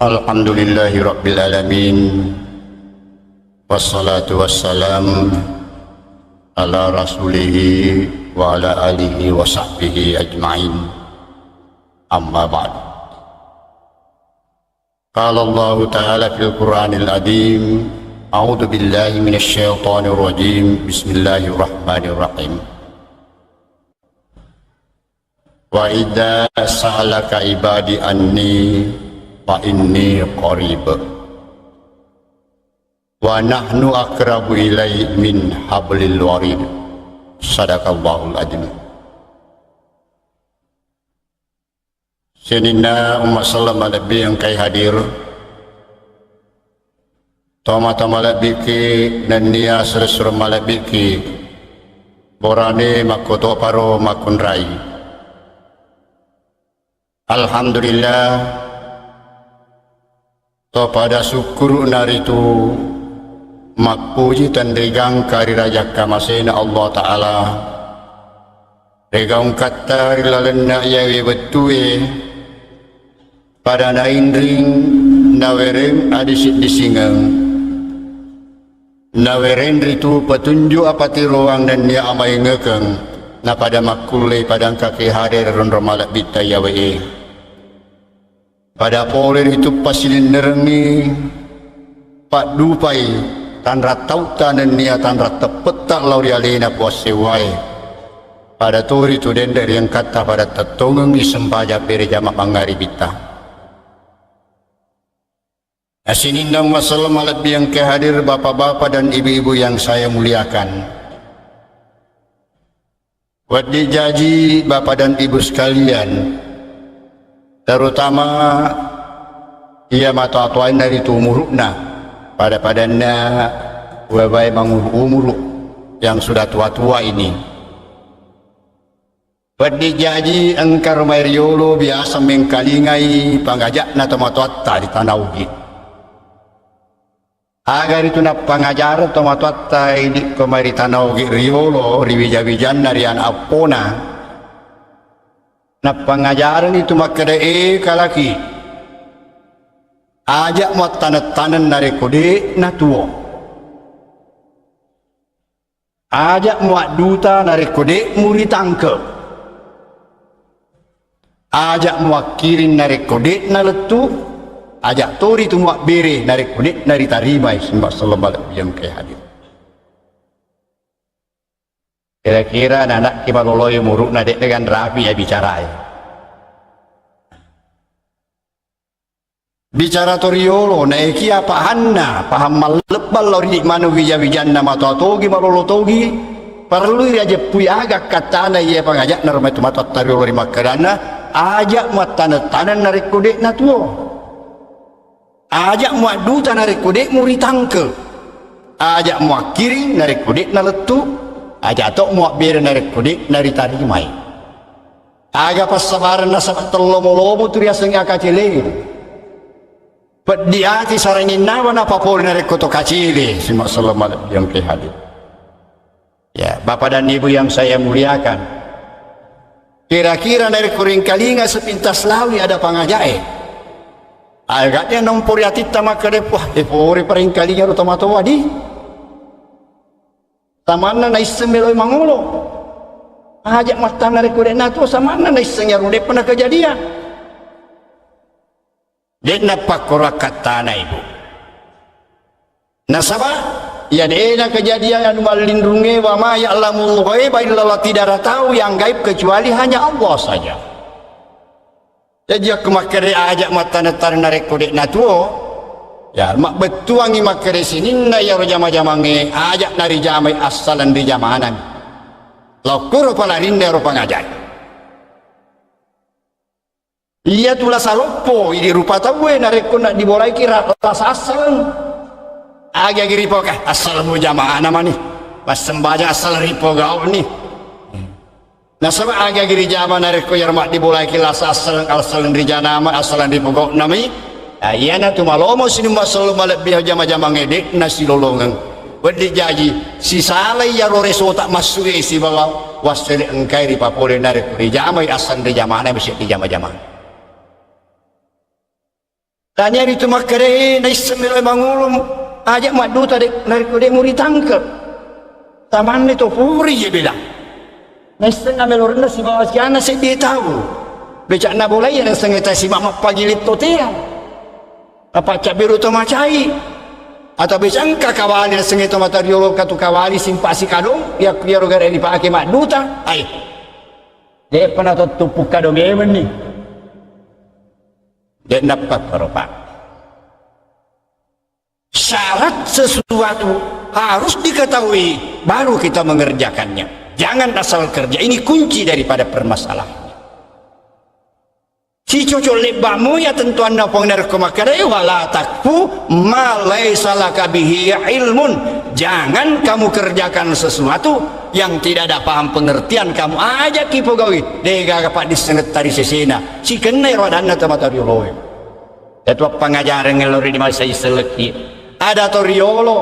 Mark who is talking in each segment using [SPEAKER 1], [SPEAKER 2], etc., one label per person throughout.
[SPEAKER 1] Alhamdulillahi Rabbil Alamin. Wassalatu wassalam ala rasulihi wa ala alihi wa sahbihi ajma'in. Amma ba'd. Qala Allah Ta'ala fil Qur'anil Azim, a'udzu billahi minasy syaithanir rajim. Bismillahirrahmanirrahim. Wa idza sa'alaka ibadi anni fa inni qarib wa nahnu aqrabu ilai min hablil warid. Sadaqallahul adzim. Senina umat salam lebih yang kai hadir tama-tama lebih ki dan nia seresur malebih ki borane makoto paro makun rai. Alhamdulillah to pada syukur naritu makpuji dan regang kari raja kamasena Allah Ta'ala regang kata rilalena yawe betue pada naindring nawereng adisit disingang naweren ritu petunjuk apa ti ruang dan dia amai ngekeng na pada makule pada kaki hadir ron romalak bita yawe pada poler itu pasilin nerengi pak dupai tan ratautan dan niatan ratepetak lauri alena puasewai pada tori itu dender yang kata pada tetongeng disempaja beri jamak mangari bita asinindang wasallam alaihi yang kehadir bapak-bapak dan ibu-ibu yang saya muliakan. Wadi jaji bapak dan ibu sekalian, terutama ia mata-tuain dari umurna pada padanya wabai umur yang sudah tua-tua ini. Wadi jaji engkar mariolo biasa mengkalingai pangajak na tomatotta di tanah ugi. Agar itu na pangajar tomatotta di kemari tanah ugi riolo riwija-wijan narian apona. Nah pengajaran itu makada kalaki ajak mau tanan-tanan dari kode na tuo ajak mau duta dari kode muri tangke ajak mau kirin dari kode na letu ajak tori tu mau bere dari kode dari tarimai sembah sallallahu yang hadir. Kira-kira anak kita loloy muruk nadek dengan rapi ya bicara ya. Bicara toriolo naiki apa hanna paham malebal lori mana wija-wijan nama togi malolo togi perlu aja puya agak katana ya pangajak norma itu mata toriolo lima kerana ajak muat tanah narik kodek na tuo ajak muat duta narik kodek muri tangke ajak muat kiri narik kodek na letu ajak tok muak biar narik kudik nari tarimai agak pas sabaran nasabat telomo-lomo tu riaseng akacile pediati sarangin nawan apa pun narik koto kacile simak selamat yang kehadir ya bapak dan ibu yang saya muliakan kira-kira dari kuring kalinga sepintas lawi ada pangajae agaknya nompori atita makade wah epori paring kalinga rotomato wadi samana na ismeloy mangulo ajak mata nari kode nato samana na isengnya rude pernah kejadian dia napa korakata na ibu nasaba ya dena kejadian anu malindunge wa ma ya'lamul ghaiba illallah tidak tahu yang gaib kecuali hanya Allah saja jadi aku makere ajak mata nari kode nato ya mak betuangi makere sini na ya jama-jamange ajak nari jamai asalan di jamanan lokur palarinne ro pangajak iya tula salopo ini rupa tawe nareko nak dibolai kira las asal aga giripo kah asal mu jamaah mani pas sembaja asal ripo gaul ni nah sama aga giri jamaah nareko yar mak dibolai kira asal di jamaah asalan ripo gaul nami ayana tu malomo sini masal malak biha jama-jama ngedek nasi lolongan wadi jaji si salai ya roreso tak masuk isi bawa wasile engkai di papole narik di jama asal di jamaah na bisa di jama-jama tanya itu makare na ismelo mangulum ajak mak duta dek narik dek muri tangke taman itu puri je bilang na isna melorna si bawas kana si dia tahu becak na boleh ya sengeta si mak pagi lito tia apa cak biru to macai atau becangka kawali na sengeta matariolo katu kawali simpasi kadong ya kira gara ni pakai mak duta ai dek pernah tupuk kadong emen ni dek dapat peropak syarat sesuatu harus diketahui baru kita mengerjakannya, jangan asal kerja. Ini kunci daripada permasalahan. Si cocok lebamu ya tentu anda pengenar kemakadai wala takfu ma laisa laka bihi ilmun. Jangan kamu kerjakan sesuatu yang tidak ada paham pengertian, kamu ajak ki pegawai dega kapak disenget tadi sesena si kenai rodana tamatari loe itu pengajaran ngelori di masa iseleki ada toriolo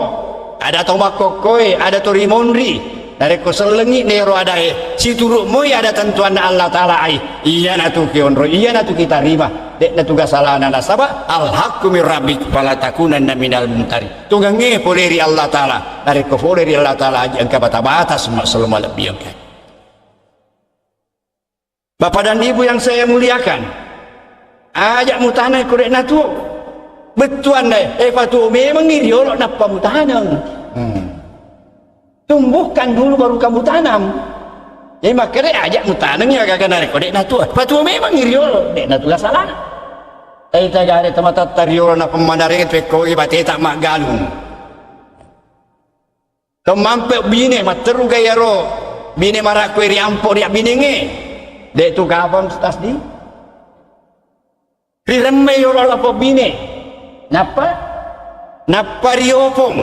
[SPEAKER 1] ada tomakokoe ada torimonri dari koselengi nero ada si turuk moy ada tentuan Allah Ta'ala iya natu kionro iya natu kita rima dek natu gasalana nasaba al-haqqu min rabbik fala takunanna minal mumtari tugange poleri Allah Ta'ala dari kofoleri Allah Ta'ala angka bata-bata semua selama lebih angka. Bapak dan Ibu yang saya muliakan, ajak mutanah kurek natu betuan deh patu memang ngiriolok napa mutanang tumbuhkan dulu baru kamu tanam. Jadi makanya ajak mutanangnya kagak narik kodek natu patu memang ngiriolok dek natu lah salah kita gak ada tempat tariolo na pemandaringan pekoi bate tak mak galung tomampe bine materu gaya ro bine marakwe riampo dia bine nge dek tu kapan stas di riremme yolo lapo bine napa riopong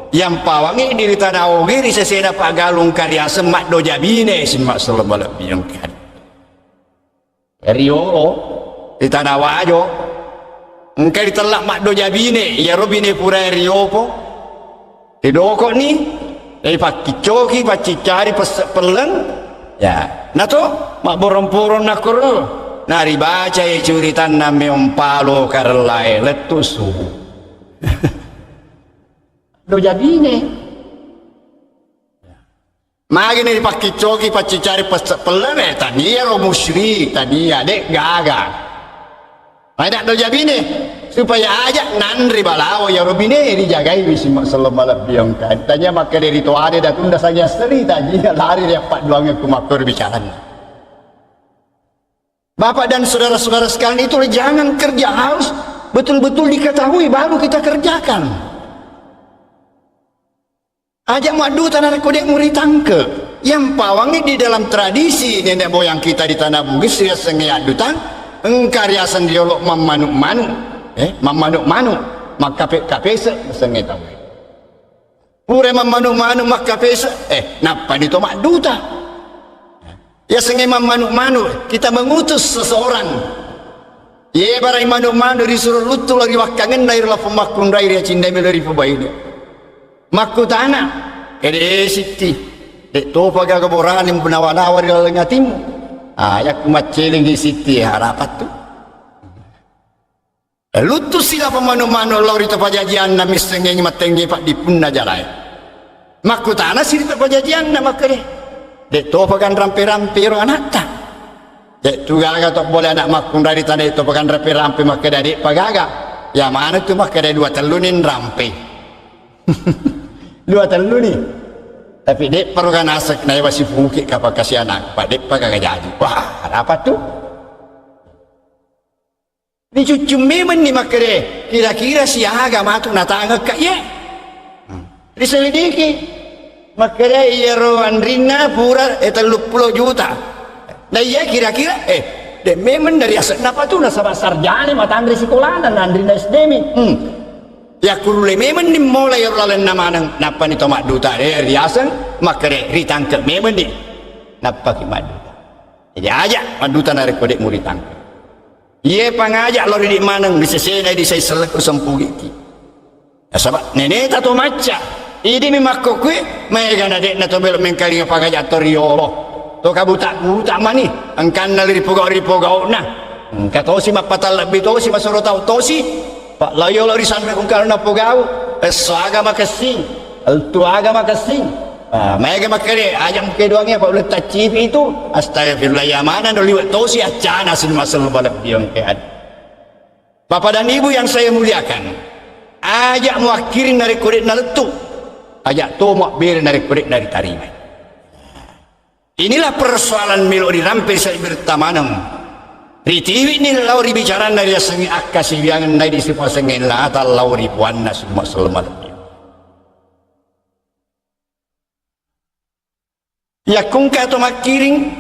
[SPEAKER 1] yang pawangi diri tanah ogi di sesena pak galung karya semak doja bine semak selebala biangkan riolo di tanah wajo engkau ditelak mak doja bine ya robine pura riopo di doko ni pak kicoki pak cicari peleng ya nato mak borong-borong nakuru nari baca ya curitan name ompalo karelai letusu doja bine magini pakai coki pakai cari pelem tadi ya ro musyrik tadi ya dek gaga ada doja bine supaya aja nandri balawo ya ro bine dijagai bisi selama biang kan tanya maka dari itu ada datunda saja seri tadi lari dia pak duangnya kumakur bicara. Bapak dan saudara-saudara sekalian itu jangan kerja harus betul-betul diketahui baru kita kerjakan. Ajak madu tanah kodek muri tangke yang pawangi di dalam tradisi nenek moyang kita di tanah Bugis ya sengi adutan engkarya sendiolok memanuk-manuk memanuk-manuk maka kapese sengi tahu pure memanuk-manuk maka kapese napa itu mak duta ya sengi memanuk-manuk kita mengutus seseorang ye barai manuk-manuk disuruh lutu lagi wakangen dari la pemakun dari ya cindai meleri pubaide makku tanah kede siti dek to paga keboran yang benawa-nawa di dalam ngatimu ayak maceling di siti harapat tu lutu sila pemanu-manu lori to pajajian na misengeng matengge pak dipunna jalai makku tanah sila to pajajian na makere dek to pagan rampe-rampe ro anakta dek tu gaga tok boleh anak makun dari tanah itu pagan rampe-rampe makere dek pagaga ya mana tu makere dua telunin rampe dua telu nih tapi dek perlu kan asak naik masih bukit kapal kasih anak pak dek pakai jadi wah apa tuh ini cucu memang nih makanya kira-kira si agama tuh natangga kak ya diselidiki makanya iya rohan rina pura 30 juta nah iya kira-kira dek memang dari asak napa tuh nasabah sarjana mata Andri sekolah dan Andri SDMI ya kurule memang ni mulai orang nama napa ni tomak duta riasan makare ritangke memang ni napa ki maduta jadi aja maduta narik kodek muri tangke ye pangajak lori di manang di sesena di saya selek sempugi ki sabab nenek tato maca ini mimakko kue mega na dek na to bel mengkali pangajak toriolo to kabuta mani angkan nali ripoga na katosi mapatal lebih tosi masoro tau tosi Pak layo lo risan kung karon na pugao. So agama kasing. Altu agama kasing. Mega makere ayam keduanya Pak ulit tacip itu. Astagfirullah ya mana no liwat tosi acana sin masal balap diong kead. Bapak dan Ibu yang saya muliakan. Ajak muakirin dari kulit naletu. Ajak tomak bir dari kulit dari tarimai. Inilah persoalan melo dirampil saya bertamanam. Ritiwi ni lauri bicara dari sengi akasi yang dari disipa sengi la atal lauri puanna semua selamat. Ya kung ka to makiring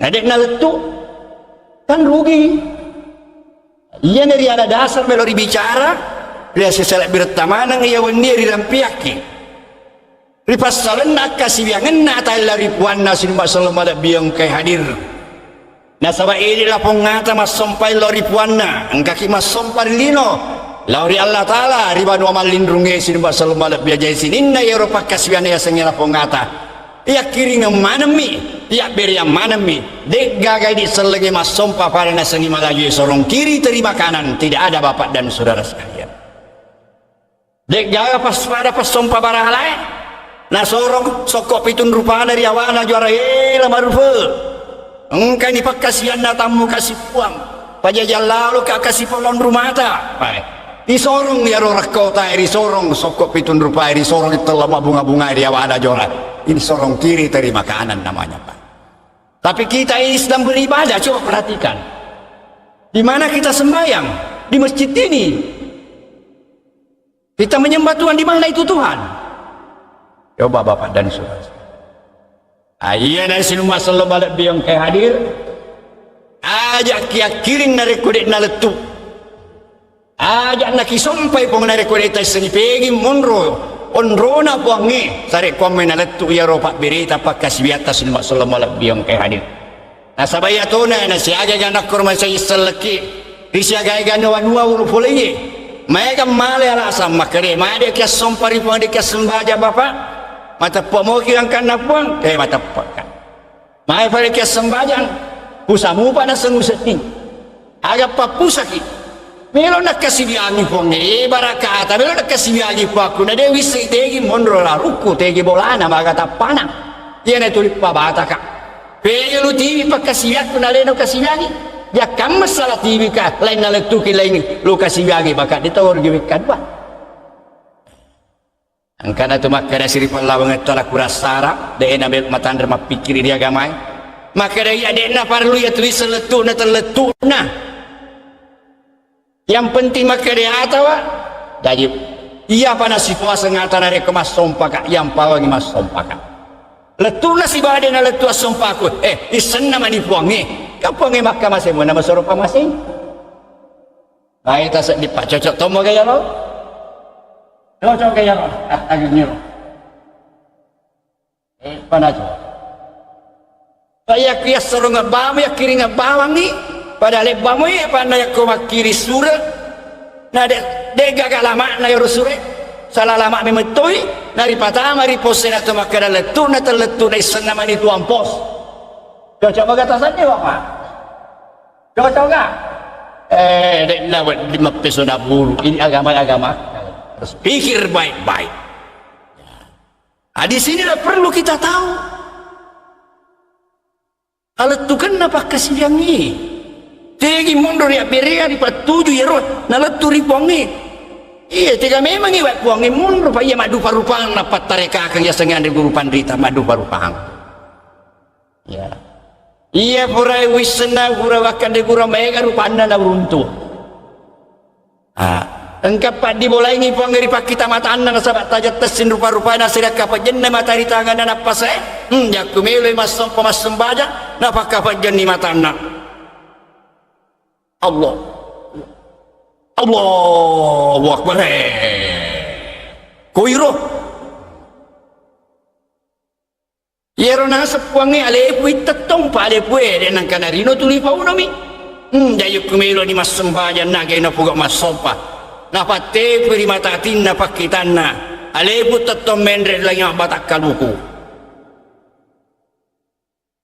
[SPEAKER 1] nadek naletu kan rugi. Iya dari ada dasar melo bicara dia seselak bertamanang ia wenir dirampiaki. Ripas salan nak kasih biangan nak tayar ribuan nasi masalah malah biang kay hadir. Nasaba ini lah pengata mas sampai ribuan na angkaki mas sampai lino. Lauri Allah Taala riban wa malindrunge sin masalah malah biajai sinin na Eropa kasih biang ya sengela pengata. Ia kiri manami, ia beri yang manami. Dek gagai di selagi mas sampai pada nasengi malaju sorong kiri terima kanan tidak ada bapak dan saudara sekalian. Dek gaga pas pada pas sampai barang lain. Nah sorong sokok pitun rupa dari awana juara lah marufa engkau ni pakasian na tamu kasih puang pajajal lalu kau kasih polon rumah ta di sorong ya rorak kota di sorong sokok pitun rupa di sorong itu lama bunga-bunga di awana juara ini sorong kiri terima kanan namanya Pak. Tapi kita ini sedang beribadah, coba perhatikan di mana kita sembahyang di masjid ini kita menyembah Tuhan, di mana itu Tuhan? Coba bapak dan saudara. Ayah dan sinuma selalu balik biang kay hadir. Ajak kia kiring nari kudet naletu. Ajak nak kisompai pong nari kudet tay senipegi monro. Onrona puangi. Sari komen naletu ya ropak berita pakas biata sinuma selalu balik biang kay hadir. Nasabaya tona na siaga ganak kurma sa isalaki. Risiaga ganawan wa urupuligi. Mereka male alasam makare. Made kia sompari puang di kia sembaja bapak. Mata pak mau kirang kan napuang mata pak kan mai pada kia sembahyang pusamu pada senguseti agak papusaki melo nak kasih biangi ponge barakata melo nak kasih biangi paku na dewi se tegi mondro la ruku tegi bolana maga tapana tiene tulip pabata ka pege lu tivi pak kasih aku na leno kasih biangi ya kam masalah tivi ka lain na letuki lain lu kasih biangi bakat ditawar giwikan ba angkana tu maka ada siripal lawang itu lah kurasara dia nak matan derma pikir dia gamai maka dia nak perlu ya tulis seletu na terletu na yang penting maka dia atawa jadi iya pana si puasa ngata nare kemas sompaka yang pawangi mas sompaka letu na si badan na letu sompaku isen nama ni puangi kapuangi maka masih mau nama sorupa masih baik tak dipak cocok tomo gaya lo cocok kaya roh, agak niro. Pana jo. Saya kias sorong ngabamu ya kiri ngabawang ni. Pada lebamu ya pana ya koma kiri sura. Nah de gagal lama na yoro sura. Salah lama memetoi. Nari patama ri posen atau makara letu na terletu na isan nama ni tuan pos. Cocok bagatasannya bapak. Cocok gak? Dek lawat 5 peso na buru. Ini agama-agama. Harus pikir baik-baik. Di sinilah perlu kita tahu. Alat tu kan apa kasih yang ini? Tegi mundur ya berea di patuju ya roh. Nalat tu ripongi. Iya, tega memang iwak puangi mundur. Pak iya madu parupang napat tareka akan ya sengan di guru pandrita madu parupang. Ya. Iya purai wisna pura wakan di guru mega rupana na runtuh. Engkap pak dibolai ni puang dari pak kita mata anda nasabat tajat tesin rupa-rupa nasirat kapat jenna mata di tangan dan apa saya jaku mele mas sembaja napa kapat jenni mata anda Allah Allahu Akbar koiro yero nasa puangi ale pui tetong pa ale pui dan kanarino tuli pa unami jayu kumelo ni mas sembaja nagay na pugak mas sompa napate peri matatin na pakitanna alebu tetong mendre lagi batak kaluku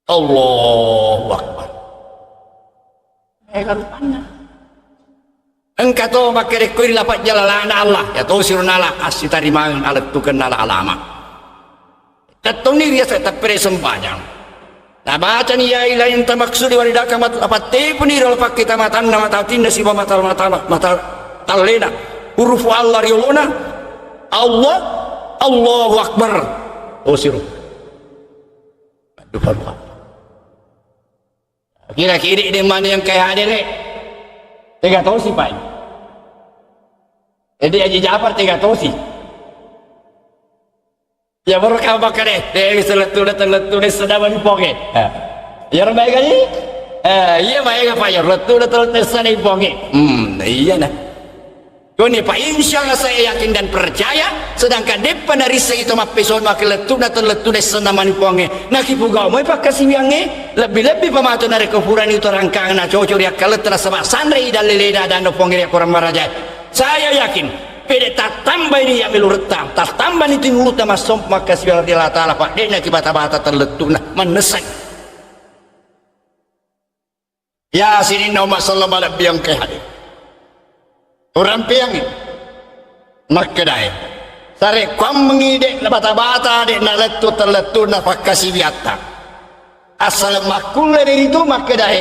[SPEAKER 1] Allahu Akbar. Karupana engka to makere ko lapat jalalana Allah ya to sirunala asitarimangan alat tukan nala alama tatoni dia tapre sembahyang nah baca ni ya ilahin tamaksudi walidaka matapat puni rol pak kita matan nama tatin nasi mata talena huruf Allah riolona Allah Allahu Akbar oh siru aduh kira-kira di mana yang kayak ada ni 3 tosi pak jadi Haji Jafar 3 tosi ya baru kau bakar deh seletu sedawan poke ya ramai kali iya baik apa ya letu sana poke iya nah kau ni pak insyaallah saya yakin dan percaya sedangkan depan dari saya itu mah peson makin letu sana mani poke nak ibu kau mau pak kasih yange lebih pematu dari kufuran itu rangkang na cocok dia kalau terasa mak sandri dan leleda dan poke dia kurang maraja saya yakin pede tak tambah ini ya melu retang tak tambah itu mulut sama somp maka siwala dia ta'ala pak dia nak bata-bata terletup nah menesak ya sini nama sallam ala biang kehadi orang piang maka dah sare kuam mengide bata-bata dia nak letup terletup nah pak kasih biata asal makul dari itu maka dah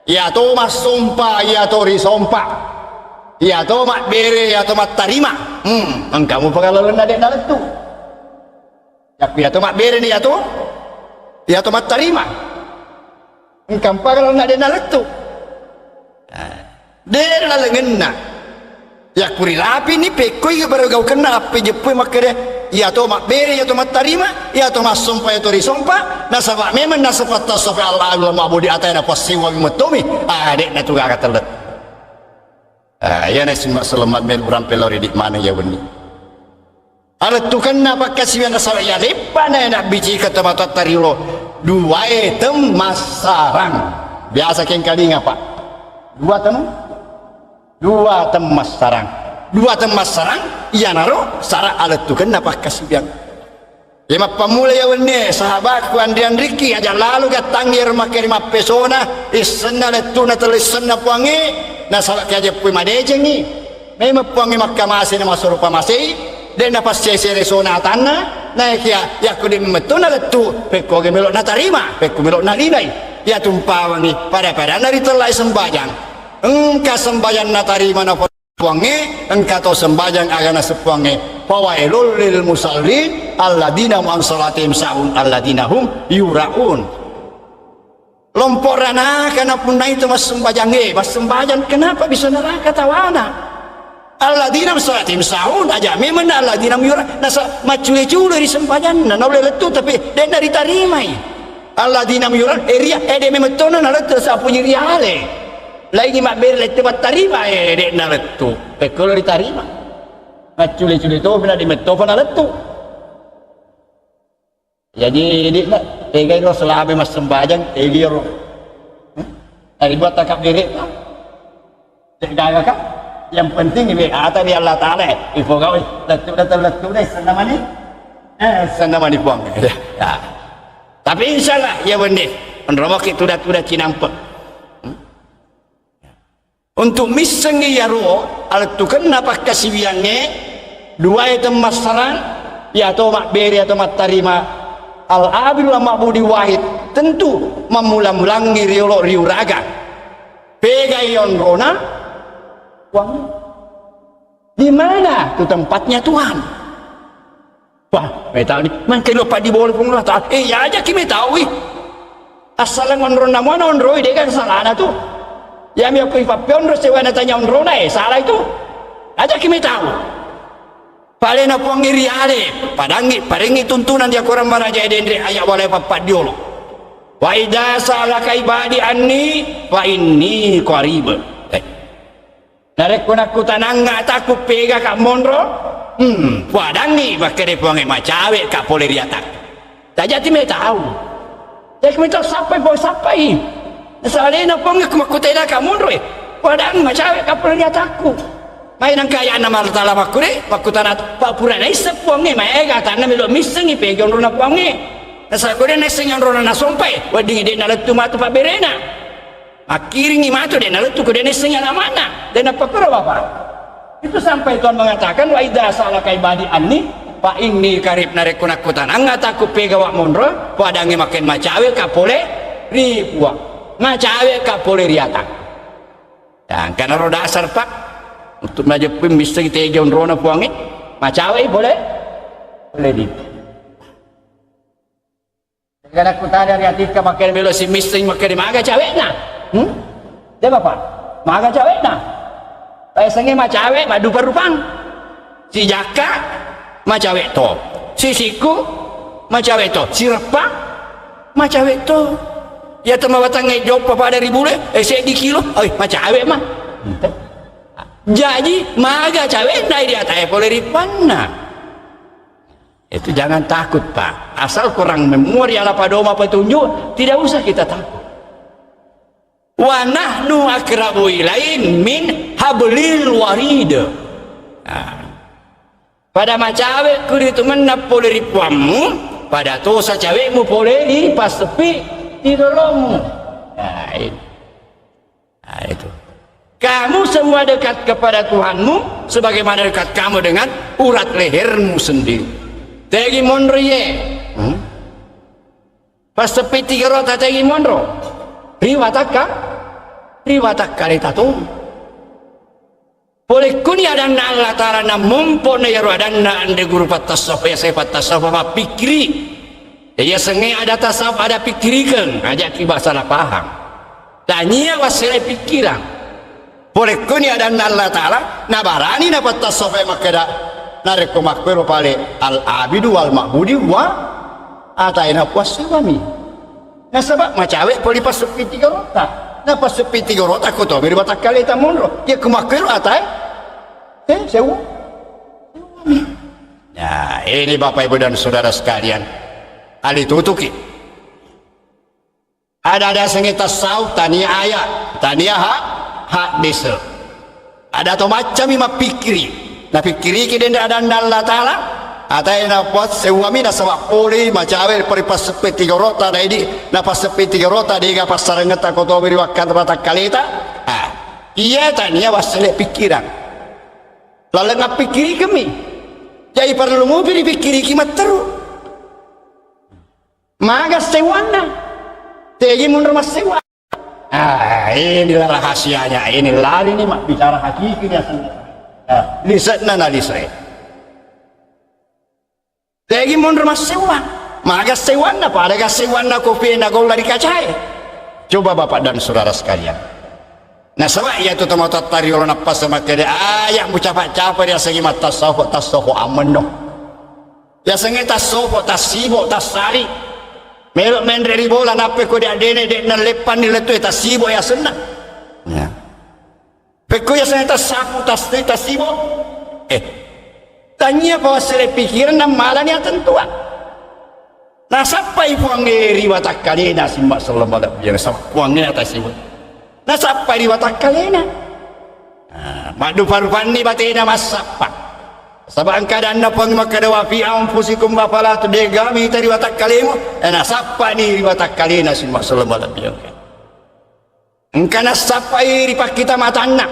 [SPEAKER 1] ya to mas sompa ya to risompa ya to mak bere ya to mak tarima engkamu pengalaman adek dalam tu ya to mak bere ni ya to mak tarima engkam pengalaman adek dalam tu dia lalengan nak ya kuri rapi ni pekoi baru kau kena apa jepui makanya ya to mak bere ya to mak tarima ya to mak sompa ya to risompa nasabak memang nasabak tasawuf Allah Allah ma'budi atayna pasiwa bimutumi adek na tu gak terlet ya nasi mak selamat mel orang pelori di mana ya beni alat tu kan apa kasih yang salah ya lepa nak biji kata mata tarilo 2 tem masarang biasa keng kali ngapa 2 tem masarang 2 tem masarang iya naro sara alat tu kan apa kasih yang ya mak pamula ya beni sahabatku Andrian Riki aja lalu katangir makai 5 pesona isna letu na telisna puangi na salah kaje pui madejeng ni memang puangi makamasi na masurupa masih dan napas sesere sona tanah na kia ya kudi metuna letu peko ge melok na tarima peko melok na linai ya tumpawangi pada nari telai sembayang engka sembayang na tarima na puangi engka to sembayang agana sepuangi fawailul lil musallin alladzina an salatihim sahun alladzina hum yuraun lomporana karena punna itu mas sembahyang kenapa bisa neraka tawana alladzina salatim saun aja memang alladzina yura nasa macule-cule dari sembahyang na oleh letu tapi den dari tarimai alladzina yura area de memetona na letu sa punya riale lagi mak ber letu tarima de na letu pekol dari tarima macule-cule to pernah dimeto na letu jadi ini tegai ro selabe mas sembahyang tegai ro dari buat takap diri tegai kak yang penting ini kata di Allah Taala info kau letu deh senamani buang ya tapi insyaallah ya benih penromok itu dah cinampe untuk misengi ya ro alat tu kenapa kasih biangnya 2 itu masalah ya to mak beri atau mak tarima al-abil wa ma'budi wahid tentu memulang-mulangi riuraga pegayon rona uang di mana itu tempatnya Tuhan wah tahu ni mungkin lupa di bawah pun Allah ya aja kimi tahu asal ngonrona mana onroi dia kan salah tu ya mi aku ipapion ro sewana tanya onrona salah itu aja kimi tahu paling apa ngiri ale paringi tuntunan dia kurang maraja dendre ayak walai papat diolo wa idza salaka ibadi anni fa inni qarib narek aku tananga takut pega kak monro padangi bakere ponge macawe kak pole riatak tajati me tahu tek me tahu sampai boy sampai salena ponge kumakutena kak monro padangi macawe kak pole riatakku may nang kaya na martala makure makutana pa pura na isa puangi may ega tanna milo misengi pegyon ro na puangi nasa ko na iseng ro na nasompai wading ide na lagtumatu pa berena Akiringi matu dan lalu tuh dan sengal mana dan apa perlu bapak itu sampai Tuhan mengatakan wa idza salaka ibadi anni fa inni karib narekunakutan angataku pegawak monro padange makin macawe kapole ribuak macawe kapole riata dan karena roda dasar pak untuk majepin bisa kita jaun rona puangin macawe boleh di karena aku tanya riatika makin belo si misting makin maga cawe na dia bapak maga cawe na biasanya macawe madu perupang si jaka macawe to si siku macawe to si repak macawe to ya teman batang ngejop apa ada ribu le saya di kilo macawe mah jadi maga cawe na dia tanya boleh ripana itu jangan takut pak asal kurang memori ala padoma petunjuk tidak usah kita takut wa nahnu akrabu ilain min hablil warid pada macawe kuri itu menapole ripuamu pada tosa cawekmu boleh di pas sepi tidolomu itu kamu semua dekat kepada Tuhanmu sebagaimana dekat kamu dengan urat lehermu sendiri tegi monro ye pas sepi 3 rota tegi monro riwataka lita tu boleh kunya dan Allah Ta'ala na mumpone ya dan na ande guru patasawuf ya saya patasawuf apa pikiri ya sengai ada tasawuf ada pikirikan aja tiba salah paham tanya wasile pikiran boleh kunya dan Allah Ta'ala na barani na patasawuf ya makada nareko makbero pale al abidu wal ma'budi wa ataina puasawami na sabab macawe poli pas sepi 3 rota na pas sepi 3 rota ko to beri batak kali ta monro ya kemakbero atai sewu nah ini Bapak Ibu dan saudara sekalian ali tutuki ada sengita tasawuf tania ayat tania hak desa ada to macam ima pikiri na pikiri ki denda ada Allah Ta'ala atai na pot sewami na sama poli macawe peripas sepi 3 rota na ini na pas sepi 3 rota diga pas sarengeta ko to beri wakan batak kalita iya tania wasle pikiran lalu ngapikiri kami jadi perlu mau dipikiri kimat terus maga sewana tegi mundur mas sewa inilah rahasianya inilah ini mak bicara hakiki dia sendiri lisan na lisai tegi mundur mas sewa maga sewana pada ga sewana kopi na gol dari kacai coba Bapak dan saudara sekalian nah sama ya itu teman tari orang apa sama kede ayah mucapa-capa dia segi mata tasawuf aman dong ya segi tasawuf tasibo tasari melok menderi bola nape ko dia dene dek na lepan ni letu tasibo ya senang ya peko ya segi tasapu tasibo tanya bahwa sele pikiran dan malan yang tentuan nah sampai puang ngeri watak kalina simbak sallallahu alaihi wasallam sampai puang ngeri tasibo nah sampai di watak kalina madu parupani batina masapa sabang keadaan na pang makadawa fi anfusikum bafala tu degami tadi watak kalimu nah sapa ni di watak kalina simbak sallallahu alaihi wasallam engkana sampai di pak kita matana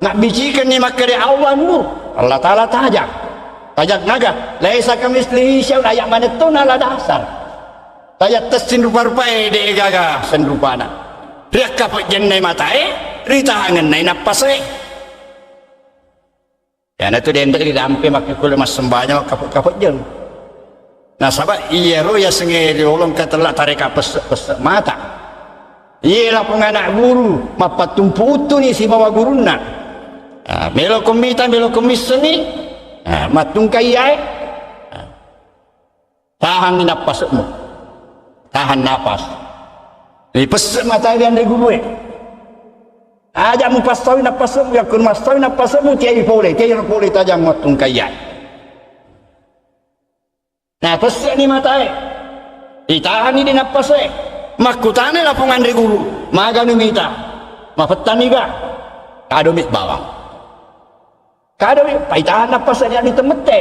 [SPEAKER 1] nak bicikan ni makade Allah nur Allah Ta'ala tajak naga laisa kamislihi syai'un ayat mana tu nala dasar tajak tesin rupa-rupa de gaga senrupana dia kapot jennai matae rita ngenai napase ya na tu den tadi dampe make kule mas sembahnya kapot jen nah sabab iya ro ya senge diolong katelak tarik apes mata iya lah penganak guru mapatumpu utu ni si bawa guruna melo komita melo komiseni matung kayai tahan napasmu tahan napas ni pesek mata dia dari guru aja mu pastawi napasmu ya kun mastawi napasmu tiai boleh tajam matung kayai nah pesek ni mata ditahan ni di napasnya makutane lapungan dari guru maga numita mapetan niga kadomit bawang kadomit paitahan napasnya di temete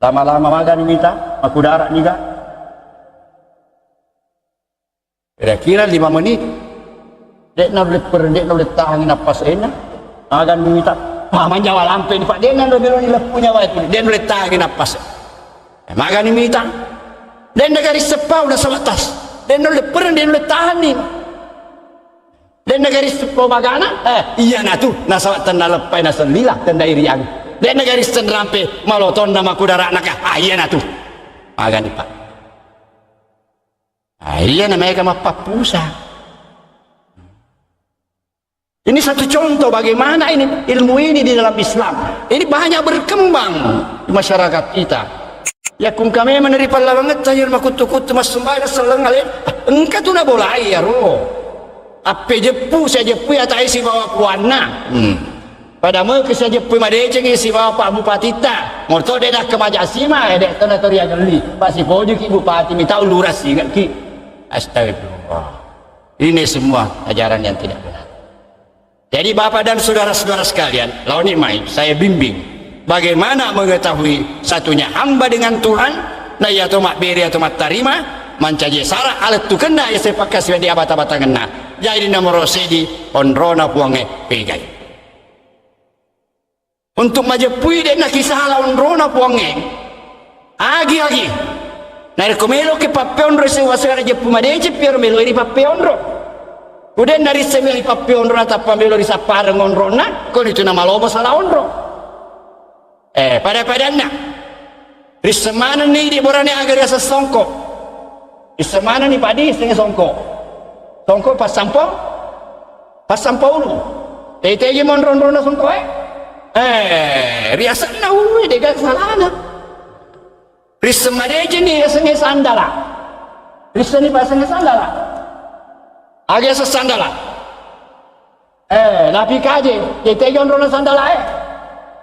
[SPEAKER 1] lama-lama maga numita makudara niga kira-kira 5 menit dek na boleh tahan napas enak agan minta paman Jawa lampe ni Pak dek na boleh lepunya wa itu dek boleh tahan napas maka ni minta dek na garis sepau na seletas dek boleh tahan ni dek na garis sepau magana iya na tu na sawatan na lepai na selilah tanda iriang dek na garis rampe maloton nama kudara nak iya na tu maka ni Pak iya na mereka mapapusa. Ini satu contoh bagaimana ini ilmu ini di dalam Islam. Ini banyak berkembang di masyarakat kita. Ya kum kami menerima banget tayur makut-kut mas sembah seleng kalian. Engkau tu na bolai ya ro. Ape jepu saya jepu ya tak isi bawa puana. Padahal ke saya jepu madece isi bawa Pak Bupati ta. Morto dia dah ke Majasima dek tanah toriya geli. Pasi pojo ki bupati minta uluras ingat ki. Astagfirullah. Ini semua ajaran yang tidak benar. Jadi Bapak dan saudara-saudara sekalian, lawan main saya bimbing bagaimana mengetahui satunya hamba dengan Tuhan, na ya to mak beri atau mak tarima, mancaje sara alat tu kena ya saya pakai sebagai abata-abata kena. Jadi nomor sedi onrona puange pegai. Untuk majapui dek na kisah lawan rona puange. Agi. Na rekomelo ke papeon ro sewa sara jepu madece pier melo iri papeon ro. Kemudian dari semili papion rona tapamelo risa parengon rona, kon itu nama lobo salah onro. Pada-padanya, risemana nih di borane agar ya sesongko. Risemana nih padi setengah songko. Songko pas sampo ulu. Tete mon rona songko riasa na ulu dega salana. Risemana aja nih setengah sandala. Riseni pas setengah sandala. Agak sesandala. Napi kaje, kita yon rona sandala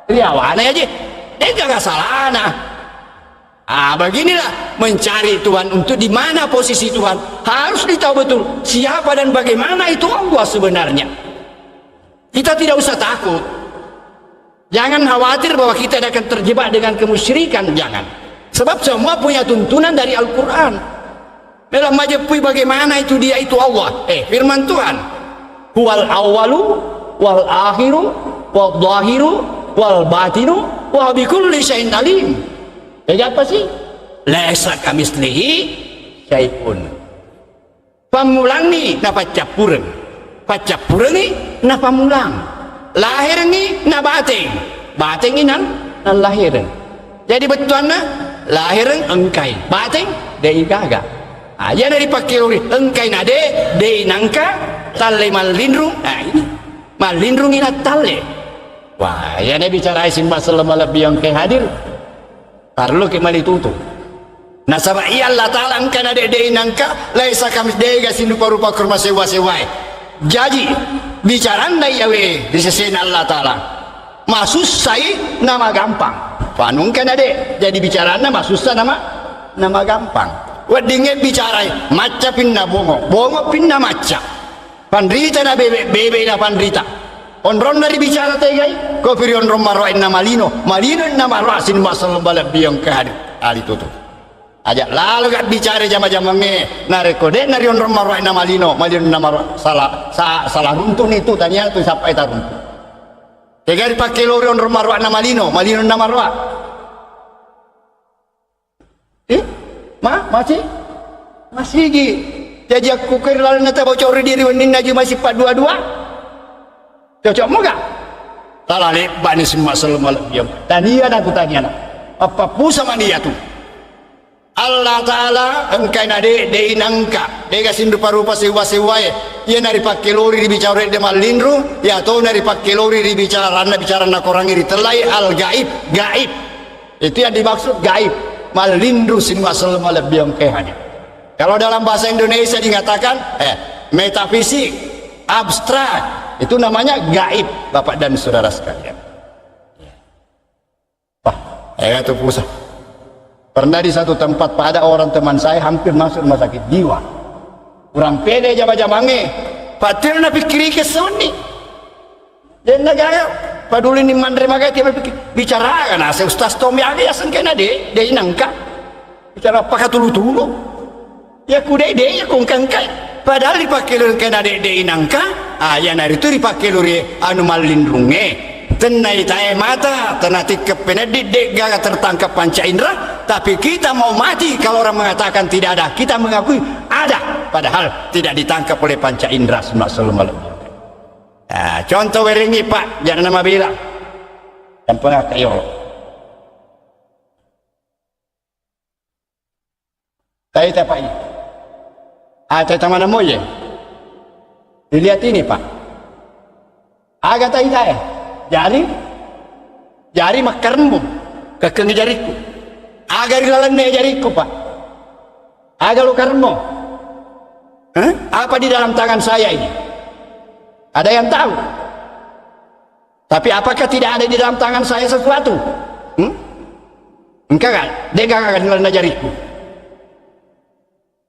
[SPEAKER 1] riawana aja. Dia gak salah beginilah mencari Tuhan untuk di mana posisi Tuhan. Harus ditahu betul siapa dan bagaimana itu Allah sebenarnya. Kita tidak usah takut. Jangan khawatir bahwa kita akan terjebak dengan kemusyrikan, jangan. Sebab semua punya tuntunan dari Al-Quran. Dalam majapui bagaimana itu dia itu Allah. Firman Tuhan. Huwal awalu wal akhiru wal zahiru wal batinu wa bikulli syai'in alim. Apa sih? Laisa kamislihi syai'un. Pamulang ni na pacapureng. Pacapureng ni na pamulang. Lahir ni na bateng. Bateng ni nan lahiren. Jadi betulnya lahiren engkai. Bateng dei gaga. Aja dari pakai uri engkai nade dei nangka talle malindrung. Ini malindrung ina talle. Wah, ya ne bicara isin masalah lebih yang ke hadir. Perlu ke mali tutu. Nah sama iya Allah Ta'ala engkai nade dei nangka laisa kamis dei gasin rupa-rupa kurma sewa-sewai. Jadi bicara ndai yawe di sisi Allah Ta'ala. Masus sai nama gampang. Panung kan ade jadi bicara nama susah nama gampang. Wadinge bicara maca pinna bongo pinna maca pandrita na bebe na pandrita onron dari bicara tegai ko piri onron marwa inna malino inna marwa sin masal balab biang kahadi ali tutu aja lalu kat bicara jama-jamange na rekode nari onron marwa inna malino inna marwa salah runtun itu tanya tu siapa itu runtun tegai dipakai lori onron marwa inna malino inna marwa masih gi jadi aku kira nata bocor diri wenin aja masih 422 cocok mau gak salah lebat ni semua selalu diam tania dan tanya apa pun sama dia tu Allah Ta'ala engkai nade de inangka de gasin rupa-rupa sewa-sewa ya nari pakai lori dibicara de malindru ya atau nari pakai lori dibicara na korang iri telai al gaib itu yang dimaksud gaib malindru semua selama lebih yang kehanya. Kalau dalam bahasa Indonesia dikatakan metafisik abstrak itu namanya gaib Bapak dan saudara sekalian. Itu pusat. Pernah di satu tempat pada orang teman saya hampir masuk rumah sakit jiwa. Kurang pede jama-jamange. Patil na pikiri ke soni. Dan negara paduli ni mandre magai tiap bicara kan ase Ustaz Tommy ade asan kena de inangka bicara apa katulu-tulu ya kude de ya kongkangkai Padahal dipakai luri kena dek inangka, yang hari itu dipakai luri anu malindrunge. Tenai tae mata, tenati kepena dek gaga tertangkap panca indera. Tapi kita mau mati kalau orang mengatakan tidak ada. Kita mengakui ada, padahal tidak ditangkap oleh panca indera. Nah, contoh weringi Pak, jangan nama bilang. Yang pengakai Tahu tak Pak ini? Ada taman moye. Dilihat ini Pak. Agak tahu jari makarmu kekeng jariku. Agar dilalane jariku Pak. Agak lu karmo. Apa di dalam tangan saya ini? Ada yang tahu? Tapi apakah tidak ada di dalam tangan saya sesuatu? Enggak kan? Dia enggak akan dilalane jariku.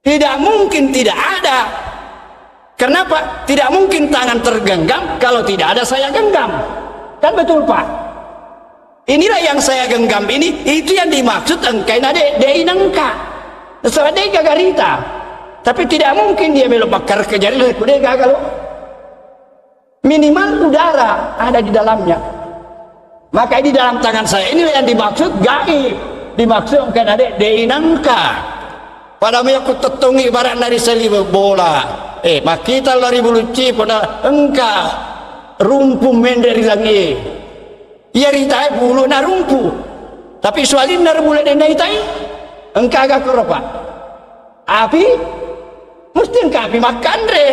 [SPEAKER 1] Tidak mungkin tidak ada. Kenapa? Tidak mungkin tangan tergenggam kalau tidak ada saya genggam. Kan betul Pak? Inilah yang saya genggam ini, itu yang dimaksud engkai nade inangka. Sebab dia gagarita. Tapi tidak mungkin dia belok bakar ke jari dia gagal. Minimal udara ada di dalamnya. Maka di dalam tangan saya inilah yang dimaksud gaib. Dimaksud engkai nade inangka. Padahal aku tetungi ibarat dari selibu bola. Makita lari buluci pada engka rumpu menderi langit. Ia ritai bulu na rumpu. Tapi soalin nar bulu den ritai. Engka agak keropa. Api mesti engka api makan re.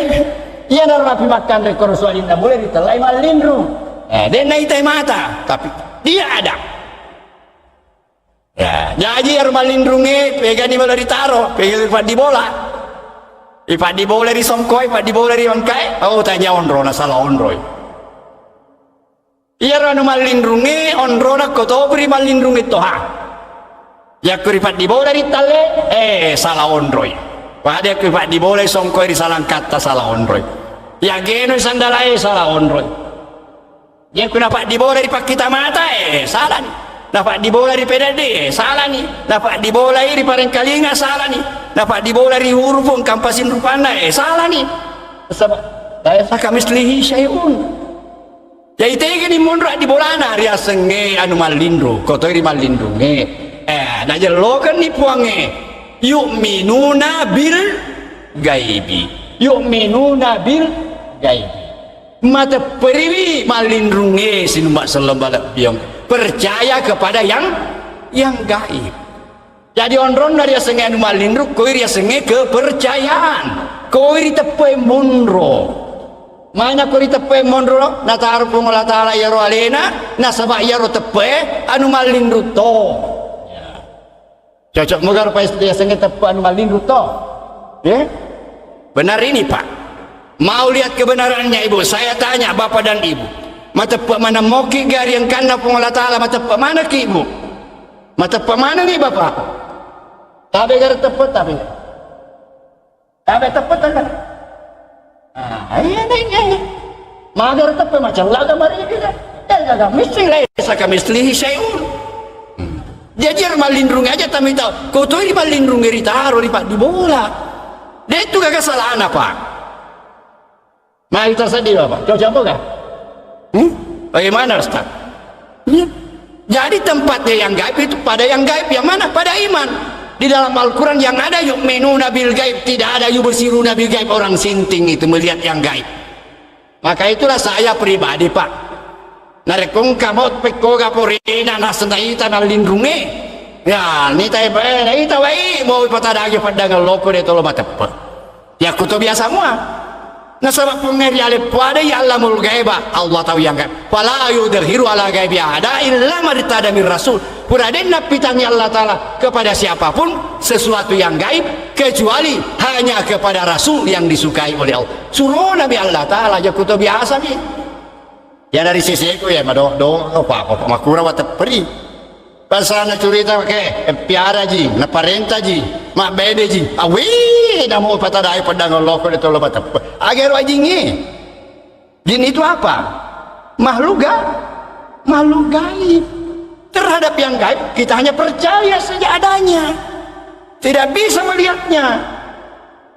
[SPEAKER 1] Ia nar api makan re koro soalin na boleh ditelai malindru. Den ritai mata, tapi dia ada. Ya, jadi rumah lindungi pegang di bola ditaro, pegang di bola. Ipat di bola di songkoi, ipat di bola di bangkai. Oh, tanya ondro na salah ondro. Iya rumah lindungi ondro na koto beri malindungi toha. Ya kuripat di bola di tale, salah ondro. Pada kuripat di bola songkoi di salah kata salah ondro. Ya geno sandalai salah ondro. Ya kenapa di bola di pakita mata, salah nih. Dapat dibola di PDD, salah nih. Dapat dibola di Parengkalinga, salah nih. Dapat dibola di Hurufung, Kampasin Rupana, salah nih. Sebab saya kami selihi syai'un. Jadi tega di mondrak di bolana, ria senge anu malindru, kotor di malindunge. Dah jelokan ni puange. Yu'minuna bil gaibi. Yu'minuna bil gaibi. Mata periwi malindrunge sinumbak selembalak biong. Percaya kepada yang gaib. Jadi ondron dari senge anu malindruk koir ya senge kepercayaan. Koir tepe munro. Mana koir tepe munro na taruh Allah taala ya roalena na sabak ya ro tepe anu malindruk to. Cocok moga rupa ya senge tepe anu malindruk to. Ya. Benar ini Pak. Mau lihat kebenarannya Ibu, saya tanya Bapak dan Ibu. Mata pak mana moki gari yang kanda pengolah ta'ala, mata pak mana ki Ibu? Mata pak mana nih Bapak? Tabe gar tepat tabe. Tabe tepat kan? Iya. Magar tepat macam laga mari kita. Jaga mesti lah saka mislihi syai'un. Jajar malindrung aja kami tahu. Kau tuh di malindrung geri taruh di pak di bola. Dia itu gak kesalahan apa? Mari tersedih Bapak. Kau campur gak? Bagaimana Ustaz? Ya. Jadi tempatnya yang gaib itu pada yang gaib yang mana? Pada iman. Di dalam Al-Quran yang ada yu'minuna bil gaib, tidak ada yubsiruna bil gaib. Orang sinting itu melihat yang gaib. Maka itulah saya pribadi Pak. Narekong kamot pekoga porina nasenaita nalindungi. Ya, ni tayo ba? Ita wai mau ipatadagi pandangan loko dito lo matepet. Ya kuto biasa semua. Nasabak pengeri alif pada ya Allahul gaibah, Allah tahu yang gaib. Fala yudhiru ala gaibi ada illa martada min rasul. Puraden napitangnya Allah taala kepada siapapun sesuatu yang gaib kecuali hanya kepada rasul yang disukai oleh Allah. Suruh Nabi Allah taala aja kutu biasa nih. Ya dari sisi itu ya madoh apa makura wat peri. Pasana cerita ke piara ji, na parenta ji, mak bede ji. Awi, dah mau patadai pedang loko itu lo batap. Agar wajingi. Jin itu apa? Makhluk gaib. Terhadap yang gaib kita hanya percaya saja adanya. Tidak bisa melihatnya.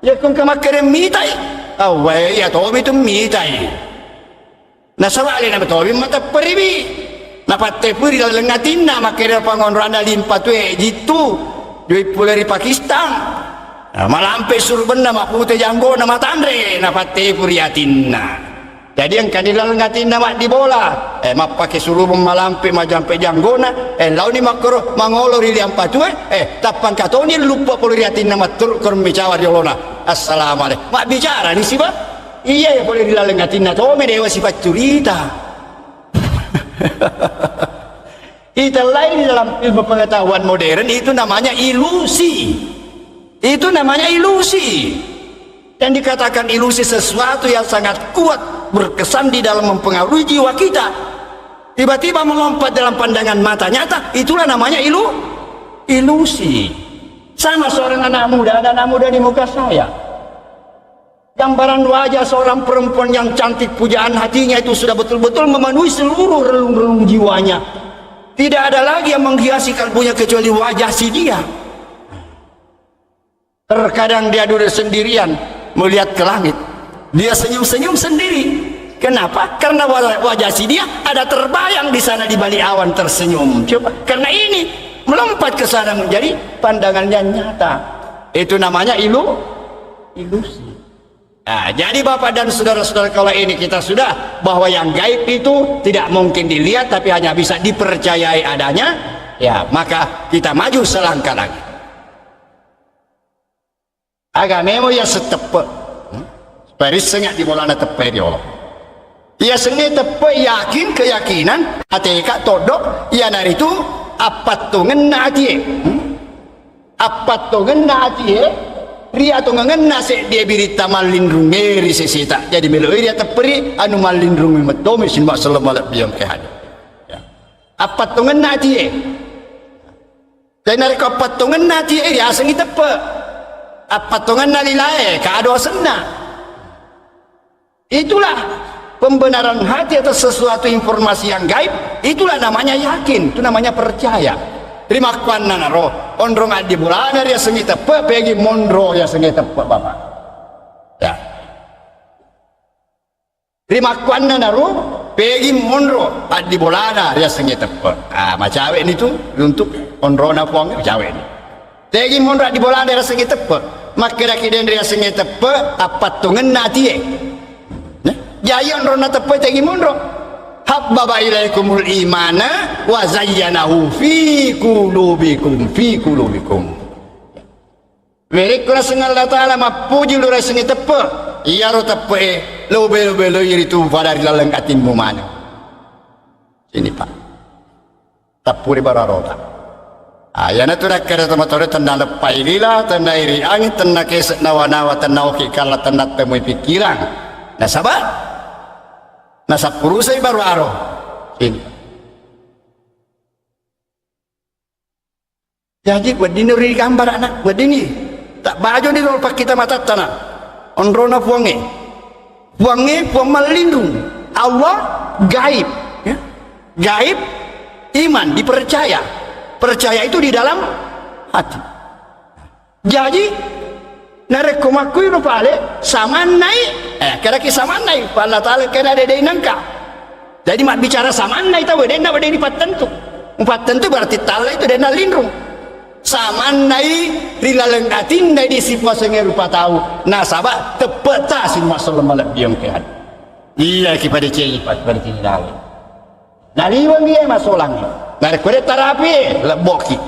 [SPEAKER 1] ya kung kamakere mitay away ya tobi tu mitay nasawali na tobi mata peribi napatte puri lengatin na makere pangonro na limpa tu jitu dui puleri Pakistan malampe surben na mapute janggo na matandre napatte puri atinna. Jadi yang kanila lengatin na di bola mapake surubong malampe majampe janggona lau ni makro mangolo ri liampa tu tapang katoni lupa puleri atinna matur kor bicara diolona assalamualaikum mak bicara ni siba iya ya boleh dilalengatin na to me dewa sifat curita. Itu lain dalam ilmu pengetahuan modern itu namanya ilusi. Itu namanya ilusi. Dan dikatakan ilusi sesuatu yang sangat kuat berkesan di dalam mempengaruhi jiwa kita. Tiba-tiba melompat dalam pandangan mata nyata, itulah namanya ilusi. Sama seorang anak muda di muka saya. Gambaran wajah seorang perempuan yang cantik, pujaan hatinya itu sudah betul-betul memenuhi seluruh relung-relung jiwanya. Tidak ada lagi yang menghiasi kalbunya kecuali wajah si dia. Terkadang dia duduk sendirian melihat ke langit, dia senyum-senyum sendiri. Kenapa? Karena wajah si dia ada terbayang di sana di balik awan tersenyum. Coba, karena ini melompat ke sana menjadi pandangannya nyata. Itu namanya ilusi. Nah, jadi Bapak dan saudara-saudara, kalau ini kita sudah bahwa yang gaib itu tidak mungkin dilihat tapi hanya bisa dipercayai adanya, ya maka kita maju selangkah lagi. Agamemo ya setepe Paris sengat di bola na tepe di Allah. Ia sengat tepe yakin keyakinan ateka todok ia nari itu apa tu ngena atie. Apa tu ngena atie? Ria tu ngena se dia birita malindrung ngeri sesita. Jadi melo ria teperi anu malindrung metomi sin mak sallallahu biam ke hadi. Ya. Apa tu ngena atie? Dan nari ko apa tu ngena atie ia sengat tepe. Apa tu ngena lilae ka ado senna. Itulah pembenaran hati atas sesuatu informasi yang gaib. Itulah namanya yakin, itu namanya percaya. Terima kasih naro ondrong adi bulana dia sengit tepe pegi mondro ya sengit tepe Bapak. Ya. Terima kasih naro pegi mondro adi bulana dia sengit tepe. Ah macawe ini tuh untuk ondro na puang macawe ini. Pegi mondro adi bulana dia sengit tepe. Makira kiden dia sengit tepe apa tu ngena tie. Jayon rona tepe tegi mondro habbaba ilaikumul imana wa zayyanahu fi qulubikum mereka sengal ta'ala mapuji lura sengi tepe iya ro tepe lobe lo yiritu fadari lalengkatinmu mana sini Pak tapuri bararota ayana tu rakkara tamatore tanda lepai lila tanda iri angin tanda kesek nawa-nawa tanda oki kala tanda temui pikiran nah sabar nasa purusay baru aro ini. Jadi buat ini ri gambar anak buat ini tak baju ni kalau kita mata tanah ondrona puang melindung Allah gaib ya? Gaib iman dipercaya percaya itu di dalam hati. Jadi narek komakui no pale samanai kada ki samanai pala tale kada de nangka. Jadi mak bicara samanai tahu dena bade di patentu berarti tala itu dena lindung samanai rilaleng atin dai di sifat senge rupa tahu nah sabak tepeta sin masalah malak diam ke had iya ki pada cei pada cei dale nali wangi masolang narek kode terapi leboki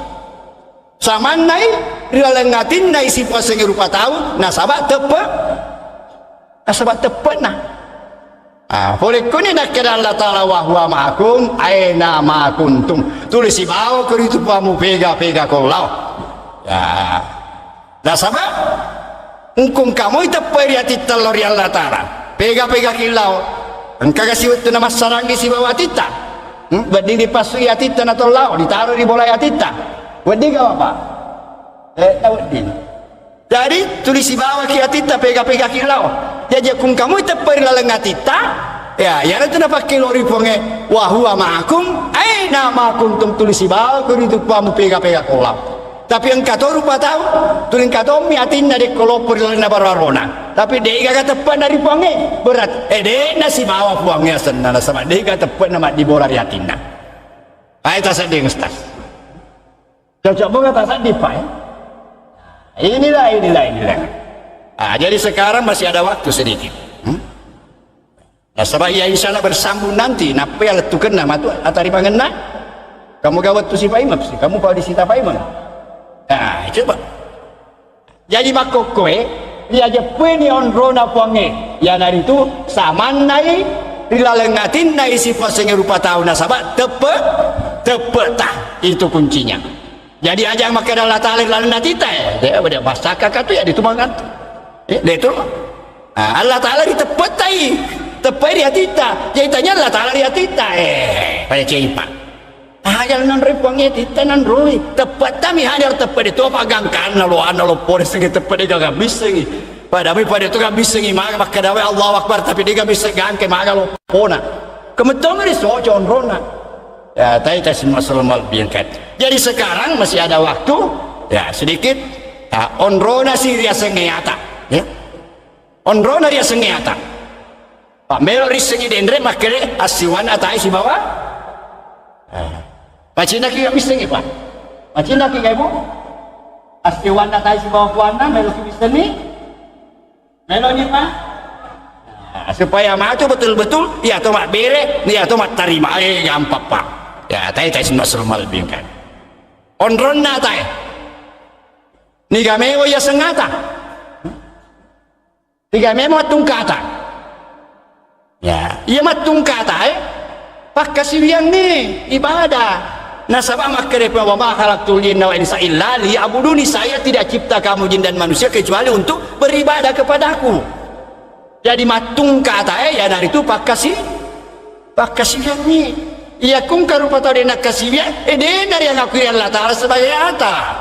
[SPEAKER 1] samanai rilalengatin na sifat senge rupa tahu nasabak tepe nah boleh kuni nak kira Allah Ta'ala wa huwa ma'akum aina ma kuntum tulis si bawa ke itu pamu pega kolau ya nasabak ungkung kamu itu periati telur ya Allah Ta'ala pega kilau engkau kasih itu nama sarangi si bawa tita berdiri pasui atita atau lau ditaruh di bola atita wedi ka Bapak? Wedi. Jadi tulis di bawah kiatita pega kilau. Jadi kung kamu teperi laleng atita, ya itu na pakai lori ponge wa huwa ma'akum aina ma kuntum tulis di bawah ku itu pamu pega kolam. Tapi engkau tahu rupa tahu, tuling kata mi atin dari kolopur na bararona. Tapi dia kata tepat dari puangnya berat. Dia nasi bawa puangnya senana sama dia kata tepat nama di bola yatina. Ay tas dia ngestas. Cocok banget tas di pai. Inilah. Jadi sekarang masih ada waktu sedikit. Nah, sebab ya insyaAllah bersambung nanti. Napa ya letukan nama tu atari pangena. Kamu gawat tu si paimap sih. Kamu bawa di sita paimap. Nah, coba. Jadi makokoe dia aja peni onrona puange. Ya dari itu saman nai rilalengatin nai sifat sengi rupa tahu nasabah tepe tah itu kuncinya. Jadi aja maka Allah Taala lalu natita dia pada bahasa kakak tu ya ditumangan. Dia tu Allah Taala ditepetai. Tepai dia tita, jadi tanya Allah Taala dia tita, pada cipa. Yang nan repangnya tita nan roi, tepat kami hanya tepat itu apa gangkan nalo polis yang tepat dia gak bisa ni. Pada itu gak bisa ni, maka dawe Allah Akbar tapi dia gak bisa gangke maka lo pona. Kemetong ni so John Rona. Ya, tadi semua selamal biarkan. Jadi sekarang masih ada waktu, ya sedikit. On Rona sih dia sengiata, ya. On Rona dia sengiata. Pak Melo risengi dendre makere asiwan atai si bawah. Macina ki kami sengi pak. Macina ki kamu asiwan atai si bawah puana melo ki biseni. Melo ni pak. Supaya maju betul-betul ya to mak bere ni atau mak tarima gampang pak. Ya tai semua serumal bingkan. Onronna tai. Ni gameo ya sengata. Tiga memo tungkata. Ya, ia matung kata pak kasih yang ni ibadah. Nasabah makere wa ma khalaqtul jinna wal insa illa liya'buduni. Saya tidak cipta kamu jin dan manusia kecuali untuk beribadah kepadaku. Jadi matung kata ya dari itu pak kasih yang ni. Ia kum karupa tau dena kasih ya. Dari yang aku Allah Taala sebagai ata.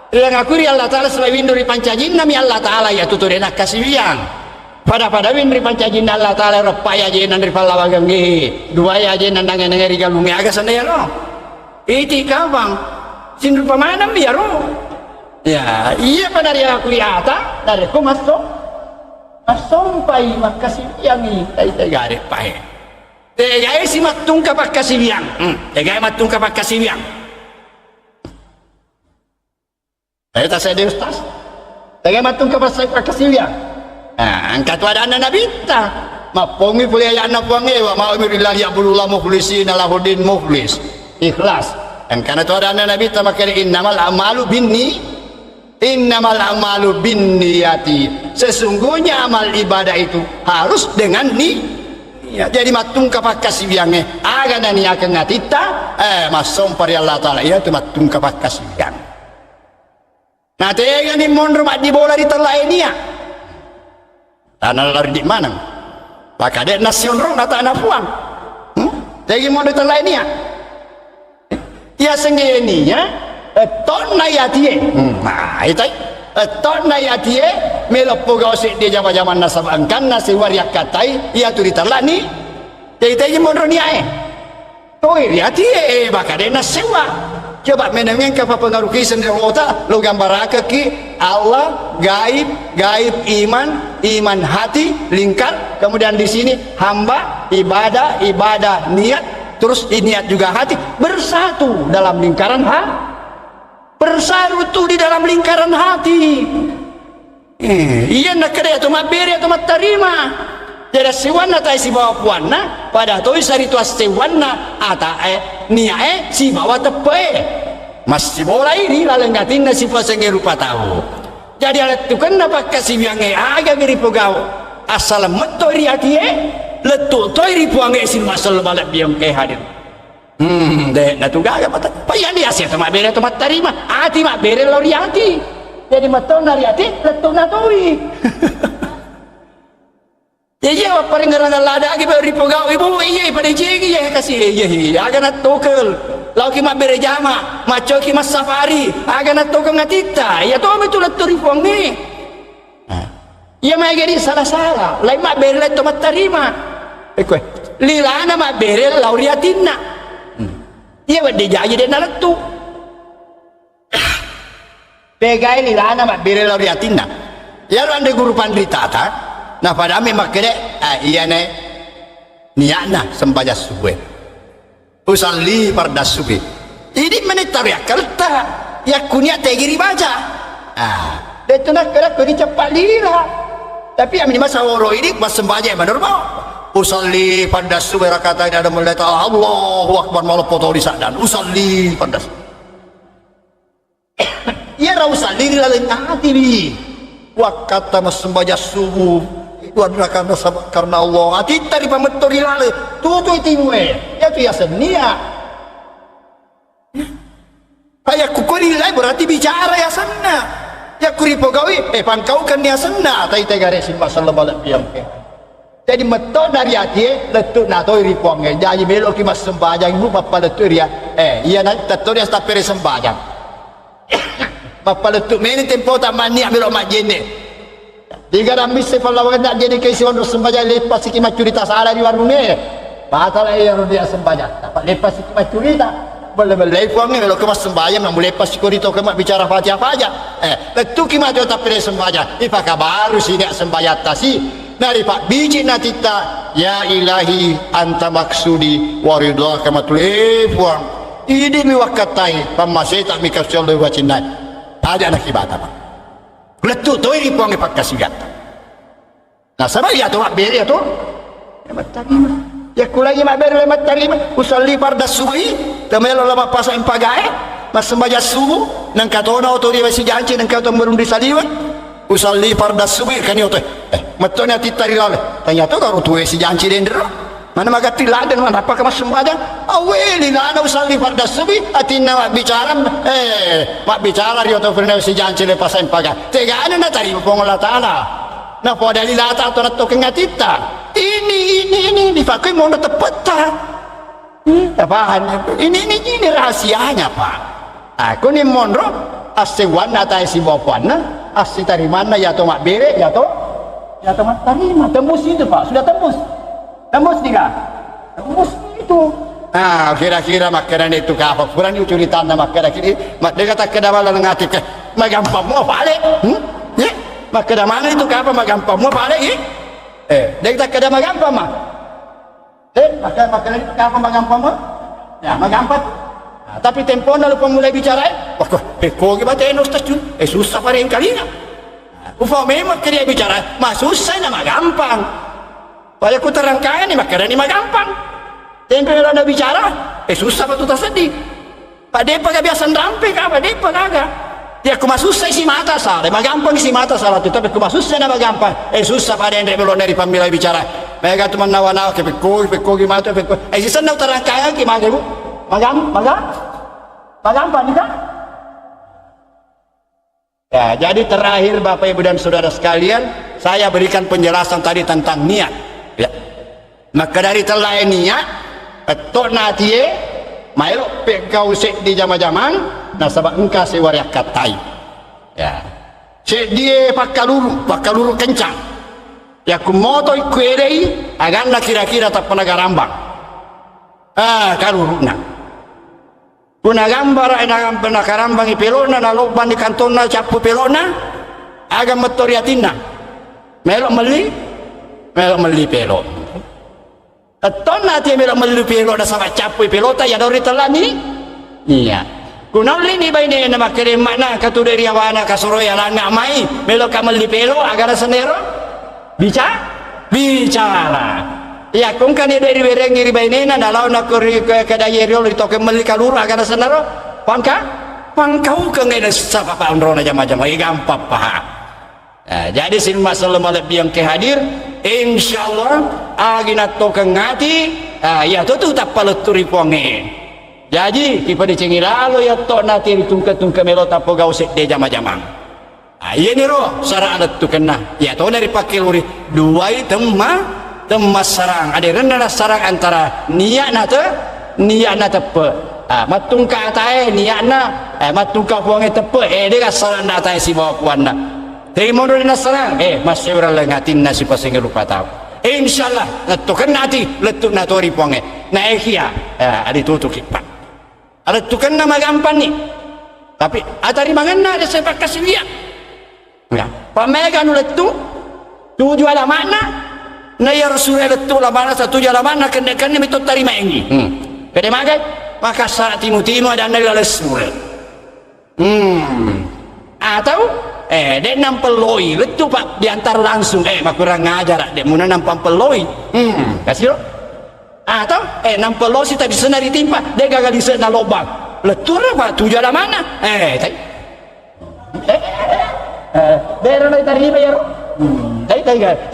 [SPEAKER 1] Yang aku Allah Taala sebagai winduri pancajin nami Allah Taala ya tutur dena kasih yang. Pada windri pancajin Allah Taala repaya aja nan ripala wagangi dua ya aja nandang ngeri galungi agak sana ya lo iti kabang sin rupa mana mi ya lo ya iya pada dia aku liata dari ku masuk pai makasih yang ini tai gare pai tegai si matung kapak kasih yang tegai matung kapak kasih yang saya tak saya ustaz tegai matung kapak kasih yang. Angkat wadana nabita mapongi boleh ya anak wangi wa ma'amirillah ya'budullah mukhlisin lahudin mukhlis ikhlas dan karena wadana nabita maka innamal a'malu binniyati sesungguhnya amal ibadah itu harus dengan ya, jadi matung kapak kasih biangnya agana ni akan ngatita masom pari Allah Ta'ala ya itu matung kapak kasih biang nah tega ni mondro mak di bola di terlain ya tanah lari di mana? Maka ada nasion rong nata anak puang. Jadi mau datang lainnya. Dia senggeni ya. Ton nayatie. Nah itu. Ton nayatie melopo gausik dia zaman nasab angkan nasi wariak katai. Ia tu diterlani. Jadi mau ronia. Toir ya tie. Maka ada nasiwa. Coba menengeng kapa pengaruh kisah dari otak lo gambar ki Allah gaib iman hati lingkar kemudian di sini hamba ibadah niat terus niat juga hati bersatu dalam lingkaran bersatu di dalam lingkaran hati. Iya nak kerja tu mak beri atau mak terima. Jadi siwana tai si bawa puana pada toi sari tu siwana ata niae si bawa tepe masih boleh ini lalengatin nasi pasangnya rupa tahu. Jadi alat tu kan dapat kasih yang agak ngeri pegau asal meto riati letu toi ripuange sin masal balak biang ke hadir. Deh natu gaga mata payan dia sih mak beri atau mak terima ati mak beri loriati. Jadi meto nariati letu natoi. Iya paling ngerana lada lagi beri pegau ibu iya pada jegi ya kasih iya agak nak tokel lauki mak bere jama maco ki mas safari agak nak tokel ngatita ya to betul turi pongi iya mai gadi salah lain mak bere to mat terima lilana mak bere lauriatina iya wadi jaji den naletu pegai ni lana mak bere lo riatina ya ro ande guru pandita ta nah pada ame mak kede iya ne niana sembahyang subuh usalli farda subuh ini menit ya kerta ya kunia tegiri baca itu nak kena kuni cepat lira tapi yang masa woro ini pas sembahyang benar mau usalli farda subuh rakaat ada mulai Allahu akbar malah foto di sadan usalli farda ya rausa diri lalu hati bi wakata sembahyang subuh itu adalah karena Allah hati tadi pametori lalu tutu itu ya tu ya senia kayak kukuri lain berarti bicara ya sana ya kuri pogawi pangkau kan ya sana tai tegare simba sallallahu alaihi wasallam jadi meto dari hati letuk na toi riponge jadi belok ki mas sembahyang ibu papa letuk ya iya nak tatori sta pere sembahyang Papa letuk meni tempo tak mani ambil mak jene. Tiga ramis sepalawan nak jadi keisiwan sembahyang lepas iki macurita salah di warung ni. Batal yang dia sembahyang. Dapat lepas iki macurita. Boleh puang ni kalau kemas sembahyang nak lepas sikurito kemak bicara Fatihah aja. Letuk ki majo tak pere sembahyang. Ipaka baru sini sembahyang tasi. Nari pak biji natita ya ilahi anta maksudi waridha kama tu puang. Ini mi wakatai pamasai tak mikasol lewa cinai. Ada anak ibadah pak letuk tu ini puang ipak kasih gata nah sama ya tu mak beri ya tu lemat tarima ya kulagi mak beri lemat tarima usalli farda subuhi temelo lama pasa impagai mas sembahyang subuh nang katona auto dia masih janji nang katona merundi saliwan usalli farda subuhi kan itu metona titari lale tanya tu kalau tu si janji dendro mana magati laden mana apa kemas sembahyang aweli lana usalli farda subuhi atina mak bicara mak bicara dia tu pernah si janji lepas impagai tegane na tari pengolah tanah nah pada lilata atau nato kengatita ini dipakai mau tepat apa ini rahasianya pak aku ni monro asewan natai si bapana asli dari mana ya to mak bere ya to mak tarima tembus itu pak sudah tembus tidak tembus itu kira-kira makanan itu apa kurang cerita nama kira-kira mak dia kata kedawalan ngati ke magampang mau balik ya maka mana itu apa magampang mau balik dia kata kedama magampang mah maka makanan itu apa magampang mah ya magampang tapi tempo lalu pemulai bicara kok gimana enos tajun susah pada yang kalinya ufa memang dia bicara mah susah nama gampang pada ku terangkan ni makanan ni mah gampang tempo lalu bicara susah betul tak sedih pak depa gak biasa rampe apa depa kagak dia ku susah si mata salah mah gampang si mata salah tu tapi ku susah nama gampang susah pada yang belum dari pemilai bicara mereka tu menawa-nawa ke peko gimana tu peko si sana terangkan gimana bu gampang kan ya jadi terakhir Bapak Ibu dan Saudara sekalian saya berikan penjelasan tadi tentang niat ya maka dari telah niat etok natie mailok pekau sek di zaman-zaman nah sebab engkau sewariak katai ya sek dia pakaluru kencang ya kumoto ikuerei aganda kira-kira tak pernah garambang kaluruna kuna gambar ina pernah karambang ipelona na loban di kantona capu pelona agam metoriatina melok meli pelo atona ti melok meli pelo na sama capu pelota ya dari telani iya kuna lini baine na makere makna katu dari awana kasoroya langa mai melok ka meli pelo agara senero bicara ya kung kan dari bereng iri bainena nalau nak kedai riol itu ke meli kalura agak senaro pangkau ke ngene sapa pa ondrona jama-jama gampang paham jadi sin masalah malap yang kehadir insyaallah agina to kengati ya tu tak paleturi ponge jadi kipa di cengilalo ya to nati tungka melo tapo gausek de jama-jama iya ni ro sara alat tu kena ya to dari pakiluri dua temas sarang ada rendah sarang antara niat na tepe matungka tae niat na matungka puange tepe dia sarang na tae si bawa puan na dari mundur na sarang masih orang lengatin na si pasing rupa tahu insyaallah letukan nanti letuk na tori puange na ada tutup kipak ada tukan nama gampang ni Tapi atari mangena dia sepak kasih dia. Ya, pamegan ulet tu tujuh ala makna. Na ya Rasulullah tu la mana satu jala mana kena mitot tarima ini. Kede magai maka saat timu-timu ada na Rasul. Atau dek nampeloi letu pak diantar langsung mak kurang ngajar dek muna nampeloi. Kasih lo. Atau nampeloi si tak bisa nari timpa dek gagal di sana lobang. Letur apa tujuh ala mana? Bero na tarima ya.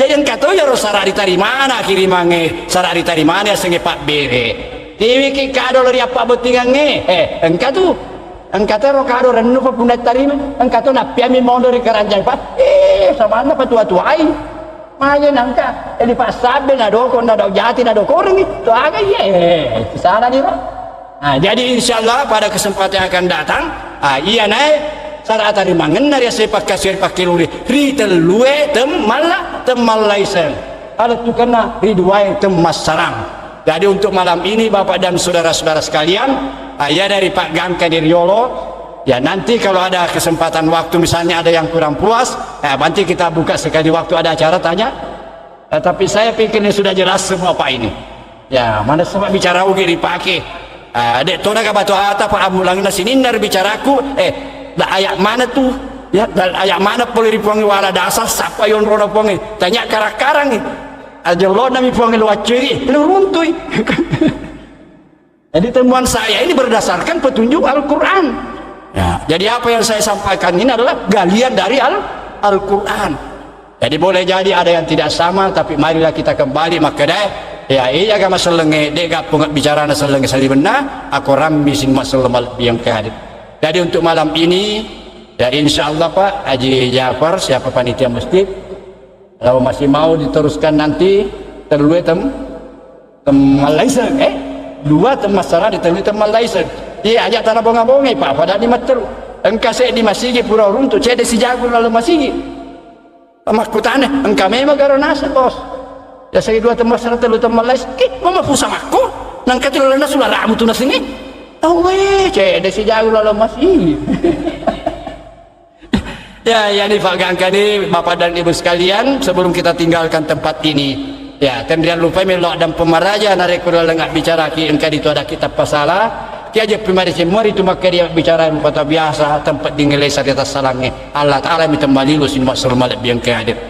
[SPEAKER 1] Jadi engkau ya sarah ditari mana kiri mange sarah ditari mana senge Pak Bere tiwi ki kado lari apa betingange engkau tu ro kado renu pa punat tarima engkau tu nak piami mau dari keranjang Pak sama anda tua ai maya nangka di Pak Sabe na doko na dok jati na doko orang itu aga ye sana ni jadi insyaallah pada kesempatan yang akan datang iya naik saat hari mangen nari sepak kasir pakai luri ritel lue temala temalaisen ada tu kena ridwai temasarang. Jadi untuk malam ini Bapak dan saudara-saudara sekalian ayah dari Pak Gamka di Riolo ya nanti kalau ada kesempatan waktu misalnya ada yang kurang puas nanti kita buka sekali waktu ada acara tanya tapi saya pikir ini sudah jelas semua Pak ini ya mana semua bicara ugi dipakai dek tona ka batu ata Pak amulang na sininar bicaraku da ayak mana tuh ya dan ayak mana boleh dipuangi wala dasar siapa yang roda puangi tanya karang-karang aja lo nami puangi lu aciri lu runtui. Jadi temuan saya ini berdasarkan petunjuk Al-Quran ya, jadi apa yang saya sampaikan ini adalah galian dari Al-Quran. Jadi boleh jadi ada yang tidak sama tapi marilah kita kembali maka deh ya iya ga masalenge dega pungat bicara na salenge salibena aku rambi sing masalah yang kehadir. Jadi untuk malam ini ya insyaallah Pak Haji Jafar siapa panitia masjid kalau masih mau diteruskan nanti terlue Malaysia dua masalah di Malaysia dia ajak tanah bonga-bonga Pak pada di meter engkau saya di masjid pura runtuh saya si jago lalu masjid makutane engkau memang garonasa bos ya saya dua masalah terlue Malaysia mama pusang aku nang katilola sudah ramu tu nasingi. Oh cek si jauh lalu masih. Ya ini Pak Gangka ini Bapak dan Ibu sekalian sebelum kita tinggalkan tempat ini ya tendian lupa melok dan pemaraja narekura lengah bicara ki engkau itu ada kitab pasalah ki aja primari semua itu maka dia bicara kata biasa tempat dingelai di atas salangnya Allah Ta'ala minta malilu sin maksud malak biang kehadir.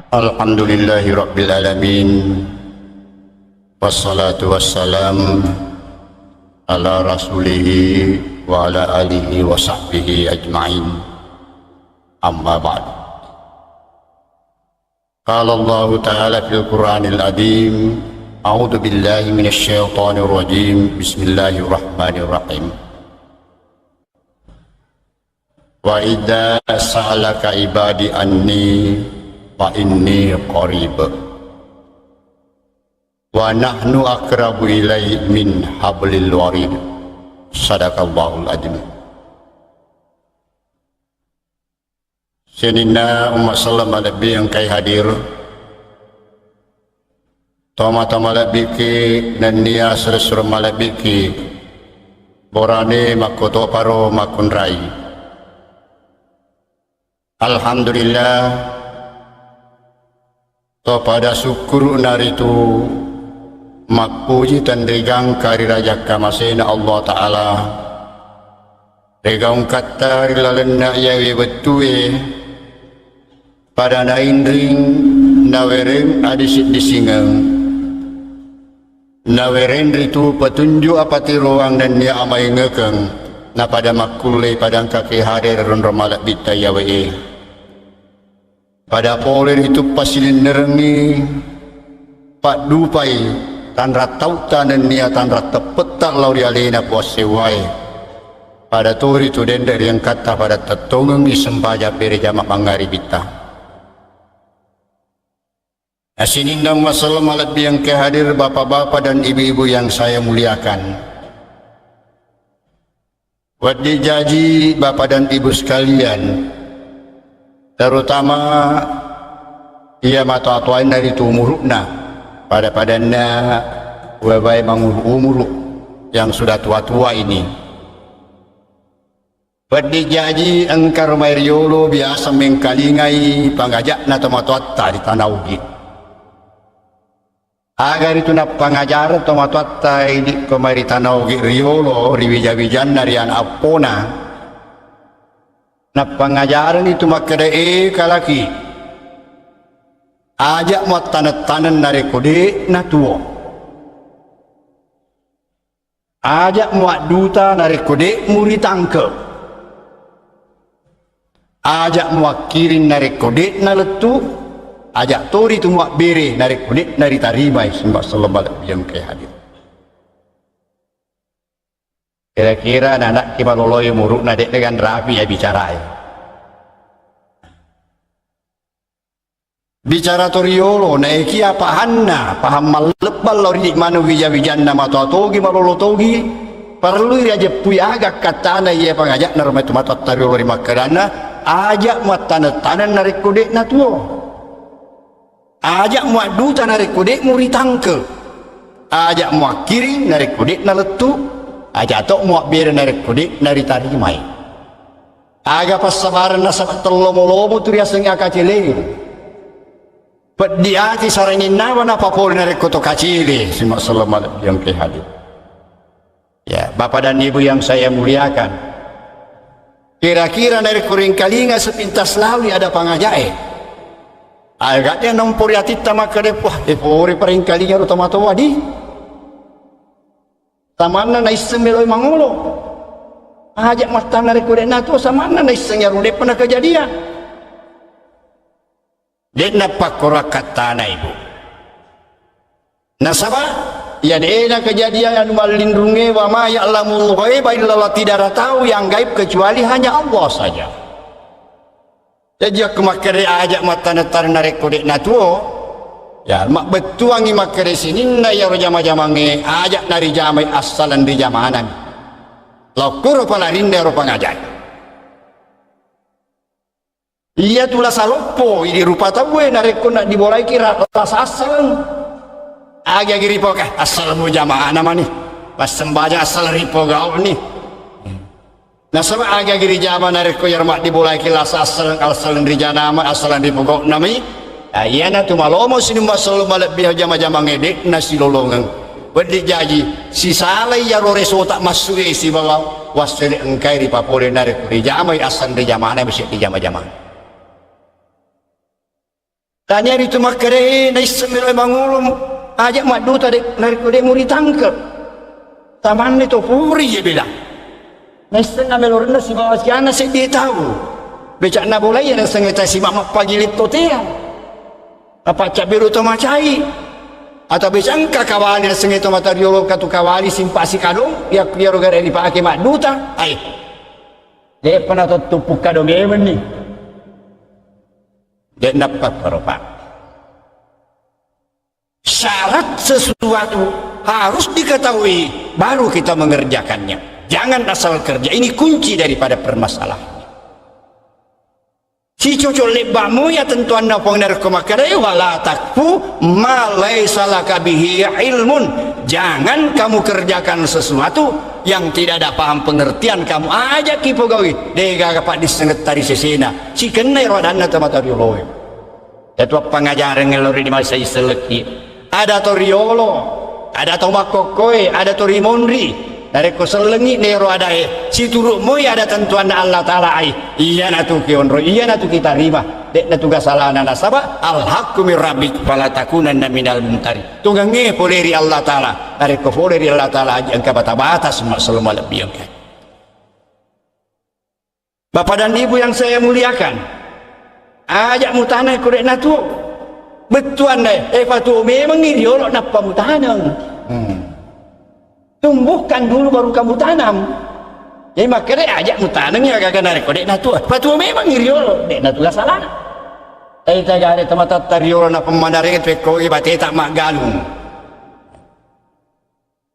[SPEAKER 1] Alhamdulillahi Rabbil Alamin wassalatu wassalam ala rasulihi wa ala alihi wa sahbihi ajma'in amma ba'd. Qala Allah Ta'ala fil Qur'anil Azim a'udzu billahi minasy syaithanir rajim bismillahirrahmanirrahim wa idza sa'alaka ibadi anni wa inni qarib wa nahnu akrabu ilai min hablil warid sadaqallahul azim. Senina umat salam lebih yang kai hadir toma-toma lebih ki dan nia sur lebih ki borane makoto paro makun rai. Alhamdulillah to pada syukur naritu makpuji dan regang kari raja kamasena Allah Ta'ala regang kata rilalena yawi betue pada naindring nawereng adisit disingang naweren ritu petunjuk apa ti ruang dan dia amai ngekeng na pada makule padang kaki hadir ron romalak bita yawe pada polen itu pasilin nerengi Pak dupai tan ratauta dan niatan ratepeta lauri alena puasewai pada turi tu dender yang kata pada tetongeng isembaja bere jamak mangari bita asinindang masalah malat yang kehadir bapak-bapak dan ibu-ibu yang saya muliakan. Wadi jaji bapak dan ibu sekalian, terutama ia mata atuan dari tumurukna pada padanna wabai umur yang sudah tua-tua ini. Wadi jaji engkar mairiolo biasa mengkalingai pangajak na tomatoata di tanah ugit. Agar itu nak pengajar tomatoata di kemari tanah ugit riolo riwija-wijan narian apona. Nak pengajaran itu makadai kalaki. Ajak mau tanan-tanan dari kode na tuo. Ajak mau duta dari kode muri tangke. Ajak mau kirin dari kode na letu. Ajak tori tu muak bere dari kode dari tarimai sembah sallallahu yang ke hadir. Kira-kira anak kimaloloy muruk nadek dengan rapi ya bicara ya. Bicara toriolo naiki apa hanna paham malebal lori manu wija-wijan nama togi malolo togi perlu aja puya agak katana ia pangajak norma tu mata toriolo lori makarana ajak muat tanah-tanah narik kode na tuo. Ajak muak duta narik kudek muri tangke, ajak muak kiri narik kudek na letu, ajak tok muak bere narik kudek nari tarimai. Aga pas sabaran na sabat lomo-lomo tu riaseng akacile. Pet diati sarangin nawa na papor narik koto kacile, simak selamat yang ke hadir. Ya, bapak dan ibu yang saya muliakan. Kira-kira narik kuring kalinga sepintas lawi ada pangajai. Agaknya nompor ya tita makade wah epore paring kalinya rotomato wadi tamana na isemeloi mangolo ajak mata narik kude nato samana na isenya rude pernah kejadian dek napa korakat tanah ibu nasaba ya dena kejadian anu malindunge wa ma ya'lamul ghaiba illallah tidak tahu yang gaib kecuali hanya Allah saja. Jadi aku makere ajak mata netar narik kode natuo, ya mak betuangi makere sini na ya jama-jamange ajak nari jamai asalan di jamanan. Lokur palarin dero pangajak. Iya tulah salopo ini rupa tahu narik kona dibolai kira tas asal. Agak giripo kah asal mu jamaah nama nih. Pas sembaja asal ripo gau nih. Nah sama agak giri jama narik ko yarmak dibolai kilas asal di janama asalan di pokok nami iya na tu malomo sini masal malak biar jama-jama ngedek nasi lolongan berdik jaji si salai ya rore so tak masuk si bawa wasili engkai di papore narik di jama asal di jama na mesti di jama-jama tanya di tu makere na isemelo mangulum ajak madu tadi narik ko dek muri tangkep taman itu puri je bilang Nesen amelorna si bawa siana saya dia tahu. Becak na boleh ya sengeta si mak pagi lip totiang. Apa cak biru to macai. Atau becak kakawali na sengeta mata riolo katu kawali simpasi kadong ya piaro gare di pakai mak duta. Ai. Dia pernah tupuk kadong emen ni. Dia dapat peropak. Syarat sesuatu harus diketahui baru kita mengerjakannya. Jangan asal kerja, ini kunci daripada permasalahan. Si cocok lebamu ya tentu anda pengenar kemakadai wala takfu ma laisa laka bihi ilmun. Jangan kamu kerjakan sesuatu yang tidak ada paham pengertian kamu aja kipo gawi. Dega kapak disenget tari sesena. Si kenai rodana temata riolo. Itu pengajaran ngelori di masa iseleki. Ada toriolo, ada tomakokoi, ada torimonri. Dari koselengi nero ada si turuk moy ada tentuan Allah Taala ai iya na tu kionro iya na tu kita riba dek na tugas salah na nasaba al haqqu mir rabbik fala takunanna minal mumtari tunggange poleri Allah Taala dari ko poleri Allah Taala angka batas selama lebih kan Bapak dan Ibu yang saya muliakan ajak mutanah korek na tu betuan deh patu memang ini diolok napa mu tanam. Tumbuhkan dulu baru kamu tanam. Jadi makanya ajak mu tanam ya kagak narik kodek natu patu memang ini diolok dek natu gak salah. Kita gak ada tempat tariolo na pemandaring itu koi bate tak mak galung.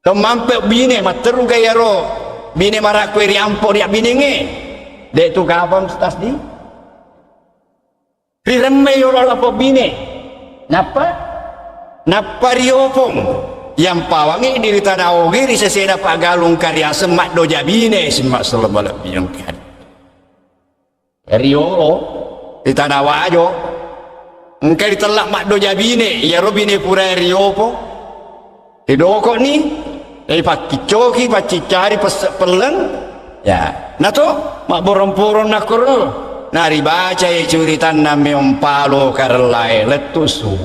[SPEAKER 1] Tomampe bine materu gaya ro bine marak kue riampo dia binenge. Dek tu kapan stas di? Rireme yolo apa bine? Napa? Napa riopong? Yang pawangi diri tanah oge di sesena pak galung karya semak doja bine semak selebalap yang kan. Riolo di tanah wajo. Engkau ditelak mak doja bine, ya robine pura riopo. Hidoko ni, pak kicoki, pak cicari, peleng. Ya, nato mak borong-borong nakuru. Nari baca ya cerita name ompalo karelai letusu.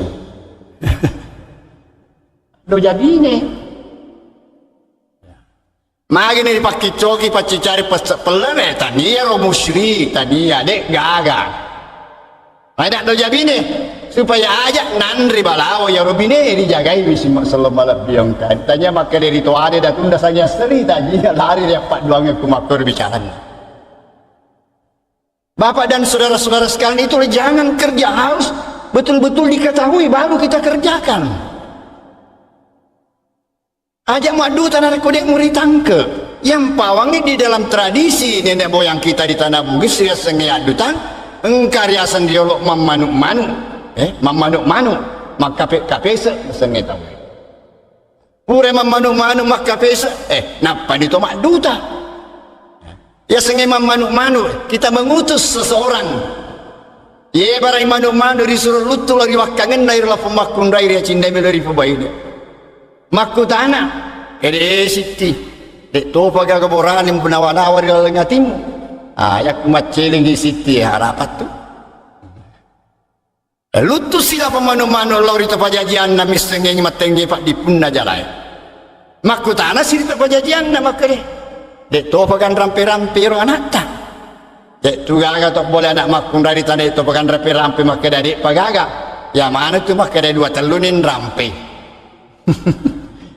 [SPEAKER 1] Doja bine. Magi ni pak kicoki, pak cicari, peleng. Tania romusri, tania dek gaga. Ada doja bine supaya ajak nandri balawo ya robine dijagai bisimak selebalap biang kan tanya maka dari to ada datun dasanya seri tanya lari dia pak duangnya kumakur bicara. Bapak dan saudara-saudara sekalian itu jangan kerja harus betul-betul diketahui baru kita kerjakan. Ajak madu tanah kodek murid tangke yang pawangi di dalam tradisi nenek moyang kita di tanah Bugis ya sengi adutan engkarya sendiolok memanuk-manuk memanuk-manuk maka kapesa sengi tahu pure memanuk-manuk maka kapesa napa dito mak duta ya sengi memanuk-manuk kita mengutus seseorang ye barai manuk-manuk disuruh lutu lari wakangen dari la pemakun dari ya cindai dari pebaine makku tanah siti dek to paga keboran yang benawa-nawa di dalam ngatimu. Ayak maceling di siti harapat tu. Lutu sila pemanu-manu lori pajajian na mistengi matenggi pak di punna jalai. Maku tanah sila pajajian na makere. Dek to pagan rampe-rampe ro anata. Dek tu gaga tok boleh anak makun dari tanah itu pagan rampe-rampe make dari pagaga. Ya mana tu make dari 2 telunin rampe.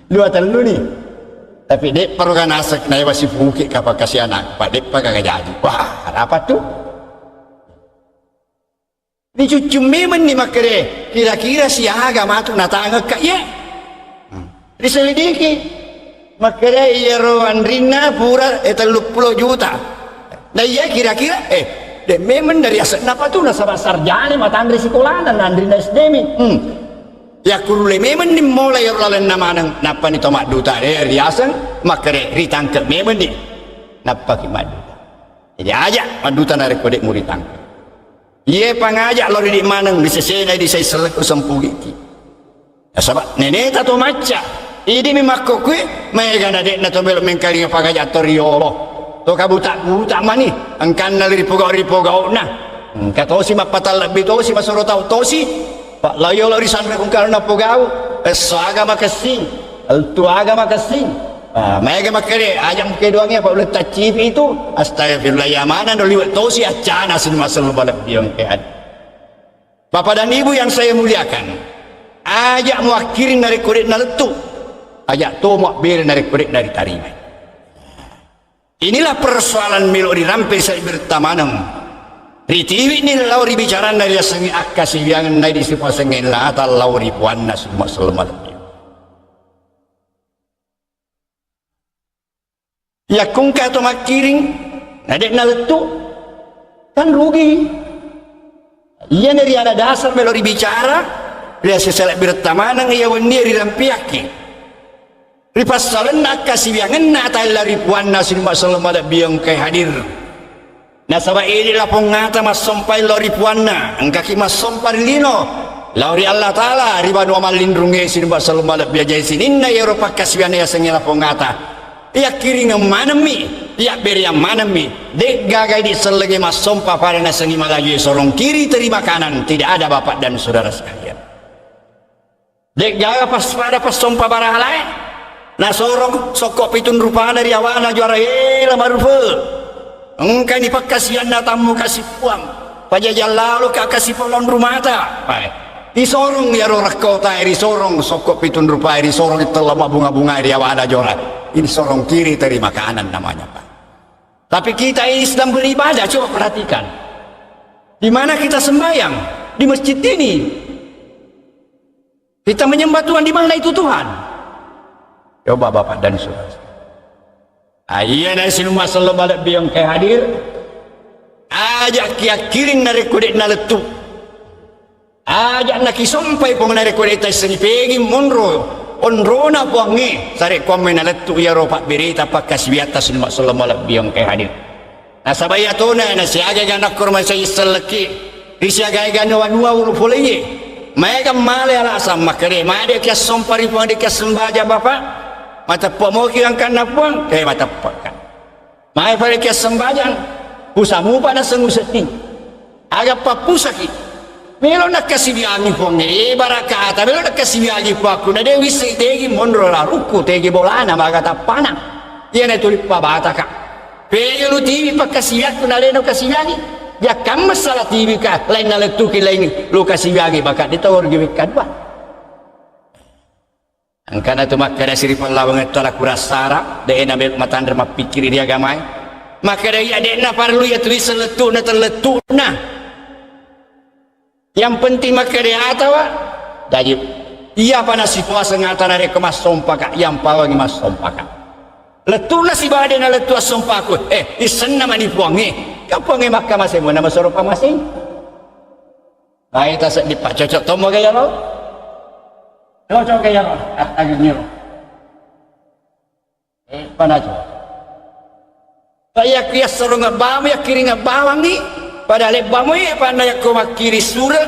[SPEAKER 1] 2 telunin. Tapi dek perlu kan asak naik masih bukit kapal kasih anak pak dek pak kagak jadi wah apa tuh ini cucu memang nih makere kira-kira si agama tuh natanga kak ya diselidiki makere iya Andrina pura 30 juta nah iya kira-kira dek memang dari asak napa tuh nasabah sarjana mata Andri sekolah dan Andrina SDM ya kurule memang ni mulai orang nama napa ni tomak duta riasan makere ritangke memang ni napa ki madu jadi ajak maduta narik kodek murid tangke ye pangajak lori di manang di sesena di saya seleku sempugi ki ya sabak nenek tato maca ini mimakko kue mega nadek na to belum mengkali pangajak toriolo to kabuta buta mani engkan nali ripoga na kato si mapatal lebih to si masoro tau to si Pak layo lori sampai kungkar na pogau, esaga makasing, altu aga makasing, mega makere, ajam ke doangnya Pak udah tacip itu, astagfirullah ya mana doliwat tosi acana semua balap diong kead. Bapak dan Ibu yang saya muliakan, ajak muakirin dari kurit naletu, ajak to muakbir dari kurit dari tarima. Inilah persoalan melodi rampe saya bertamanam. Ritiwi ni lauri bicara dari sengi akasi yang dari siapa sengi lata lauri puanna semua selamat. Ya kungka atau makiring, nadek naletu kan rugi. Ia dari ada dasar melori bicara, dia seselak bertamanang ia wendir dalam piaki. Ripas salen akasi yang nata lauri puanna semua selamat biang kai hadir. Nasabah ini lah pengata mas sompai lori puanna engkaki mas sompar lino lori Allah Ta'ala riba dua malindrungi sini basal malap biajai sini na Eropa kasbian ya sengela pengata ya kiri manami ya beri yang manami dek gagai di selagi mas sompa pada nasengi malagi sorong kiri terima kanan tidak ada bapak dan saudara sekalian dek gaga pas pada pas sompa baralai nah sorong sokok pitun rupa dari awana juara marufa engkau ni pak kasihan tamu kasih puang pajajal lalu kak kasih polon rumah ta Disorong ya rorak kota, disorong sokok pitun rupa, disorong itu lama bunga-bunga dia ada jora. Ini sorong kiri terima kanan namanya Pak. Tapi kita Islam beribadah, coba perhatikan. Di mana kita sembahyang? Di masjid ini. Kita menyembah Tuhan, di mana itu Tuhan? Coba Bapak dan Saudara. Iya nasi rumah selalu balik biang ke hadir. Ajak kia kiring dari kudet na letu. Ajak nak kisompai pun dari kudet seni pegi monro. Onrona puangi. Sari komen na letu ya ropak berita pakas biata selalu selalu balik biang ke hadir. Nasabaya tona nasi agak anak kurma saya seleki. Risi agak nuwa urupuleye. Mereka male ala sama kere. Made kia sompari puang dia kia sembaja Bapak. Mata pomoki yang kan napuang mata pakan mai pada kia sembahyang pusamu pada senguseti agak papusaki melo nak kasih biagi ponge barakata melo nak kasih biagi paku na dewi sedegi monro la ruku tegi bolana maga tapana yene tuli pabata ka pelo TV pakasih biagi na leno kasih biagi ya kam masalah TV ka lain na letuki lain lu kasih biagi bakat ditawar giwikan ba angkana tu maka ada siri pallawang tala kurasara de ena bel matandar mapikir dia gamai maka dari adena parlu ya tulis letuna terletuna yang penting maka dia atawa dajib iya pana situasi ngatana re kemas sompaka yang pawangi mas sompaka letuna si badena letua sompaku isenna mani puangi kapuangi maka masih mana masoropa masing baik tak dipak cocok tomo gaya lo cocok kaya roh, agak nyuruh. Pana coba. Saya kias sorong ngabam ya kiri ngabawang ni. Pada lebamu ya pana ya koma kiri surat.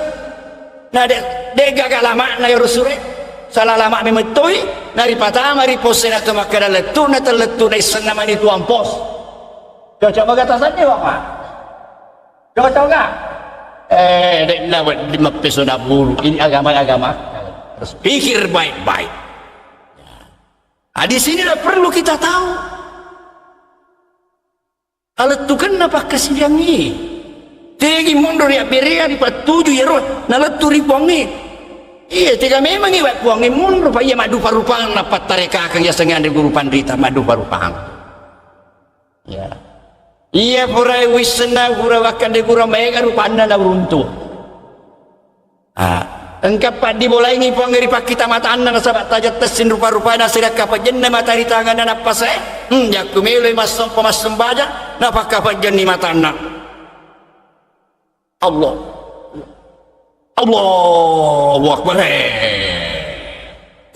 [SPEAKER 1] Nah de gagal lama na yoro surat. Salah lama memetoi. Nari patama ri posen atau makada letu na terletu na isan nama ni tuang pos. Cocok bagatasannya Bapak. Cocok enggak? Dek lawat 5 peso na bulu. Ini agama-agama. Terus pikir baik-baik. Di sinilah perlu kita tahu. Alat tu kenapa kasih yang ini? Tegi mundur ya berea di patuju ya roh. Nalat tu ripongi. Iya, tiga memang iwak puangi mundur pa iya madu parupang napat tareka kang ya sengan di guru pandita madu parupang. Ya. Iya purai wisna pura wakan di guru mega rupanda na runtuh. Engkau pak dimulai ni pangeri pak kita mata anda sahabat tajat tesin rupa-rupa nasirat kapat jenna mata di tangan dan apa saya jaku mele mas sembaja napa kapat jenni mata anda Allah Allahu Akbar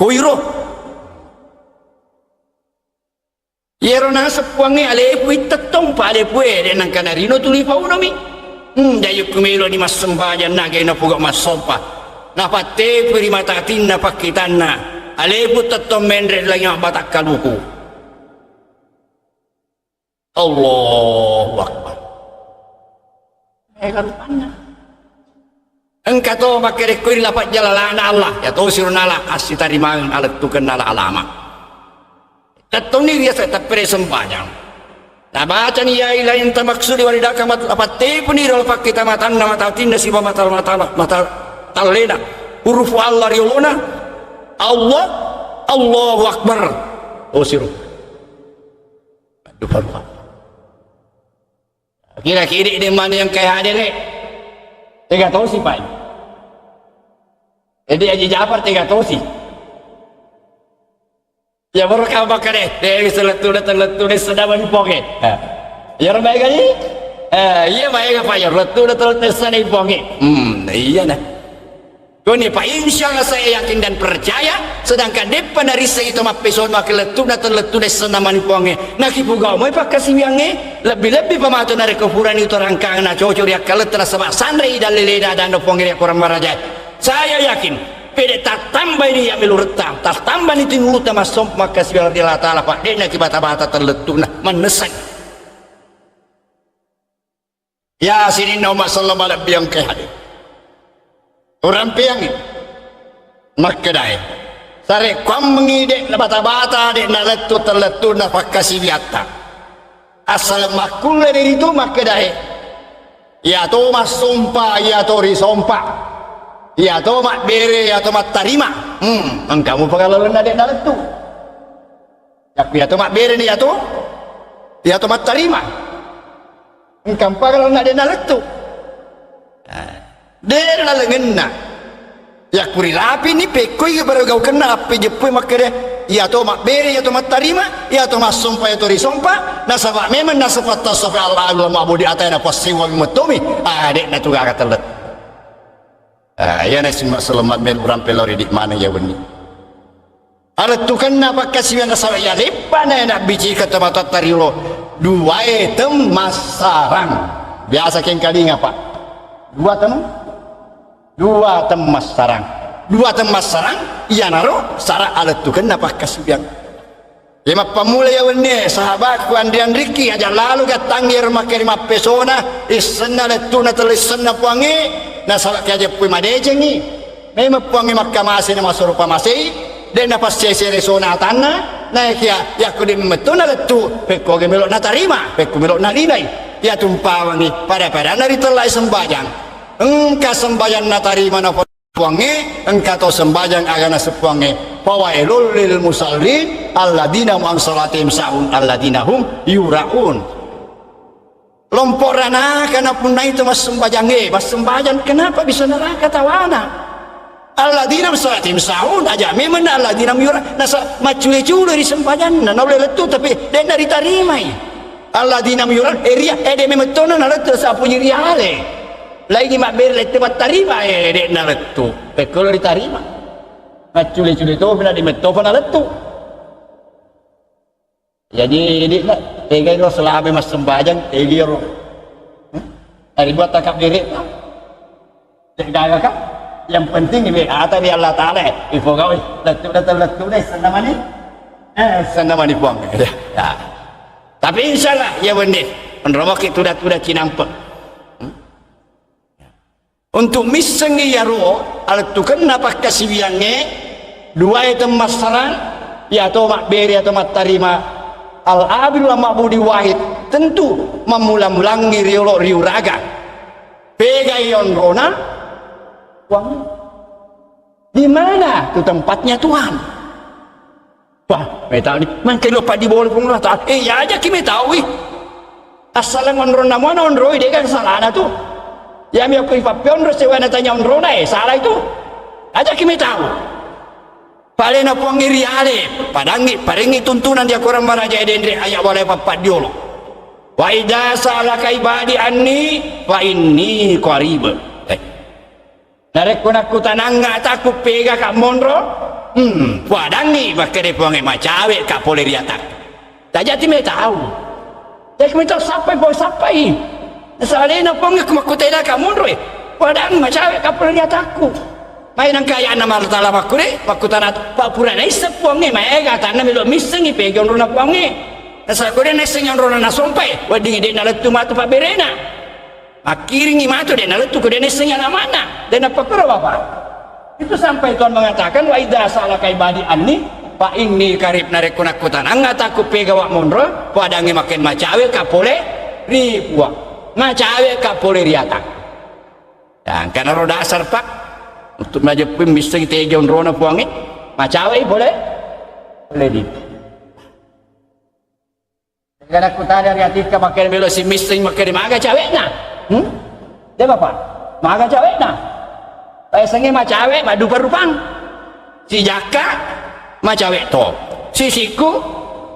[SPEAKER 1] koiro yero nasa puangi alepu itetong pa alepu nang kanarino tuli pa unomi jayu kumelo ni mas sembaja nagay na puga mas sompa napate peri matatin na pakitanna alebu tetong mendre lang yang batak kaluku Allahu Akbar karupanna engkau to makere kuir lapat jalalana Allah ya to sirunala asita rimangan alat tuken nala alama tetong ni dia tak pere sembahyang nah baca ni ya ilahin tamaksudi walidaka mat lapate pun ni rolpak kita matanna matatin na siba matal talena huruf Allah riolona Allah Allahu Akbar siru dupa kira-kira ini mana yang kaya hadir tiga tahu sih Pak jadi Haji Jafar tiga tahu sih ya berkah bakal deh seletu sedawan poke ya ramai kali iya baik apa ya letu sedawan poke iya nah Kuni Pak insya Allah saya yakin dan percaya sedangkan depan dari saya itu mapeson makeletu na terletu na senamani puange nakipugau mo ipakasih biange lebih-lebih pamato na rekufuran itu rangkang na cocor ya kalet na sama sandre idalileda dan no puange ya kurang marajai saya yakin pede tak tambah ini ya melurta tak tambah ini tinuluta masomp makasih biar Allah Ta'ala Pak dena kibata-bata terletu na menesan ya sini nama sallallahu alaihi biang kehadir orang piang makadai sare kam mengide na bata-bata de na letu terletu na pakasi biata asal makul dari itu makadai ya to mas sompa ya to ri sompa ya to mak bere ya to mak tarima engkamu pengalaman adek dalam tu ya to mak bere ni ya to mak tarima engkam pengalaman adek dalam tu dia lalu ngena ya kuri lapi ni pekoi baru kau kena api jepui makanya ya to mak bere ya to mak tarima ya to mak sumpah ya to risompa nasabak memang nasabat tasawuf Allah Allah ma'budi atayna pasiwa bimutumi adek na tu gak telet ya nasi mak selamat mel orang pelori di mana ya beni ada tu kena pakai siang nasabak ya lepa na nak biji kata mata tarilo dua item masarang biasa keng kali ngapa dua temas sarang iya naro sarang alat tu kena pakai siang lima pemula ya wene sahabatku Andrian Riki aja lalu katang dia rumah kerima pesona isena letu na telisena puangi na sahabat kaja pui madejengi memang puangi makka masih na masurupa masih dan napas sesere sona tanah na ya aku di metuna letu peko gemelo na tarima peko gemelo na linai ya tumpawangi pada nari telai sembayang engkau sembahyang natari mana puange engkau sembahyang agana sepuange fawailul lil musallin alladzina an salatihim sahun alladzina hum yuraun lompok rana kana punai itu mas sembahyang kenapa bisa neraka tawana alladzina salatihim sahun aja memang alladzina yura nasa macule-cule di sembahyang na oleh letu tapi dia dari tarimai alladzina yura area ede memang tona na letu sa punya riale lagi mak berlet tempat tarima dek na letu pekol ditarima macule-cule tu pernah dimeto pernah letu jadi dek nak tegai ro selama mas sembahyang tegai ro hari buat takap diri dek gaya kan yang penting ni atas ni Allah Taala info kau letu deh senama ni puang ya tapi insyaallah ya benih penromok itu dah cinampak untuk misengi ya ruo alat tu kena pakai siwiange dua itu masaran ya atau mak beri atau mak tarima al abil mak budi wahid tentu memulang-mulangi riu raga pegayon rona uang di mana tu tempatnya Tuhan wah metal ni makin lupa di bawah pun lah ya aja kimi tahu asal ngonrona mana onroi dia kan salah tu ya mi aku ifapion ro sewa na tanya onrona salah itu aja kimi tahu pale na puang iriale padangi tuntunan dia kurang maraja dendre ayak boleh papat diolo wa idza salaka ibadi anni fa inni qarib narek kuna kutananga takut pega kak monro padangi bakere puange macawe kak poleriatak tajati me tahu tak me tahu sampai salena pong kumakutay kamu roy padang macawe kapal niya tako may nang kaya na malatala makure makutanat papura na isapong ni maega tanah milo miseng ipegyon ro na pong ni nasa kure na iseng ro na nasumpay wading di nalat tumato pa berena akiring imato di nalat tu kure na iseng na mana dan napakura apa itu sampai Tuhan mengatakan wa idza salaka ibadi anni pa inni karib narek kunakutan angga taku pegawa monro padangi makin macawe kapole ribuak macawe kapole riatak dan karena roda dasar pak untuk majapin bisa kita ejon rona puangi macawe boleh di karena aku tanya riatik makin belo si mising makin maga cawe na dia bapak maga cawe na pasengi macawe madu perupang si jaka macawe to si siku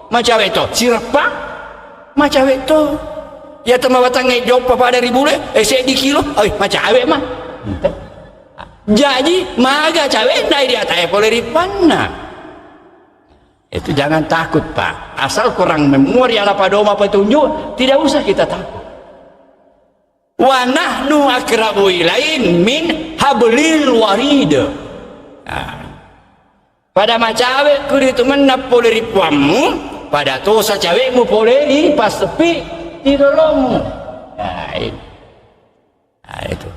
[SPEAKER 1] macawe to si repak macawe to ya tema batang ngejop papa dari bule saya di kilo macawe mah jadi maga cawe naik di atas poleri panna itu jangan takut pak asal kurang memori ala padoma petunjuk tidak usah kita takut wa nahnu akrabu ilain min hablil warid pada macawe kuritu menap poleri puamu pada tosa cawekmu poleri pas sepi di dalammu itu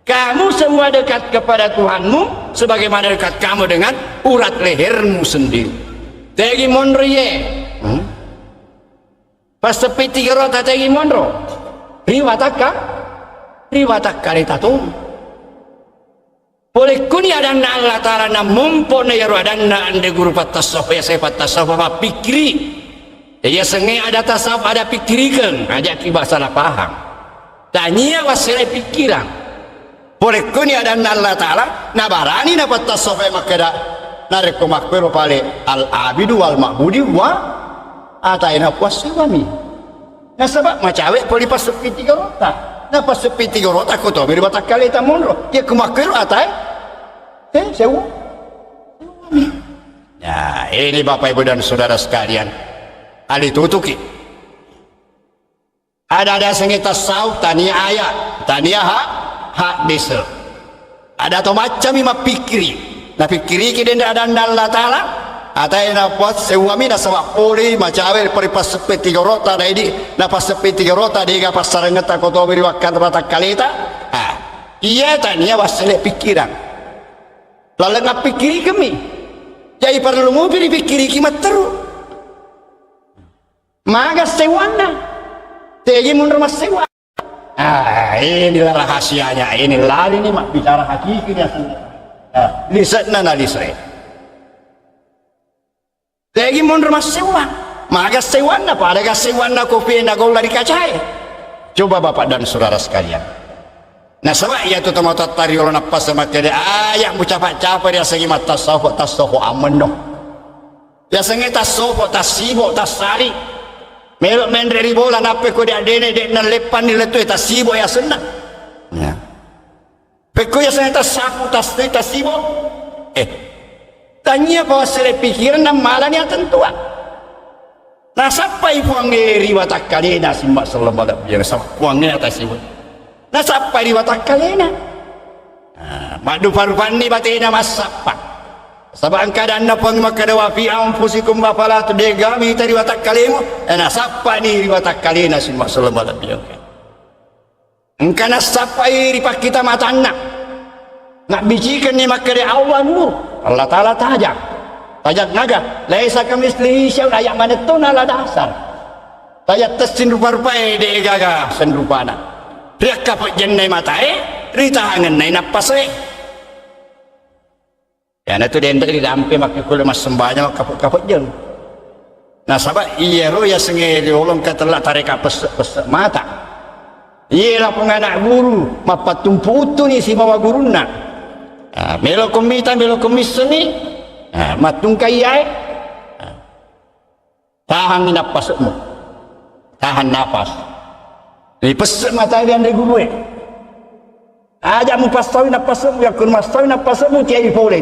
[SPEAKER 1] kamu semua dekat kepada Tuhanmu sebagaimana dekat kamu dengan urat lehermu sendiri tegi monriye pas sepi tiga rota tegi monro riwatakka ritatum Boleh kuni ada Allah Ta'ala na mumpon ya ada na ande guru patasawuf ya saya patasawuf apa pikiri. Ya sengai ada tasawuf ada pikirikan aja ki salah paham. Tanya wasile pikiran. Boleh kuni ada Allah Ta'ala na barani na patasawuf ya makada na rekomakero pale al abidu wal ma'budi wa ataina puasawami. Nah sebab macawe poli pasupi 3 rota. Nah pasupi 3 rota ko to beri batak kali ta monro. Ya kemakero atai sewa. Nah ini Bapak Ibu dan Saudara sekalian, ali tutuki ada sengit tasawuf tania ayat tania hak desa ada to macam ima pikiri na pikiri ki denda ada Allah Ta'ala atai na pot sewami na sama poli macawe peripas sepe 3 rota na ini na pas sepe 3 rota diga pasarengeta ko to beri wakan rata kalita iya tania wasile pikiran lalu ngap pikiri kami jadi perlu mau beri pikiri kimat terus maga sewana tegi mundur mas sewa inilah rahasianya ini lari nih mak bicara hakikinya lisatna na lisre tegi mundur mas sewa maga sewana pada ga sewana kopi na gol dari kacai coba Bapak dan Saudara sekalian. Nah sebab ia tu temu tatari orang apa sama kede ayat mucapak-capak dia segi mata tasawuf aman dong. Dia segi tasawuf tasibuk tasari. Melok menderi bola nape ko dia dene dek na lepan ni letu tasibuk ya senang. Ya. Peko ya segi tasibuk. Tanya bawa sele pikiran dan malah ni tentua. Nah sampai puang ngeri watak kali dah simbak selama dah biar sampai puang ngeri tasibuk. Nah sampai di watak kalena madu parupani batina masapa sabang kadang napang makadawa fi anfusikum bafala tu degami tadi watak kalemu nah sapa di watak kalena simak selama lebih engkana sapa iri pak kita mata anak nak bijikan ni makada Allah nur Allah Ta'ala tajak naga laisa kamislihi syai'un ayat mana tu nala dasar tajak tesin rupa-rupa de gaga senrupana riak kapok jennai matae ritahangan nai napasai ya na tu dendek di dampe makai kula mas sembahnya kapok jen nah sahabat iya ro ya sengai diolong katelak tarik pes mata iya lah penganak guru mapat tumpu utu ni si bawa guru nak melo komita melo komis ni matung kayai tahan napasmu tahan napas ni pesek mata dia dari guru ajak mu pasau napasmu ya kun masau napasmu tiai boleh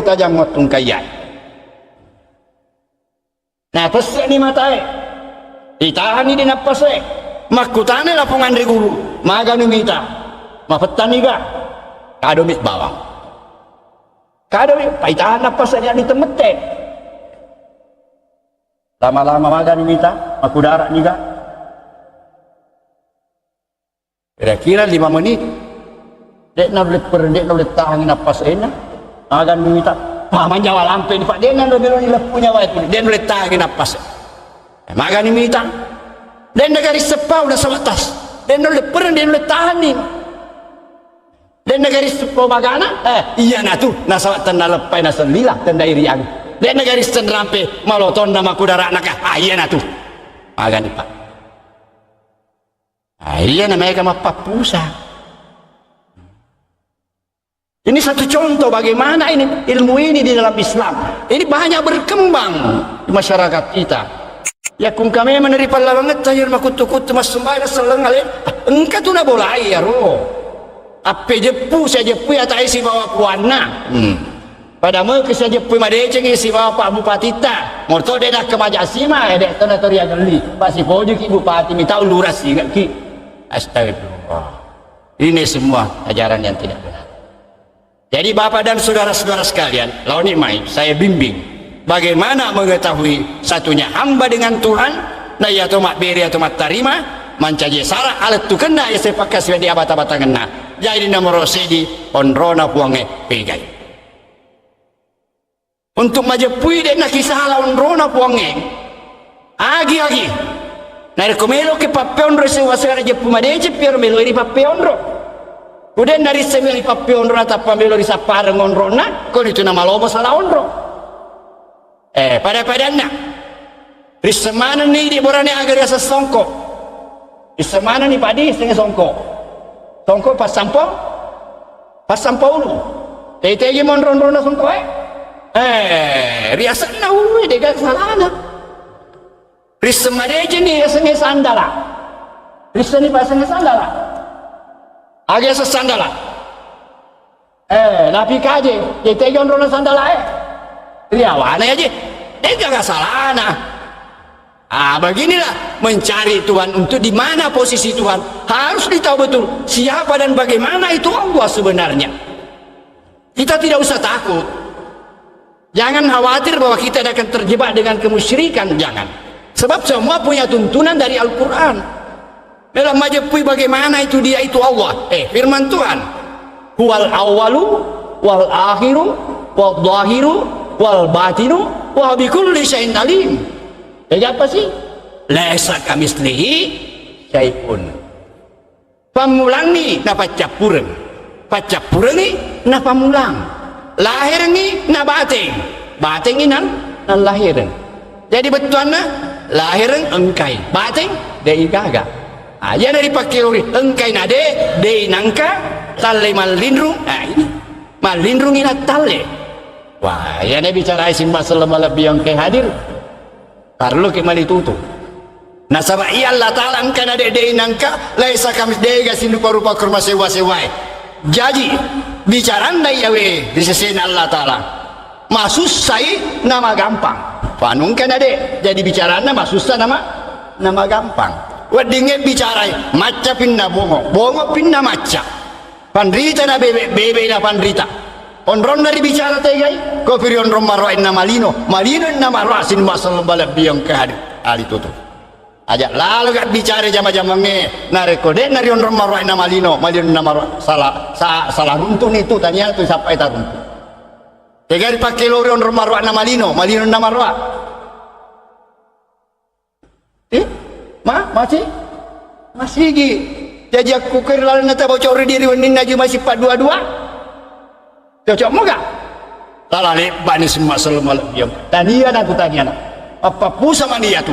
[SPEAKER 1] tajam matung kayai nah pesek ni mata ditahan ni di napasai makutane lapungan dari guru maga ni mita mapetan ni ga kado mit bawang kado paitahan napasai dia di temete lama-lama maga ni mita makudara ni ga kira-kira 5 menit dek na boleh tahan napas enak agan minta paman jawa lampe ni pak dia na boleh lepunya wae dia boleh tahan napas magan ni minta dan negari sepau dah sebatas dan boleh tahan ni dan negari sepau magana iya na tu na sawatan na lepai na selilah tanda iriang dan negari sen rampe maloton nama kudara nak iya na tu magan ni pak iya namanya kama papusa. Ini satu contoh bagaimana ini ilmu ini di dalam Islam. Ini banyak berkembang di masyarakat kita. Ya kung kami menerima lawangan tayar makutu-kutu mas sembahyang selengal. Engkau tu na boleh ya ro. Apa jepu saya jepu ya tak isi bawa kuana. Padamu ke saya jepu madeceng isi bawa Pak Bupati ta. Morto dia dah ke Majasima dek tanah teriak geli. Pasti pojo ki bupati minta uluras juga ki. Astagfirullah. Ini semua ajaran yang tidak benar. Jadi Bapak dan saudara-saudara sekalian, lawan mai saya bimbing bagaimana mengetahui satunya hamba dengan Tuhan, na ya to mak beri atau mak tarima, mancaje sara alat tu kena ya sepakas di abata-bata kena. Jadi nomor sedi onrona puange pegai. Untuk majapui dek nak kisah lawan rona puange. Agi-agi. Nari komelo ke papeon ro se wasara je pumadeje pier melo iri papeon ro Kemudian dari semili papi onro atau pamelo di sapare ngonrona, kon itu nama lobo salah onro. Pada nak. Di semana nih di borane agar ya sesongko. Di semana nih padi setengah songko. Songko pas sampau lu. Tete monron-ron songko riasan na uwi dekat salana. Risma deje nih setengah sandala. Risma nih pas setengah sandala. Agak sesandala. Napi kaje, tete ron sandala riawana aja. Gak salana. Beginilah mencari Tuhan. Untuk di mana posisi Tuhan harus ditahu betul siapa dan bagaimana itu Allah sebenarnya. Kita tidak usah takut, jangan khawatir bahwa kita akan terjebak dengan kemusyrikan, jangan. Sebab semua punya tuntunan dari Al-Quran. Dalam majapui bagaimana itu dia itu Allah. Firman Tuhan, huwal awalu wal akhiru wal zahiru wal batinu wa bikulli syai'in alim. Jadi apa sih? Laisa kamislihi syai'un. Pamulang ni na pacapureng. Pacapureng ni na pamulang. Lahir ni na bateng. Bateng ni na lahiren. Jadi betuan na lahiren engkai. Bateng dei gaga. Aja dari pakai uri engkai na de nangka tale malindrung. Ini malindrung ina tale. Wah, ya ne bicara isim masalah lebih yang ke hadir. Karlo ke mali tutu. Nah sama iya Allah Ta'ala angka na de nangka laisa kamis dega sindu parupa kurma sewa-sewai. Jadi bicara ndai yawe di sisi Allah Ta'ala. Masus sai nama gampang. Panung kan ade jadi bicara masusah nama gampang. Wadinge bicara maca pinna bongo pinna maca. Pandrita na bebe na pandrita. Onron dari bicara tegai ko piri onron marwa inna malino inna marwa sin masal balab biang kahadi ali tutu aja lalu gak bicara jama-jama nge narekode nari onron marwa inna malino inna marwa salah runtun itu tanya tu siapa itu runtun tegai pakai lori onron marwa inna malino inna marwa masih gi jadi aku kira nata bocor diri wanin aja masih 422 cocok mau gak? Lalali bani semua selalu diam. Tania dan tania apa pun sama dia tu.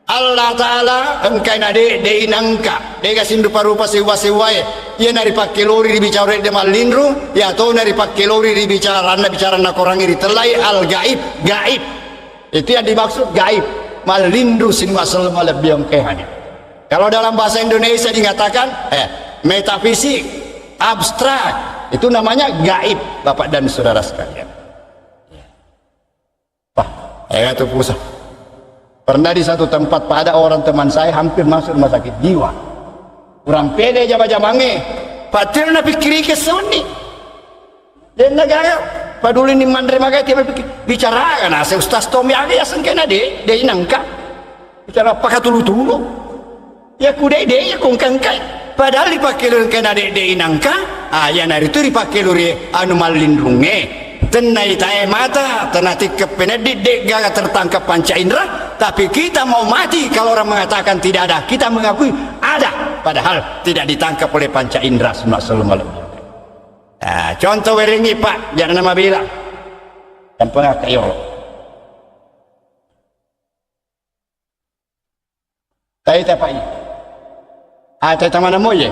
[SPEAKER 1] Allah Taala engkai nade de inangka de gasin rupa-rupa sewa-sewai. Ia nari pakai lori dibicara de malindru, ya atau nari pakai lori dibicara nak orang iri telai al gaib. Itu yang dimaksud gaib. Malindru semua selalu diam kehanya. Kalau dalam bahasa Indonesia dikatakan metafisik, abstrak. Itu namanya gaib, Bapak dan saudara sekalian. Wah, itu pusat. Pernah di satu tempat pada orang teman saya hampir masuk rumah sakit jiwa. Kurang pede jaba-jabange. Pak Tirna pikiri ke sini. Dan negara paduli ni mandre magai tiba bicara kan ase Ustaz Tommy age ya sengkena de inangka. Bicara apa tulu-tulu. Ya kude ya kongkangkai. Padahal dipakai luri kena de inangka, yang hari itu dipakai luri anu malindrunge, tenai tae mata, tenati kepenedit dek gak tertangkap panca indera, tapi kita mau mati kalau orang mengatakan tidak ada, kita mengakui ada, padahal tidak ditangkap oleh panca indera semua selalu. Contoh werengi Pak, jangan nama bila, dan pengakayo. Tahu tak Pak ini? Ada taman moye.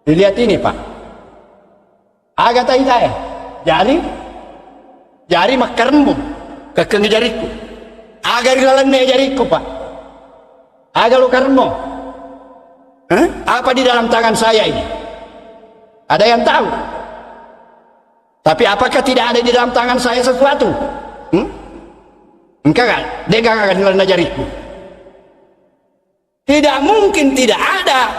[SPEAKER 1] Dilihat ini Pak. Agak tahu jari makarmu kekeng jariku. Agar dalam jariku Pak. Agak lu karmo. Apa di dalam tangan saya ini? Ada yang tahu? Tapi apakah tidak ada di dalam tangan saya sesuatu? Enggak kan? Dia enggak akan dalam jariku. Tidak mungkin tidak ada.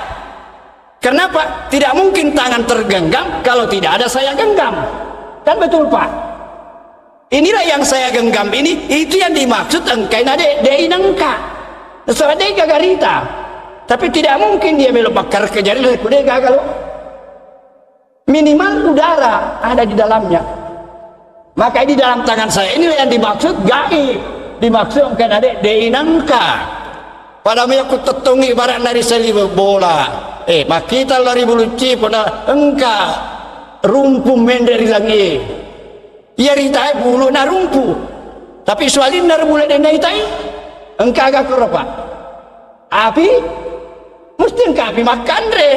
[SPEAKER 1] Kenapa? Tidak mungkin tangan tergenggam kalau tidak ada saya genggam. Kan betul Pak? Inilah yang saya genggam ini, itu yang dimaksud engkai nade de inangka. Soalnya dia gagarita. Tapi tidak mungkin dia melebakar ke jari dia gagal. Minimal udara ada di dalamnya. Maka di dalam tangan saya inilah yang dimaksud gaib. Dimaksud engkai nade de inangka. Padahal aku tetungi barang dari selibu bola. mak kita lari bulu cip na engka rumpu menderi lagi iya ritai bulu na rumpu tapi soalin na bulu den ritai engka agak keropa api mesti engka api makan re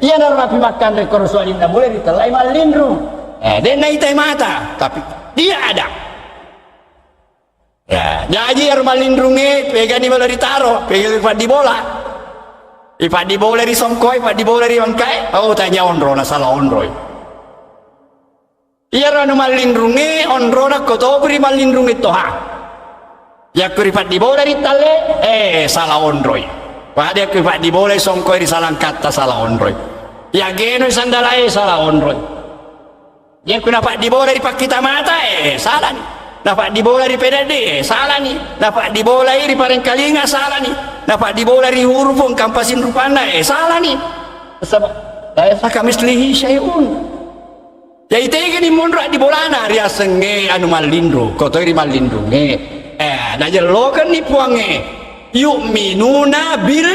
[SPEAKER 1] iya na api makan re koro soalin na boleh ditelai malindru den ritai mata tapi dia ada ya jadi yang malindrungi pegang di bola ditaro pegang di bola ipat di bola di songkoi ipat di bola di bangkai oh tanya onro na salah onro iya ranu malindrungi onro na koto beri malindrungi toha ya kuripat di bola di tale salah onro pada kuripat di bola songkoi di salah kata salah onro ya geno sandalai salah onro ya kunapa di bola di pak kita mata salah nih dapat di bola di PDD salah nih dapat di bola di Parengkalinga salah nih dapat di bola di Hurufung Kampasin Rupanda salah nih sebab saya kami selihi syai'un jadi tega di mundur di bolana ria senge anu malindru kotor di malindru nah jelokan nih puange yu'minuna bil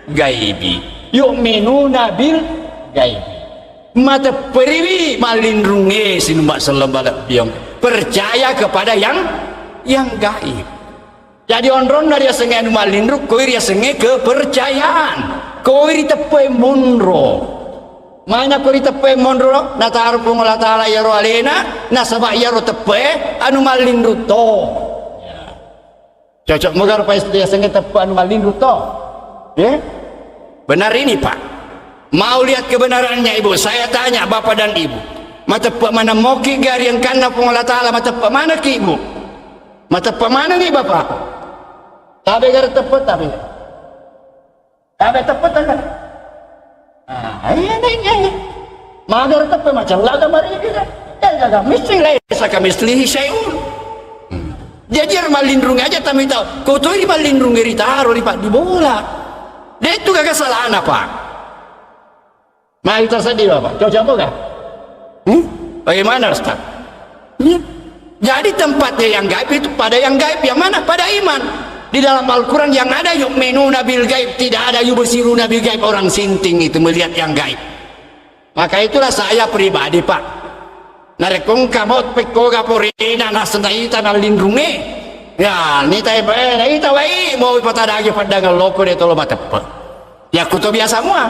[SPEAKER 1] gaibi yu'minuna bil gaibi mata periwi malindrunge sinumbak selembala biong percaya kepada yang gaib jadi onron dari senge anu malindru koi ria senge kepercayaan koi tepe munro mana koi tepe munro na tarpung Allah taala ya ro alena na sabak ya ro tepe anu malindru to cocok moga pa dia senge tepe anu malindru to benar ini Pak mau lihat kebenarannya Ibu saya tanya Bapak dan Ibu matepak mana moki gari yang kana pengolah ta'ala matepak mana ki Ibu matepak mana nih Bapak tabe gar tepat tabe tepat kan iya magar tepat macam laga mari kita ya mesti laisa kami selihi syai'un jadi malindrung aja kami tahu kau tuh di malindrung geri taruh di pak di bola dia itu gak kesalahan apa mari kita sedih Bapak cocok enggak bagaimana Ustaz? Jadi tempatnya yang gaib itu pada yang gaib yang mana? Pada iman. Di dalam Al-Quran yang ada yu'minuna bil gaib, tidak ada yubsiruna bil gaib, orang sinting itu melihat yang gaib. Maka itulah saya pribadi Pak narekong kamot peko gaporina nasenaita nalindrungi ya nita ita wai mau ipatadagi pandangan loko de tolo matepa ya kuto biasa semua.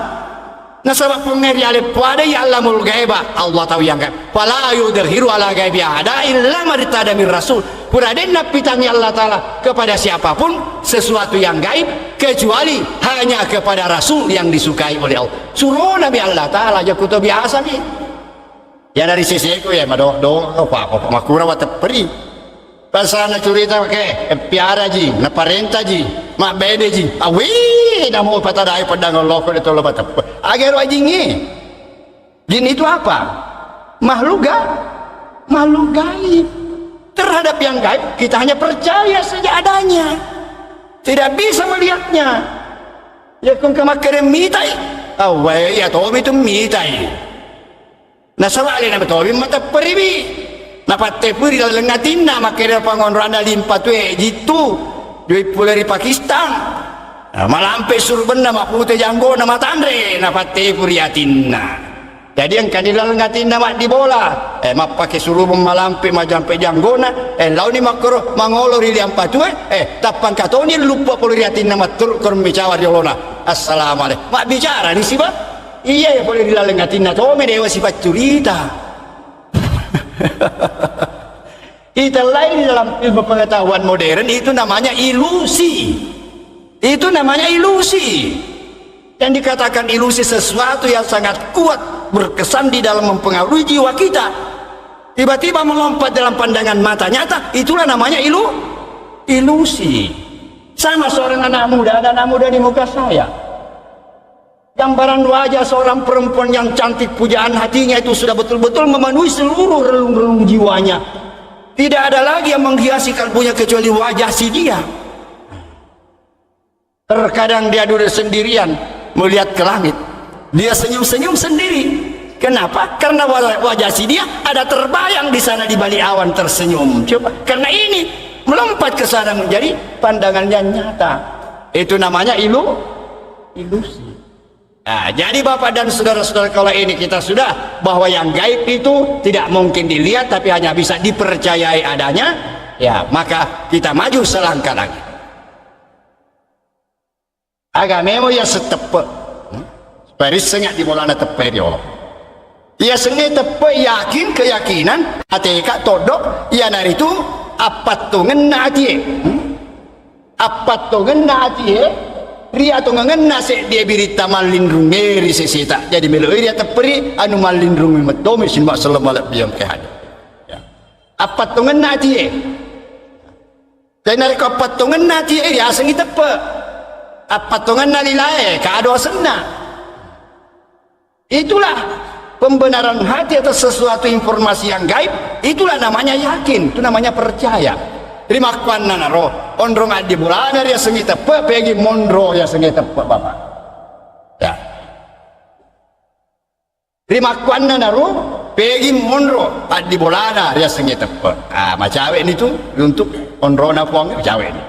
[SPEAKER 1] Nah sebab pengeri alif pada ya Allahul gaiba Allah tahu yang gaib fala yudhiru ala gaibi ada illa martada min rasul puraden napitangi Allah taala kepada siapapun sesuatu yang gaib kecuali hanya kepada rasul yang disukai oleh Allah suruh Nabi Allah taala aja kutu biasa nih ya dari sisi aku ya mado apa makura wa tepri pasana cerita ke piara ji na parenta ji mak bede ji awi na mau patadai padang loko itu lo batap agar wajingi jin itu apa makhluk gaib terhadap yang gaib kita hanya percaya saja adanya tidak bisa melihatnya ya kung kamakere mitai awai ya tobi itu mitai na sawali na tobi mata peribi napat tepuri dalam ngatinna makanya pangonrana limpatwe jitu dui pula di Pakistan malampe surbena mapute janggo nama tandre napat tepuri atinna jadi yang kandilah ngatinna mak di bola mak pakai suruh malampe majampe janggona lau ni makro mangolori liampatwe tapang katoni lupa pula di atinna matur kurang bicara di olona assalamualaikum mak bicara di siapa iya ya boleh dilalang ngatinna tome dewa sifat cerita kita lain dalam ilmu pengetahuan modern itu namanya ilusi yang dikatakan ilusi sesuatu yang sangat kuat berkesan di dalam mempengaruhi jiwa kita tiba-tiba melompat dalam pandangan mata nyata itulah namanya ilusi sama seorang anak muda di muka saya gambaran wajah seorang perempuan yang cantik pujaan hatinya itu sudah betul-betul memenuhi seluruh relung-relung jiwanya tidak ada lagi yang menghiasi kalbunya kecuali wajah si dia terkadang dia duduk sendirian melihat ke langit dia senyum-senyum sendiri kenapa? Karena wajah si dia ada terbayang di sana di balik awan tersenyum coba karena ini melompat ke sana menjadi pandangannya nyata itu namanya ilusi Jadi Bapak dan saudara-saudara, kalau ini kita sudah bahwa yang gaib itu tidak mungkin dilihat tapi hanya bisa dipercayai adanya, ya maka kita maju selangkah lagi. Agama ya setepe paris sengat di bolana tepe dia Allah. Ya sengat tepe yakin keyakinan ateka todok ya nari itu apa tu ngena hati, apa tu ngena hati. Ria tu ngena se dia birita malindrung ngeri sesita jadi melo ria teperi anu malindrung meto mesin mak selamat biang ke hada ya. Apa tu ngena tie dan nari ko apa tu ngena tie ya sengi tepe apa tu ngena lilae kado sena. Itulah pembenaran hati atas sesuatu informasi yang gaib, itulah namanya yakin, itu namanya percaya. Terima kasih naro ondrong adi bulana dia sengi tepe pegi mondro ya sengi tepe Bapak ya. Terima kasih naro pegi mondro adi bulana dia sengi tepe macam awet ni tu untuk ondro na puang macam awet ni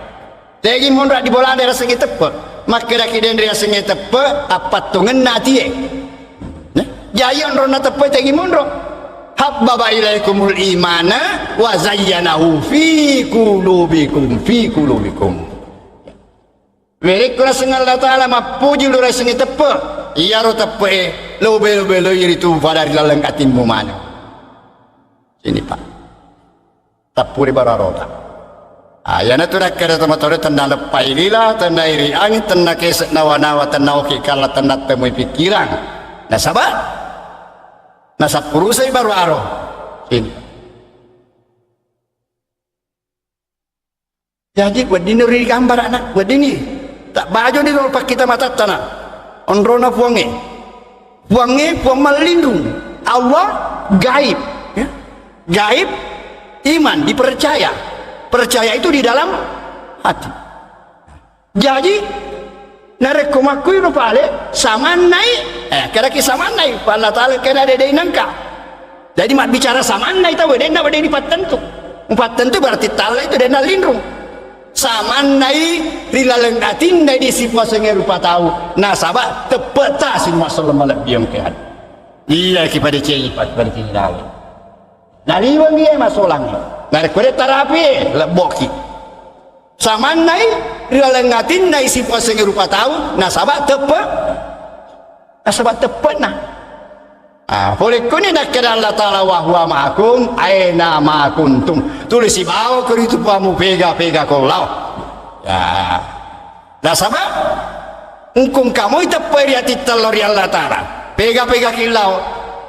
[SPEAKER 1] pegi mondro adi bulana dia sengi tepe maka dak kiden dia sengi tepe apa tu ngena tie jaya ondro na tepe pegi mondro habbaba ilaikumul imana wa zayyanahu fi qulubikum mereka sengal Allah Ta'ala mapuji lu rasengi tepe iya ro tepe lobe lo yiritu pada rilaleng atimmu mana sini Pak tapuri bararota ayana tu dak kada tamatore tanda lepai lila tanda iri angin tanda kesek nawa-nawa tanda oke kala tanda temui pikiran nah sabar nasa purusay baru aro ini. Jadi buat ini ri gambar anak buat ini tak baju ni kalau pak kita mata tanah ondrona puange puang melindung Allah gaib ya? Gaib iman dipercaya percaya itu di dalam hati. Jadi narek komakui no pale samanai kada ki samanai pala tala kada de nangka jadi mak bicara samanai tahu denda bade ni patentu berarti tala itu denda lindung samanai rilaleng atin dai di sifat senge rupa tahu nah sabak tepeta sin masallam malak biang ke had iya ki pada cengi pada cengi dawe nali wangi masolang narek kore terapi leboki samanai rilaleng atin dai sifat senge rupa tahu nah sabak sebab tepat nah boleh kuni nak kira Allah Ta'ala wa huwa ma'akum aina ma kuntum tulis di bawah itu pamu pega kolau ya nah sabab ungkung kamu itu periati telur Allah Ta'ala pega kilau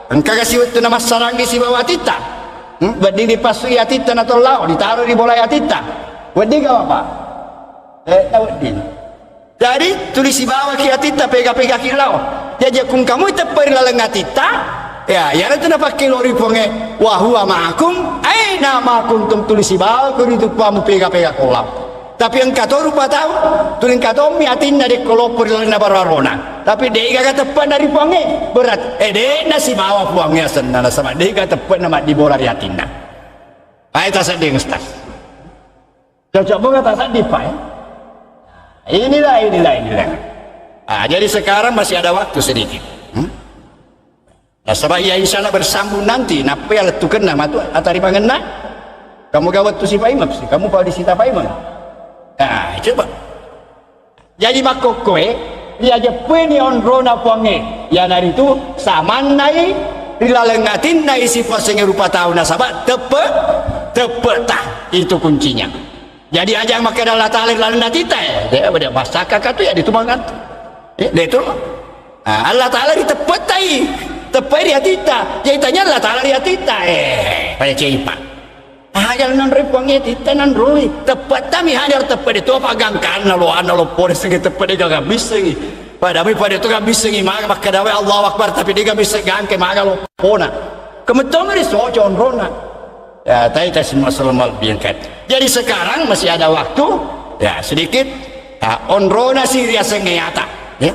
[SPEAKER 1] engkau kasih itu nama sarang di si bawah tita berdiri di pasui atita atau lau ditaruh di bola atita berdiri kau apa tahu din jadi tulis di bawah atita pega kilau jadi kung kamu itu perilaleng atita ya itu napa kilori ponge wa huwa ma'akum aina ma kuntum tulis di bawah itu pamu pega kolau tapi engkau tahu rupa tahu tulis engkau tahu miatin dari kolopur na bararona tapi dia kata tepat dari ponge berat dia nasi bawah ponge senana sama dia kata tepat nama di bola riatina itu sedih ngestas cocok banget tak di pai inilah jadi sekarang masih ada waktu sedikit nah sebab ya insya Allah bersambung nanti napa ya letukan nama tu atari pangena kamu gawat tu si paimap sih kamu pada disita paimap nah coba jadi makokoe dia aja puini onrona puange ya dari itu saman nai rilalengatin nai sifat senge rupa tahu nasabah tepe tah itu kuncinya jadi aja maka adalah talir lalu natita ya dia masyarakat tu ya ditumbangkan dia itu Allah Ta'ala ditepetai tepai dia tita jadi tanya Allah Ta'ala dia tita pada cipa jangan non ripuangnya tita non rui tepat kami hanya tepat itu apa gangkan lo polis segi tepat dia gak bisa pada itu gak bisa maka dawe Allah Akbar tapi dia gak bisa gangke maka lo pona kemetong ini sojo onrona ya tadi semua selamal biangkat jadi sekarang masih ada waktu ya sedikit onrona si dia sengeata ya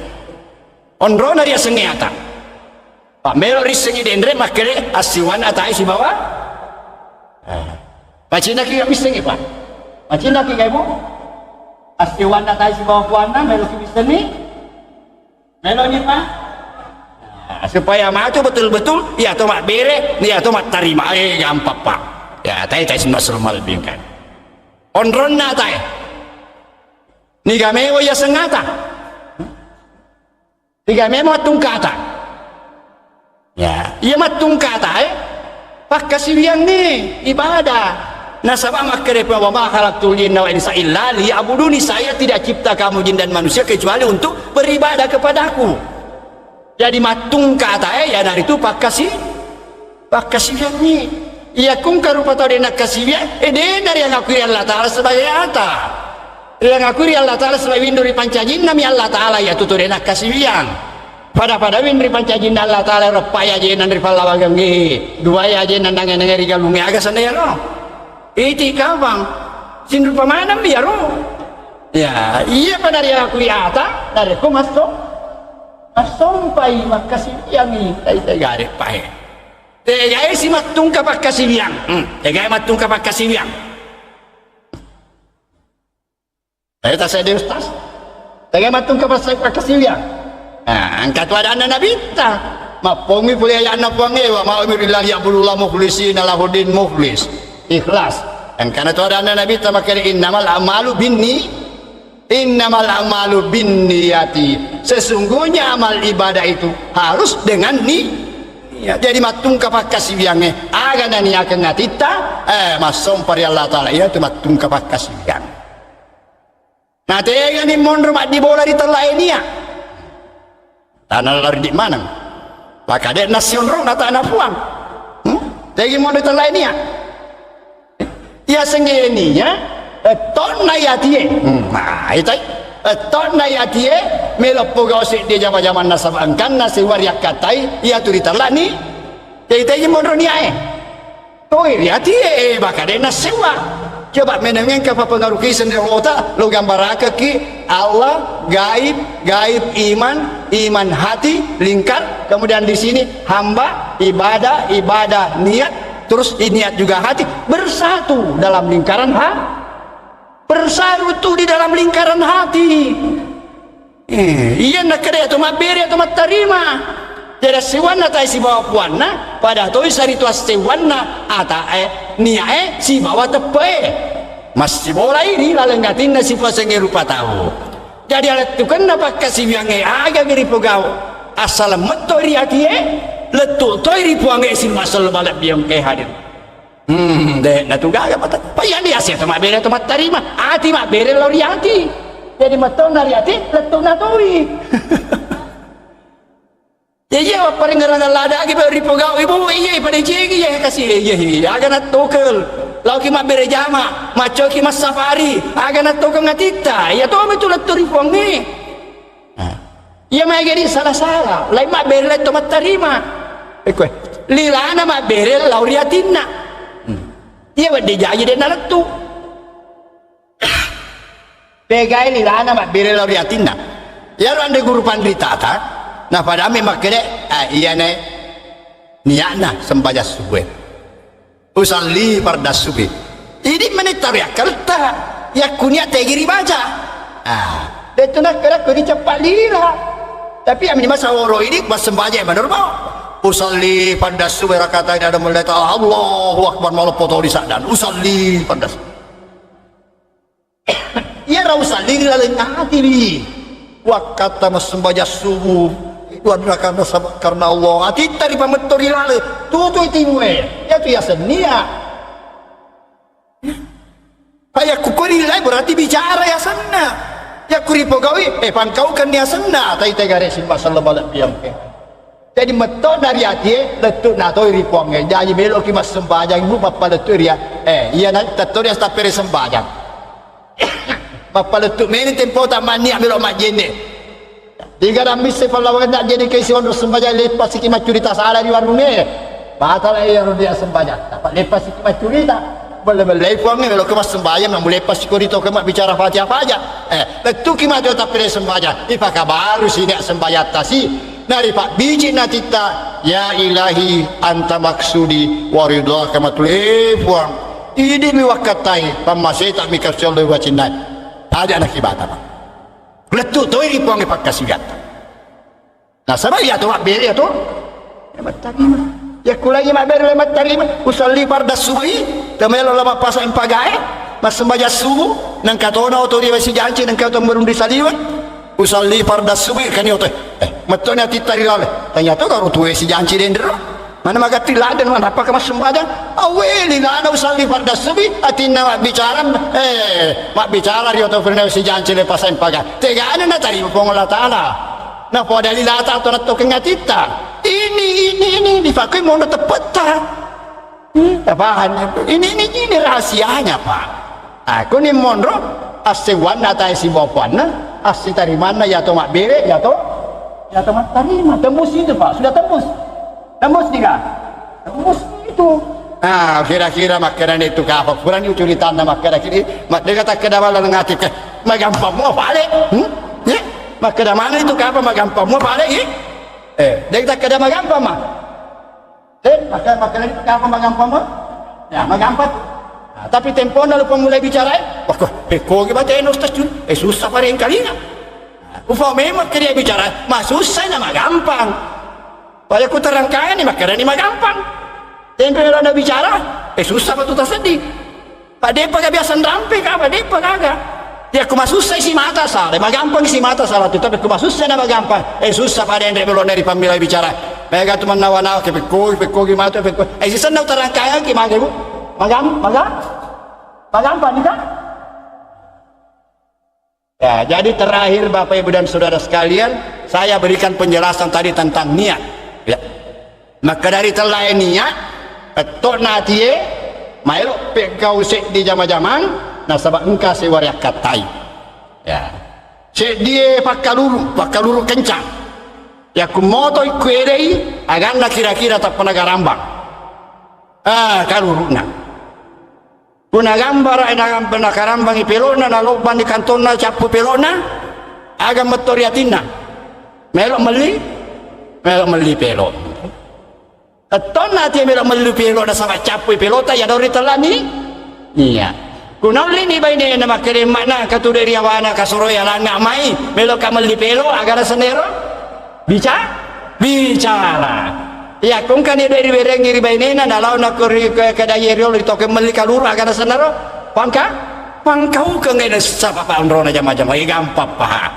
[SPEAKER 1] onrona dia sengeata pak melo risengi dendre makere asiwan atai si bawah pacina ki gak bisa pak pacina ki gak ibu asiwan atai si bawah puana melo ki bisa nih melo ni pak supaya matu betul-betul ya tu mak bere ya tu mak terima gampang pak ya tai semua serumal bingkan onronna tai ni gamewo ya sengata tiga memo tungkata ya iya matungkata pak kasih ni ibadah nasabah makere wa ma khalaqtul jinna wal insa illa liya'buduni, saya tidak cipta kamu jin dan manusia kecuali untuk beribadah kepadaku. Jadi matung kata ya dari itu pak kasih ni ia kung karupa tau denak kasih dari yang aku Allah Ta'ala sebagai ata yang aku Allah Ta'ala sebagai winduri pancajin nami Allah Ta'ala ya tutur denak kasih pada winduri pancajin Allah Ta'ala repaya jenan rifalla wagangi dua ya jenan nangen-nangen rigalungi agak sana ya no iti kawang sindur pamanam biar ya iya pada dia aku ata dari aku masuk sampai makasih yang ini garik pahe tegai si matung kapak kasih yang tegai matung kapak kasih yang tak saya ustaz tegai matung kapak kasih yang angkat wadah anak nabita mapongi boleh anak wangi wa ma'amirillah ya'budullah mukhlisina lahudin mukhlis ikhlas dan karena itu ada Nabi kita makanya innamal amalu binniyati, sesungguhnya amal ibadah itu harus dengan niat. Jadi matung kapak kasih biangnya agan dan niakan ngatita masom pari Allah Ta'ala ya itu matung kapak kasih biang nah tega ni mon rumah di bola di telai niat tanah lari di mana maka dek nasion rong nata anak puang tega mon di telai niat ya senggeninya tonna ya tie nah itu tonna ya tie melopo gosik dia zaman nasab angkan nasi wariak katai ya tu ditalani tei monronia toir ya tie bakade nasiwa coba menengen ke pengaruh kisan otak lo gambar ki Allah gaib iman hati lingkar kemudian di sini hamba ibadah niat terus niat juga hati bersatu dalam lingkaran bersatu di dalam lingkaran hati iya nak kena atau mak beri atau mak terima jadi sewana tai si bawa puana pada tu sari tu sewana ata niat si bawa tepe masih boleh ini lalenggatin nasi pasangnya rupa tahu jadi alat tu kan dapat kasih yang agak mirip pegau asal metori hati letuk toiri puang esin masal balap biang ke hadir dek natu gaga mata payan dia sia mak bere mak terima hati mak bere lori hati jadi matong nari hati letuk natoi jadi apa paling ngarang lada agi beri pegau ibu iya pada cegi ya kasih iya agak nat tokel lau ki mak bere jama maco ki mas safari agak nat tokel ngatita ya to betul letuk puang ni iya mak jadi salah lain mak bere letuk mak terima lilana mak bere lauriatina iya wad dijaya dia naletu pegai lilana mak bere lauriatina ya lu ande guru pandritata nah pada memang kene iya ne niatna sembahyang subuh usalli fardas subuh ini menetar ya kerta ya kunia tegiri baca itu nak kena kuni cepat lila tapi amin masa woro ini pas sembahyang benar mau usalli pada subuh rakaat ini ada mulai Allahu Akbar malah potong di sadan usalli pada ya ra usalli lalu hati ni wakata sembahyang subuh itu adalah karena Allah hati tadi pametori lalu tutu timwe ya tu ya senia kayak kukuri lain berarti bicara ya sana ya kuri pogawi pangkau kan dia sana tai tegare sin masalah balap diam jadi meto dari hati letuk nato iri puangnya jadi belok ki mas sembahyang ibu papa letuk dia iya nak tato dia stop pere sembahyang papa letuk meni tempo tak mani belok mak jene tiga rambis sepalah nak jadi kaisi untuk sembahyang lepas ki macurita salah di warung ni batal yang dia sembahyang dapat lepas ki macurita boleh puangnya belok ke mas sembahyang nak lepas ki korito ke mak bicara Fatihah aja letuk ki mak dia tak pere sembahyang ipaka baru sini sembahyang tasi nari pak biji natita ya ilahi anta maksudi waridha kama puang ini mi wakatai pamasai tak mikir selalu wacinai ada anak ibadah pak letuk tu ini puang pak kasihat Nah sama ya tuh mak beri ya tuh lemat tarima ya kulagi mak beri lemat tarima usalli farda subuhi temelo lama pasa empagae mas sembaja subuh nang katona oto dia masih janji nang kau merundi saliwan usalli farda subuhi kan yoto matona titari lale ternyata kau tuh si janji dendro mana magati ladan mana apa kemas sembaja aweli lana usalli farda subuhi atina mak bicara mak bicara yoto pernah si janji le pasa empagae tegana na tarima pongola taala. Nah, pada lilata atau nato kengatita ini dipakai mau tepeta apaan ini rahasianya pak aku nih mondro asewan nata si bapana asi dari mana ya to mak bere ya to mak tarima tembus itu pak sudah tembus tidak tembus itu nah kira-kira makanan itu apa kurang itu cerita nama kira-kira mak dia kata kedawalan ngati ke magampang mau balik maka dah mana itu apa magampang mau balik dia kita kada magampang mah maka itu apa magampang mah ya magampang tapi tempo na lupa mulai bicara wah peko gimana enos tas susah paling kali na ufa memang dia bicara mah susah na magampang pada ku terangkan ni maka ni magampang tempo na bicara susah betul tas sedih pak depa biasa rampe ka pak depa kagak dia kumasusah si mata salah, magampang si mata salah tu, tapi kumasusah na magampang. Susah pada yang belum dari pamilai bicara. Mereka tu menawa-nawa ke peko gimana tu peko. Sisa nak terangkai gimana bu? Magampang ni kan? Ya, jadi terakhir Bapak Ibu dan Saudara sekalian, saya berikan penjelasan tadi tentang niat. Ya. Maka dari telah niat, petok natie, mailok pekau sek di zaman-zaman. Nah sebab engkau sewariak katai ya cek dia pakaluru kencang ya kumoto ikuerei aganda kira-kira tak pernah garambang kaluru na puna gambar enagam pernah karambang ipelona na loban di kantona capu pelona agam metoriatina melok meli pelo aton nanti melok meli pelo na sama capu pelota ya dari telani iya kunoli ni bayi nama kirim mana katu dari awana kasoroya langa mai melo kamal di pelo agar senero bicara ya kung kani dari bereng iri bayi na nalau nak kedai riol itu kembali kalur agar senero pangkau kengai sapa pak androna jama-jama gampang paham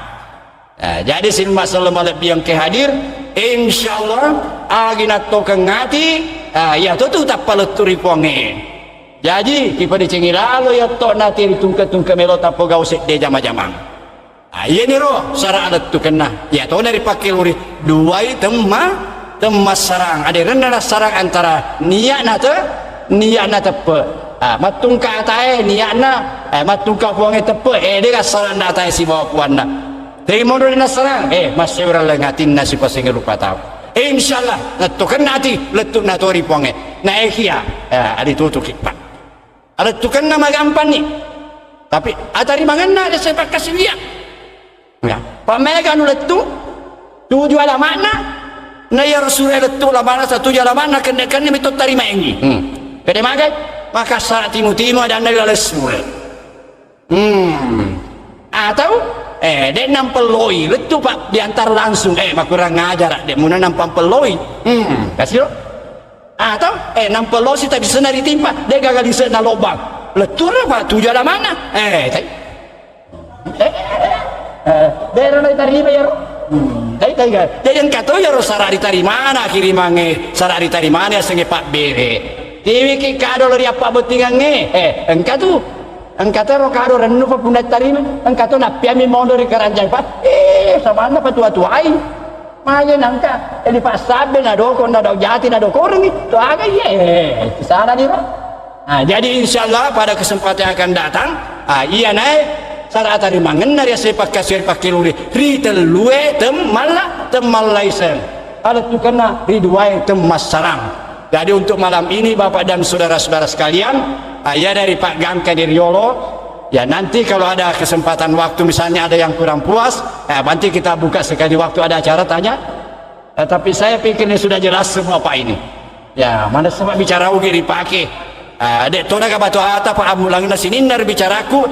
[SPEAKER 1] jadi sin masalah malap yang kehadir insyaallah aginat to kengati ya tu tak paleturi ponge. Jadi kita dicengi lalu ya tok nanti tungka melo tapo gausik de jama-jamang. Iya ni roh sarang adat tu kena. Ya to dari pakai luri dua temas sarang. Ada rendah sarang antara niat na tepe. Matungka tae niat na matungka puange tepe. Dia sarang na tae si bawa puan na. Dari modal na sarang masih orang lengatin nasi pasang lupa tahu. Insyaallah letukan nanti letuk na tori puange. Na ikhya ada tutup kipak. Ada tukan nama gampang ni tapi atari mangana ada sepak kasih dia ya pamega nu letu tuju ala mana na ya rasulullah letu la mana satu jala mana kendekan ni mitot tarima engi kede magai maka saat timu ada na rasul atau dek nampeloi letu pak diantar langsung makurang ngajar dek muna nampeloi kasih atau nampelo si tak bisa nari timpa dia gagal di sana lobang letur apa tujuan mana daerah dari tari bayar dia yang kata ya sarari tari mana kirimange sarari tari mana senge pak bere tiwi ki kado lori apa betingange engkau tu engkau tu kado renu pa punat tari engkau tu napiami mondo di keranjang pak sama anda tua-tuai Maya nangka, di pasabe na doko na dok jati na doko orang itu agak itu sana nih bro. Nah jadi insyaallah pada kesempatan yang akan datang, iya naik saat tadi mangen nari sepak kasir pakai luri, ritelue temalaisen, ada tu kena riduai temas sarang. Jadi untuk malam ini Bapak dan saudara-saudara sekalian, ya dari Pak Gangka dari Yolo. Ya nanti kalau ada kesempatan waktu misalnya ada yang kurang puas, nanti kita buka sekali waktu ada acara tanya. Tapi saya pikir ini sudah jelas semua Pak ini. Ya mana semua bicara ugi dipakai. Dek toda ka batu ata Pak amulang na sininar bicaraku.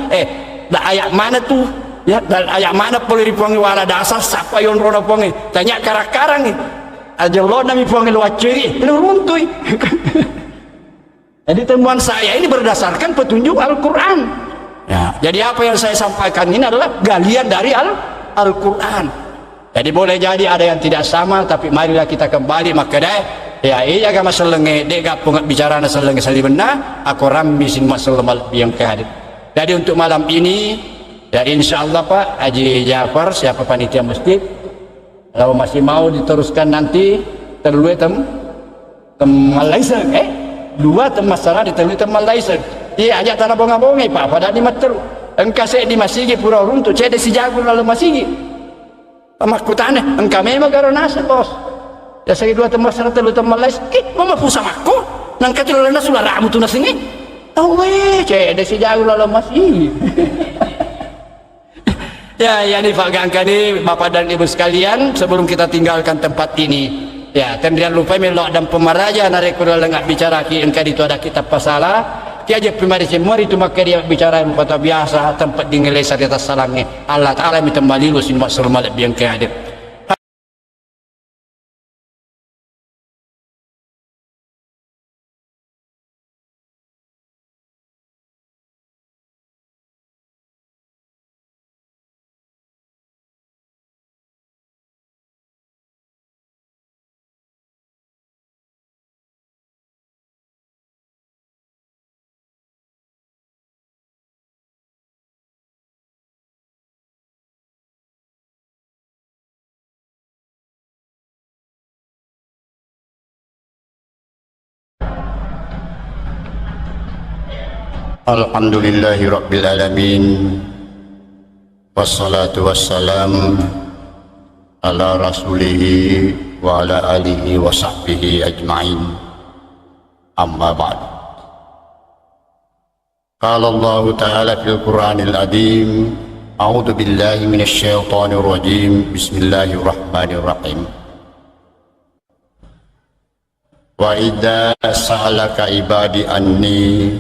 [SPEAKER 1] Dah ayat mana tuh Ya, dan ayat mana boleh dipuangi wala dasar siapa yang roda puangi? Tanya karang-karang ni. Aja lo nami puangi luar ceri, ini runtui. Jadi temuan saya ini berdasarkan petunjuk Al-Quran. Ya, jadi apa yang saya sampaikan ini adalah galian dari Al-Quran. Jadi boleh jadi ada yang tidak sama, tapi marilah kita kembali maka deh. Ya iya gak masalah ngedek gak pungat bicara masalah ngesali benar. Aku rambisin masalah yang kehadir. Jadi untuk malam ini, ya insya Allah Pak Haji Jafar siapa panitia masjid, kalau masih mau diteruskan nanti terlalu Malaysia, dua masalah di terlalu Malaysia. Iya ajak tanah bonga-bonga Pak pada di meter. Engkau saya di masigi pura runtuh, saya di si jago lalu masigi. Pemakutannya, engkau memang garo nasa bos. Ya saya dua masalah terlalu Malaysia. Mama pusam aku, nangkat terlalu nasa sudah ramu tuh nasi ni. Oh weh, saya di si jago lalu masigi. Ya, yang difagangkan ini Bapak dan Ibu sekalian, sebelum kita tinggalkan tempat ini. Ya, kemudian lupa melok dan pemaraja narik kuda lengak bicara ki engkau itu ada kitab pasalah. Ki aja pemari semua itu maka dia bicara yang kata biasa tempat dingelesa di atas salangnya. Allah Taala minta malilu sin maksur malak biang kehadir. Alhamdulillahi Rabbil Alamin. Wassalatu wassalam ala rasulihi wa ala alihi wa sahbihi ajma'in. Amma ba'd. Qala Allah Ta'ala fil Qur'anil Azim, a'udzu billahi minasy syaithanir rajim. Bismillahirrahmanirrahim. Wa idza sa'alaka ibadi anni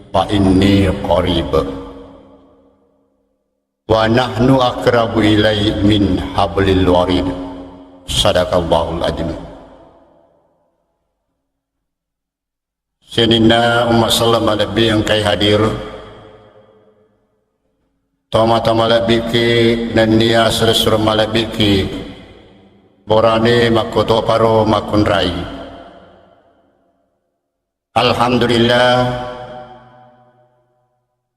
[SPEAKER 1] fa inni qarib wa nahnu aqrabu ilai min hablil warid. Sadaqallahul adzim. Senina umat salam lebih yang kai hadir tama-tama lebih ki dan nia seresur malebih ki borane makoto paro makun rai. Alhamdulillah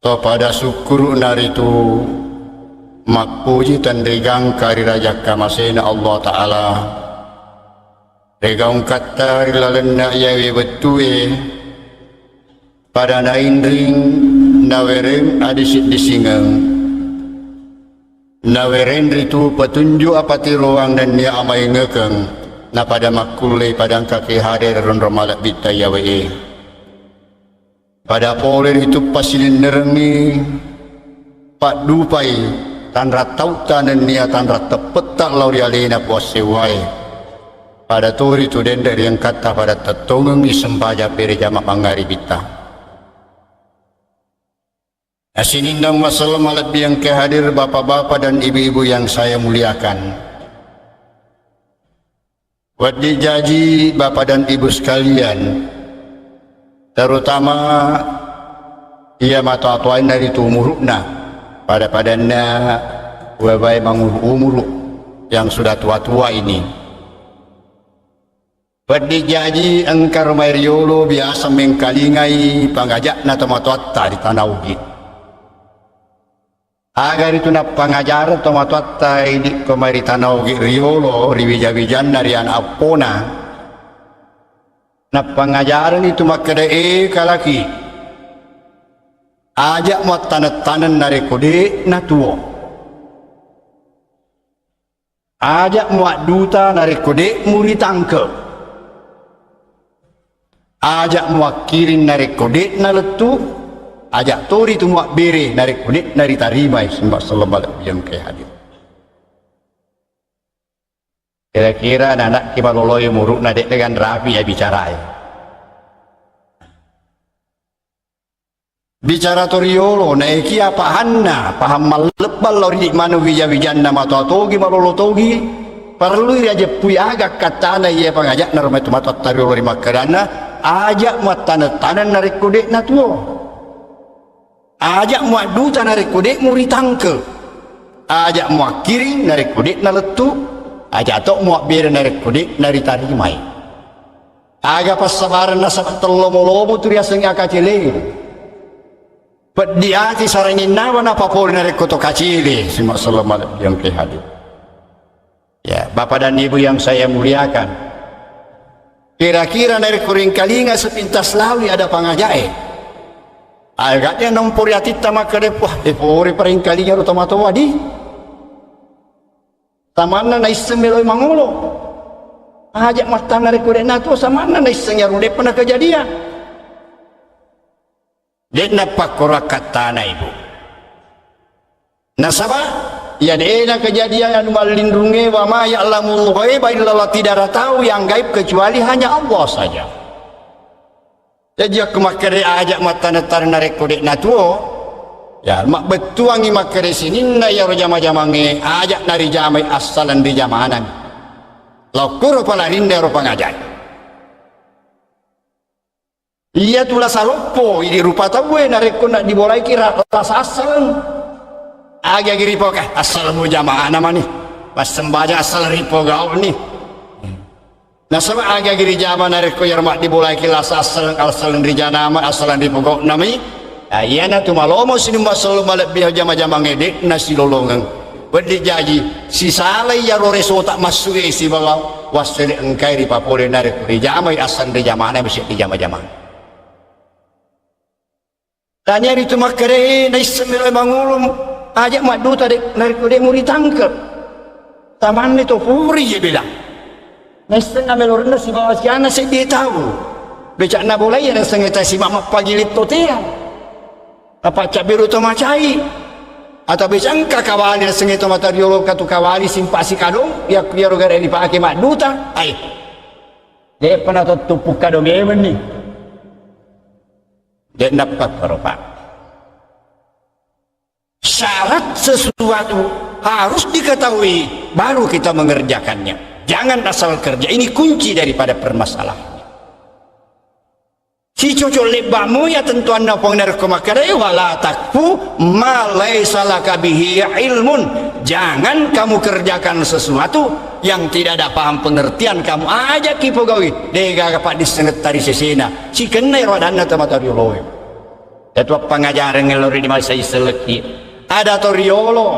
[SPEAKER 1] to pada syukur naritu makpuji dan regang kari raja kamasena Allah Ta'ala regang kata rilalena yawe betue pada naindring nawereng adisit disingang naweren ritu petunjuk apati ruang dan dia amai ngekeng na pada makule pada kaki hadir ron romalak bita yawe pada polen itu pasilin nerengi pak dupai tan ratau tanen nia tan ratepetak lauri alena puas sewai pada tori itu dender yang kata pada tetongeng isembaja peri jamak mangari bita asinindang masalah malat yang kehadir bapak-bapak dan ibu-ibu yang saya muliakan. Wadi jaji bapak dan ibu sekalian, terutama ia mata-tuain dari itu umurna pada padanya wabai umur yang sudah tua-tua ini. Wadi jaji engkar mairiolo biasa mengkalingai pangajak na tomatotta di tanah ugi. Agar itu nak pengajar tomatotta di kemari tanah ugi riolo riwija-wijan dari anak apona. Nah pengajaran itu makada kalaki ajak mau tanan-tanan dari kode na tuo ajak mau duta dari kode muri tangke ajak mau kirin dari kode na letu ajak tori tu mau bere dari kode dari tarimai sembah selamat yang kehadir. Kira-kira anak kita loloy muruk nadek dengan rapi ya bicara ya. bicara toriolo naiki apa hanna paham malebal lori manu wija-wijan nama togi malolo togi perlu aja pui agak katana ia pangajak narma itu mata toriolo lima kerana ajak muat tanah narik kudek natuo ajak muat duta narik kudek muri tangke ajak muat kiri narik kudek naletu ajak tok muat biar narik kudek nari tarimai agak pas sabaran nasab telomo-lomo tu dia sengi akacile pediati sarangin nawan apa pun narik koto kacile simak selamat yang kehadi ya bapak dan ibu yang saya muliakan kira-kira narik kuring kalinga sepintas lawi ada pangajae agaknya nompor yati tamak kedepah depori paring kalinga utama-tama wadi tamanna na isemeloi mangolo ajak mata narik kuring natu samana na isengnya runde pernah kejadian dek napak korakat tanah ibu nasabah ya dena kejadian yang melindungi wa ma ya'lamul ghaiba illallah tidak tahu yang gaib kecuali hanya Allah saja jadi aku makere ajak mata natar narik kodek natuo ya mak betuangi makere sini na ya jama-jamange ajak nari jamai asalan di jamanan lokur palarinda rupa ngajak iya tulah salopo ini rupa tahu narik ko nak dibolai kira rasa asal agak ripo kah asal mu jamaah nama nih pas sembaja asal ripo gau nih nah sama agak giri jamaah narik ko yarmak dibolai kira asal di jamaah asalan ripo gau nami iya na tu malomo sini masal malak biar jamaah ngedek nasi lolongan berdik jaji si salai ya roreso tak masuk si bawa wasili engkai di papole narik di jamaah asal di jamaah mesti di jamaah tanya itu makere na ismil mangulum ajak mak duta dek narik dek muri tangkep taman itu puri je bilang na setengah melorna si bawa siana si dia tahu becak na boleh ya setengah si mak pagi lip totian apa cak biru to macai atau becangka kawali setengah to matariolo katu kawali simpasi kadong ya kira gara ini pakai mak duta ai dek pernah tupuk kadong emen nih dek dapat beropak syarat sesuatu harus diketahui baru kita mengerjakannya jangan asal kerja ini kunci daripada permasalahan si cocok lebamu ya tentu anda pengenar kemakare wala takfu ma laisa laka bihi ilmun jangan kamu kerjakan sesuatu yang tidak ada paham pengertian kamu aja kipo gawi dega kapak disenget tari sesena si kenai rodana tamatari loe itu pengajaran ngelori di masa iseleki ada toriolo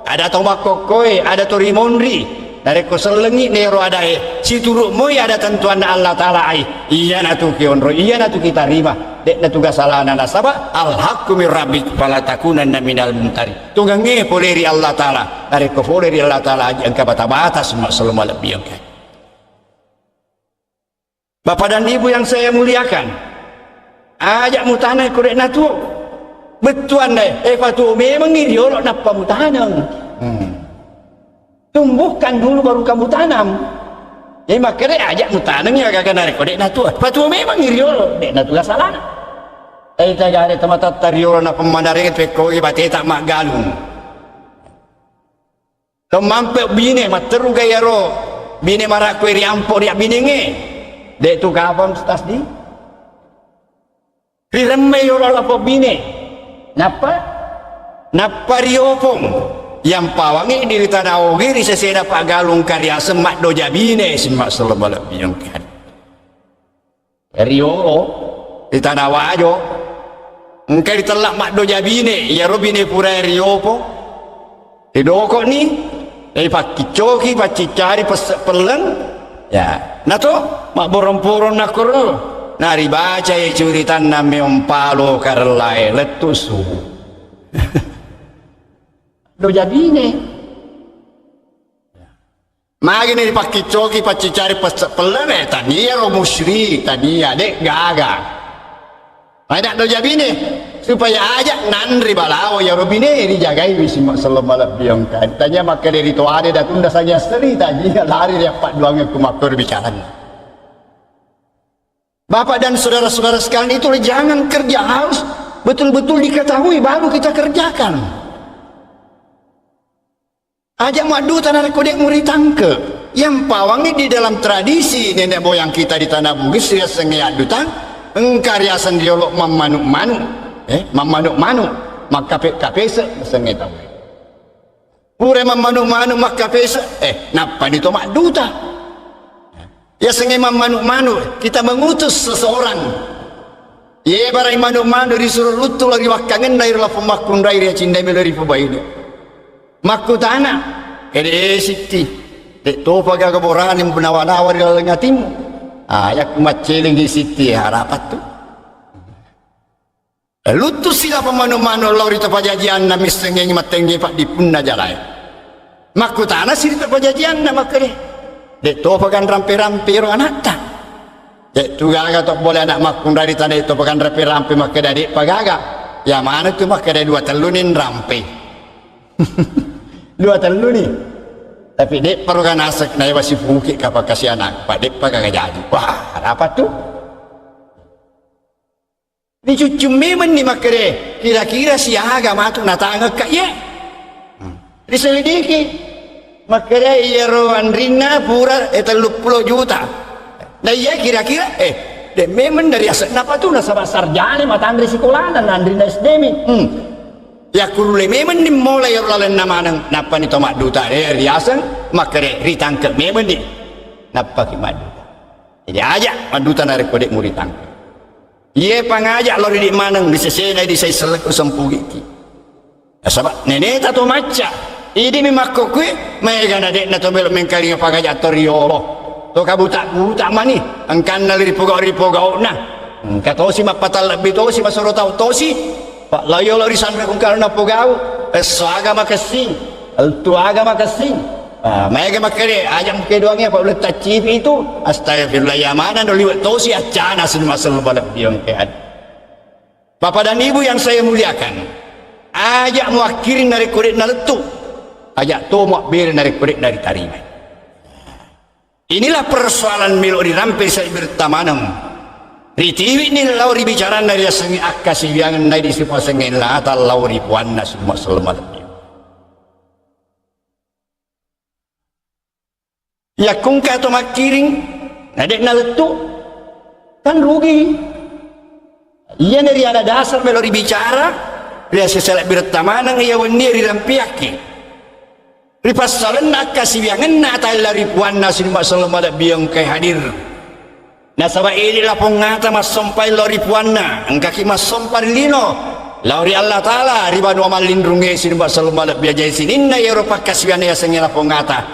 [SPEAKER 1] ada tomakokoe ada torimondri dari koselengi nero ada si turuk moy ada tentuan Allah taala ai iya natu kionro iya natu kita rima dek natu gasalana nasaba al haqqu mir rabbik fala takunanna minal mumtari tunggange poleri Allah taala dari ko poleri Allah taala angka bata-bata semua selama lebih angka Bapak dan Ibu yang saya muliakan ajak mutanah korek natu betuan deh patu memang idiolog napa mutanang tumbuhkan dulu baru kamu tanam jadi makanya ajak mutanang ya kagak narik kodek natu patu memang idiolog dek natu salah kita gak ada tempat tariolo na pemandaring peko ibate tak mak galung kemampe bine materu gaya ro bine marak kue riampo dia binenge dek tu kapan stas di riremme yoro lapo bine napa riopong yang pawangi diri tanah ogi di sesena pak galung karya semak doja bine semak selebalap biangkan riolo di tanah wajo engkau ditelak mak doja bine ya robine pura riopo di doko ni pak kicoki pak cicari peleng ya nato mak borong-borong nakoro nari baca ya curitan name ompalo karelai letusu doja bine magini dipakai coki pakai cari pelene tadi ya ro musyrik tadi ya dek gaga ada doja bine supaya aja nandri balao ya ro bine dijagai bisi selamat biang tanya maka dari to ada datunda saja seri tadi lari dia pak duangnya ke makor bicara Bapak dan saudara-saudara sekalian itu jangan kerja harus betul-betul diketahui baru kita kerjakan. Ajak madu tanah kodek murid tangke. Yang pawang ini di dalam tradisi nenek moyang kita di tanah Bugis dia sengai adutan engkarya sendiolok memanuk-manuk memanuk-manuk maka kapesa sengai tahu. Pure memanuk-manuk maka kapesa napa itu mak duta. Ya sengai memanuk-manuk kita mengutus seseorang. Ye barai manuk-manuk disuruh lutu lagi wakangen dari la pemakun dari cindai dari pubaini. Maku tanah kede siti dek to paga keboran yang benawa-nawa di dalam ngatimu ayak maceling di siti harapat tu lutu sila pemanu-manu lauri tapajajian na misengeng matengge pak dipunna jalai maku tanah siri tapajajian na makere dek to pagan rampe-rampe ro anakta dek tu gaga tok boleh anak makun dari tanah itu pagan rampe-rampe makere dek pagaga ya mana tu makere dua telunin rampe dua telur ni tapi dek perlu kan asak naik masih bukit kapal kasih anak pak dek pakai jadi wah apa tu ni cucu memang ni makere kira-kira si agama tu nata angkat ye diselidiki makere iya rohan rina pura 30 juta nah iya kira-kira dek memang dari asak napa tu nasabah sarjana mata andri sekolah dan andri SDM ya kurule memang ni mulai orang nama napa ni tomak duta riasan makere ritangke memang ni napa ki madu jadi ajak maduta nare kodek murid tangke ye pangajak lori di manang di sesena di saya selek sempugi ki sabab nenek tato maca ini mimakko kue mega na dek na to melo mengkali pangajak toriolo to kabuta mani angkan nali ripoga na katosi mapatal lebih tosi masoro tau tosi Pak layo lori sampai kung karena pogau agama kasing altu agama kasing mereka makere ajang keduanya Pak ulet tacipi itu astagfirullah ya mana liwat tosi acana semua balap yang kead Bapak dan Ibu yang saya muliakan ajak muakirin dari kulit naletu ajak to muakbir dari kulit dari tarima inilah persoalan milo dirampai saya bertamanam Ritiwi ni lauri bicara dari sengi akasi yang dari siapa sengi lah atau lauri puanna semua selamat. Ya kung kato makiring, nadek naletu kan rugi. Iya dari ada dasar melori bicara, dia seselak bertamanang ia wenir dirampiaki. Ripas salen akasi yang ngena atau lauri puanna semua selamat biang kai hadir. Nah sabab inilah pengata mas sompai lori puanna engkaki mas sompar lino lauri Allah Ta'ala ribanu amal lindrungi sini mbak selalu malap biajai sini inna ya Eropa kasihan ya sengira pengata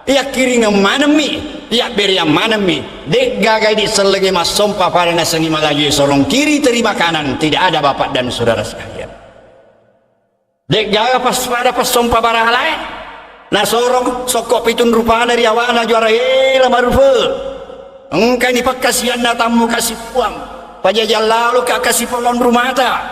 [SPEAKER 1] ya kiri ngemanami ya beri yang manami dek gagai di selagi mas sompa pada nasengi malagi sorong kiri terima kanan tidak ada bapak dan saudara sekalian dek gaga pas pada pas sompa barang lain nah sorong sokok pitun rupana dari awana juara lama rupa engkau ni pakasian na tamu kasih puang pajajal lalu kak kasih polon rumah ta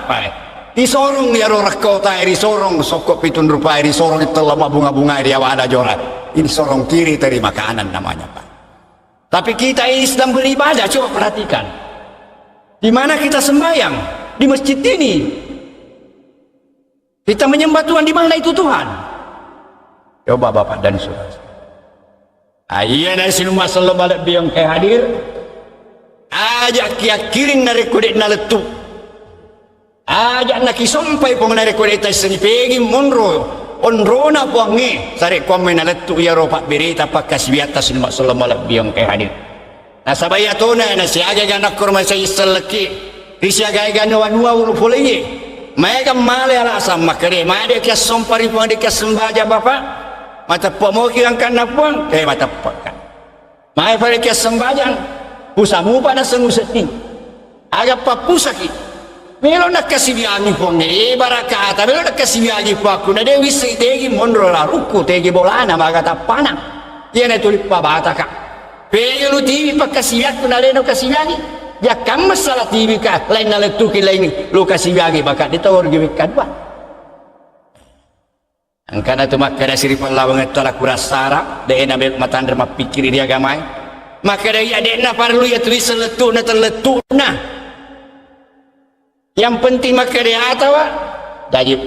[SPEAKER 1] di sorong ya rorak kota di sorong sokok pitun rupa di sorong itu lama bunga-bunga di awana jora ini sorong kiri terima kanan namanya Pak tapi kita ini sedang beribadah coba perhatikan di mana kita sembahyang di masjid ini kita menyembah Tuhan di mana itu Tuhan coba Bapak dan Saudara iya dari sini masalah balik biang ke hadir ajak kiakirin dari kodek naletu ajak nak sampai pengenari kodek tas seni pegi monro onrona puangi sari komen naletu ya ropak berita pakas biata sini masalah balik biang ke hadir nah sabaya tona na siaga ganak kurma saya seleki risiaga gano wanua urupulai mereka male alasam makere made kia sompari puang dekia sembaja bapak mata pak mau kirang kan puang mata pak kan mai pada kia sembahyang pusamu pada senguseti agak papusaki melo nak kasih biangi puang barakata melo nak kasih biangi puaku na dewi sei tegi mondro la ruku tegi bolana maga tapana tiene tulip babata ka pegi lu TV pak kasih biangi na leno kasih biangi ya kam masalah TV ka lain na letuki lain lu kasih biangi bakat ditawar gibikan ba angkana tu makada siripal lawang etola kurasara de ena bet matandar mapikir dia gamai makada ya de na parlu ya tulis letu na terletu na Yang penting maka dia atawa jadi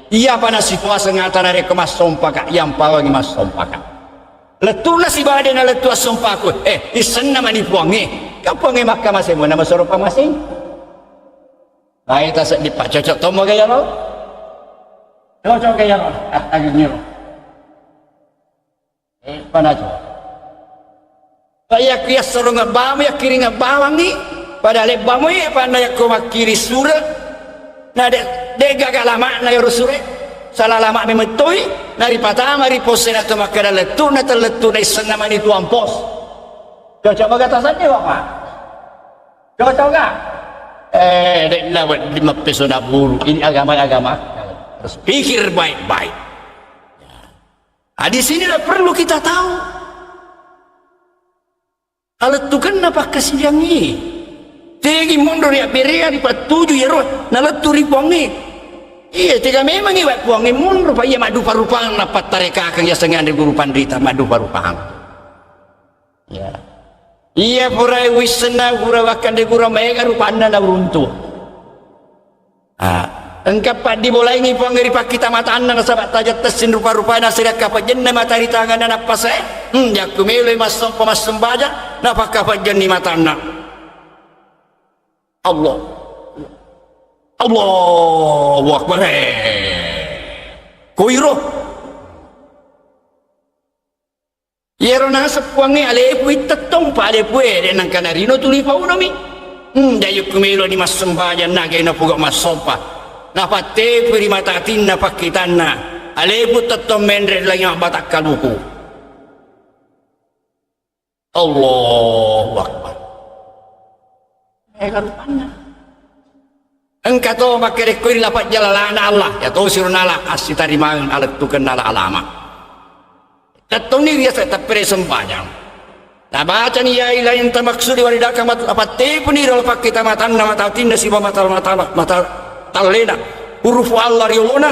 [SPEAKER 1] iya pada situasi ngata dari kemas sompaka yang pawang mas sompaka letu nasi badan letu sompaku isen nama dipuangi kapuangi maka masih mau nama sorupa masing baik tak dipak cocok tomo gaya lo cocok gaya lo agak nyuruh mana tu kayak kias sorong ngabam ya kiri ngabawang ni pada lebamu ya pada yang kau kiri surat nah dek gak lama na yorusure salah lama memetoi nari patama ri posen atau makada letu na terletu na isena mani tuan pos cocok bagata saja Bapak cocok gak dek lawat 5 peso na buru ini agama harus pikir baik-baik di sini dah perlu kita tahu kalau tu kan apa kesiangi tegi mundur ya berea di patuju ya roh nalat turi pongi iya tega memang iwak pongi mundur pa iya madu parupang napat tareka kang ya sengan di guru pandita madu parupang ya iya purai wisna pura wakan di guru mega rupana na runtuh engkap pa di bolai ngi pongi ripak kita mata anda na sabat tajat tesin rupa-rupana sirat kapat jenna matahari tangan na apa saya jaku mele mas sembaja napak kapat jenni mata anda Allahu Akbar koiro yero na sepuangi ale pui tetong pa ale pui de nang kanarino tuli pa unomi dayu kumelo ni mas sembaja nage na pugak mas sompa na pate puri mata tin na pakitanna ale pu tetong mendre lagi batak kaluku Allahu Akbar karupana engkau tu makai rekoi lapat jalan Allah ya tu sirunala asih tarimangan alat tu kendala alama tetap ni dia tak pernah sembahyang nah baca ni ya ilah yang termaksud di walidakan apa tipu ni dalam kita matan mata tinda si mata talena huruf Allah riolona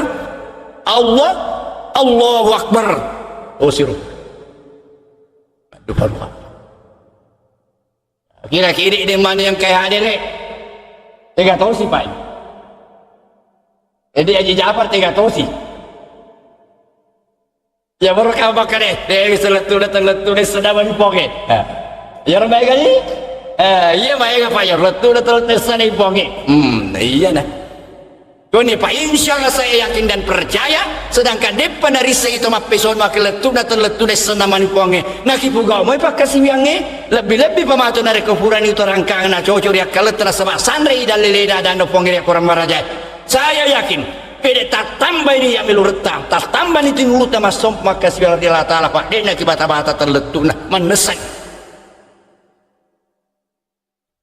[SPEAKER 1] Allahu Akbar oh siru aduh baru kira-kira ini mana yang kaya ada ni? Tiga tahun sih Pak. Jadi Haji Jafar 3 tahun sih. Ya baru kau bakal deh. Dia seletu ni sedang dipoke. Ya orang baik kali. Iya baik apa ya? Letu sedang dipoke. Iya nah. Kau ni Pak, insya Allah saya yakin dan percaya. Sedangkan depan dari saya itu mah peson makin letu senaman puange. Nak ibu kau mau pakai siangnya lebih pematu dari kufuran itu rangkang nak cocok dia kalau terasa mak sandri dan leleda dan puange dia kurang maraja. Saya yakin. Pede tak tambah ini yang melu retang, tak tambah ini tinggal utama somp maka siar dia Taala Pak. Dia nak bata-bata terletu nah menesak.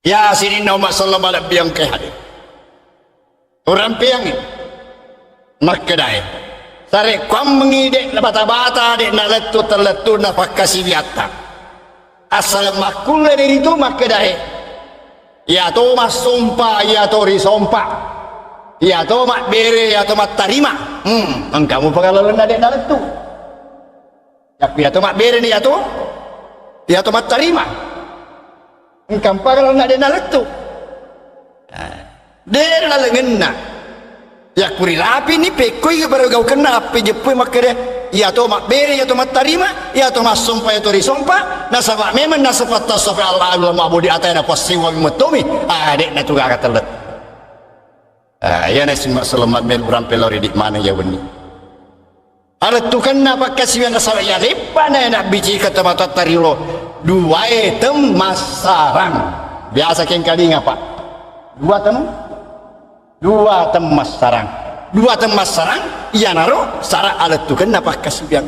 [SPEAKER 1] Ya sini nama sallallahu alaihi biang ke hadir. Orang piang makadai sare kam mengide bata-bata dek na letu terletu na pakasi biata asal makul dari itu makadai ya to mas sompa ya to ri sompa ya to mak bere ya to mak tarima engkamu pengalaman dek na letu ya to mak bere ni ya to mak tarima engkam pengalaman dek na letu dia lalengan nak ya kuri lapi ni pekoi baru kau kena api jepui makanya ya to mak beri ya to mak tarima ya to mak sompa ya to risompa nasabak memang nasabak tasawuf Allah Allah ma'budi atayna pasti wa mutumi adek na juga kata let ya nasi mak selamat mel uram pelori di mana ya beni alat tu kan apa kasih yang nasabak ya lepa na nak biji kata mata tarilo dua item masarang biasa keng kali ngapa dua temas sarang iya naro sarang alat tu kan apa kasih yang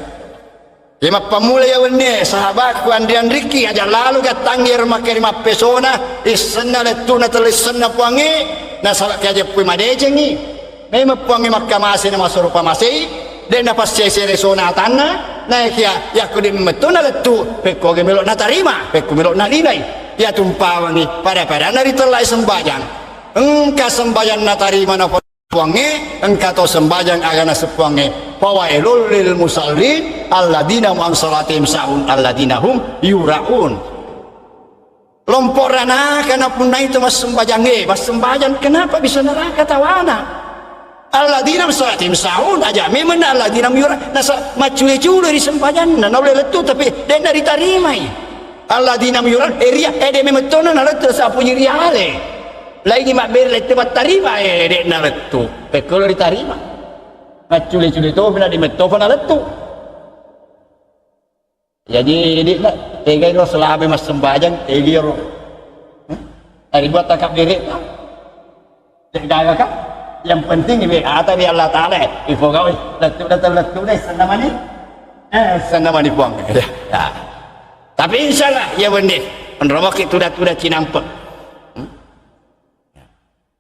[SPEAKER 1] lima pemula ya wene sahabatku Andrian Riki aja lalu katangir makai 5 pesona isena letu na telisena puangi na sahabat aja pui madejengi memang puangi makka masih na masurupa masih dan apa sese resona tanah na ya aku di metuna letu peko gemelo na tarima peko gemelo na nilai ya tumpawangi pada nari telai sembahyang engkau sembahyang natari mana puange engkau to sembahyang agana sepuange fawailul lil musallin alladzina hum an salatihim sahun alladzina hum yuraun lomporana karena punai itu mas sembahyang kenapa bisa neraka tawana alladzina salatim saun aja memang alladzina yura nasa macule-cule di sembahyang na boleh letu tapi den dari tarimai alladzina yura area de memetona na letu sa punya riale lagi mak ber letu tarima de na letu pekolo ditarima macule-cule to pernah dimetto na letu jadi nak tegai ro selama mas sembahyang tegai ro dari buat takap diri tak yang penting ini kata dia Allah Taala ifo kau letu deh senamani buang ya. Tapi insyaallah ya bende penromok itu dah cinampe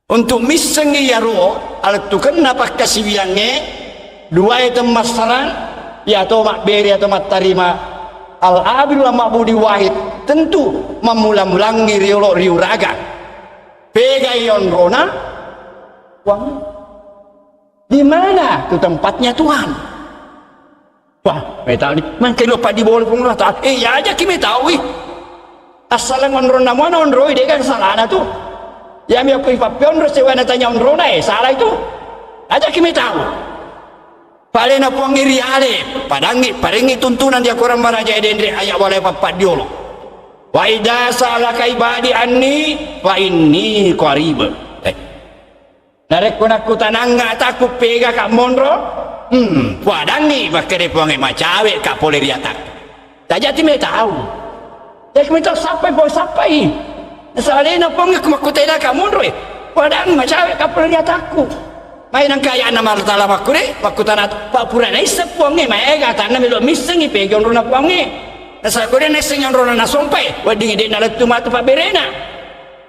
[SPEAKER 1] untuk misengi ya ruo alat tu kenapa kasih bilangnya dua itu masaran ya atau mak beri atau mak tarima al-abil wa ma'budi wahid tentu memulang-mulangi riuraga pegayon rona uang di mana itu tempatnya Tuhan wah tahu ni mungkin lupa di bawah pun lah ya aja kita tahu asal ngonron namanya onroi dia kan salah tu ya mi aku ipapion ro sewa tanya onrona salah itu aja kita tahu paling apa ngiri ale padangi tuntunan dia kurang maraja dendre ayak walai papat diolo wa idza salaka ibadi anni fa inni qarib narek aku tananga takut pega kak monro padangi bakere ponge macawe kak boleh riatak saja time tahu ya kami tahu sampai boy sampai salena ponge kumakutela kak monro padang macawe kak boleh riatakku mainan kaya nama tala makure makutana pak pura na isa ponge maega tanna melo misengi pegon rona ponge nasa kore neseng rona na sompai wadingi de na letu matu pak berena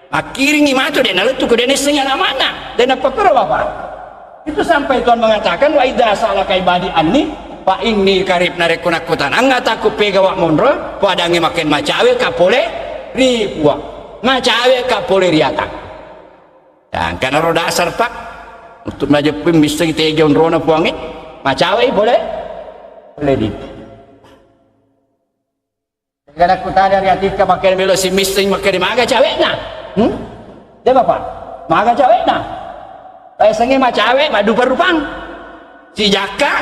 [SPEAKER 1] akiringi matu de na letu kode neseng na mana dan apa kira bapak itu sampai Tuhan mengatakan wa idza salaka ibadi anni fa inni karib narekun aku tanang aku pega wak monro padangi makin macawe kapole ribuak macawe kapole riatak dan karena roda asar pak untuk majapin bisa kita ejon rona puangit macawe boleh di karena aku tadi hari atika makin melo si misting makin maga cawe na dia bapak maga cawe na saya sengi macawe madu perupang si jaka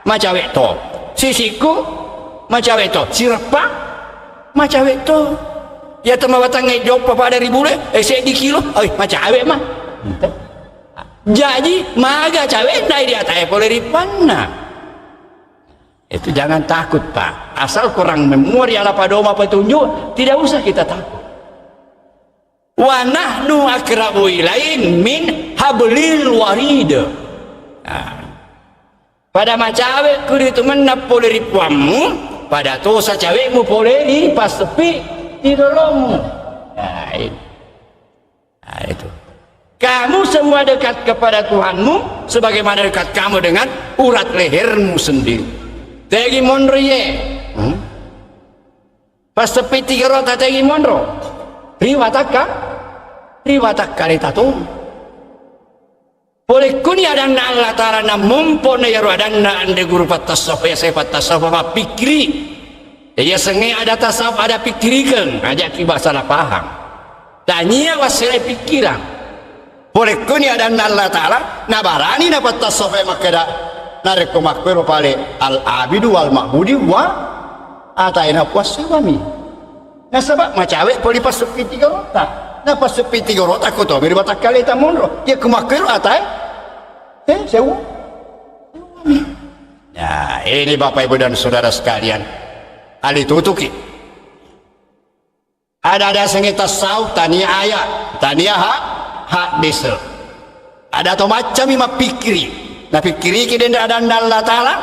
[SPEAKER 1] macawe to si siku macawe to si repak macawe to ya teman batang ngejok papa dari bule saya di kilo macawe mah jadi maga cawe dari dia tak boleh dipana itu jangan takut pak asal kurang memori ala padoma petunjuk tidak usah kita takut wa nahnu akrabu ilain min hablil warid pada macawe kuri itu menapole ripuamu pada tosa cawekmu boleh di pas sepi di dolongmu itu kamu semua dekat kepada Tuhanmu sebagaimana dekat kamu dengan urat lehermu sendiri tegi monroye pas sepi 3 rota tegi monro riwataka ritatum boleh kunya dan Allah Ta'ala na mumpone ya dan na ande guru patasawuf ya saya patasawuf apa pikiri ya sengi ada tasawuf ada pikirikan aja ki salah paham tanya wasile pikiran boleh kunya dan Allah Ta'ala na barani na patasawuf makada nareko makero pale al abidu wal ma'budi wa ataina puasawami na sebab macawe poli pas sepi 3 rota na pas sepi 3 rota ko to beri batak kali ta monro ya kumakero atai sewu ya ini Bapak Ibu dan saudara sekalian ali tutuki ada sengi tasawuf tania ayat tania hak desa ada to macam ima pikiri na pikiri ki denda ada Allah Taala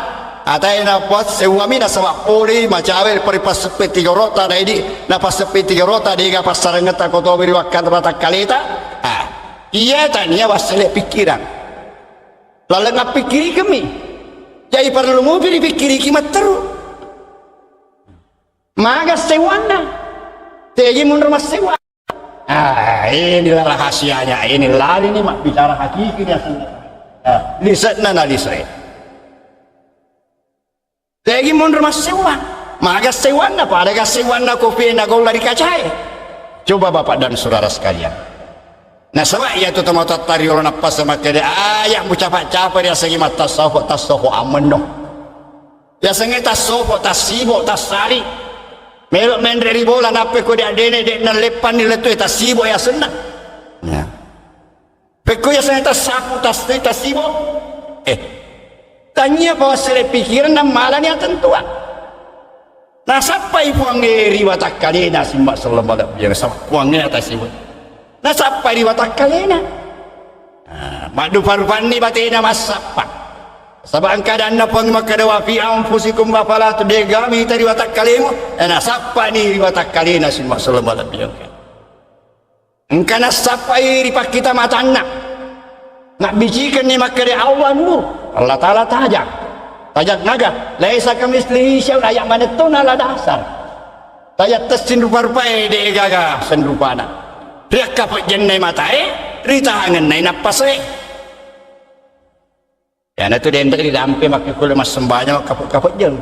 [SPEAKER 1] atai na pot sewami na sama poli macawe peripas sepi 3 rota na ini na pas sepi 3 rota diga pas sarengeta ko to beri wakan batak kalita iya tania wasile pikiran lalu ngapikiri kami jadi perlu mobil dipikiri kimat terus maga sewana tegi mundur mas sewa inilah rahasianya inilah ini mak bicara hakiki dia sendiri lisan analisai tegi mundur mas sewa maga sewana pada ga sewana kopi na gol dari kacai Coba bapak dan saudara sekalian. Nah sebab ia tu tama tatari orang apa sama kede ayat mucapak-capak dia segi mata tasawuf aman dong. Ya segi tasawuf tasibuk tasari. Melok main dari bola nape ko dia dene dek nan lepan ni letu tasibuk ya senang. Ya. Peko ya segi tasapu tasibuk. Tanya bawa sele pikiran dan malan yang tentuan. Nah sampai puangnya riwatak kalena simbak selama yang sampai puangnya tasibuk. Nah sampai riwatak kalena. Madu parupan ni batina masapa. Sabang keadaan na pang makadawa fi anfusikum wa fala tudegami tadi riwatak kalemu. Nah sapa ni riwatak kalena simbak selama yang. Engkana sampai ripak kita matana. Nak bicikan ni makade Allah nur. Allah Ta'ala tajak naga laisa kamislihi syai'un ayat mana tu nala dasar tajak tesin rupa-rupa de gaga senrupana riak kapot jennai matae rita ngenai napas ya na tu den dari dampe make kule mas sembahnya kapot jeng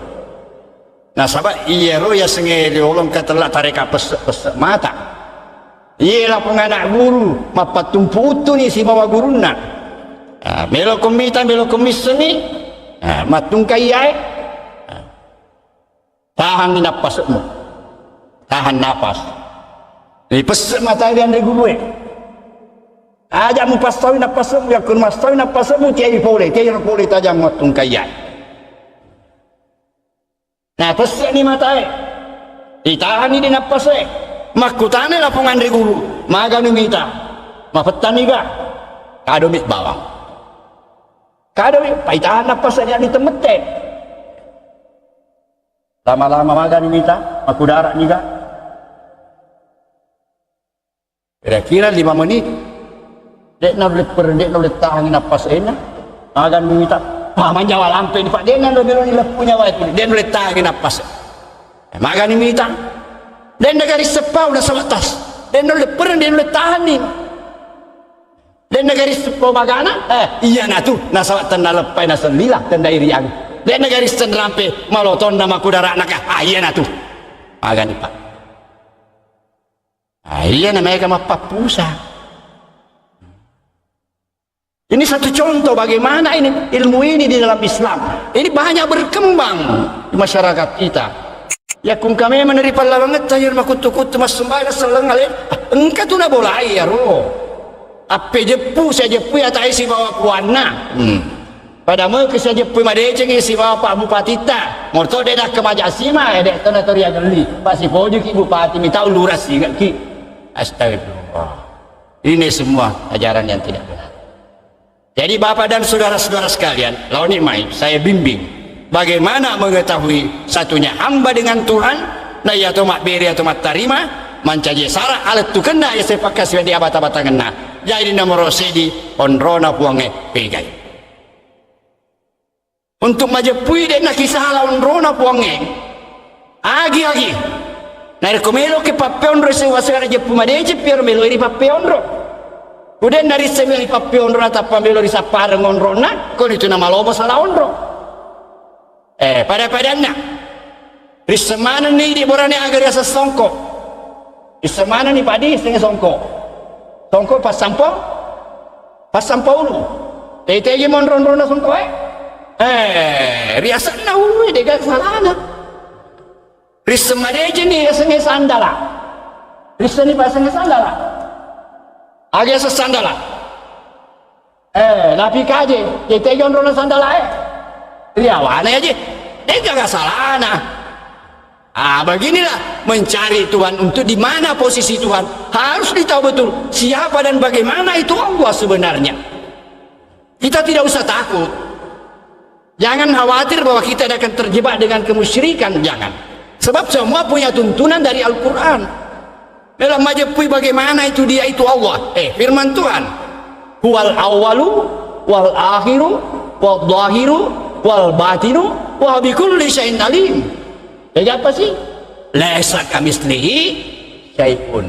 [SPEAKER 1] nah sabab iya ro ya senge diolong katela tarik apes mata iya lah penganak guru mapatumpu utu ni si bawa guruna melo komita melo komis ni matung kayai tahan di napasmu tahan napas ni pesek mata dia dari gue aja mu pasawi napasmu ya kun masawi napasmu tiai boleh tajam matung kayai nah pesek ni mata ditahan di napasnya makutane lapungan dari guru maga numita mapetan niga kadomit bawang kadang paitahan apa saja di temete lama-lama makan minta aku darat juga kira-kira 5 menit dek nak tahan napas enak makan minta paman jawa lampe ni pak dia nak belon ni punya waktu dia nak tahan napas makan minta dan negari sepau dah sebatas dia nak tahan ni dan negari sepuluh magana iya na tu nasawat tanda lepai na sembilah tanda iriang dan negari senrampe maloton nama kudara nak iya na tu magani pak iya na mereka mapapusa ini satu contoh bagaimana ini ilmu ini di dalam Islam ini banyak berkembang di masyarakat kita ya kung kami menerima banget tayar makutu-kutu mas sembahyang seleng alin engkau tu na bolai ya roh apa jepu saya jepu ya tak isi bawa puana pada mau ke saya jepu madeceng isi bawa Pak Bupati ta morto dia dah ke Majasima dek tonatori ageli Pak Sipoju ki Bupati minta uluras juga ki astagfirullah ini semua ajaran yang tidak benar jadi Bapak dan saudara-saudara sekalian lawan main saya bimbing bagaimana mengetahui satunya hamba dengan Tuhan nah ya tomat beri atau mat tarima mancaje sara alat tu kena ya saya pakai sudah di abata-bata kena jadi nomor sedi onrona puange pegai untuk majapui dan nak kisah lawan rona puange agi nari komelo ke papeon ro sewasara jepu madeje pier melo iri papeon ro kemudian dari semeli papeon ro atapa melo ri sapareng onrona kon itu nama lobo salah onro pada di semana ni di borane agar ya sesongko di semana ni padi setengah songko songko pas sampo ulu tete mon ron songko riasa na ulu de gak salana risemade je ni sengi sandala riseni pas sengi sandala age sandala napi kaje tete ron sandala riawane aja de gak salana beginilah mencari Tuhan untuk di mana posisi Tuhan harus ditahu betul siapa dan bagaimana itu Allah sebenarnya kita tidak usah takut jangan khawatir bahwa kita akan terjebak dengan kemusyrikan jangan sebab semua punya tuntunan dari Al-Quran dalam majapui bagaimana itu dia itu Allah firman Tuhan huwal awalu wal akhiru wal zahiru wal batinu wa bikulli syai'in alim jadi apa sih? Laisa kamislihi syai'un.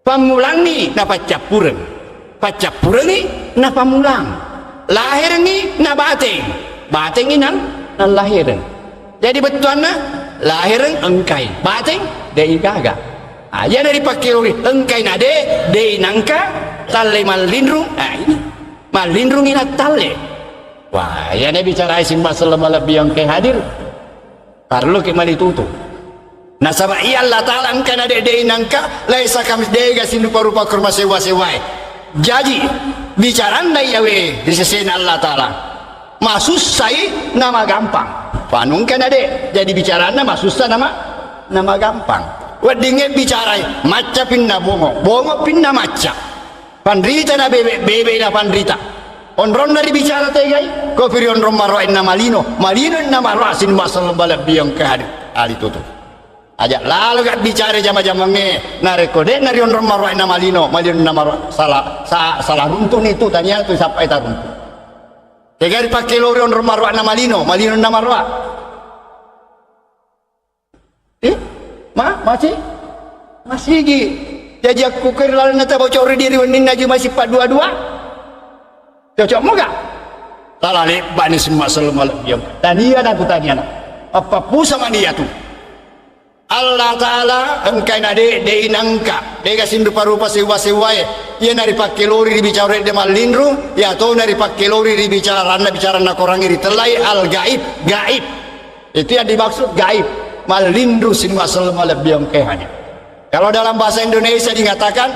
[SPEAKER 1] Pamulang ni na pacapureng. Pacapureng ni na pamulang. Lahir ni na bateng. Bateng ni nan lahiren. Jadi betuan na lahiren engkai. Bateng dia gaga. Aja dari pakai lori engkai nade de nangka tale malindrung. Ini malindrung ina tale. Wah, ya ne bicara isim masalah lebih yang ke hadir. Perlu ke mali tutu. Nah sama iya Allah Ta'ala engkai nade de nangka laisa kamis de gasin rupa-rupa kurma sewa-sewai. Jadi bicara nai yawe di sisi Allah Ta'ala. Masus sai nama gampang. Panung kan ade jadi bicara nama susah nama gampang. Wadinge bicara maca pinna bongo pinna maca pandrita na bebe na pandrita onron dari bicara tegai ko piri onron marwa inna malino inna marwa sin masalah balap biang kahadi ali tutu aja lalu kat bicara jama-jamange na rekode nari onron marwa inna malino inna marwa salah runtun itu tanya tu siapa itu runtun tegai pakai lori onron marwa inna malino inna marwa masih gi jadi aku kira nata bocor diri wenin aja masih 422 cocok mau gak salah lebat ni semua malam yang tania dan tania apa pun sama dia tu Allah Ta'ala engkai nade de inangka de gasin rupa-rupa sewa-sewa ya nari pakai lori dibicara de malindru ya atau nari pakai lori dibicara na korang iri telai al gaib itu yang dimaksud gaib malindru sin masalah lebih yang kehanya. Kalau dalam bahasa Indonesia dikatakan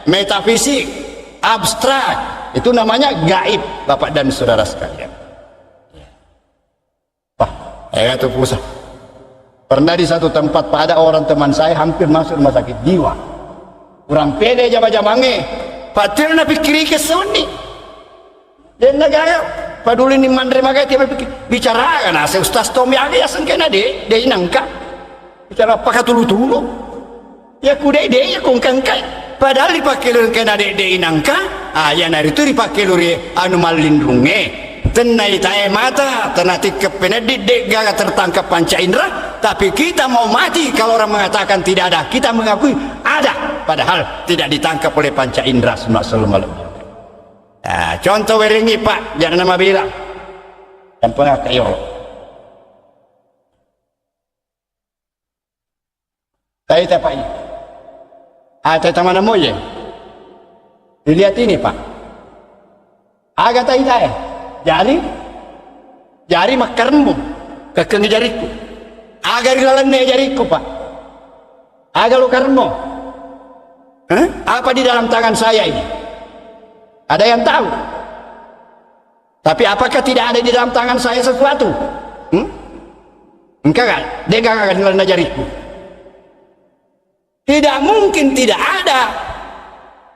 [SPEAKER 1] metafisik abstrak itu namanya gaib, Bapak dan saudara sekalian. Wah, itu pusat. Pernah di satu tempat pada orang teman saya hampir masuk rumah sakit jiwa. Kurang pede jama-jamange. Patil na pikiri ke suni. Dan negara paduli ni mandre magai tiap bicara kan ase ustaz Tommy ada ya sengkena de inangka bicara apa tulu-tulu ya kude de ya kongkangkai padahal dipakai lur kena de inangka ya nari itu dipakai lur anu malindrunge tenai tae mata tenati kepenedit de gaga tertangkap panca indera tapi kita mau mati kalau orang mengatakan tidak ada kita mengakui ada padahal tidak ditangkap oleh panca indera semua selalu. Nah, contoh weringi Pak, jangan nama bila yang pernah kayo saya tak Pak ini ada teman moye dilihat ini Pak agak tak jari makarmu kekeng jariku agar dilalane jariku Pak agak lu karmo apa di dalam tangan saya ini ada yang tahu tapi apakah tidak ada di dalam tangan saya sesuatu enggak kan dia enggak akan ngelana jariku tidak mungkin tidak ada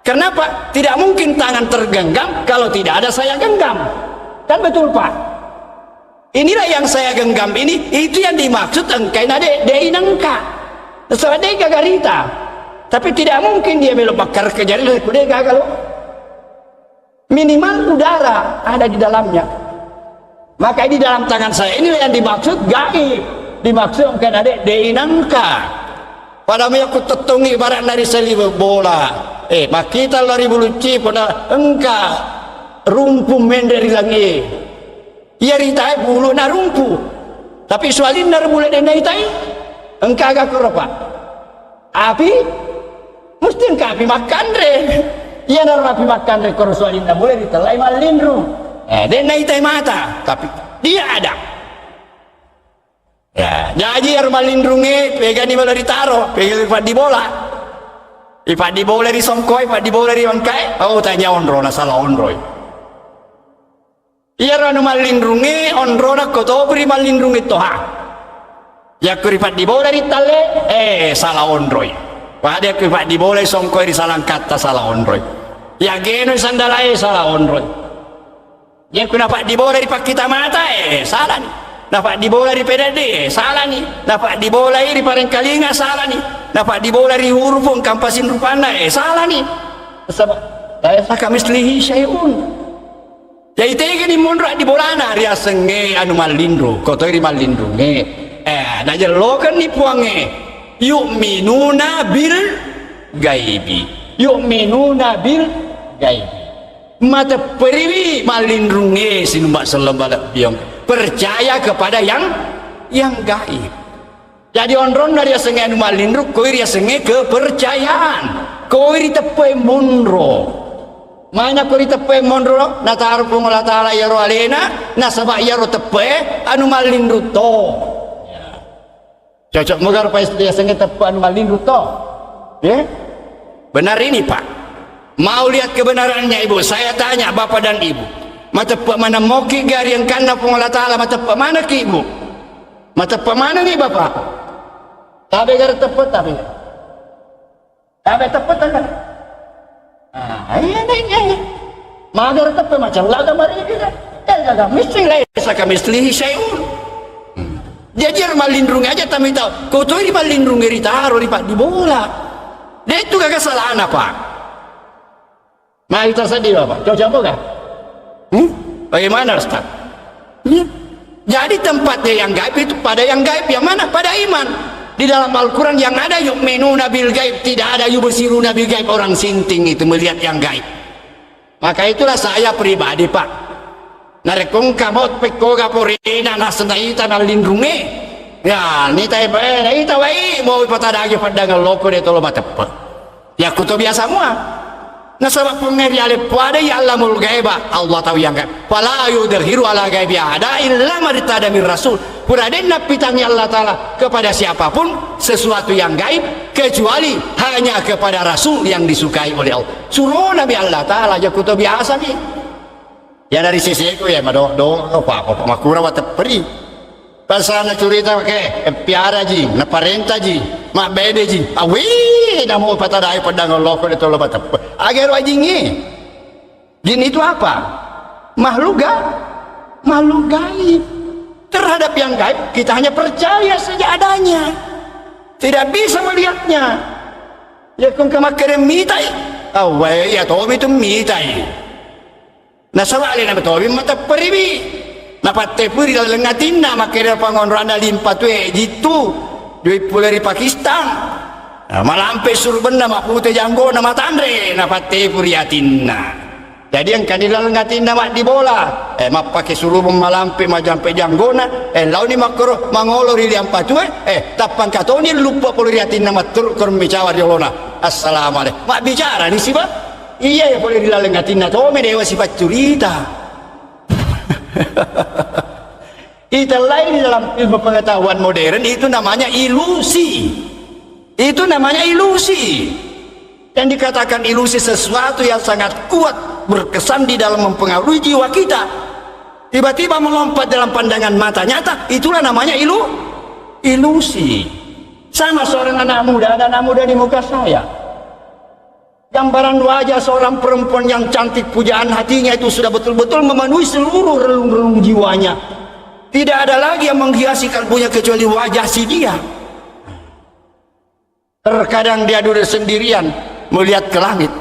[SPEAKER 1] kenapa tidak mungkin tangan tergenggam kalau tidak ada saya genggam kan betul Pak inilah yang saya genggam ini itu yang dimaksud engkai nade de inangka soalnya dia gagarita tapi tidak mungkin dia belok bakar ke jari dia gagal minimal udara ada di dalamnya maka di dalam tangan saya ini yang dimaksud gaib dimaksud kan ada de inangka pada aku tetungi barat dari seliwe bola makita lari buluci pada engka rumpu menderi langi ia ritai bulu na rumpu tapi soalin nar bule denai tai engka agak keropa api mesti engka api makan re ia narwapi makan rekor soalin tak boleh ditelai malindrung dia naik mata tapi dia ada ya jadi malindrungnya pegang di bola ditaro pegang di bola di bola di songkoi di bola di bangkai tanya onrona salah onroi iya ranu malindrungnya onrona koto beri malindrung itu ya kuripat di bola di tale salah onroi pada akibat di boleh songkoi di salang kata salah onroy ya geno sandalai salah onroy ya kenapa di boleh dipakai kita mata salah nih dapat di bola di PDD salah nih dapat di bola di Parengkalinga salah nih dapat di bola di Hurufung Kampasin Rupana salah nih sebab saya kami selihi syai'un ya itu di mondrak di bolana ria senge anu malindru kotoi di malindru dah jelokan nih puange yu'minuna bil gaibi yu'minuna bil gaibi mata periwi malindrunge sinumbak selembala biong percaya kepada yang gaib Jadi onron dari senge anu malindruk koir ya senge kepercayaan. Koir tepe monro. Mana koir tepe monro na taruh Allah taala ya ro alena na sabak ya ro tepe anu malindruk to. Cocok moga rupa ya senge tepe anu malindruk to. Ya? Benar ini Pak. Mau lihat kebenarannya Ibu? Saya tanya Bapak dan Ibu. Mata tepe mana moki gari yang kanda Allah taala mata tepe mana ki Ibu? Mata tepe mana nih Bapak? Tabe gar tepet tabe. Tabe tepet kan. Iya. Magar tepet macam laga mari kita. Laga mesti lain saka mislihi syai'un. Jajar malindrung aja tapi tahu. Kau tuh di malindrung ngeri taruh di Pak di bola. Dia itu gak kesalahan apa? Mari tersedih Bapak. Coba kan? Bagaimana Ustaz? Jadi tempatnya yang gaib itu pada yang gaib yang mana? Pada iman. Di dalam Al-Quran yang ada yu'minuna bil gaib, tidak ada yubsiruna bil gaib, orang sinting itu melihat yang gaib. Maka itulah saya pribadi Pak narekong kamot peko kaporina nasenaita nalindrungi ya ni tay bae ita wai mau patadagi pandangan loko de tolo matepet ya kuto biasa semua. Nah sebab pengeri ale pada ya Allahul gaiba Allah tahu yang gaib fala yudhiru ala gaibi ada illa martada min rasul puraden napitangnya Allah taala kepada siapapun sesuatu yang gaib kecuali hanya kepada rasul yang disukai oleh Allah. Suruh Nabi Allah taala aja kuto biasa nih ya dari sisi itu ya mado apa makura wata peri pasana cerita ke piara ji na parenta ji mak bede ji awi na mau patadai padang loko de tolo batap agar wajingi jin itu apa makhluk gaib terhadap yang gaib kita hanya percaya saja adanya tidak bisa melihatnya ya kung kamakere mitai awai ya tomi itu mitai na sawali na betobi mata peribi na patepuri dalam lengatina makere pangonro anda limpa tuh jitu duit pula dari Pakistan malampe surben nama putih janggo nama tandre na patepuri atina jadi yang kanila lengatina mak di bola mak pakai surubung malampe majampe janggona lau ni makro mangolor di ampa tuh tapang katoni lupa pula dari atina mak tur kormicawa di olona assalamualaikum mak bicara ni sih Pak. Iya ya boleh dilalengatin atau medewa sifat cerita. Itu lain dalam ilmu pengetahuan modern itu namanya ilusi. Itu namanya ilusi. Yang dikatakan ilusi sesuatu yang sangat kuat berkesan di dalam mempengaruhi jiwa kita. Tiba-tiba melompat dalam pandangan mata nyata, itulah namanya ilusi. Sama seorang anak muda di muka saya. Gambaran wajah seorang perempuan yang cantik pujaan hatinya itu sudah betul-betul memenuhi seluruh relung-relung jiwanya. Tidak ada lagi yang menghiasi kalbunya kecuali wajah si dia. Terkadang dia duduk sendirian melihat ke langit.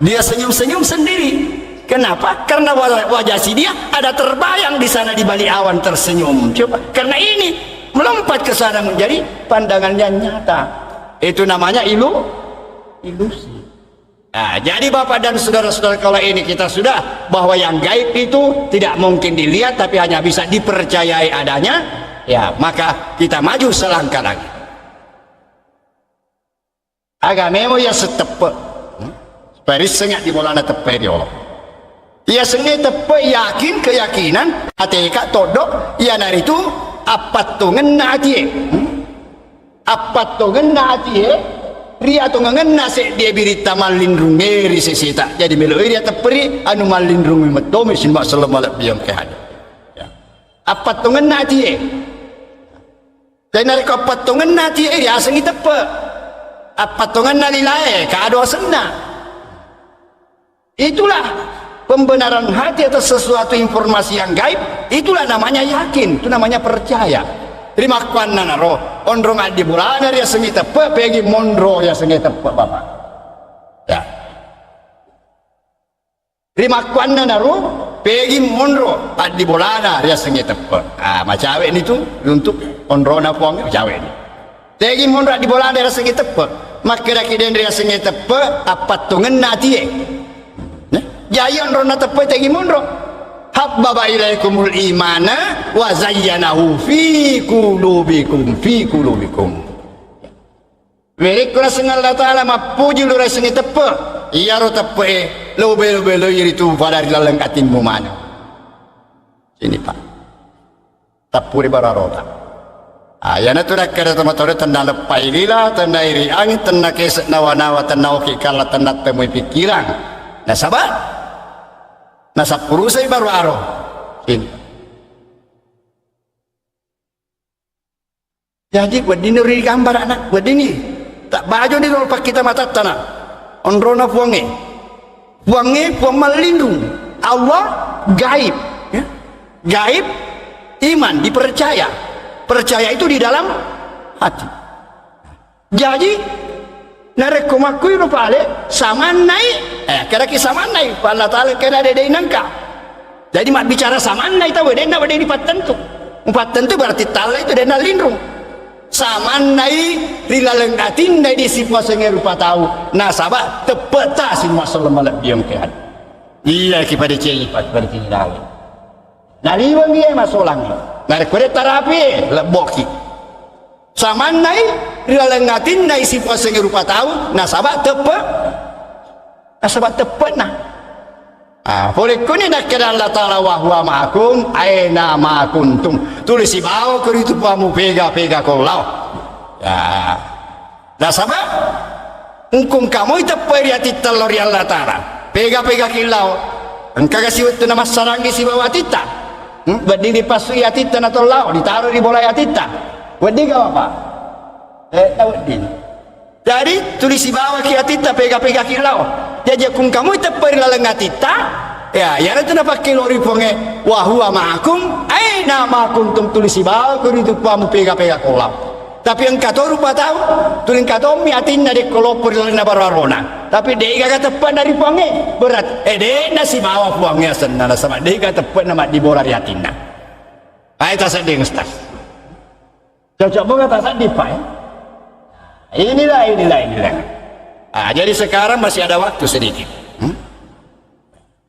[SPEAKER 1] Dia senyum-senyum sendiri. Kenapa? Karena wajah si dia ada terbayang di sana di balik awan tersenyum. Coba karena ini melompat ke sana menjadi pandangannya nyata. Itu namanya ilusi. Nah, jadi Bapak dan saudara-saudara kalau ini kita sudah bahwa yang gaib itu tidak mungkin dilihat tapi hanya bisa dipercayai adanya ya maka kita maju selangkah lagi agamemo ya setepe paris sengat di bolana tepe di Allah ya sengat tepe yakin keyakinan ateka todok ya dari itu apa tuh ngena atie ria tu ngena se dia birita malindrung ngeri sesita jadi melo ria teperi anu malindrung metomi sin mak sallallahu alaihi wasallam ya apa tu ngena tie dan ari ko apa tu ngena tie ria sengi tepe apa tu ngena lilae ka ado senna itulah pembenaran hati atas sesuatu informasi yang gaib itulah namanya yakin itu namanya percaya. Terima kasih naro ondrong adi bulana dia sengi tepe pegi mondro ya sengi tepe Bapak ya terima kasih naro pegi mondro adi bulana dia sengi tepe macawe ini tuh untuk ondro na pong cawe ini pegi mondro adi bulana dia sengi tepe makira kiden dia sengi tepe apa tungen natie jaya ondro na tepe pegi mondro habbaba ilaikumul imana wa zayyanahu fi qulubikum. Mereka sengal Allah Ta'ala mapuji lu rasanya tepe iya ro tepe lobe-lobe lo itu pada dalam katinmu mana sini pak tapuri bara rota ayana tu nak kena temat-temat tanda lepai lila tanda iri angin tanda kesek nawa-nawa tanda oki kala tanda temui pikiran nah sabar nah sapuru saya baru aro sini jadi buat ini ri gambar anak buat ini tak baju ni kalau kita mata tanah onrona puang melindung Allah gaib ya? Gaib iman dipercaya percaya itu di dalam hati jadi narekomakui rupa ale saman naik kira saman naik Allah Ta'ala kena ada nangka jadi mak bicara saman naik tahu dia nak di patentu berarti Ta'ala itu dia nak lindung saman naik rilaleng atin naik di si puasa rupa tahu nah sahabat tepeta si masalah malam biang kehan iya kepada cepat pada ciri lagi nah liwang dia masalah ni nah kuda terapi leboki saman naik rilaleng atin naik si puasa rupa tahu nah sahabat tepet nah boleh kuni nak kira Allah Ta'ala wa huwa ma'akum aina ma kuntum tulis si bawah ke itu pamu pega kolau ya dah sama ungkung kamu itu periati telur Allah Ta'ala pega kilau engkau kasih itu nama sarangi si bawah tita berdiri pasui atita atau lau ditaruh di bola atita wedi kau apa tahu din jadi tulis di bawah ki atita pega kilau jadi kung kamu itu perilaleng atita ya itu nak pakai lori ponge wa huwa ma'akum aina ma kuntum tulis di bawah ke itu pamu pega kolau tapi engkau tahu rupa tahu tulis engkau tahu miatin dari kolopur na bararona tapi dia kata tepat dari ponge berat dia nasi bawah ponge senana sama dia kata tepat nama di bola yatina itu sedih ustaz cocok banget tak sedih pak inilah jadi sekarang masih ada waktu sedikit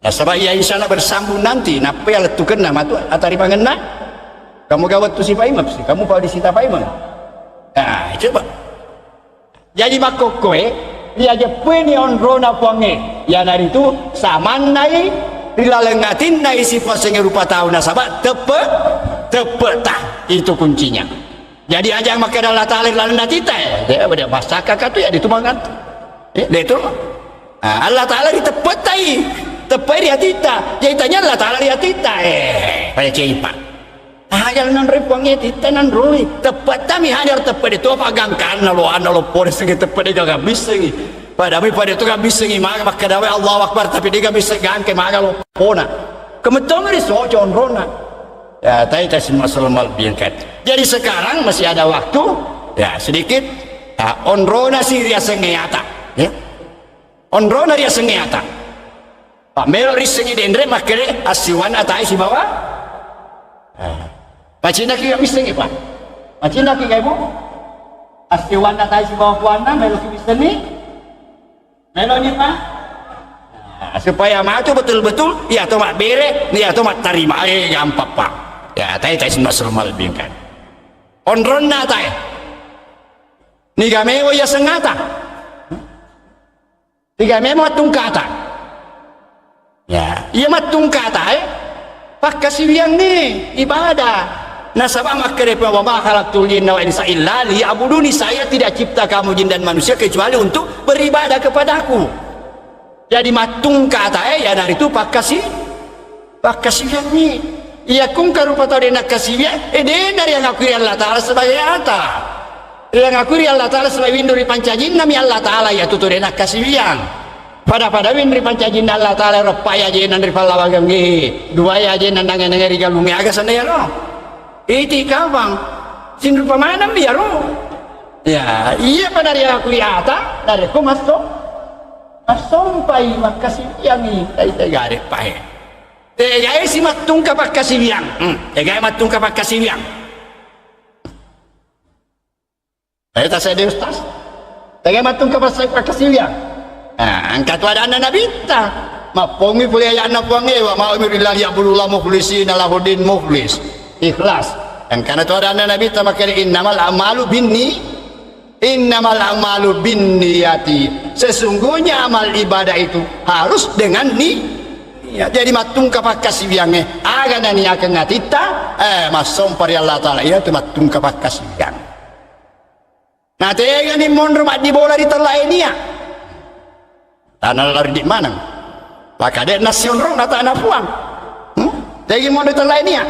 [SPEAKER 1] ya sebab ya insyaAllah bersambung nanti napa ya letukan nama tu atari pangena kamu gawat tu si Pak Imam sih kamu kalau disita Pak Imam nah coba jadi makokoe dia aja punya onrona puange ya dari itu saman nai rilalengatin nai si pasenge rupa tahu nasabah tepetah itu kuncinya jadi aja maka Allah Ta'ala lalena tita dia pada bahasa kakak tu ya ditumangan dia itu Allah Ta'ala ditepetai tepai dia tita jadi tanya Allah Ta'ala dia tita pada cepat hanya nan repangnya tita nan roi tepat kami hanya tepat itu apa gangkan lo polis lagi tepat dia gak bisa pada itu gak bisa maka dawe Allah Akbar tapi dia gak bisa gangke maka lo pona kemetong ni sojon rona ya tadi semua masalah biangkat jadi sekarang masih ada waktu ya sedikit onrona si dia sengeata ya onrona dia sengeata pak melo risengi dendre makere asiwan atai si bawah macina ki bisa ni pak macina ki ibu asiwan atai si bawah puana melo ki bisa ni melo ni pak supaya maju betul-betul ya atau mak bere ni atau mak terima gampang pak ya tai semua selmal bingkan onrona tai ni gamewo ya sengata tiga memo tungkata ya iya matungkata pak kasih yang ni ibadah nasabah makere wa ma khalaqtul jinna wal insa illa liya'buduni saya tidak cipta kamu jin dan manusia kecuali untuk beribadah kepadaku jadi matungkata ya dari itu pak kasih yang ni iya kung karupa tau dia nak kasih dia dari yang aku Allah Ta'ala sebagai ata yang aku Allah Ta'ala sebagai winduri pancajin nami Allah Ta'ala ya tutur dia nak kasih yang pada winduri pancajin Allah Ta'ala repaya aja nan rival lawagang dua ya aja nan nangan ngeri galumi agak sana ya lo iti kawang sin rupa mana biar lo ya iya pada dia aku ata dari aku masuk pai makasih yang ini dari garis pai tegay si matung kapak kasibiyang tegay matung kapak kasibiyang tak saya di ustaz tegay matung kapak kasibiyang angkat wadana nabita mapongi puli ayat na puangi wa ma'umirillah ya'budullah mukhlisin lahudin mukhlis ikhlas. Dan karena itu ada Nabi tamakir innamal a'malu binniyati, sesungguhnya amal ibadah itu harus dengan niat. Jadi matung kapak kasih biangnya aga nani akan ngatita masom pari Allah Ta'ala ya tu matung kapak kasih biang. Nah tega ni mondro mak di bola di terlain ya tanah lari di mana maka dek nasion rong nata anak puang tegi mondro di terlain ya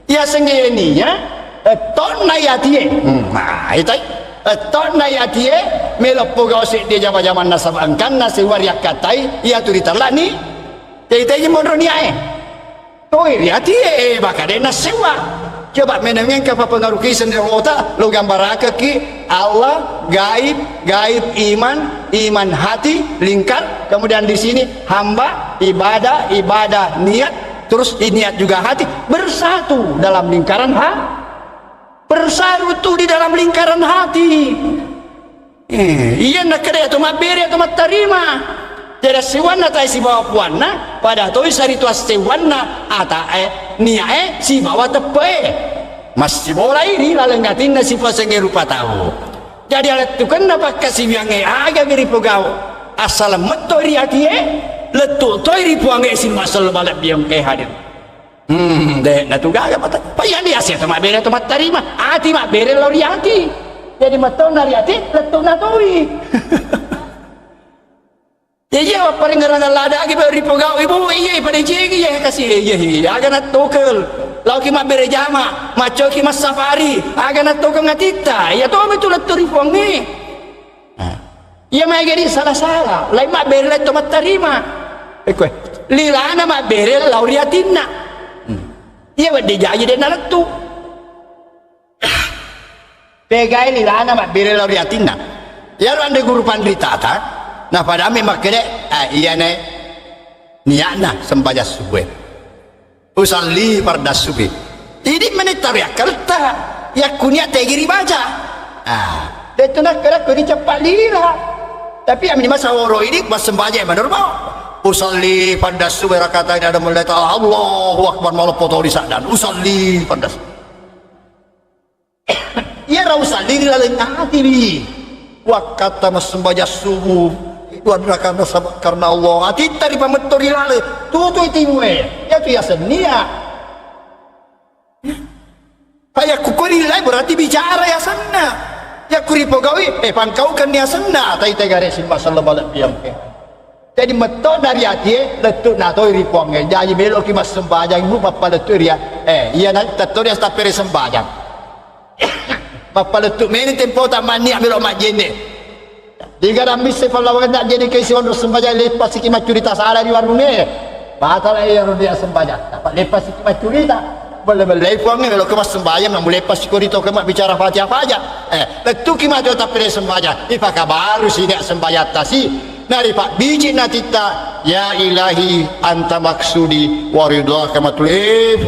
[SPEAKER 1] ya senggeni ya ton na ya tie nah itu ton na ya tie melopo gosik dia zaman nasab angkan nasi wariak katai ya tu diterlani tegi mondro ni ae toi ya tie maka dek nasiwa coba menengeng ke pengaruh kisah dari Allah lo gambar ki Allah gaib iman hati lingkar kemudian di sini hamba ibadah niat terus niat juga hati bersatu dalam lingkaran bersatu di dalam lingkaran hati. Iya nak kena tu mak beri tu mak terima jadi siwana tai si bawa puana pada tu sari tu siwana ata niae si bawa tepe masih boleh ini lalu ngatin nasi pasangnya rupa tahu jadi alat tu kan apa kasih yang agak beri pegau asal metori hati letu tori puange si masal balap biang hadir deh natu gaga mata payah dia sih tu mak beri tu mak terima hati mak beri lori hati jadi meton dari hati letu natoi. Iya, paling ngerana lada lagi beri pegau ibu iya pada jegi ya kasih iya agak nak tokel lau ki mak bere jama maco ki mas safari agak nak tokel ngatita ya tu ame tu leturi pongi iya mak jadi salah lain mak bere tu mak terima lilana mak bere lau riatina iya wadi jaji dan letu pegai lilana mak bere lau riatina ya anda guru pandita ta nah pada memang kena iya ne niatna sembahyang subuh usalli fardas subuh ini menetar ya kerta ya kunyat tegiri baca dia tu nak kena kuni cepat lira tapi yang masa woro ini pas sembahyang benar mau usalli fardas subuh rakaat ini ada mulai Allahu akbar malah potong di dan usalli fardas iya ra usalli lalu ngati bi wakata mas sembahyang subuh karena Allah hati dari pametori lalu tutu itu ya tu ya senia kayak kukuri lai berarti bicara ya sana ya kuri pegawai pangkau kan ya sana tai tegare simba sallallahu alaihi wasallam jadi meto dari hati letuk na toi riponge jadi belok ki mas sembahyang ibu papa letuk ya iya na tatori sta per sembahyang papa letuk meni tempo tamani belok majene jika dah mesti kalau nak jadi kesiwan sembahyang lepas sikit macurita salah di warung ni batal yang dia sembahyang dapat lepas sikit macurita boleh puang ni kalau kemas sembahyang nak lepas sikit itu kemas bicara fatihah aja letu kimat tu tak pilih sembahyang ini pakai baru sih nak sembahyang tasi nari pak biji natita ya ilahi anta maksudi waridah kamatul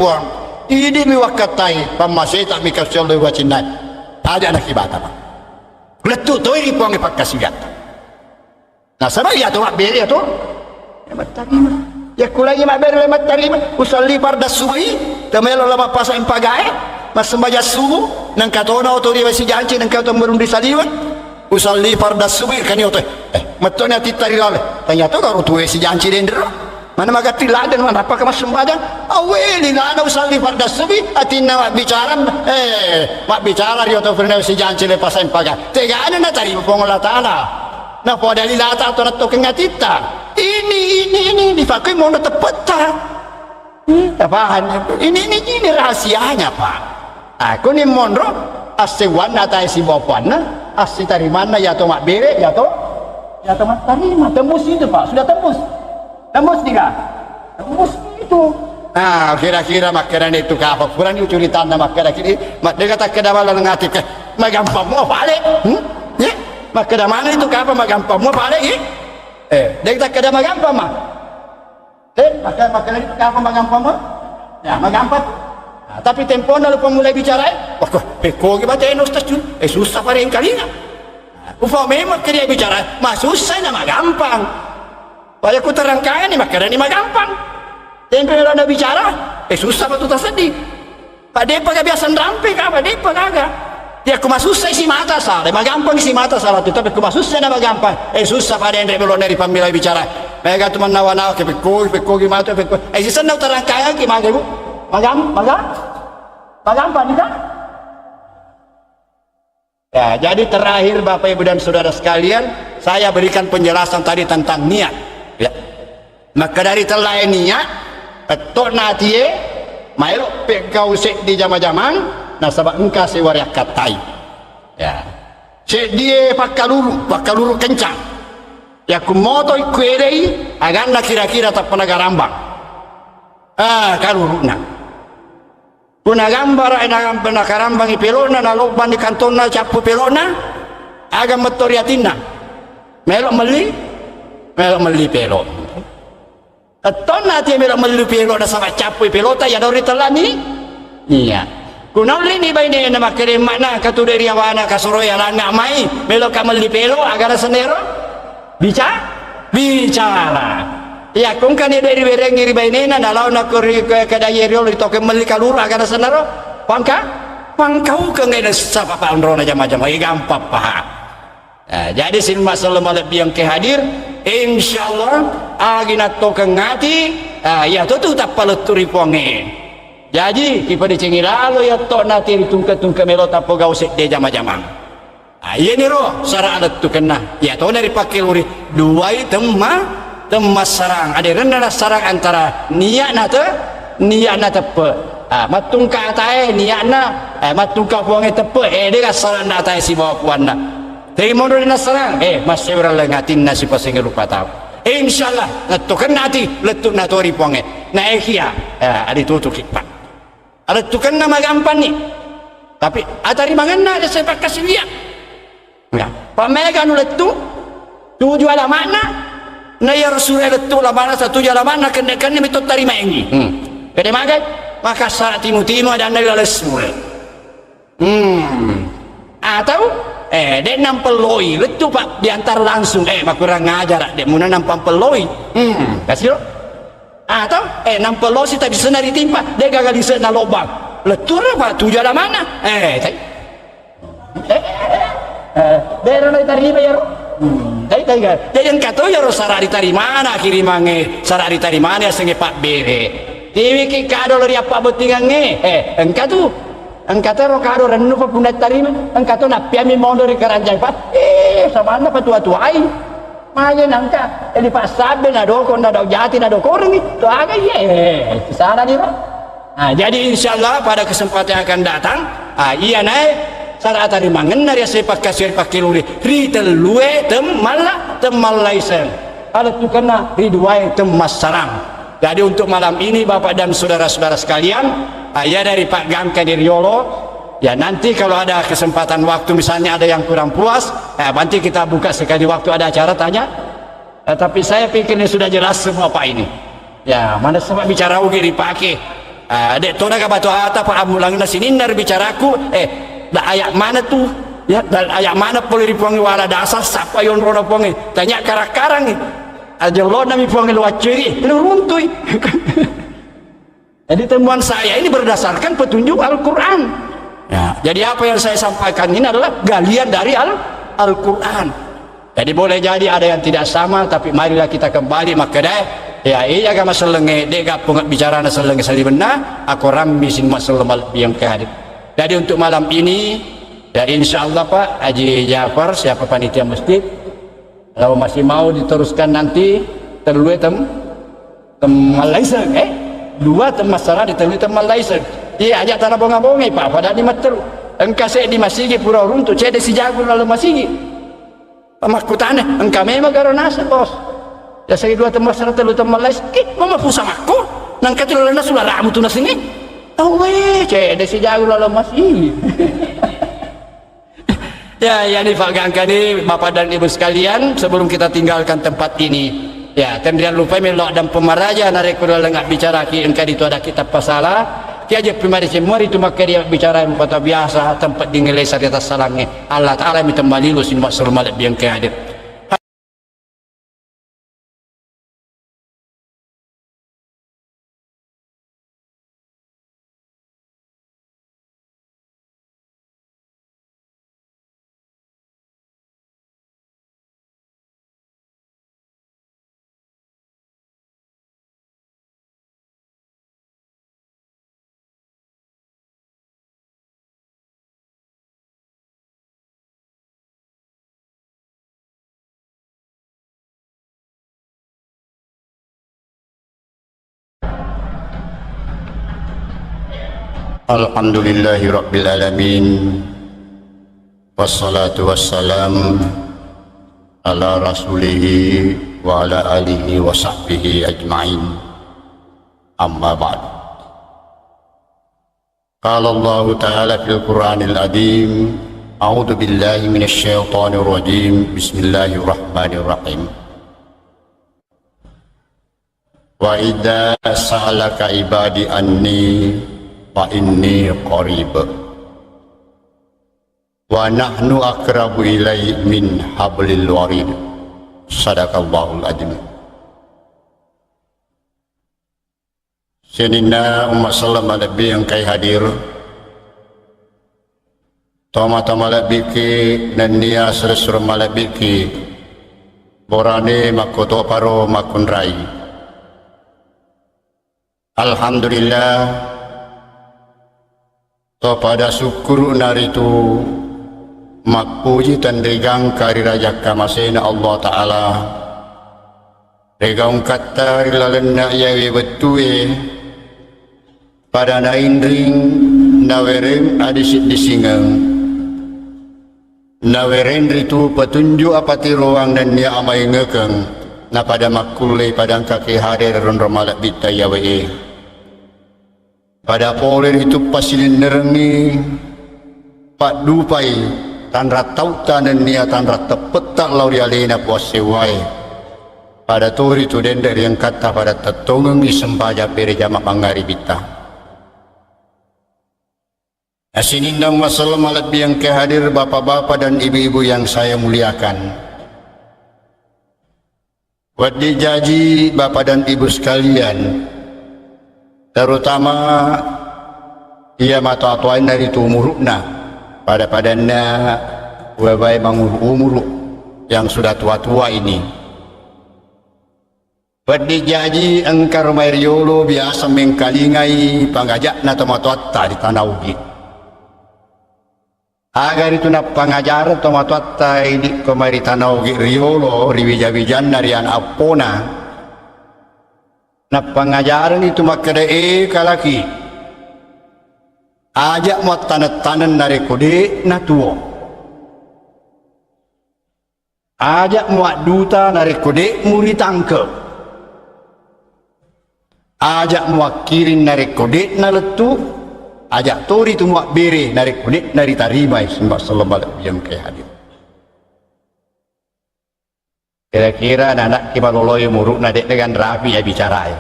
[SPEAKER 1] puang ini miwakatai pamasai tak mikasal lewa cinai ada anak ibadah pak letuk tu ini puang ipak kasihan. Nah sama ya tu mak beri ya tu. Lemat terima. Ya kulagi mak beri lemat terima. Usalli fardas subuhi. Temelo lama pasang pagai. Mas sembahyang subuh. Nang katona atau dia masih janji nang kau temburung di saliwan. Usalli fardas subuhi kan itu. Matanya titari lalu. Tanya tu kau tu masih janji dendro. Mana magati laden mana apa kemas sembahyang? Aweli nana usalli fardas subuhi. Atina mak bicara. Mak bicara dia tu pernah masih janji lepas pasang pagai. Tega ada nak terima pengolah Ta'ala. Nah pada lilata atau nak token ngatita ini dipakai mau tepat tapahan ini rahasianya pak aku ni mondro asewan natai si bapana asi dari mana ya to mak bere ya to mak terima tembus itu pak sudah tembus tidak tembus itu nah kira-kira makanan itu apa kurang cerita nama kira-kira mak dia kata kedawalan ngatif magampang mau balik ya maka dah mana itu apa magampang mau balik dia kata kada magampang mah maka itu apa magampang mah ya magampang tapi tempo na lupa mulai bicara kok peko ke baca ustaz susah pada yang kalinya ufa memang dia bicara mah susah nama gampang Paya ku terangkan ni maka ni gampang. Tempe anda bicara, susah betul tak sedih. Pak depa ka biasa rampe ka apa depa kagak. Dia ku masusah isi mata salah, gampang isi mata salah tu tapi ku masusah nama gampang. Susah pada yang belum dari pamilai bicara. Mereka tu menawa-nawa ke peko gimana peko. Sisa nak terangkan ki maga bu. Gampang ni tak? Ya, jadi terakhir Bapak Ibu dan Saudara sekalian, saya berikan penjelasan tadi tentang niat. Ya. Maka dari telah niat, tok natie, mailok pekau sek di jama-jaman, nah sebab engkau sewariak katai. Ya. Sek dia pakaluru kencang. Ya kumoto ikuerei, aganna kira-kira tak pernah garambang. Kaluru na. Kuna gambar ina pernah karambang ipelona na loban di kantona capu pelona agam metoriatina melok meli pelo aton nati melok meli pelo na sama capu pelota ya dari telani iya kuna ni baine na makere mana katu dari awana kasoroya langa mai melok ka meli pelo agara senero bicara ya kung kan dari bereng ngiri bainena nalau nak ke dayero itu ke meli kalura agak senaro pangkau ke ngene sapa pa androna jama-jama gampang paha. Jadi sin masalah malap yang ke hadir insyaallah agina to ke ngati ya tu tak paleturi ponge. Jadi kipa di cengilalo ya to nati tungke melo tapo gausek de jama-jama. Iya ni ro sara alat tu kena ya to dari pakai luri dua temas sarang ada rendah sarang antara niat na tepe matung ka tae niat na matung ka puange tepe dia sarang na tae si bawa puan na tapi mundur na sarang masih orang lengatin na si pasing lupa tahu insyaallah letukan nanti letuk na tori puange na ehia ada tutup kipak ada tukan nama gampang ni tapi atari mangana ada sepak kasih dia enggak pamegan letuk tujuh ala mana na ya Rasulullah letuk lah mana satu jalan mana kena mitot tarima ini kena magai maka saat timu ada anda lesul atau dia nampel loi letuk pak diantar langsung mak kurang ngajar dia muna nampel peloi kasih lo atau nampel loi si tak bisa nari timpa dia gagal di sana lobang letuk lah pak tu jalan mana dia nak tarima ya jadi kata ya sarah ditari mana kirimange sarah ditari mana senge Pak Bere tiwi ki kado lari apa betingange engkau ro kado renu pa punat tarima engkau tu nak piami mau dari keranjang Pak sama anda tua ai maya nangka di Pak Sabe na doko na dok jati na doko orang itu aga sana ni ro jadi insyaallah pada kesempatan yang akan datang iya naik saat tadi mangen nari sepak kasir pakai luri ritelue temalaisen ada tu kena riduai temas sarang. Jadi untuk malam ini Bapak dan saudara-saudara sekalian ayah dari Pak Gamka di Riolo ya nanti kalau ada kesempatan waktu misalnya ada yang kurang puas nanti kita buka sekali waktu ada acara tanya tapi saya pikir ini sudah jelas semua Pak ini ya mana sebab bicara ugi dipakai dek toda ka batu ata Pak amulang na sininar bicaraku dah ayak mana tu ya dan ayak mana boleh dipuangi wala dasar siapa yang roda puangi tanya karang-karang ni aja lo nami puangi luar ciri ini runtui jadi temuan saya ini berdasarkan petunjuk Al-Quran ya, jadi apa yang saya sampaikan ini adalah galian dari Al-Quran jadi boleh jadi ada yang tidak sama tapi marilah kita kembali maka dah ya iya agak masalah ngedek pungat bicara masalah salibena aku rambi sin masalah yang kehadir. Jadi untuk malam ini ya insyaallah Pak Haji Jafar siapa panitia masjid kalau masih mau diteruskan nanti terlue Malaysia dua masalah diterlue Malaysia dia ajak tanah bonga-bonga Pak pada ni matru engkau saya di masjid pura runtuh cede si jago lalu masjid pamakutane engkau memang garonasa bos ya saya dua masalah terlue Malaysia mama pusamaku nang katelana sudah ramu tu nasini cek si jago lalu masih ya ini Pak Gangka ini Bapak dan Ibu sekalian sebelum kita tinggalkan tempat ini ya jangan lupa melok dan pemaraja narik kuda lengah bicara ki engkau itu ada kitab pasalah ki aja primari semua itu maka dia bicara yang kata biasa tempat di ngelesa di atas salangnya Allah Ta'ala minta malilu sin maksud malak biang kehadir Alhamdulillahi Rabbil Alamin. Wassalatu wassalam ala rasulihi wa ala alihi wa sahbihi ajma'in. Amma ba'd. Qala Allah Ta'ala fil Qur'anil Azim, a'udzu billahi minasy syaithanir rajim. Bismillahirrahmanirrahim. Wa idza sa'alaka ibadi anni fa inni qarib wa nahnu aqrabu ilai min hablil warid. Sadaqallahul azim. Senina umat salam lebih yang kai hadir toma-toma lebih ki dan dia seresur malebih ki borane makoto paro makun rai. Alhamdulillah to pada syukur naritu makpuji dan regang kari raja kamasena Allah Ta'ala regang kata rilalena yawe betue pada naindring nawereng adisit disingang nawereng ritu petunjuk apati ruang dan dia amai ngekeng na pada makule pada kaki hadir ron romalak bita yawe pada polen itu pasilin nerengi pak dupai tan ratautan dan niatan ratepetak lauri alena puasewai pada tori itu dender yang kata pada tetongeng disembaja beri jamak mangari bita asinindang masalah malat yang kehadir bapak-bapak dan ibu-ibu yang saya muliakan. Wadi jaji bapak dan ibu sekalian, terutama ia mata atuan dari tumurukna pada padana wabai umur yang sudah tua-tua ini. Wadi jaji engkar mariolo biasa mengkalingai pangajak na tomatoata di tanah ugit. Agar itu nak pengajar tomatoata di kemari tanah ugit riolo riwija-wijan narian apona. Nak pengajaran itu makada kalaki ajak mau tanan-tanan dari kode na tuo ajak mau duta dari kode muri tangke ajak mau kirin dari kode na letu ajak tori tu mau bere dari kode dari tarimai sembah sallallahu yang ke hadir. Kira-kira anak kibaloloy muruk nadek dengan rapi ya bicara ya.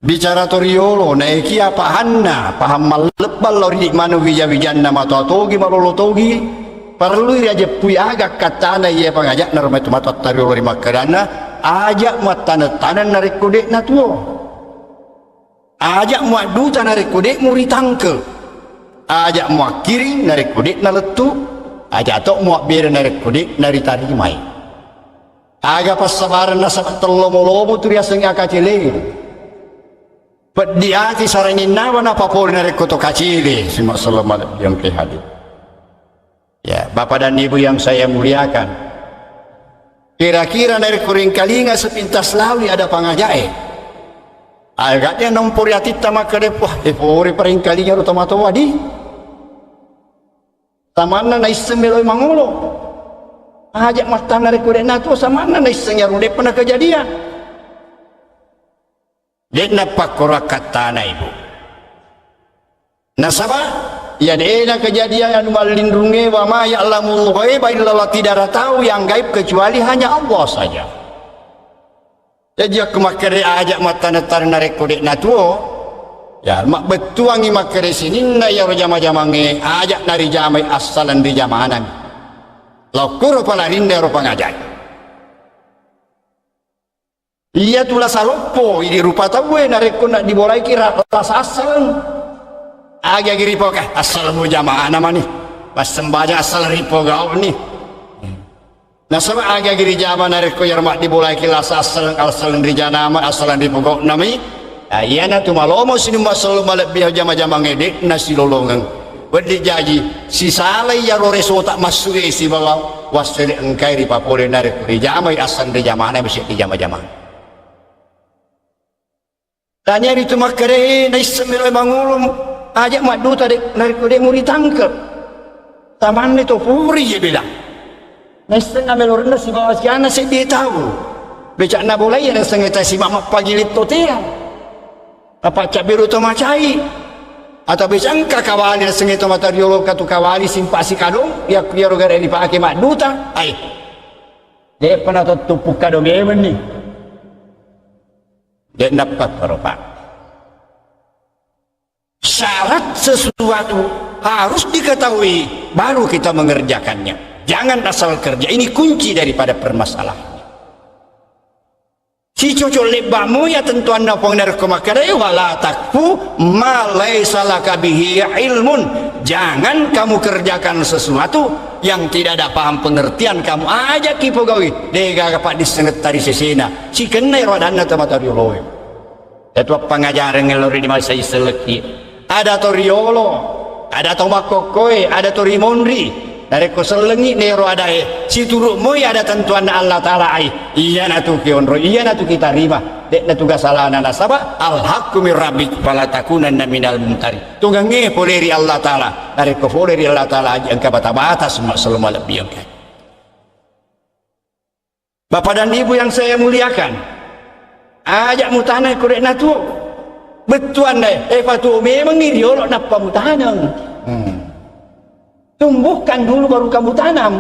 [SPEAKER 1] Bicara toriolo naiki apa hanna paham malebal lori manu wija-wijan nama togi malolo togi perlu aja puya agak katana ia pengajak norma itu mata toriolo lima kerana ajak matana tanan narik kudek na tuo ajak muat duta narik kudek muri tangke ajak muat kiri narik kudek na letu ajak tok muat biar narik kudek nari tarimai agak pas sabaran na sabat terlomo-lomo tu biasa ngakacilin Pediati sarangin nawa na papor na rekoto kacili si Masalah yang kehadir. Ya, bapak dan ibu yang saya muliakan. Kira-kira dari kuring kalinga sepintas lawi ada pangajae. Agaknya nompor ya tita makarepoh epori paring kalinga rotomato wadi. Tamana na isemeloi mangolo. Ajak mata na rekuring nato samana na isengnya rude pernah kejadian. Dek napak korak kata na ibu. Nasabah, ya dena kejadian yang malindungi wa ma ya'lamul ghaiba illallah, tidak tahu yang gaib kecuali hanya Allah saja. Jadi aku makere ajak mata netar narek kodek natuo. Ya mak betuangi makere sini na ya jama-jamange ajak nari jamai asalan di jamanan. Lokur palarin dero pangajak. Iya tulah salopo ini rupa tahu narek nak dibolai kira las asal agak ripo kah asal mu jamaah nama nih pas sembaja asal ripo gau nih nah sama agak giri jamaah narek ko yarmak dibolai kira asal di jamaah asalan ripo gau nami iya na tu malomo sini masal malak biar jamaah ngedek nasi lolongan berdiri jaji si salai ya roreso tak masuk si bawah wasili engkai ripa pole narek di jamaah asal di jamaah na bisa di jamaah tanya itu makare na ismelo mangulum ajak maduta dek narikode muri tangkep taman itu puri dia bilang na setengah melorna si bawas kiana si dia tahu becak na boleh ya sengeta si mama pagilit totea apa cabiru to macai atau becak kakawali na sengeta matariolo katu kawali simpasi kadong ya kuyaro gara di pakai maduta ai dia pernah tupuk kadong emen nih dia dapat berobat. Syarat sesuatu harus diketahui baru kita mengerjakannya. Jangan asal kerja. Ini kunci daripada permasalahan. Si cocok lebamu ya tentu anda pengenar kemakare wala takfu ma laisa laka bihi ilmun. Jangan kamu kerjakan sesuatu yang tidak ada paham pengertian kamu aja kipo gawi dega kapak disenget tadi sesena si kena rodana tamatari loe itu pengajaran ngelori di masa iseleki ada toriolo ada tomakokoe ada torimonri dari koselengi nero ada si turuk moy ada tentuan Allah taala ai iya natu kionro iya natu kita rima dek natu gasalana nasaba al haqqu mir rabbik fala takunanna minal mumtari tunggange poleri Allah taala dari ko poleri Allah taala angka bata-bata semua selama lebih kan Bapak dan Ibu yang saya muliakan ajak mutanah korek natu betuan deh patu memang ini orang napa mutanah tumbuhkan dulu baru kamu tanam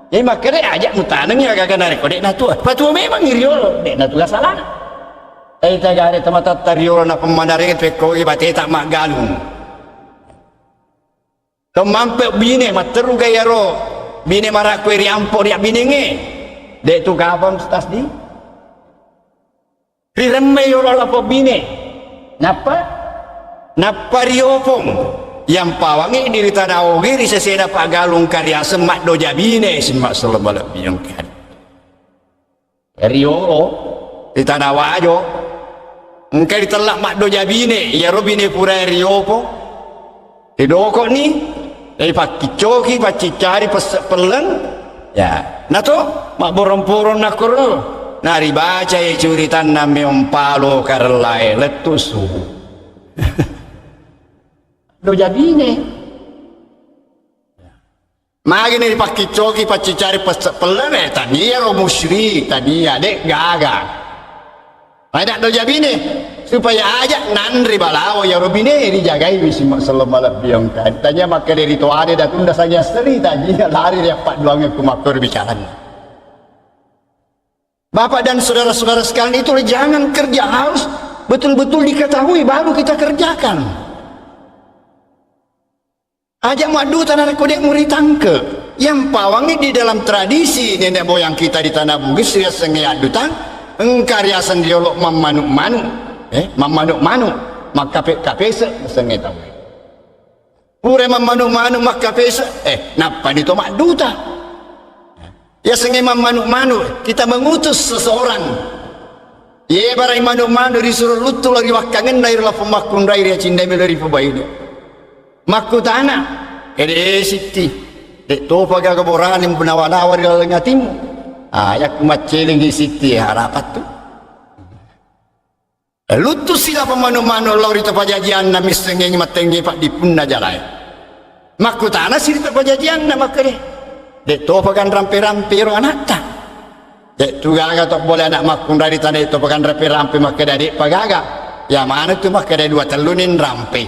[SPEAKER 1] jadi makanya ajak mutanang ya kagak narik kodek natu patu memang ngiriolo dek natu gak salah kita gak ada tempat tariolo na pemandaring peko ibate tak mak galung temampe bine materu gaya ro bine marak kue riampo riak binenge dek tu kapan setas di riremme yolo lapo bine napa riopong yang pawangi diri tanah oge di sesena pak galung karya semak doja bine semak selebalap biangkan riolo di tanah wajo engkau ditelak mak doja bine ya robine pura riopo di doko ni dari pak kicoki pak cicari peleng ya nato mak borong-borong nakuru nari baca ya curitan nami ompalo karelai letusu doja bine magi nih pakai coki pakai cari pelere tadi ya ro musyrik tadi ya dek gaga ada doja bine supaya aja nandri balawo ya ro bine dijagai bisi selama lebih kan tanya maka dari itu ada dan tunda saja seri tadi lari dia pak duangnya kumakor bicara Bapak dan saudara-saudara sekalian itu jangan kerja harus betul-betul diketahui baru kita kerjakan ajak madu tanah kodek muri tangke yang pawangi di dalam tradisi nenek moyang kita di tanah Bugis ya sengi adutan engkarya sendiolok memanuk-manuk maka kapese sengi tahu pure memanuk-manuk maka kapese napa di tomak duta ya sengi memanuk-manuk kita mengutus seseorang ye barai manuk-manuk disuruh lutu lagi wakangen dari la pemakun dari ya cindai dari pebainu maku tanah ede siti dek topa gaga borani benawa-nawa di dalam ngatimu ayak maceling di siti harapat tu lutu sila pemanu-manu lori pajajian na mistengi matengi pak dipunna jalai maku tanah sila pajajian na makere dek topa kan rampe-rampe ro anakta dek tu gaga tok boleh anak makun dari tanah itu pakan rampe-rampe makere dek pagaga ya mana tu makere dua telunin rampe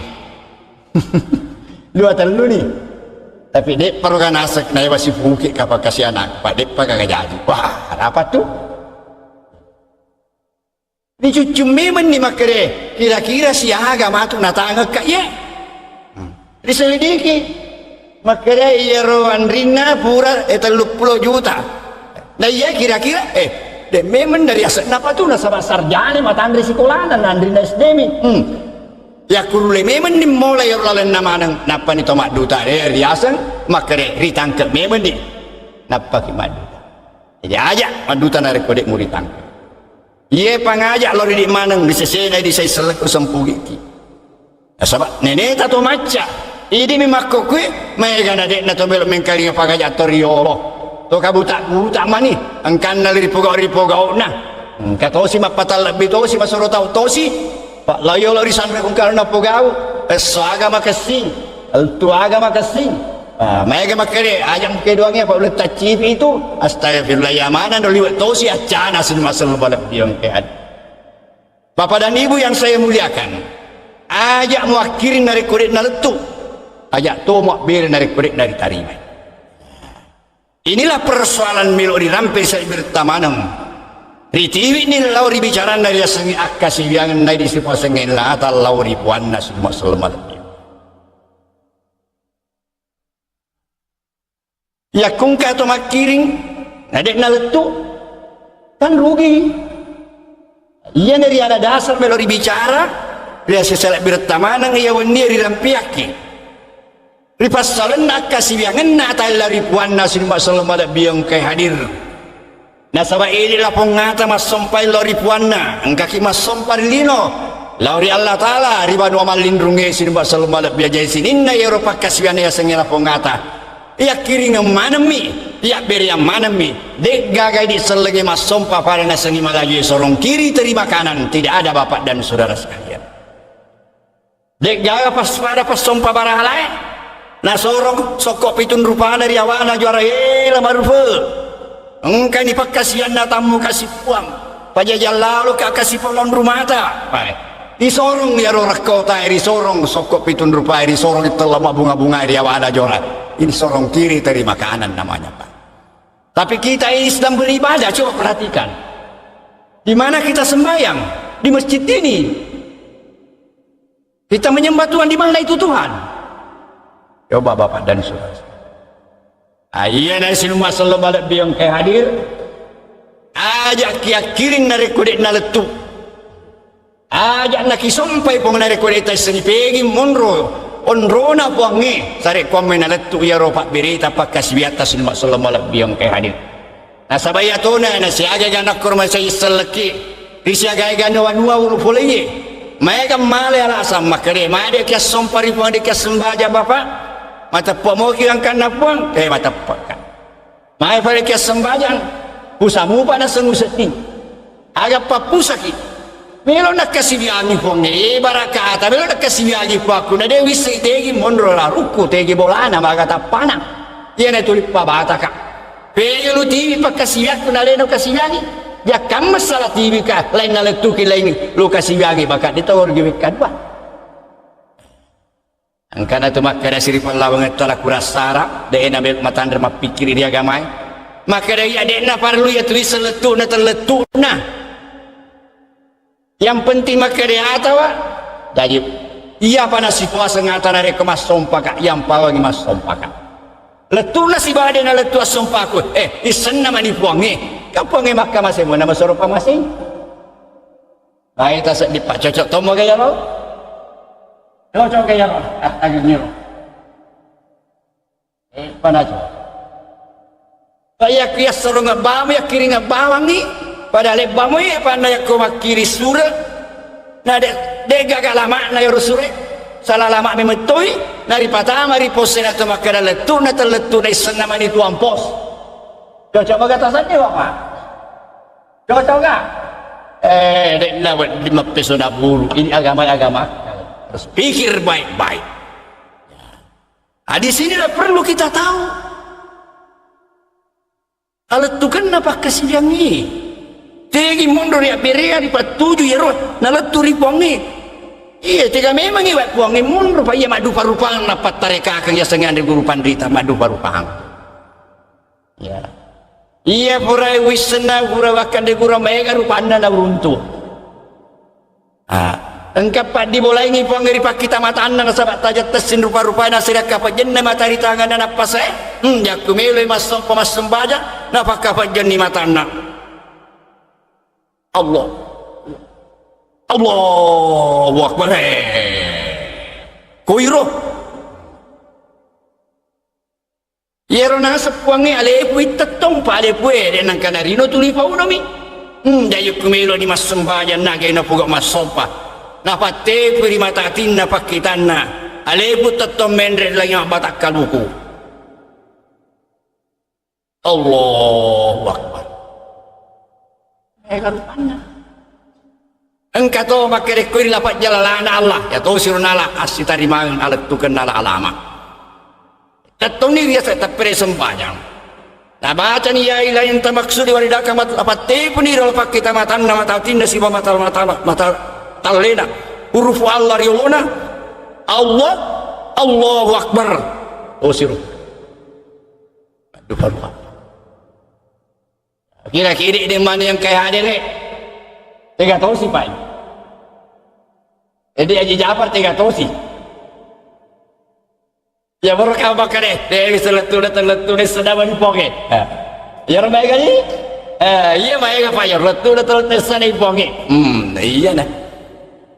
[SPEAKER 1] dua telu nih tapi dek perlu kan asak naik masih bukit kapal kasih anak pak dek pak kagak jadi wah apa tuh ini cucu memang nih makere kira-kira si agama tuh natanga kak ya diselidiki makere iya rohan rina pura 30 juta nah iya kira-kira dek memang dari asak napa tuh nasabah sarjana matandri sekolah dan andrina SDM ya kurule memang ni mulai orang nama napa ni tomak duta riasan makere ritangke memang ni napa ki maduta jadi aja maduta narik kodek muri tangke ye pangajak lori di manang di sesena di saya selek usempugi ki sabab nenek tato maca ini mimakko kue mega na dek na to melo mengkali pangajak toriolo to kabuta buta mani angkan na ripoga na katosi mapatal lebih tosi masoro tau tosi Pak layo lori sampai kung karena pogau so agama kasing tu agama kasing mega makere ayam keduanya Pak boleh tacip itu astagfirullah ya mana do liwat tosi acana sin masal balap diong kead. Bapak dan Ibu yang saya muliakan, ajak muakirin dari kulit naletu, ajak to muakbir dari kulit dari tarima. Inilah persoalan melodi rampai saya bertamanam. Ritiwi ni lauri bicara dari sengi akasi yang dari si pasengin lah atau lauri puanna semua selamat. Ya kungka atau makiring, nadek naletu kan rugi. Ia dari ada dasar melodi bicara, dia seselak bertamanang ia wenir rampiaki. Ripas salen akasi yang ngena atau lauri puanna semua selamat biang kai hadir. Nah sabab inilah pengata mas sompai lori puanna engkaki mas sompar lino lauri Allah Ta'ala ribanu amal lindrungi sinumba salumbalap biajai sininna Eropa kasihan ya sengela pengata ia kiri ngemanami ia beri yang manami dek gagai di selagi mas sompa pada nasengi malagi sorong kiri terima kanan tidak ada bapak dan saudara sekalian dek gaga pas pada pas sompa barahalai nah sorong sokok pitun rupa dari awana juara lamarufa engkau ni pak kasihan tamu kasih puang pajajal lalu kak kasih pelon rumah ta di sorong ya rorak kota di sorong sokok pitun rupa di sorong itu lama bunga-bunga dia ada jora ini sorong kiri terima kanan namanya Pak. Tapi kita ini sedang beribadah, coba perhatikan di mana kita sembahyang di masjid ini kita menyembah Tuhan, di mana itu Tuhan? Coba bapak dan saudara. Iya dari sini masalah balik biang ke hadir ajak kia kiring dari kudet naletu ajak nak sampai pun dari kudet seni pegi monro onrona puangi sare komen naletu ya ropak berita pakas biata sini masalah balik biang ke hadir nah sabaya tona na si aga ganak kurma saya seleki risi aga gano wanua urupuleye mereka male ala sama kere made kia sompari puang de kia sembaja bapak mata pomoki yang kan napuang mata pakan mai pada kia sembahyang pusamu pada sengu seti agak papusaki melo nak kasih biagi ponge barakata melo nak kasih biagi paku na dewi tegi monro la ruku tegi bolana maga tapana ia na tulip pa bata ka pelo TV pa kasih biagi na leno kasih biagi ya kam masalah TV ka lain na letuki lain lu kasih biagi bakat ditawar giwikan ba angkana tu maka dari siri pallawang itu lah kurasara deh nabi matan derma pikir dia gamai maka dari adena parlu ya tulis seletu na terletu na yang penting maka dia atawa jadi iya pada situasi ngatara dari kemas sompaka yang pawangi mas sompaka letu na si bade na letu sompaku isen nama ni puangi kapuangi maka masih mana masarupa masih baik tak dipak cocok tomo gaya lo cocok kaya roh, agak nyuruh panajo kaya kaya suruh ngebamu ya kiri ngebawang ni pada lebamu ya pandai aku kiri surat nah dek gak lama na yoro surat salah lama memetui nari patama ri posen atau makada letu na terletu na isen nama ni tuan pos cocok bagatasannya bapak cocok gak? Dek lawat 5 peso na bulu ini agama terus pikir baik-baik. Nah, di sinilah perlu kita tahu. Alat tu kan apa kasihannya? Tegi mundur ya berea di patuju ya roh. Nalat tu ripongi. Iya, tega memang iwat puangi mundur pa iya madu parupang napat tareka kang ya sengan di guru pandita madu parupang. Ya. Iya purai wisna pura wakan de guru mega rupanda na runtuh. Engkau pak dibolai ni puang dari pak kita mata anda sahabat tajat tesin rupa-rupa nasirak kapat jenna mata di tangan dan apa saya jaku mele masam pemasam baja napa kapat jenni mata anda Allah Allahu Akbar koiro yero nasa puangi alepu itatong pa alepu nang kanarino tuli pa unomi jayu kumelo di masam baja nagay na puga masompa napate peri matatin napakitanna alebu tetap mendret lagi batak kaluku Allahu Akbar karupanna engka to makere kuiri lapat jalalana Allah ya to sirunala asitarimaun alat tukenala alama tatoni dia tapere sembahyang nah baca ni ya ilahin tamaksudi waridaka mat lapat tepuni rol pak kita matan mata tinda si mata talena huruf Allah riuluna Allah Allahu Akbar oh siru aduh kira-kira di mana yang kayak ada ni? Tiga tahu sih Pak. Jadi Haji Jafar tiga tahu sih. Ya berkah bakar deh. Dia letu sedang dipoke. Ya ramai kali. Iya baik apa ya letu sedang dipoke. Iya nah.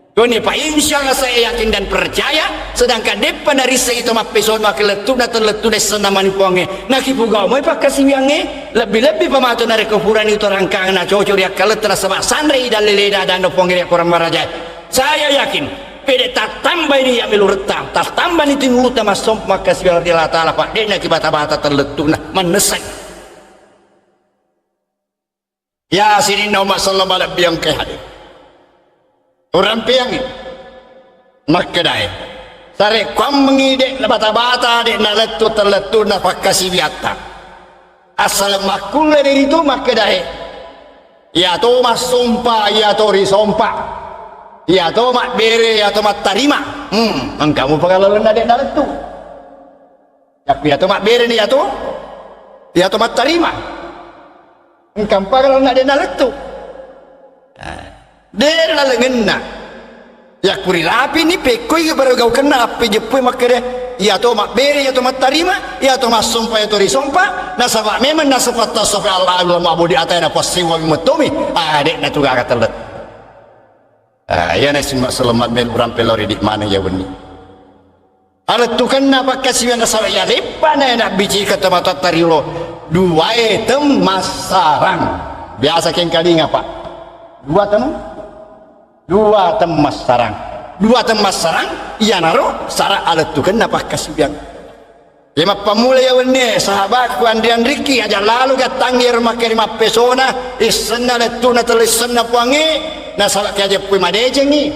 [SPEAKER 1] Kau ni Pak, insya Allah saya yakin dan percaya. Sedangkan depan dari itu mak peson mak letu sedang maniponge. Nak ibu kau mau pakai siwiange. Lebih-lebih pematu dari kufuran itu rangkang na cocok dia kalau terasa sandri dan leleda dan dopongnya kurang maraja. Saya yakin pede tak tambah ini yang melurutang tak tambah ini tinurut nama somp maka siwal Allah Ta'ala Pak dia nak bata-bata terletup nah menesak. Ya sini nama sallallahu alaihi biang ke hadir. Orang piang ini maka dah. Sare kuam mengide bata-bata dia nak letup nak pakai siwiata. Asal makul dari itu maka dah ya to mas sumpah ya to risompa ya to mak bere ya to mak tarima kamu pengalaman ada dalam tu ya to mak bere ni ya to mak tarima kamu pengalaman ada dalam tu dia lalu ngena ya kuri rapi ni pekoi baru kau kena api jepui maka dia ya to mak bere ya to mak tarima ya to mas sumpah ya to risompa nasabak memang nasabak tasawuf Allah Allah ma'budi atayna pasti wa mutumi adek na tuga katelet ya na simak selamat mel urang pelori di mana ya beni alat tukan na pakasiwan nasabak ya lepa na nak biji kata mata tarilo dua item masarang biasa keng kali ngapa dua tem masarang iya naro sara alat tukan na pakasiwan lima pemula ya wene sahabatku Andrian Riki aja lalu datang di rumah kerima pesona isena letuna telisena puangi na sahabat aja pui madeje ni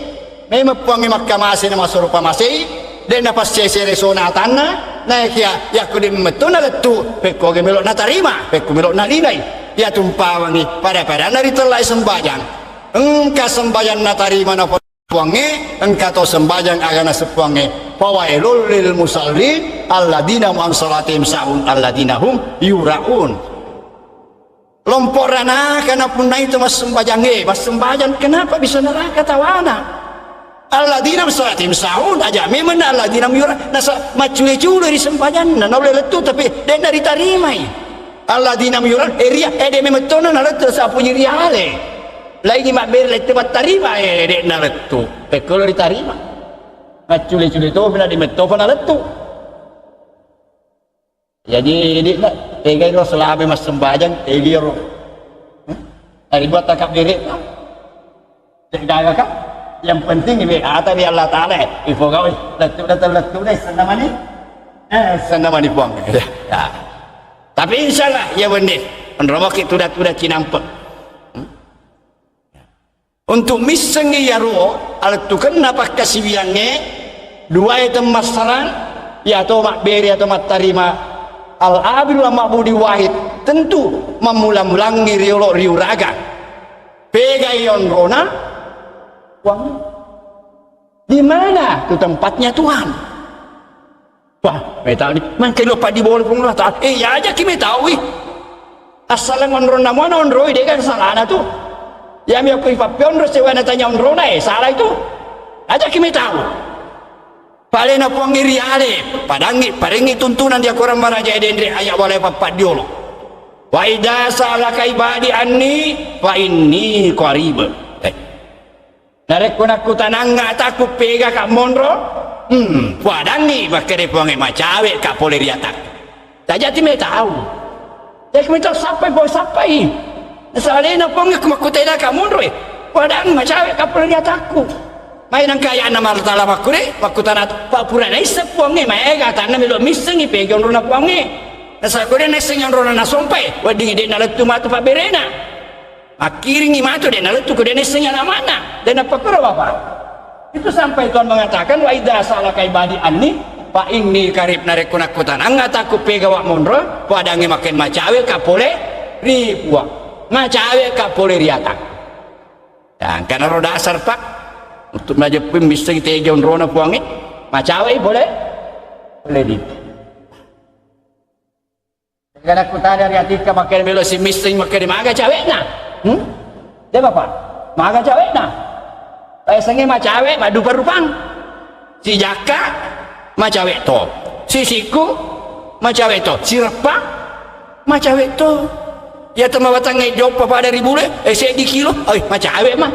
[SPEAKER 1] memang puangi makka masih nama surupa masih dan apa sese resona tanah na ya aku di metuna letu peko gemelo na tarima peko melo na nilai ya tumpawangi pada nari telai sembayang engka sembayang na tarima na puangi engka to sembayang agana sepuangi fawailul lil musallin alladzina hum salatihim sahun alladzina hum yuraun lomporana kana punna itu mas sembayang kenapa bisa neraka tawana alladzina hum salatihim sahun aja memang alladzina hum yuraun nasa macule-cule di sembayang na oleh letu tapi den dari tarimai alladzina hum yuraun eria ede memetona na letu sa punya riale lagi mak ber letu tarima ede na letu pekolo ditarima macule-cule itu benar di metofon letu jadi ini nak tegai ro selabe mas sembahyang tegai ro hari buat takap diri tegai kak yang penting ini ata bi Allah Taala ifo kau letu deh senamani puang ya tapi insyaallah ya benih penromok itu dah cinampak untuk misengi ya ro alat tu kenapa kasiwiange dua item masaran ya atau mak beri atau mak tarima al-abil wa ma'budi wahid tentu memulang-mulangi riu raga pegayon rona uang di mana tu tempatnya Tuhan wah metal ni makin lupa di bawah pun lah ya aja kimi tahu asal ngonrona mana onroi dia kan salah tu ya mi aku ipapion ro sewana tanya onrona salah itu aja kimi tahu palena puangiri ale padangi tuntunan dia kurang maraja dendre ayak boleh papat diolo wa idza salaka ibadi anni fa inni qarib narek kunaku tananga taku pega kak monro padangi bakere puangi macawe kak poleriatak saja time tahu ya kimi tahu sampai salena puangi kumakutena kak monro padangi macawe kak poleriatakku main ang kaya na martala makure makutan at papura na isapuangi maega tanah milo misengi pegon rona puangi nasa kure na senyon rona na sompay wading ide na lagtumatu pa berena Akiringi matu dan lalu tu kudene senyala mana dan apa kira bapak itu sampai Tuhan mengatakan wa idza salaka ibadi anni fa inni karib narekunakutan anggat aku pegawa monro padangi makin macawe kapole ribuah macawe kapole riata dan karena roda dasar pak untuk najepim bisa kita ejon rona puangin macawe boleh di karena aku tanya dari atika makin belo si misting makin maga cawe na dia bapak maga cawe na sengi macawe madu perupang si jaka macawe to si siku macawe to si repa macawe to ya tema batang ngejop papa dari bule saya di kilo macawe mah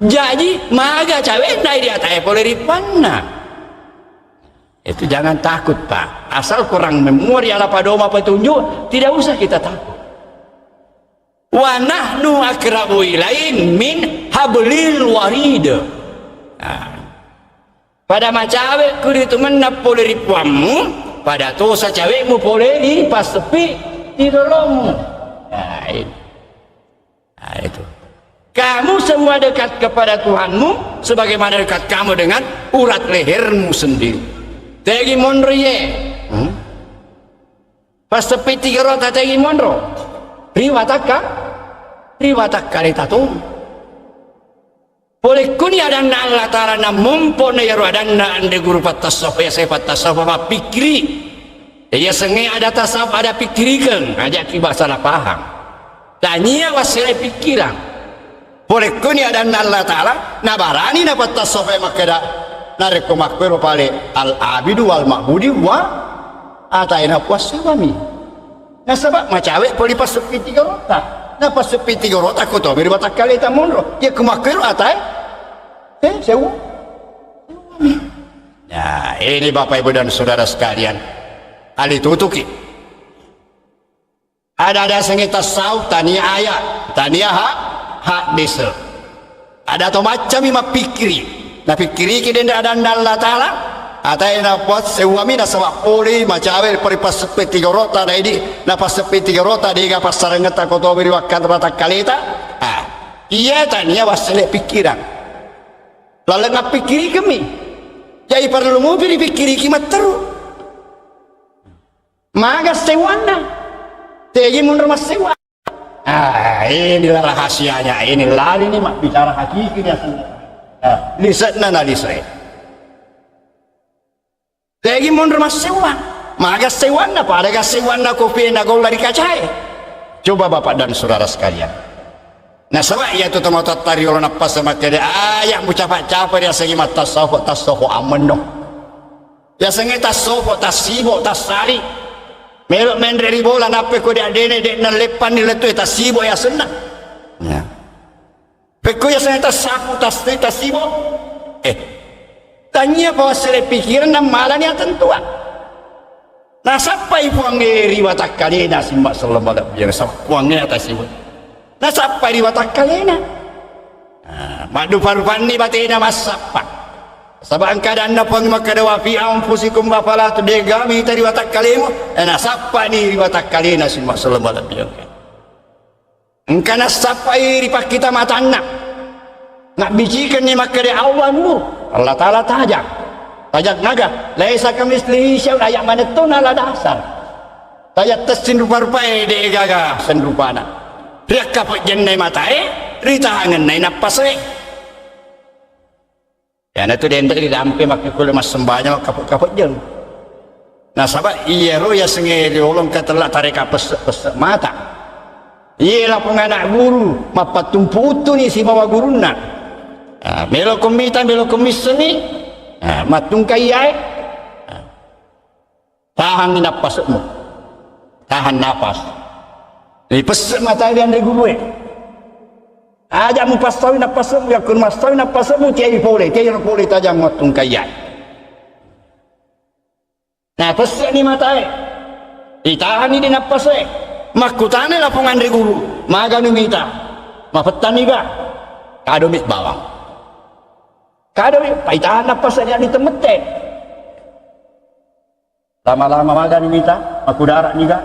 [SPEAKER 1] jadi maga cawe naik di atas boleh dipana itu jangan takut pak asal kurang memori ala padoma petunjuk tidak usah kita takut wa nahnu akrabu ilain min hablil warid pada macawe kudu itu menapole ripuamu pada tosa cawekmu boleh di pas sepi di dolongmu itu kamu semua dekat kepada Tuhanmu sebagaimana dekat kamu dengan urat lehermu sendiri tegi mondro ye pas sepi 3 rota tegi mondro riwataka itu boleh kuni ada Allah Ta'ala na mumpone ya roadana ande guru patasawuf ya saya patasawuf apa pikiri ya sengai ada tasawuf ada pikirikan aja kiba salah paham tanya wasile pikiran boleh kuni ada Allah Ta'ala na barani na patasawuf ya makada nareko makwero pale al abidu wal ma'budi wa ataina puasawami na sebab macawe boleh pas sepi 3 rota na pas sepi 3 rota ko to miribata kali ta monro ya kumakwero atai sewa. Nah ini bapak ibu dan saudara sekalian ali tutuki ada sengit tasawuf tania ayat tania hadis ada to macam ima pikiri na pikiri kiden ada Allah Ta'ala atai na pot sewami na sawa poli macawe peripas sepi 3 rota na ini na pas sepi 3 rota diga pas sarengeta ko to biriwakan rata kalita iya tania wasale pikiran lalu ngap pikiri kami jadi perlu mau pikiri kimat terus maga sewana tegi mundur mas sewa inilah rahasianya ini lari nih mak bicara hakiki lihatnya na lihat tegi mundur mas sewa maga sewana pada sewana kopi nagol dari kacai coba bapak dan saudara sekalian nah sebab ia tu temu tatari orang apa sama kede ayah mucapa-capa dia segi mata tasawuf aman dong dia segi tasawuf tasibo tasari melok menderi bola nape ko dia dene dek nalepan ni letu tasibo ya senang ya peko ya segi tasibo tanya bahwa sele pikiran dan malan yang tentuan nah sampai puangeri watak kali dah simbak sallallahu alaihi wasallam puangnya tasibo nah sampai di watak kalena madu parupani batina masapa sabang kadang napang makadawa fi anfusikum bafala tu degami tadi watak kalemu nah sapa ni di watak kalena semua sallallahu alaihi wasallam engkana sapa iri pak kita matana nak bicikan ni makade awanmu Allah Ta'ala tajak naga laisa kamislihi syai'un ayat mana tu nala dasar tajak tesin rupa-rupa de gaga senrupana riak kapok jennai matai rita hangen nai napas ya na tu den dari dampe mak kula mas sembahnya kapok jen nah sahabat iya ro ya senge diolong katelak tarik apes mata iya lah penganak guru mapat tumpu utu ni si bawa guruna melo komita melo komis ni matung kayai tahan napasmu tahan napas pesek mata dia dari gue aja mu pasawi na pasamu ya kun masawi na pasamu tiai pole tajam ngotung kayai nah pesek ni mata ditahan ni napasek makutane lapungan dari guru maga numita mapetan iga kadomit bawang kadomit paitahan napasek dia ditemete lama-lama maga numita makudara niga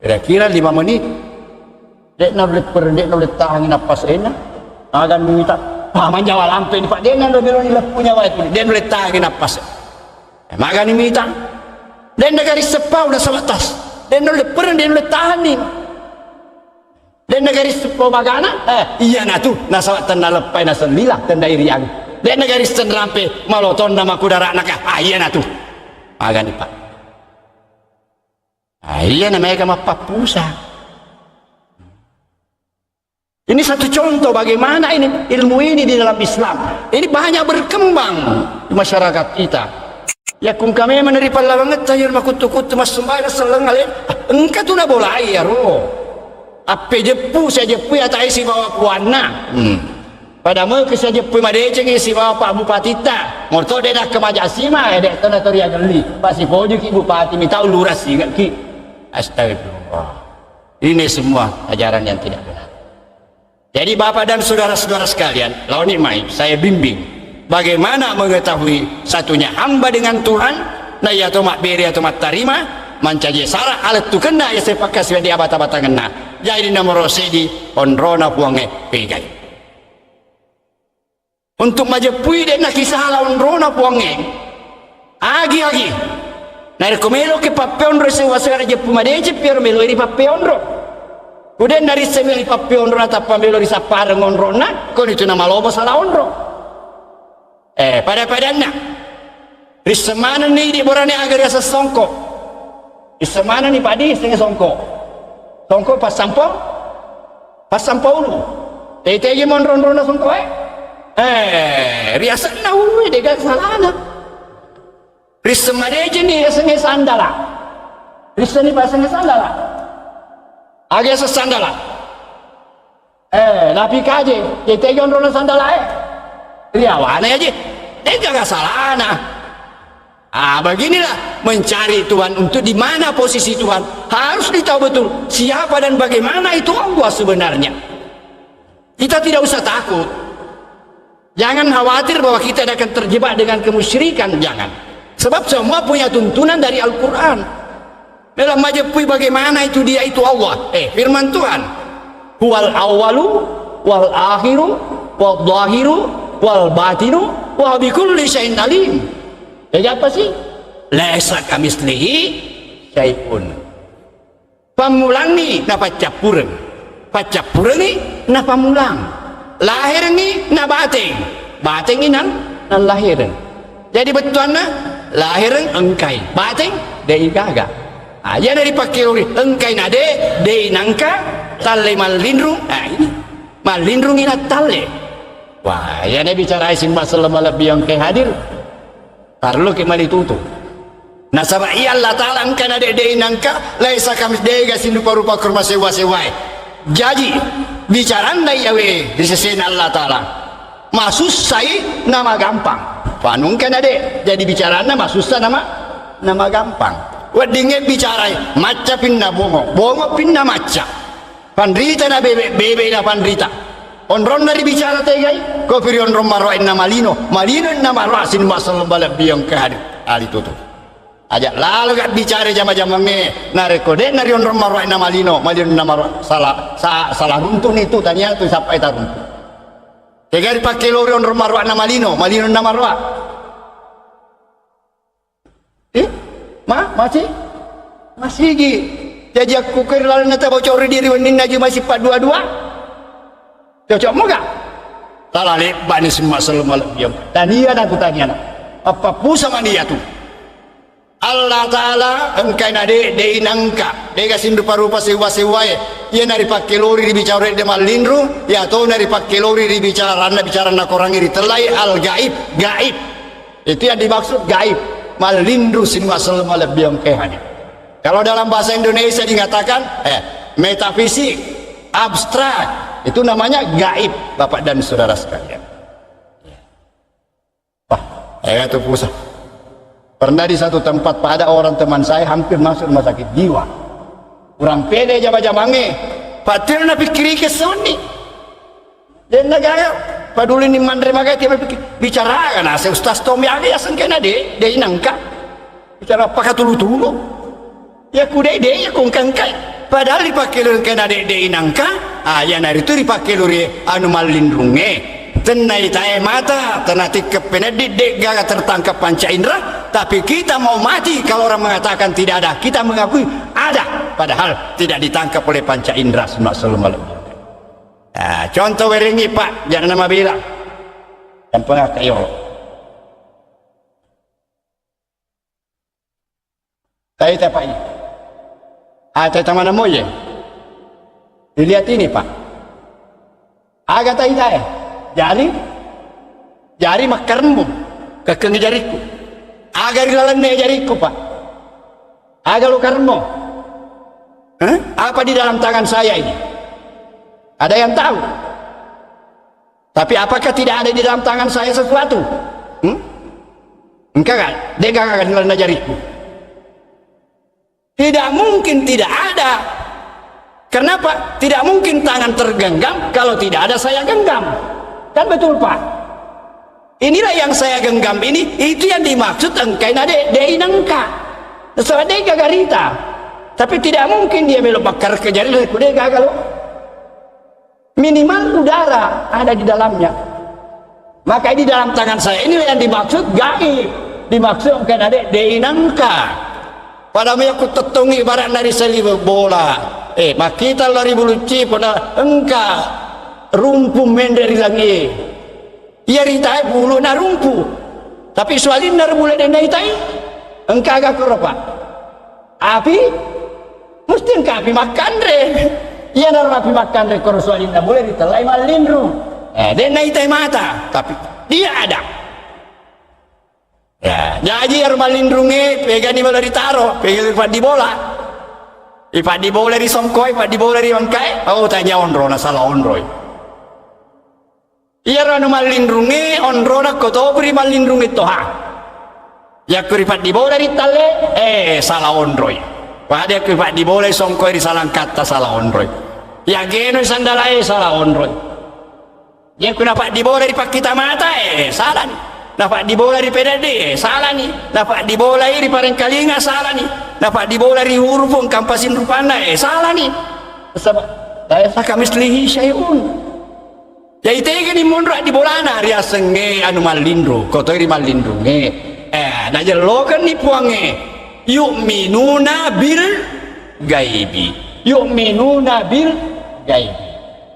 [SPEAKER 1] kira-kira 5 menit dek na ulit perdek na ulit tahangin napas ena agan minta paman jawa lampe ni pak dek na ulit punya wait dek ulit tahangin napas magan minta dek na garis sepau na sabatas dek na ulit perdek dek ulit tahanin dek na garis sepau magana iya na tu na sabatan na lepay na senlilah tanda iriang dek na garis ten rampe maloton na makudara naka iya na tu magan ni pak iya na mereka mapapusa. Ini satu contoh bagaimana ini ilmu ini di dalam Islam. Ini banyak berkembang di masyarakat kita. Ya kung kami menerima lawangan tayo makutu-kutu mas sumbayang selang alin. Engka tu na bolay aro. Ape jepu saya jepu ya tayo si bawa puana. Pada mo ke saya jepu madeceng si bawa Pak Bupati ta. Morto de dak kemajasima dek tanah toriya geli. Pasi pojo ki bupati minta uluras ingat ki. Astagfirullah. Ini semua ajaran yang tidak benar. Jadi bapak dan saudara-saudara sekalian, lawan nikmai saya bimbing bagaimana mengetahui satunya hamba dengan Tuhan, na ya to mak beri atau mak tarima, mancaje sara alat tu kena ya sepak kasih di abata-bata kena. Jadi nomor sedi onrona puange pegai. Untuk majapui dan kisah lawan rona puange. Agi-agi. Nari komelo ke papeon ro sewa segara jepu madeje pier melo iri papeon ro. Kemudian dari semili papion ro atau pamelo di sapareng onrona, kon itu nama lobo salah onro. Pada-padanya, di semana nih di borane agar ya sesongko. Di semana nih padi setengah songko. Songko pas sampo ulu. Tete monron-ron songko riasan na ulu dekat salana. Risa madeje nih setengah sandala. Risa nih pasangnya sandala. Agak sesandala. Napi kaje, kita yon rono sandala riawana aja. Enggak salah nah. Beginilah mencari Tuhan untuk di mana posisi Tuhan. Harus ditahu betul siapa dan bagaimana itu Allah sebenarnya. Kita tidak usah takut. Jangan khawatir bahwa kita akan terjebak dengan kemusyrikan, jangan. Sebab semua punya tuntunan dari Al-Qur'an. Dalam majapui bagaimana itu dia itu Allah. Firman Tuhan. Huwal awalu wal akhiru wal zahiru wal batinu wa bikulli syai'in alim. Jadi apa sih? Laisa kamislihi syai'un. Pamulang ni na pacapureng. Pacapureng ni na pamulang. Lahir ni na bateng. Bateng ni nan lahiren. Jadi betuanna lahiren engkai. Bateng dei gaga. Aja dari pakai uri engkai nade dei nangka tale malindrung. Ini malindrung ina tale. Wah, ya ne bicara isim masalah lebih yang ke hadir. Perlu ke mali tutu. Nah sama iya Allah Ta'ala engkai nade dei nangka laisa kamis dei gasin rupa-rupa kurma sewa-sewai. Jadi bicara ndai yawe di sisi Allah Ta'ala. Masus sai nama gampang. Panung kan ade jadi bicara nama susah nama gampang. Wadinge bicara maca pinna bongo pinna maca pandrita na bebe na pandrita onron dari bicara tegai ko piri onron marwa inna malino na marwa sin masal balab biang kahadi ali tutu aja lalu gak bicara jama-jama nge na rekode nari onron marwa inna malino na marwa salah runtun itu tanya tu sampai tarun tegai pakai lori onron marwa inna malino na marwa masih gi jadi aku kerala nata bocor diri wenin aja masih pak dua-dua cocok mau gak salah lebat ni semua selalu diam dan dia dan kutanya apa pun sama dia tu Allah Ta'ala engkai nade dei nangka dei kasin rupa-rupa sewa-sewai ia nari pakai lori dibicara de malindru ya atau nari pakai lori dibicara nak orang iri telai al gaib itu yang dimaksud gaib malindru semua selalu diam kehani. Kalau dalam bahasa Indonesia dikatakan metafisik abstrak itu namanya gaib Bapak dan saudara sekalian. Wah, itu pusat. Pernah di satu tempat pada orang teman saya hampir masuk rumah sakit jiwa. Kurang pede jaba-jabange. Patir na pikiri ke soni. Dan negara paduli ni mandre magai tiba bicara kan ase Ustaz Tommy ade asan kena de inangka. Bicara apa katulu-tulu. Ya kudai dia ya kong kangkai padahal dipakai luri kena dek inangka yang hari itu dipakai luri anu malindrunge tenai tae mata tenati kepenedit dek gaga tertangkap panca indera, tapi kita mau mati kalau orang mengatakan tidak ada, kita mengakui ada padahal tidak ditangkap oleh panca indera. Nah, contoh werengi Pak, jangan nama bilang dan pengakayo tahu tak Pak ini ada mana mau ya dilihat ini Pak agak tahu tak jari makarmu kekeng jariku agar dilalane jariku Pak agak lu karmo apa di dalam tangan saya ini ada yang tahu? Tapi apakah tidak ada di dalam tangan saya sesuatu? Enggak kan? Dia enggak akan dilalane jariku. Tidak mungkin tidak ada. Kenapa? Tidak mungkin tangan tergenggam kalau tidak ada saya genggam. Kan betul Pak? Inilah yang saya genggam ini, itu yang dimaksud engkai nade dei nangka. Soalnya dia gagarita. Tapi tidak mungkin dia belok bakar ke jari dia gagal. Minimal udara ada di dalamnya. Maka di dalam tangan saya inilah yang dimaksud gaib. Dimaksud engkai nade dei nangka. Padahal aku tetungi ibarat dari selibu bola. Makita lari bulu pada engka rumpu menderi lagi. Ia ritai bulu na rumpu. Tapi soalin nar bulu dan ritai engka agak keropa. Api mesti engka api makan re. Ia nar api makan re kor soalin na boleh ditelai malindru. Dan ritai mata, tapi dia ada. Ya, jadi harus malindrungi pegang di bola ditaro, pegang di bola. Ipat di bola di songkoi, ipat di bola di bangkai. Oh tanya onro na salah onroi. Iya ranu malindrungi onro na koto beri malindrungi toha. Ya kuripat di bola di tale, salah onroi. Pada kuripat di bola songkoi di salang kata salah onroi. Ya geno sandalai salah onroi. Ya kenapa di bola di pak kita mata, salah nih. Dapat di bola di PDD salah nih, dapat di bola di Parengkalinga salah nih, dapat di bola di Hurufung Kampasin Rupanda salah nih. Sama saya kami selihi syai'un. Jadi tega di mondrak di bolana ria senge anu malindru, kotor di malindru nah jelokan ni puange yu'minuna bil gaibi. Yu'minuna bil gaibi.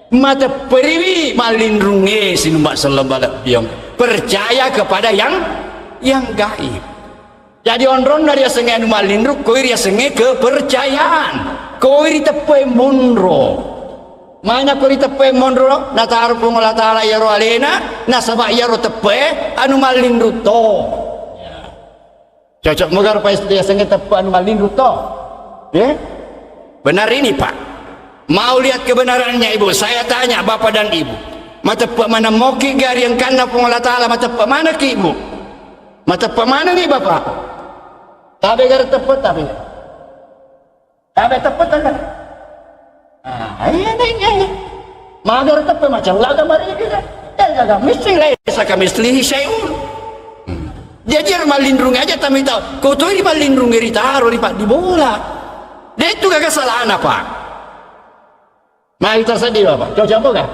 [SPEAKER 1] Mata periwi malindrunge sinumbak selembala biong percaya kepada yang gaib. Jadi onron dari senge anu malindru koi ria senge kepercayaan koi tepe monro mana koi tepe monro na taruh Allah taala ya ro alena na sabak ya ro tepe anu malindru to cocok moga rupa dia senge tepe anu malindru to benar ini Pak. Mau lihat kebenarannya Ibu, saya tanya Bapak dan Ibu, mata mana moki gari yang kena pengolah ta'ala, mata mana ki Ibu, mata mana nih Bapak, tabe gari tepat tabe tepat kan ini magar tepat macam laga mari kita jaga mesti lain saka mesti syai'un. Jadi malindrung aja tapi tahu kau tuh ini malindrung ngeri taruh di bola dia itu gak kesalahan apa. Mari tersedih Bapak, cocok bukan?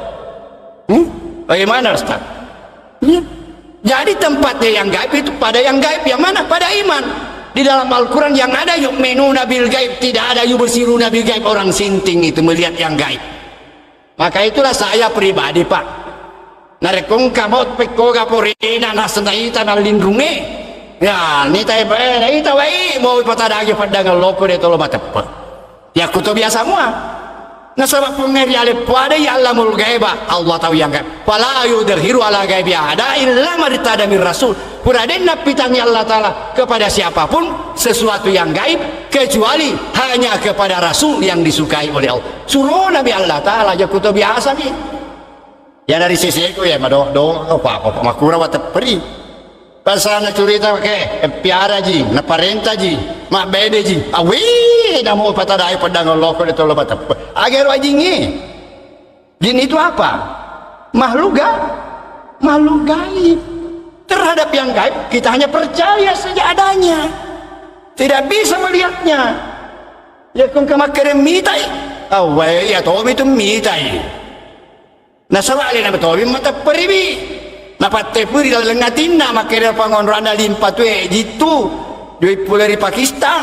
[SPEAKER 1] Bagaimana Ustaz? Jadi tempatnya yang gaib itu pada yang gaib yang mana? Pada iman. Di dalam Al-Quran yang ada yu'minuna bil gaib, tidak ada yubsiruna bil gaib, orang sinting itu melihat yang gaib. Maka itulah saya pribadi Pak. Narekong kamot peko gaporina nasenaita nalindrunge. Ya, nita ita wai mau ipatadagi padangan loko de tolo matepa. Ya kuto biasa semua. Nah sebab pengeri alif pada ya Allahul gaiba Allah tahu yang gaib fala yudhiru ala gaibi ada illa martada min rasul puraden napitangnya Allah taala kepada siapapun sesuatu yang gaib kecuali hanya kepada rasul yang disukai oleh Allah. Suruh Nabi Allah taala aja kutu biasa nih ya dari sisi itu ya mado apa makura wa tepri pasana cerita piara ji na parenta ji mak bede ji awi namu patadai pedang loko de tolo batap agar wajingi jin itu apa makhluk gaib terhadap yang gaib kita hanya percaya saja adanya tidak bisa melihatnya Ya kung kamakere mitai. Awai ya tobi tu mitai. Nasawali na tobi mata peribi. Napatte puri dalam ngatin na makere pangonrana limpa tu gitu. Dui puleri Pakistan.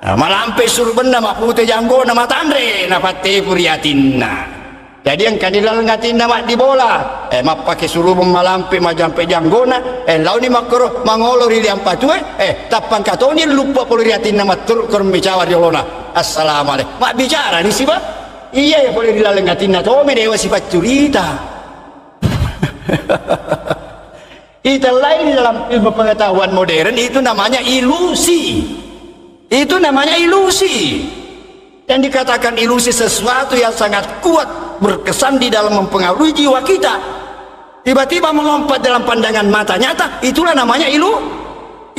[SPEAKER 1] Malampe surbenda mapute janggo na matandre napatte puri atinna. Jadi yang kanilal ngatin nama di bola, mapake suruh malampe majampe janggona, lau ni makro mangolori liam patue, tapang katoni lupa poliriatin nama tur kormicawa diolona. Assalamualaikum. Mak bicara ni siapa? Iya ya boleh dilal ngatin na to me dewa sifat cerita. Itu lain dalam ilmu pengetahuan modern itu namanya ilusi. Itu namanya ilusi. Dan dikatakan ilusi sesuatu yang sangat kuat berkesan di dalam mempengaruhi jiwa kita, tiba-tiba melompat dalam pandangan mata nyata, itulah namanya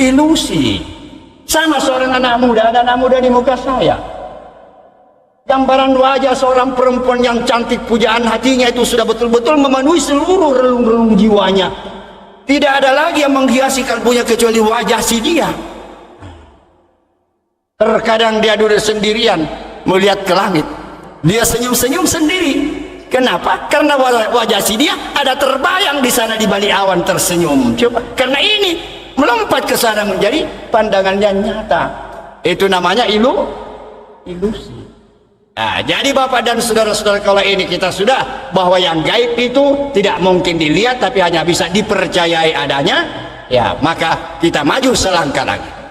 [SPEAKER 1] ilusi. Sama seorang anak muda di muka saya, gambaran wajah seorang perempuan yang cantik, pujaan hatinya itu sudah betul-betul memenuhi seluruh relung-relung jiwanya. Tidak ada lagi yang menghiasi kalbunya kecuali wajah si dia. Terkadang dia duduk sendirian melihat ke langit, dia senyum-senyum sendiri. Kenapa? Karena wajah si dia ada terbayang di sana di balik awan tersenyum. Coba, karena ini melompat ke sana menjadi pandangannya nyata. Itu namanya ilusi. Nah, jadi Bapak dan saudara-saudara, kalau ini kita sudah bahwa yang gaib itu tidak mungkin dilihat tapi hanya bisa dipercayai adanya, ya maka kita maju selangkah lagi.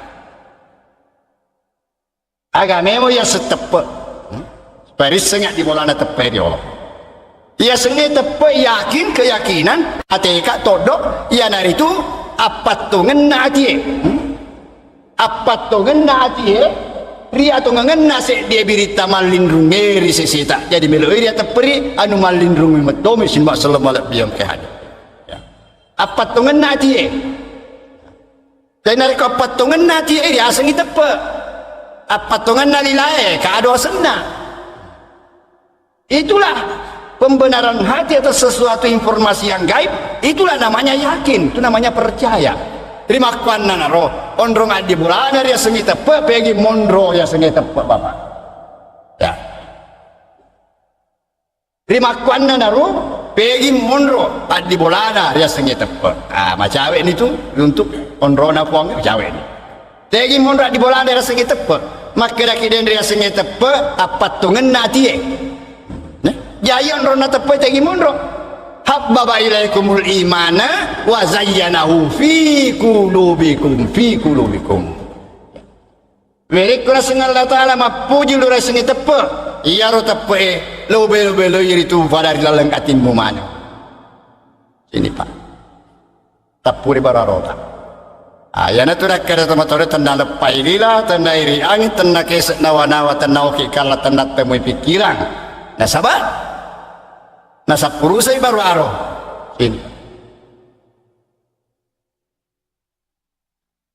[SPEAKER 1] Agamemo ya setepe paris sengat di bola na tepe di Allah. Ya sengat tepe yakin keyakinan ateka todok ya nari itu apa tu ngena atie. Apa tu ngena atie ria tu ngena se dia birita malindrung ngeri sesita. Jadi melo ria teperi anu malindrung medomi sin ba sallallahu alaihi wasallam. Apa tu ngena atie. Dan nari ko apa tu ngena atie ya sengat tepe. Apa tongan nalilae kado sena. Itulah pembenaran hati atas sesuatu informasi yang gaib. Itulah namanya yakin, itu namanya percaya. Terima kasih naro ondrong adi bulana dia sengi tepe pegi mondro ya sengi tepe Bapak. Ya. Terima kasih naro pegi mondro adi bulana dia sengi tepe. Ah macam ini tu untuk ondro na puang cawe ni. Pegi mondro adi bulana dia sengi tepe. Maka kiden dia sengi tepe apa tu ngena tie. Jayan rona tepe tegi mondro. Habbaba ilaikumul imana wa zayyanahu fi qulubikum Mereka sengal Allah Ta'ala mapuji lura sengi tepe. Iya ro tepe lobe lo yiritu pada rilaleng atinmu mana. Sini Pak. Tapuri bararota. Ayana tu nak kena teman-teman tanda lepai lila, tanda iri angin, tanda kesek nawa-nawa, tanda oki kala, tanda temui pikiran. Nah sabar, nah sapurusai baru aro. Ini.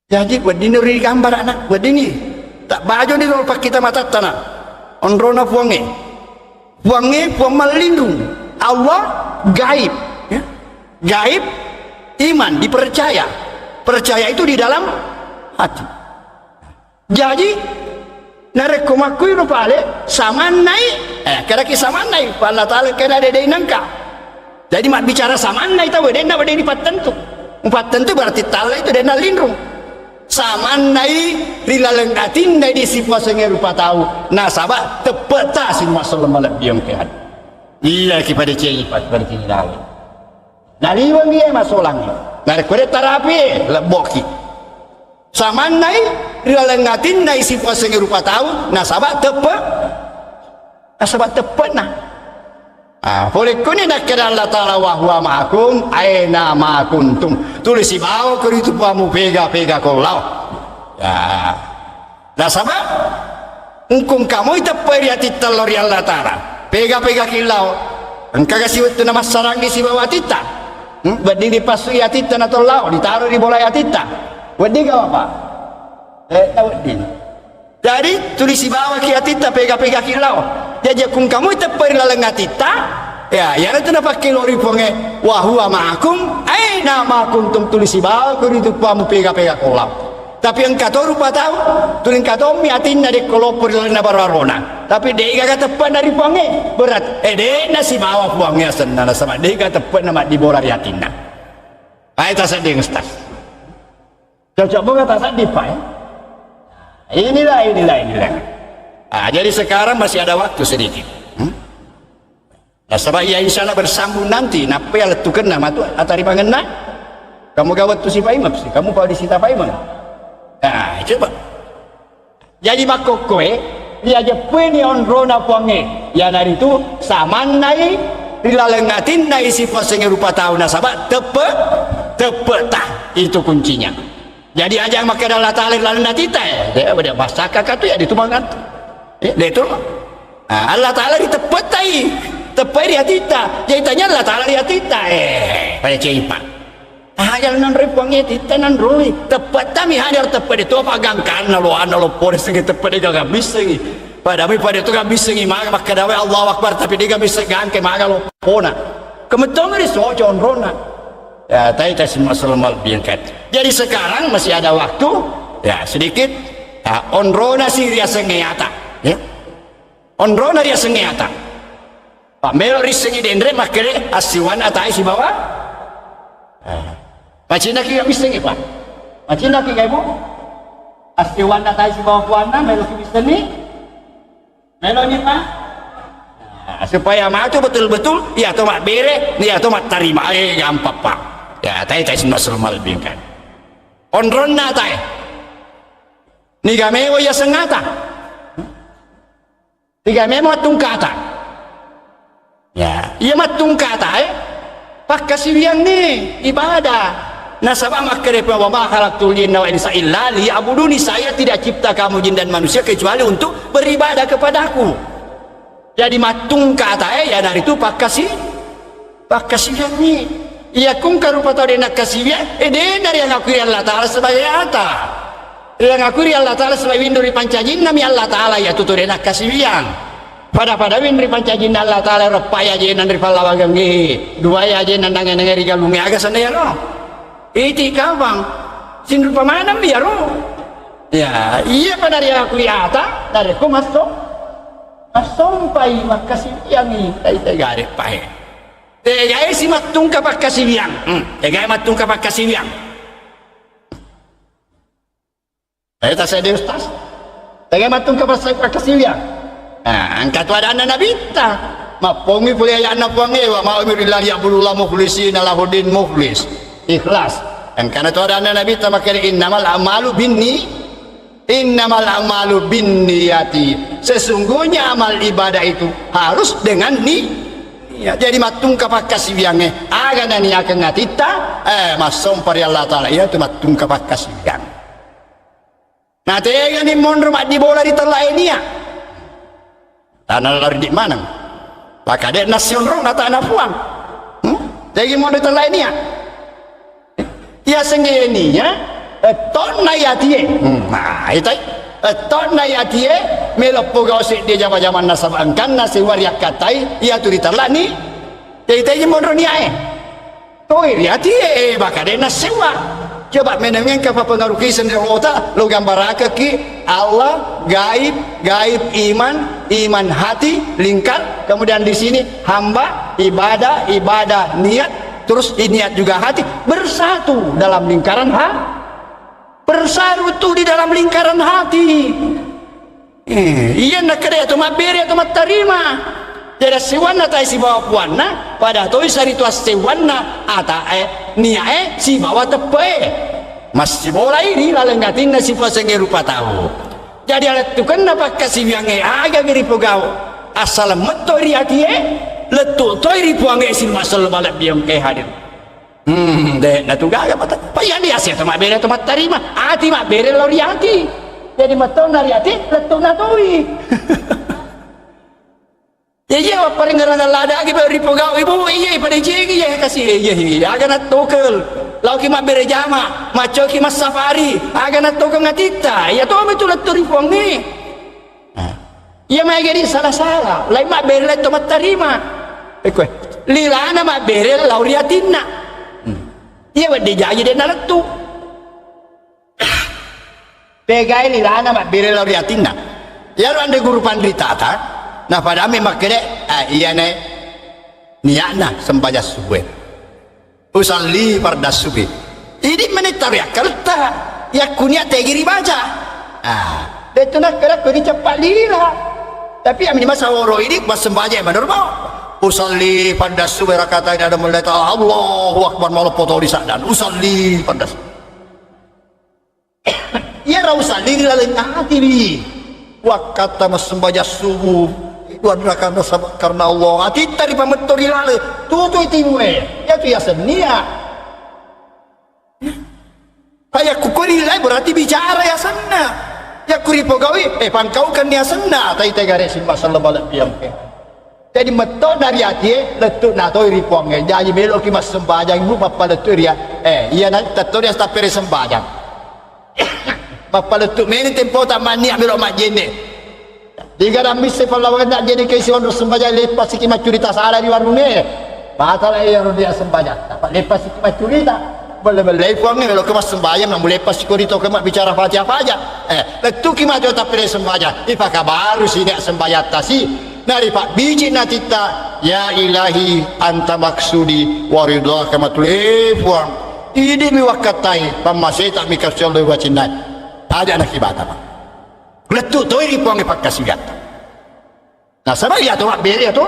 [SPEAKER 1] Jadi begini ri gambar anak, begini tak baju ni kalau pak kita mata tanah. Ondrona puange puang melindung. Allah gaib, ya? Gaib iman dipercaya. Percaya itu di dalam hati. Jadi narek komakui rupale samanai kada ki samanai Allah Taala kada de nangka. Jadi mak bicara samanai tahu dena bade di patentu. Patentu berarti Taala itu dena lindung. Samanai rilaleng atin dai di sifat senge rupa tahu. Nah sabak tepeta sin masallam alaikum kehan. Iya ki pada cengi pada cengi lawe. Naliwang dia masolang ni. Narek kore terapi leboki. Samanai rilaleng atin dai sifat senge rupa tahu. Nah sabak tepe. Nah sabak tepe nah. Boleh kuni nak kira Allah Ta'ala wa huwa ma'akum aina ma kuntum. Tulis di bawah kuritu pamu pega kolau. Ya. Nah sama ungkung kamu itu periati telur Allah Ta'ala. Pega kilau. Engkau kasih waktu nama sarang di si bawah tita. Bading di pasu ya tita atau lau ditaruh di bola ya tita. Bading kau apa? Tahu din. Jadi tulis di bawah kia tita pega kilau. Jadi kung kamu itu perilaleng tita. Ya, itu napa kilo riponge wa huwa ma'akum aina ma kuntum tulis di bawah kuritu pamu pega kolau. Tapi yang kata rupa tahu, tulen kata miatin dari kolopur na bararona. Tapi dia kata tepat dari puangnya berat. Dia nasi bawa puangnya senana sama dia kata tepat nama di bola riatina. Ay tak sedih ustaz. Cocok banget tak sedih pak. Inilah. Jadi sekarang masih ada waktu sedikit. Nah, sebab ya insya Allah bersambung nanti. Napa yang letukan nama tu atari pangena? Kamu gawat tu si Paimap sih. Kamu kalau disita Paimap. Nah, coba. Jadi makokoe dia aja punya onrona puange. Ya dari itu saman nai dilalengatin nai sifat sengit rupa tahu nasabah tepe tah itu kuncinya. Jadi aja makai dalam talir lalu nanti teh. Dia pada bahasa kakak tu ya ditumbangkan. Dia itu. Allah Taala ditepetai. Tepai dia tita. Jadi tanya Allah Taala dia tita. Pada cipa. Jangan non ripuangnya tita non rui. Tepat kami hadir tepat itu apa gangkan lo polis segi tepat dia gak bisa ni. Pada itu gak bisa ni. Maka dawe Allah Akbar tapi dia gak bisa gangke maka lo pona. Kemetong ni soal John Rona. Ya, tadi semua selamal biangkat. Jadi sekarang masih ada waktu. Ya sedikit. Onrona si dia sengiata. Ya. Onrona dia sengiata. Pak Melo risengi dendre makere asiwan atai si bawah. Macina ki bisa ni pak. Macina ki ibu. Asiwan atai si bawah puana melo ki bisa ni. Melo ni pak. Supaya mak tu betul-betul ya tu mak bere, ya tu mak terima gampang pak. Ya tai semua selamal bingkan. Onrona tai. Ni gamewo ya sengata. Tiga memo tungkata. Ya, ia matung kata pakasiwiang ni ibadah. Nasabah makere wa ma khalaqtul jinna wal insa illa liya'buduni. Saya tidak cipta kamu jin dan manusia kecuali untuk beribadah kepadaku. Jadi matung kata ya dari itu pakasiwiang ni. Ia kung karupa tau dena kasiwiang dia dari yang aku Allah Taala sebagai ata. Yang aku Allah Taala sebagai winduri pancajin nami Allah Taala ya tutur dena kasiwiang. Pada windri pancajin Allah Taala repaya je nandri palawagang dua ya je nandang ngeri galungi aga sanero iti kawang sin rupa mana biar ya iya pada dia aku ata dari aku masuk pai makasih yang ini tadi gare pae tegai si matung kapak kasiwiang tegai matung kapak kasiwiang saya tak sedih ustaz tegai matung kapak kasiwiang. Angkat ada anak nabita mapongi pulih anak puangi wa ma'umirillah ya'budullah mukhlisin lahudin mukhlis ikhlas dan karena itu ada anak nabita maka innamal amalu binniyati sesungguhnya amal ibadah itu harus dengan niat. Jadi matung kapak kasiwiangnya aga nani akan ngatita masom pari Allah Ta'ala ya itu matung kapak kasiwiang nah tega ni mon rumah di bola di telai ni ya tanah lari di mana? Maka dia nasion rong nata anak puang. Jadi mau di telai ni ya? Ya sengi ni ya. Ton na ya tie. Nah itu. Ton na ya tie. Melopo gau si dia zaman nasab angkan nasi wariak katai. Ya tu di telai ni. Jadi mau ni ya. Toir ya tie. Maka dia nasewa. Coba menengeng ke pengaruh kisah otak lo gambar ki Allah gaib iman hati lingkar kemudian di sini hamba ibadah niat terus niat juga hati bersatu dalam lingkaran bersatu di dalam lingkaran hati iya nak kena tu maberi atau terima. Jadi sewana tai si bawa puana pada tu sari tu sewana ata niae si bawa tepe masih bola ini lalengatin si pasenge rupa tahu. Jadi alat tu kan dapat kasih yang agak geri pegau asal metori hati letu tori puange si masal balap biang ke hadir. Deh natu gaga mata payah dia sih tu mak bere tu mat terima hati mak bere lori hati. Jadi matau nari hati letu natui. Jadi apa paling ngerana lada lagi beri pegau ibu iya pada jegi ya kasih iya agak nak tokel lau kimat berjama maco kimat safari agak nak tokel ngatita ya tu betul betul ripuang ni iya mai gini salah lain mak beri lai tomat terima lilana mak beri lauriatina iya wad dijagi dia naletu pegai ni lana mak bire lauriatina ya ro ande guru pandrita ta nah pada me makere iya ne niana sembaja suwe usalli farda subi ini menitar ya kalta ya kunia tegiri baca itu nak kira kuni cepat lila tapi amin masa woro ini pas sembaja benar mau usalli farda subi rakata ini ada mulai Allahu akbar malu potong di dan usalli farda ya ra usalli lalu hati bi wakata mas sembaja subuh itu adalah karena Allah hati tadi pametori lalu tutu timwe ya tu ya senia kayak kukuri lai berarti bicara ya sana ya kuri pogawi pangkau kan ya sana tai tegare sin masalah balak diam jadi meto dari hati letuk na to ripong jadi belok ki mas sembahyang ibu bapa letuk dia iya na teto dia sta pere sembahyang bapa letuk meni tempo ta mani belok mak jene diga ramis se palawan nak jadi ke sion sembahyang lepas ki macurita salah di warune batal ya dia sembahyang dapat lepas ki macurita boleh pong kalau kemas sembahyang nak boleh pas kurito kemak bicara Fatihah aja letuk ki majo ta pere sembahyang ipaka baru sini sembahyang tasi nari pak biji natita ya ilahi anta maksudi waridha kama tulifwan ini mi wakatai pamasai tak mikasya Allah wa cinai ada anak ibadah pak letuk tu ini puang ipak kasihat nah sama ya tu mak beri ya tu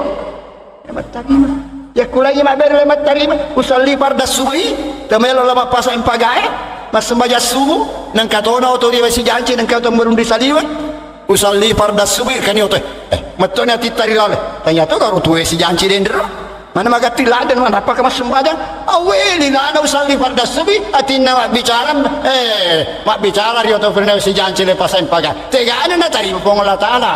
[SPEAKER 1] lemat tarima ya kulangi mak beri lemat tarima usalli farda subuhi temelo lama pasa impagai mas sembaja subuh nang katona oto dia masih janji nang katona merundi saliwan usalli farda subuhi kan itu metona titari lale ternyata karo tuwe si janji dendro mana magati laden mana apa kemas sembahyang aweli lana usalli farda subuhi atina mak bicara mak bicara dia to pernah si janji lepas impagai tegane na tari pong Allah taala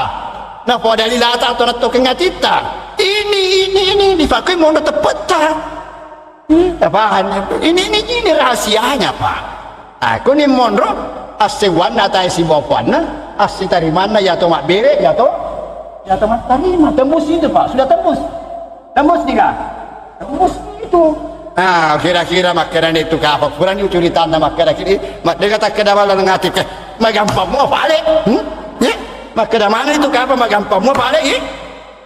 [SPEAKER 1] na po dali lata to na to kengatita ini dipakai mau tepat ta apaan ini rahasianya pak aku ni monro asewan atai si bapana asli dari mana ya to mak bere ya to mak tarima tembus itu pak sudah tembus tidak tembus itu kira-kira makanan itu ke apa kurang itu cerita nama kira-kira mak dia kata kedawalan ngati ke magampang mau balik ya mak kedamana itu ke apa magampang mau balik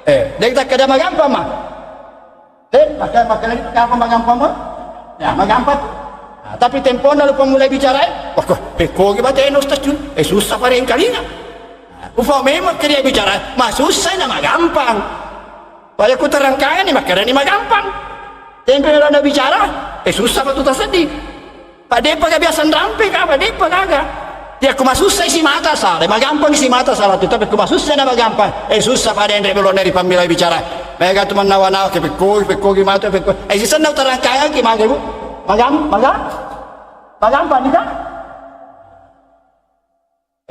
[SPEAKER 1] dia kata kedama gampang mah makanan itu ke apa magampang mah ya magampang tapi tempo na lupa mulai bicara wah peko gimana enos tas susah pada yang kalinya ufa memang kerja bicara mah susah nama gampang pada ku terangkan ni makanan ni mah gampang tempo na bicara susah betul tak sedih pak depa gak biasa rampe ka pak depa kagak dia ku susah isi mata salah mah gampang isi mata salah tu tapi ku susah nama gampang susah pada yang belum dari pamilai bicara mereka cuma nawa-nawa ke peko gimana peko sisa na terangkan ki mah bu Magampang nih kan?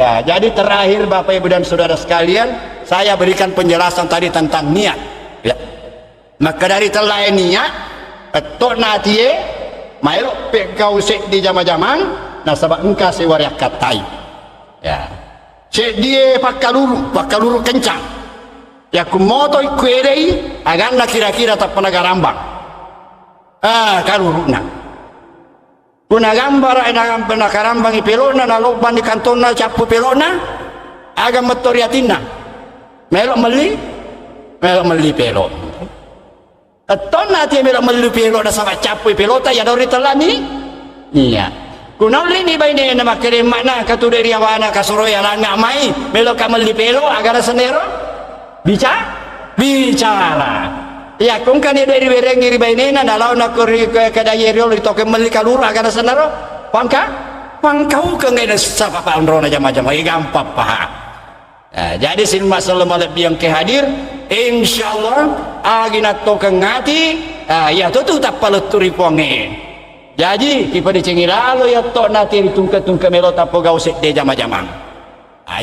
[SPEAKER 1] Ya, jadi terakhir Bapak Ibu dan Saudara sekalian, saya berikan penjelasan tadi tentang niat. Ya. Maka dari telah niat, etok natie, maelo pekau sek di zaman-zaman, nasabak engkau sewariak katai. Ya. Sek dia pakaluru kencang. Ya kumoto ikuerei, agan kira-kira tak pernah garambang. Kaluru nak. Kuna gambar enagam pernah karambang pelona na loban di kantona capu pelona agam metoriatina melok meli pelo aton nati melok meli pelo na sama capu pelota ya dari telani iya kuna ni baine na makere makna katu dari awana kasoroya langa mai melok ka meli pelo agara senero bicara ya kung kani dari bereng iri bainena nalau nak kadayero itu ke meli kalura kana senero pangkau ke ngene sapa pa androna jama-jama gampang pak jadi sin masalah malap yang ke hadir insyaallah agina to ke ngati ya tu tak paleturi ponge jadi kipa dicengilalo ya to nati tungka melota po gausek de jama-jama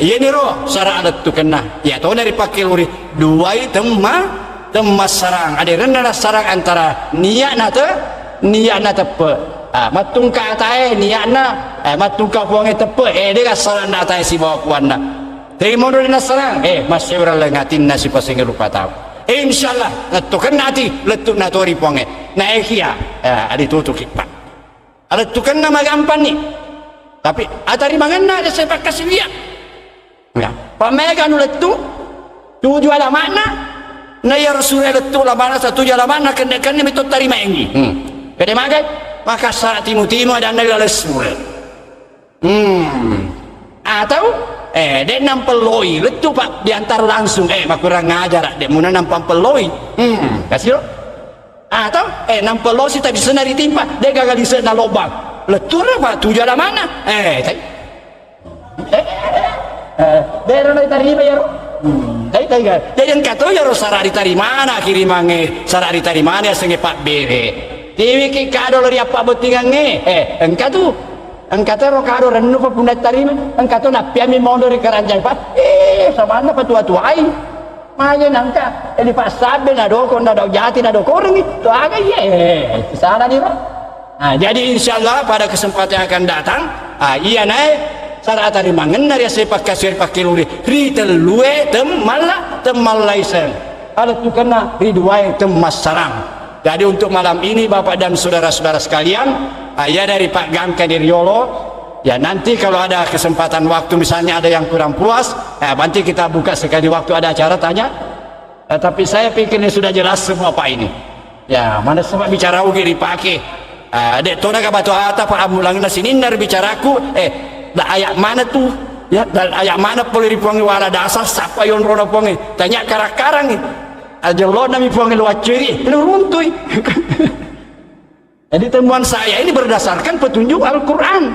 [SPEAKER 1] iya ni ro sara adat tu kena ya to dari pakai luri dua temas sarang ada rendah sarang antara niat na tepe matungka atae niat na matungka puange tepe dia sarang na atae si bawa puan na terima dulu na sarang masih berlengatin nasi pasing rupa tahu insyaallah letukan nanti letuk na tori puange na ekia ada tutup kipak ada tukan nama gampang ni Tapi atari mangena dia sepak kasih dia. Ya, pamega nu letu tuju ala mana? Na ya Rasulullah letu la mana satu jala mana kendekan ni metot tarima engi. Kede magai maka saat timu-timu ada nang Rasul. Atau dek nampeloi letu Pak diantar langsung mak kurang ngajar dek muna nampang peloi. Kasih lo. Atau nampeloi si tak bisa nari timpa dek gagal di sana lobang. Letu Pak tuju ala mana? Daerah dari tadi bayar. Jadi yang kata ya sarari tadi mana kirimange sarari tadi mana senge Pak Bere. Tiwi ki kado lori apa betingange. Engkau tu engkau kado renu pa punat tadi engkau nak piami mondo di keranjang Pak. Sama anda tua-tua ai. Maya nangka di Pak Sabe nado kon nado jati nado koreng itu agak ye. Sana ni Pak. Nah, jadi insyaallah pada kesempatan yang akan datang, iya naik saat hari mangen dari sepak kasir pakai luri ritel luwe temalaisen alat tu kena ridwai temas sarang. Jadi untuk malam ini Bapak dan saudara-saudara sekalian, ya dari Pak Gamka dari Riolo, ya nanti kalau ada kesempatan waktu misalnya ada yang kurang puas, nanti kita buka sekali waktu ada acara tanya. Tapi saya pikir ini sudah jelas semua Pak ini. Ya mana semua bicara ugi dipakai. Dek tona ka batu ata Pak amulang na sininar bicaraku da ayak mana tuh ya dan ayak mana boleh dipuangi wala dasar siapa yon roda puangi tanya karang-karang aja lo nami puangi luar ciri ini runtuy. Jadi temuan saya ini berdasarkan petunjuk Al-Quran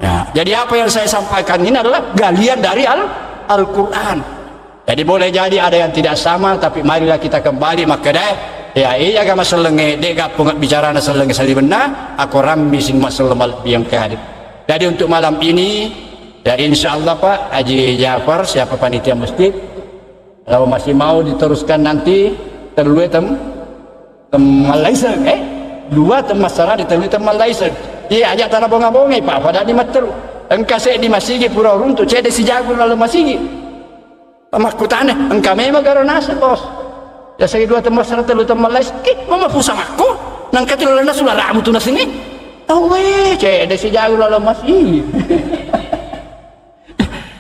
[SPEAKER 1] ya, jadi apa yang saya sampaikan ini adalah galian dari Al-Quran. Jadi boleh jadi ada yang tidak sama, tapi marilah kita kembali maka deh ya iya gak masalahnya dek gak pungat bicara masalahnya sali benar aku rambi sing masalah yang kehadir. Jadi untuk malam ini ya insyaallah Pak Haji Jafar siapa panitia masjid kalau masih mau diteruskan nanti terlue Malaysia dua masalah di Malaysia iya aja tanah bonga-bonga Pak pada di meter engkau saya di masigi pura runtuh cede si jago lalu masigi pamakutane engkau memang garonasa bos. Ya saya dua tembak serta telu tembak Malaysia mama pusang aku nang katilah lana sulah ramu tu nasini cede si jauh lalu masih.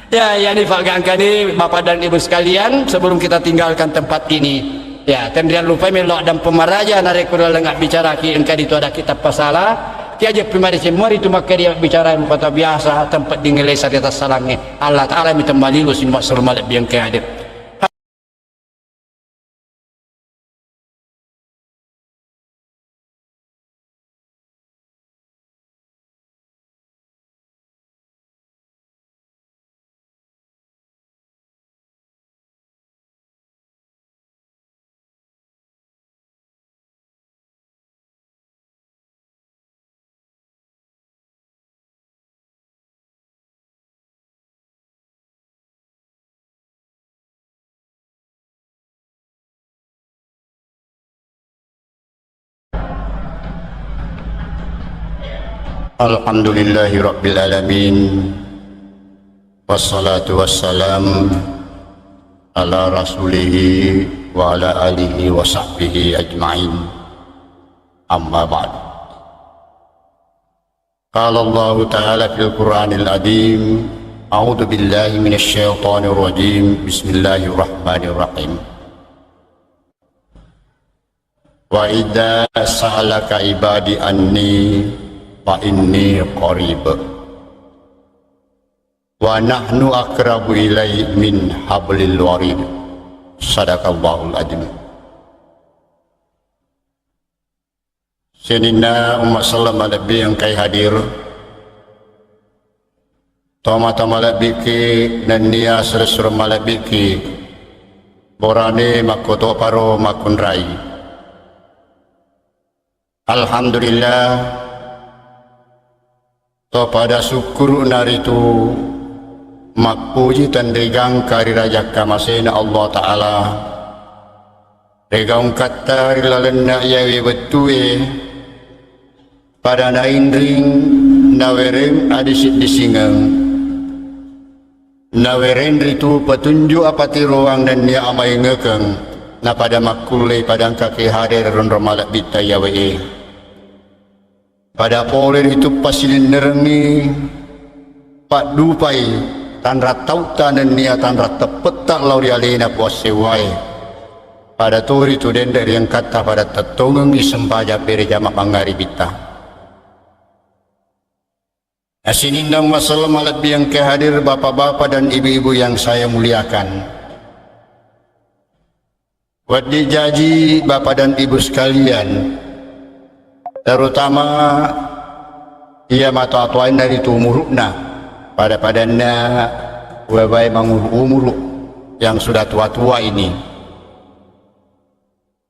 [SPEAKER 1] Ya ini Pak Gangka nih Bapak dan Ibu sekalian, sebelum kita tinggalkan tempat ini ya jangan lupa melok dan pemaraja narik kurang enggak bicara ki engkau itu ada kitab pasalah ki aja primari semua itu maka dia bicara kata biasa tempat dingelesa di atas salangnya Allah Ta'ala minta malilu sin maksud malak biang kehadir. Alhamdulillahi Rabbil Alamin, wassalatu wassalam ala rasulihi wa ala alihi wa sahbihi ajma'in, amma ba'd. Qala Allah Ta'ala fil Qur'anil Azim, a'udhu billahi minasy syaithanir rajim, bismillahirrahmanirrahim. Wa idza sa'alaka ibadi anni fa inni qarib wa nahnu aqrabu ilai min hablil warid. Sadaqallahul azim. Senina umat salam lebih yang kai hadir tama-tama lebih ki dan nia seresur malebih ki borane makoto paro makun rai. Alhamdulillah to pada syukur naritu makpuji dan regang kari raja kamasena Allah Ta'ala regang kata rilalena yawi betue pada naindring nawereng adisit disingang naweren ritu petunjuk apati ruang dan dia amai ngekeng na pada makule pada kaki hadir ron romalak bitayawe pada polen itu pasilin nerengi Pak dupai tan ratau tanan nia tan ratepeta lauri alena puasewai pada turi tu dender yang kata pada tetongeng isembaja bere jama pangaribita asinindang wasallam alat yang kehadir bapak-bapak dan ibu-ibu yang saya muliakan. Waddi jaji bapak dan ibu sekalian, terutama ia mata-atuan dari tumurukna pada padannya wabai manguru yang sudah tua-tua ini.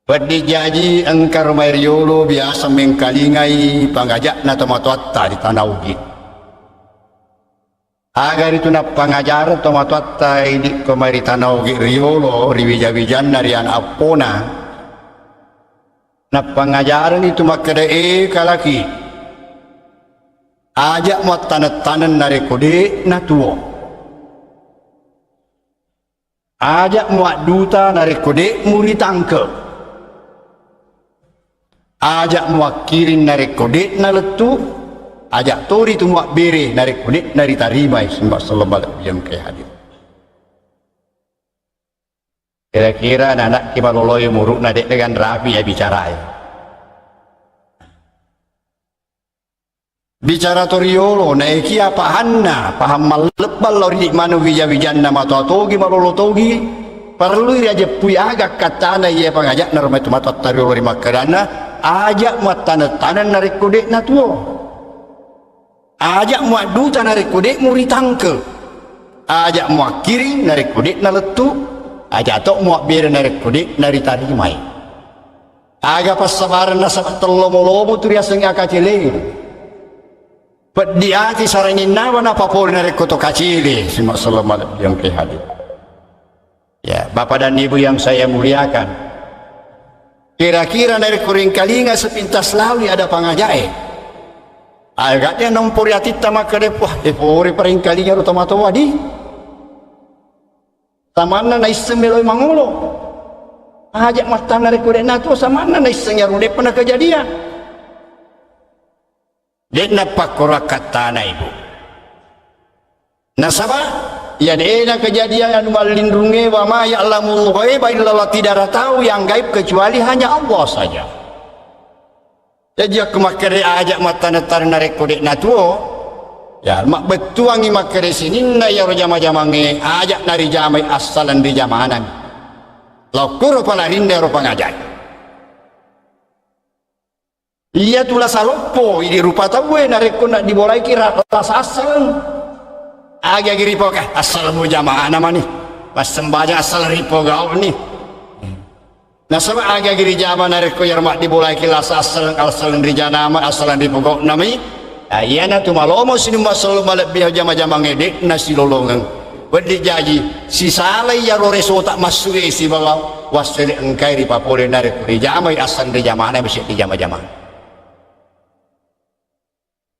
[SPEAKER 1] Waddi jaji engkar mairiolo biasa mengkalingai pangajak na tomatoatta di tanah ugi. Agar itu na pangajar tomatoatta di kemari tanah ugi riolo riwija-wijan narian apona. Na pangajaran itu makadai kalaki. Ajak mau tanan-tanan nari kode na tuo. Ajak mau duta nari kode muri tangke. Ajak mau kirin nari kode na letu. Ajak tori tu mau bere nari kode nari tarimai sembah sallallahu yang ke hadir. Kira-kira anak kimaloloy muruk nadek dengan rapi ya bicara ya. Bicara toriolo na eki apa hanna paham malebal lori manu wija-wijan nama togi malolo togi perlu aja puya agak katana ia pangajak narma itu mata toriolo lima kerana ajak muat tanan narik kode na tuo ajak muat duta narik kode muri tangke ajak muat kiri narik kode na letu ajak tok muat bere narik kode nari tarimai agak pas sabaran nasak telomolomo turia sengi akacile Pediati sarangin nawan apa pun dari koto kacili simak selamat yang kehadir. Ya, bapak dan ibu yang saya muliakan. Kira-kira dari kuring kalinga sepintas lawi ada pangajae. Agaknya nompor yatita maka depuh depuri paring kalinga rotomato wadi. Samana na isemeloi mangulo. Ajak matan dari kuring natu samana na isengnya rude pernah kejadian. Dia nampak korak kata na ibu. Nasaba, ya dia kejadian yang melindungi wa ma ya'lamul ghaiba illallah tidak tahu yang gaib kecuali hanya Allah saja. Jadi aku makere ajak mata-natar narik kodek natuo. Ya mak betuangi makere sini na ya jama-jamange ajak nari jamai asalan di jamanan. Lakur palarinda ro pangajak. Ia tulah salopo ini rupa tahu narik nak dibolai kira rasa asal agak ripo kah asal mu jamaah nama ni pas sembaja asal ripo gaul ni nah sebab agak giri jamaah narik ko yarmak dibolai kira asal rijana nama asalan ripo gaul nami iya na tu malomo sini masal malak biar jamaah ngedek nasi lolongan berdek jaji si salai ya roreso tak masuk isi bawa wasili engkai ripa pole narik rijamai asal rijamaah na mesti jamaah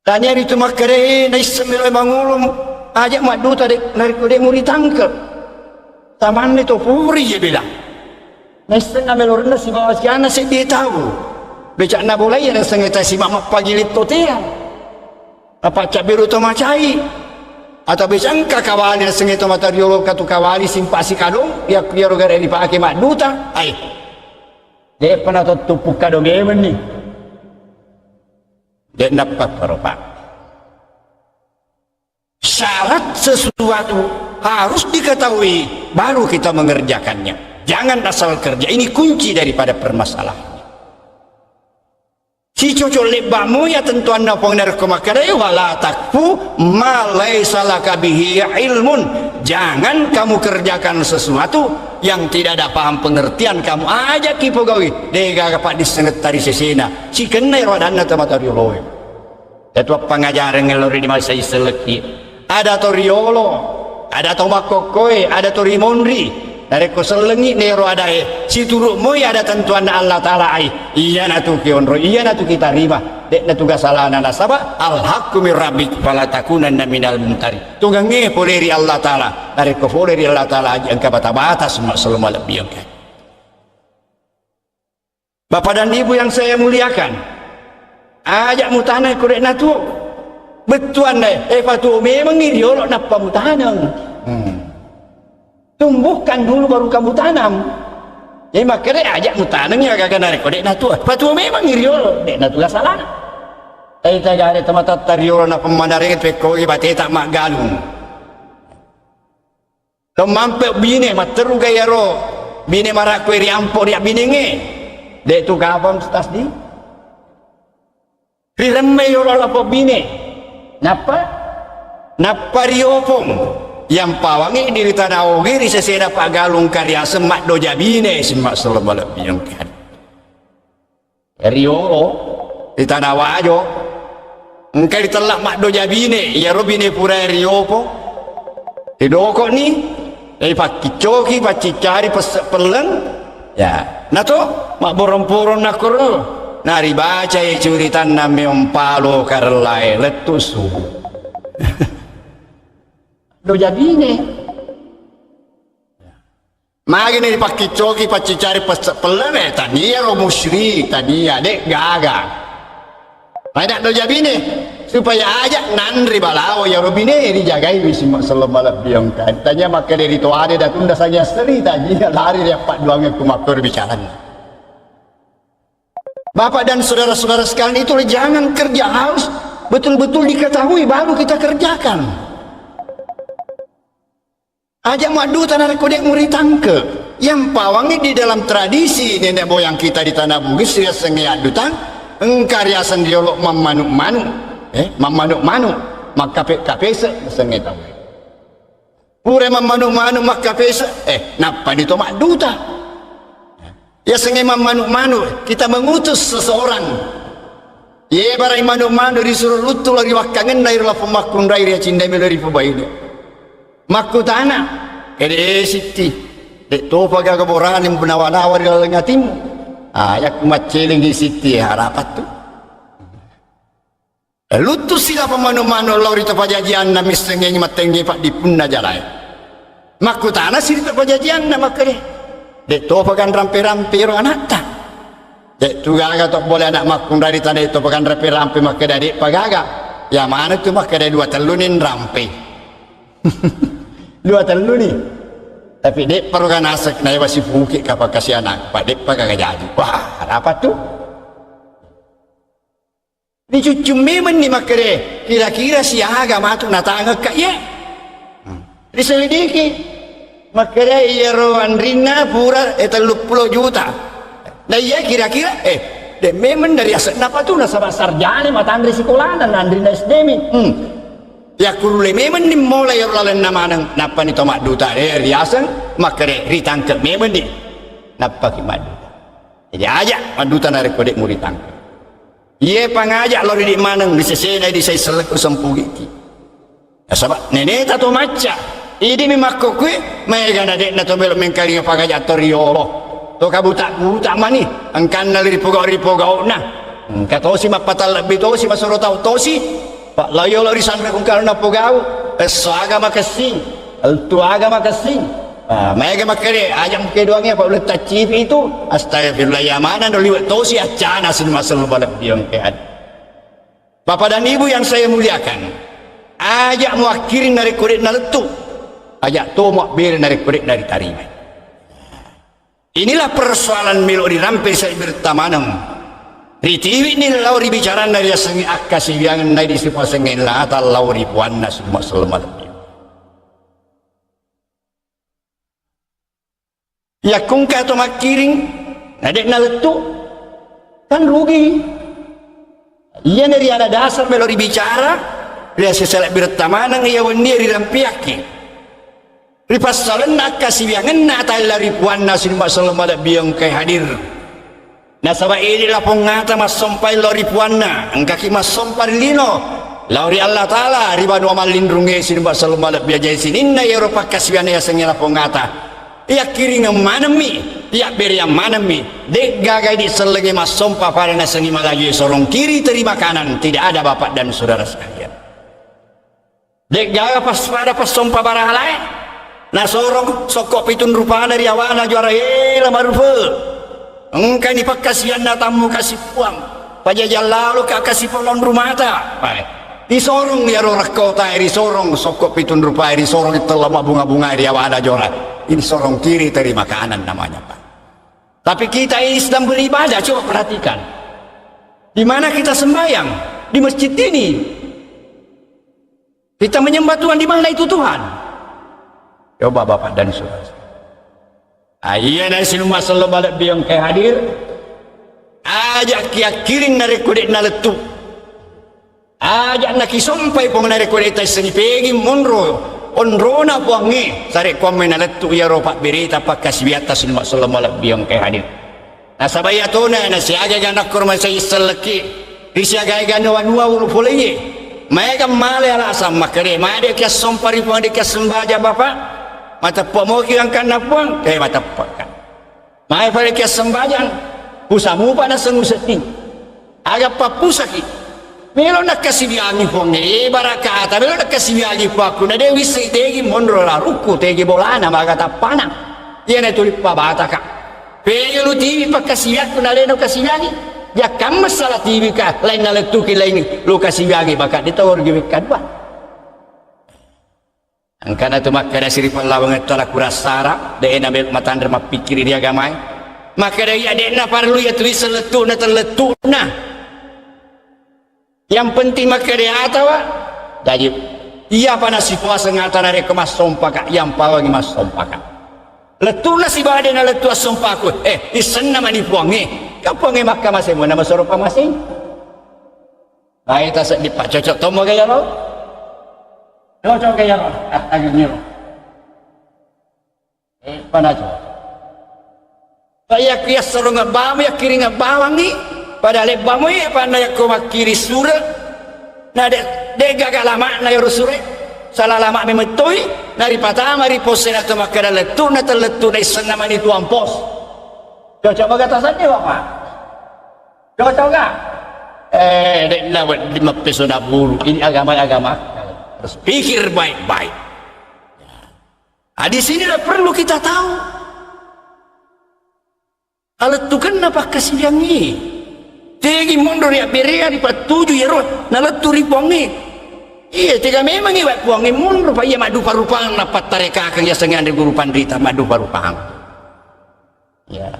[SPEAKER 1] tanya itu makare na isemelo mangulum ajak mak duta dek narik kode muri tangke taman itu puri je bilang na isemelo melorna si bawa siana si dia tahu becak na boleh yang sengeta si mak pagi lito tia apa cak biru to macai atau becak kakawali na sengeta matariolo katu kawali simpasi kadong ya kiro gara dipakai mak duta ai dia pernah tupuk kadong emen ni dia dapat beropak. Syarat sesuatu harus diketahui baru kita mengerjakannya. Jangan asal kerja. Ini kunci daripada permasalahan. Si cocok lebamu ya tentu anda pengenar kemakadai wala takfu ma laisa laka bihi ilmun. Jangan kamu kerjakan sesuatu yang tidak ada paham pengertian kamu aja kipo gawi dega kapak disenget tari sesena si kenai rodana tamatariolo itu pengajaran ngelori di masa iseleki ada toriolo ada tomakokoe ada torimonri dari koselengi nero ada si turuk moy ada tentuan Allah Ta'ala iya natu kionro iya natu kita rima dek natu gasalana nasaba al-haqqu min rabbik fala takunanna minal mumtari tunggange poleri Allah Ta'ala dari kopoleri Allah Ta'ala angka bata-bata semua selama lebih angka Bapak dan Ibu yang saya muliakan ajak mutanah kurek natu betuan patu memang ideolog napa mu tanam. Tumbuhkan dulu baru kamu tanam. Jadi makanya ajak mu tanam ya kagak narik dek na tua. Patu memang ideolog dek na tua salah. Kita gare temata tariolo na pemandaringan peko ibate tak mak galung. Tomampe bine materu gaya ro. Bine marak kue riampo dia bine nge. Dek tu kapan stas di? Riremme yolo lapo bine. Napa? Napa riopong? Yang pawangi diri tanah ogi risesena pak galung karya semak doja bine semak selebalap biangkan. Riolo di tanah wajo. Engkau ditelak mak doja bine, ya ro bine pura riopo. Tidoko ni, pak kicoki, pak cicari peleng, ya. Nato mak borong-borong nakoro, nari baca ya curitan nami ompalo karelai letusu. Doja bine. Magini pak kicoki, pak cicari peleng, tadi ya ro musyrik, tadi ya dek gaga. Ada doja bine supaya aja nandri balawo ya robine dijagai wisi selebalap biang katanya maka dari itu ada datun dasanya seri tadi lari dia pak duangnya kumakor bicara. Bapak dan saudara-saudara sekalian itu jangan kerja, harus betul-betul diketahui baru kita kerjakan. Ajak madu tanah kodek murid tangke yang pawangi di dalam tradisi nenek moyang kita di tanah Bugis ya sengai adutan engkarya sendiolok memanuk-manuk memanuk-manuk maka kapesa sengai tahu pure memanuk-manuk maka kapesa napa di tomak duta ya sengai memanuk-manuk kita mengutus seseorang ye barai manuk-manuk disuruh lutu lagi wakangen dari la pemakun dari cindai dari pebaide makku tanah kede siti dek topa gaga borangan yang benawa-nawa di dalam ngatimu ya kumaceling di siti harapat tu lutus sila pemanu-manu lauri tapajajian na misengeng matengge pak dipunna jalai makku tanah sila tapajajian na makere dek topakan rampe-rampe ro anakta dek tu gaga tok boleh anak makun dari tanah itu pakan rampe-rampe maka dari pagaga ya mana tu maka dari dua telunin rampe dua telunin tapi dek perlu kan asak naik masih bukit kapal kasih anak pak dek pak kagak jadi wah apa tuh ini cucu memang nih makanya kira-kira si agama tuh natangga kak ya diselidiki makanya iya rohan rina pura 30 juta nah iya kira-kira dek memang dari asak napa tuh nasabah sarjana mata andri sekolah dan andri SDM ya kurule memang ni mulai lalan nama napa ni tomak duta riasan makare ritangke memang ni napa ki madu jadi aja maduta narik kodek murid tangke ye pangajak lori di manang di sesena di saya selek sempugi ki ya sabak nenek tato maca ini mimakko kue mega na dek na to melo mengkali pangajak toriolo to kabuta mani angkan nali ripoga na katosi mapatal lebih tosi masoro tau tosi Pak layo lari sana kung karena pogau agama kasing altu agama kasing mega makere ajang keduanya Pak ulet tacip itu astagfirullah ya mana doliwat tosi acana sin masal balap diong kead Bapak dan Ibu yang saya muliakan ajak muakirin dari kurit naletu ajak to muakbir dari kurit dari tarime inilah persoalan melo di rampe saya bertamanam Ritiwi ni lauri bicara dari sengi akasi yang dari sifat sengi lata lauri puanna semua selamat. Ya kung kato makiring, nadek naletu kan rugi. Iya dari ada dasar melori bicara, dia seselak bertamanang ia wendia di rampiaki. Ripasalan akasi yang nata lauri puanna semua selamat biang kai hadir. Nasaba ini lah pengata mas sompai lori puanna engkaki mas sompar lino lauri Allah Ta'ala ribanu amal lindrungi sini mbak salam balap biajai sini inna Eropa kasbiana ya sengila pengata iya kiri manami iya beri yang manami dek gagai di selegi mas sompa pada nasengi malagi sorong kiri terima kanan tidak ada bapak dan saudara sekalian dek gaga pas pada pas sompa barang lain nah sorong sokok pitun rupana dari awana juara lama rupa engkau ni pakasian na tamu kasih puang pajajal lalu kak kasih polon rumah ta Disorong ya rorak kota, disorong sokok pitun rupa, disorong itu lama bunga-bunga dia ada jora. Ini sorong kiri terima kanan namanya Pak. Tapi kita ini sedang beribadah, coba perhatikan. Di mana kita sembahyang? Di masjid ini. Kita menyembah Tuhan, di mana itu Tuhan? Coba Bapak dan Saudara. Iya nasi rumah selalu balik biang ke hadir. Ajak kia kiring nari kudet na letu. Ajak nak kisompai pun nari kudet tay seni pegi monro. Onrona puangi. Sari kuame na letu ya ropak berita pak kasbiata selalu selalu balik biang ke hadir. Nasabaya tona nasi agak anak kurma saya seleki. Risi agak no anua ulu poleye. Mereka male ala sama kere. Made kia sompari puang dia sembaja Bapak. Mata pomoki yang kan napuang kayak mata pakan. Mai pada kia sembahyang pusamu pada senguseti. Agak papusaki. Melo nak kasih biangi ponge barakata. Melo nak kasih biangi paku. Na dewi sei tegi mondro la ruku tegi bolana maga tapana. Ia na tulip pabata ka. Pegi lu TV pak kasih biangi na leno kasih biangi. Ya kam masalah TV ka lain na letuki lain lu kasih biangi bakat ditawar giwikan ba. Angkana tu maka ada siripal lawang itu lah kurasara, dia nak matandar mapikir dia gamai. Maka dia nak perlu ya tulis seletu na terletu na. Yang penting maka dia tahu, jadi ia pada situasi ngata nari kemas sompaka, yang pawang mas sompaka. Letu na si badan na letu sompaku, isen nama ni puangi, kapuangi maka masih mana masuk apa masih? Baik tak dipak cocok tomo gaya lo. Cocok kaya roh, agak niro. Mana coba? Saya kias seru ngebamu ya kiri ngebawang ni. Pada lebamu ya pada ya koma kiri sura. Nah dek gagak lama na yoro sura. Salah lama memetoi. Nari patama ri posen atau makada letu na terletu na isan nama ni tuan pos. Cocok bagatasannya Bapak. Cocok gak? Dek lawat 5 peso na bulu. Ini agama-agama. Harus pikir baik-baik. Di sini dah perlu kita tahu. Alat tu kan apa kasih yang ni? Tegi mundur ya berea di patuju ya roh. Nalat tu ripongi. Iya, tiga memang iwak puangi mundur pa iya madu parupang napat tareka kang ya sengan di guru pandrita madu parupang. Ya.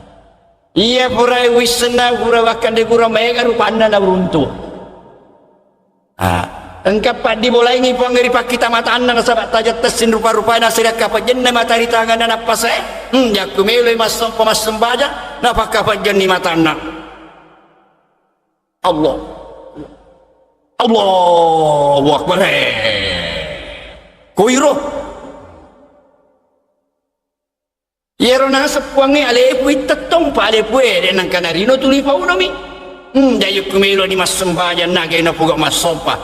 [SPEAKER 1] Iya pura wisna pura wakan di guru mega rupana na runtuh. Engkap pak dimulai ni puang dari pak kita mata anda nasabat tajat tesin rupa-rupa nasirat kapat jenna mata di tangan dan apa saya jaku meloi mas sembaja napa kapat jenni mata anda Allah Allahu Akbar koiro yero nasab puangi alepu itetong pa alepu dan kanarino tulipau nami jaku meloi ni mas sembaja nagay na puga mas sompa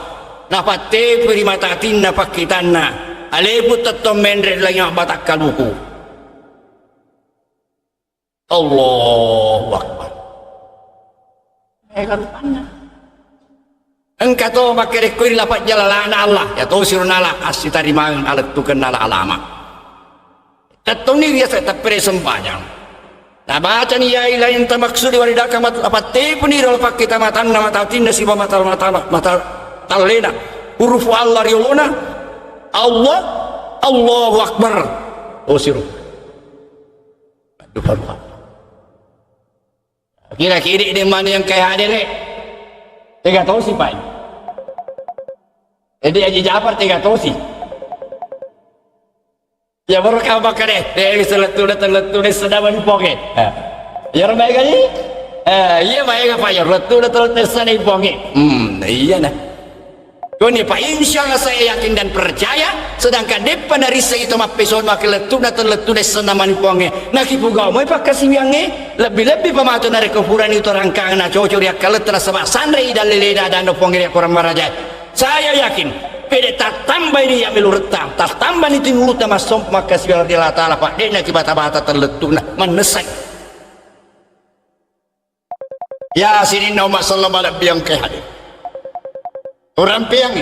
[SPEAKER 1] napa te peri mata tinna pakitanna alebu tetto mendre lagi batak kaluku Allahu Akbar karupana engka to makere ko lapat jalalana Allah ya to sirunala asita rimangan alat tuken nala alama tetto ni dia sa tapre sembahyang na baca ni ya ilahin tamaksudi walidaka mat apa te puni ro pakita matanna mata tinna si mata talena huruf Allah riolona Allah Allahu Akbar siru aduh baru kira-kira ini mana yang kayak ada ni tiga tahu sih Pak jadi Haji Jafar tiga tahu sih ya baru kau bakal deh seletu sedawan poke ya ramai kali iya baik apa ya letu sana poke iya nah Koni Pak, insya Allah saya yakin dan percaya. Sedangkan depan dari saya itu mah peson makin letup dan terletup dari senaman puangnya. Nak ibu kau mau pakai siangnya lebih pematu dari kuburan itu rangkang nak cocok dia kalau terasa mak sandri dan leleda dan puangnya kurang maraja. Saya yakin. Pede tak tambah ini yang melurutang, tak tambah itu mulut mas somp maka siar dia Taala Pak. Dia nak bata-bata terletup nak menesak. Ya sini nama sallallahu alaihi wasallam ke hadir. Orang piang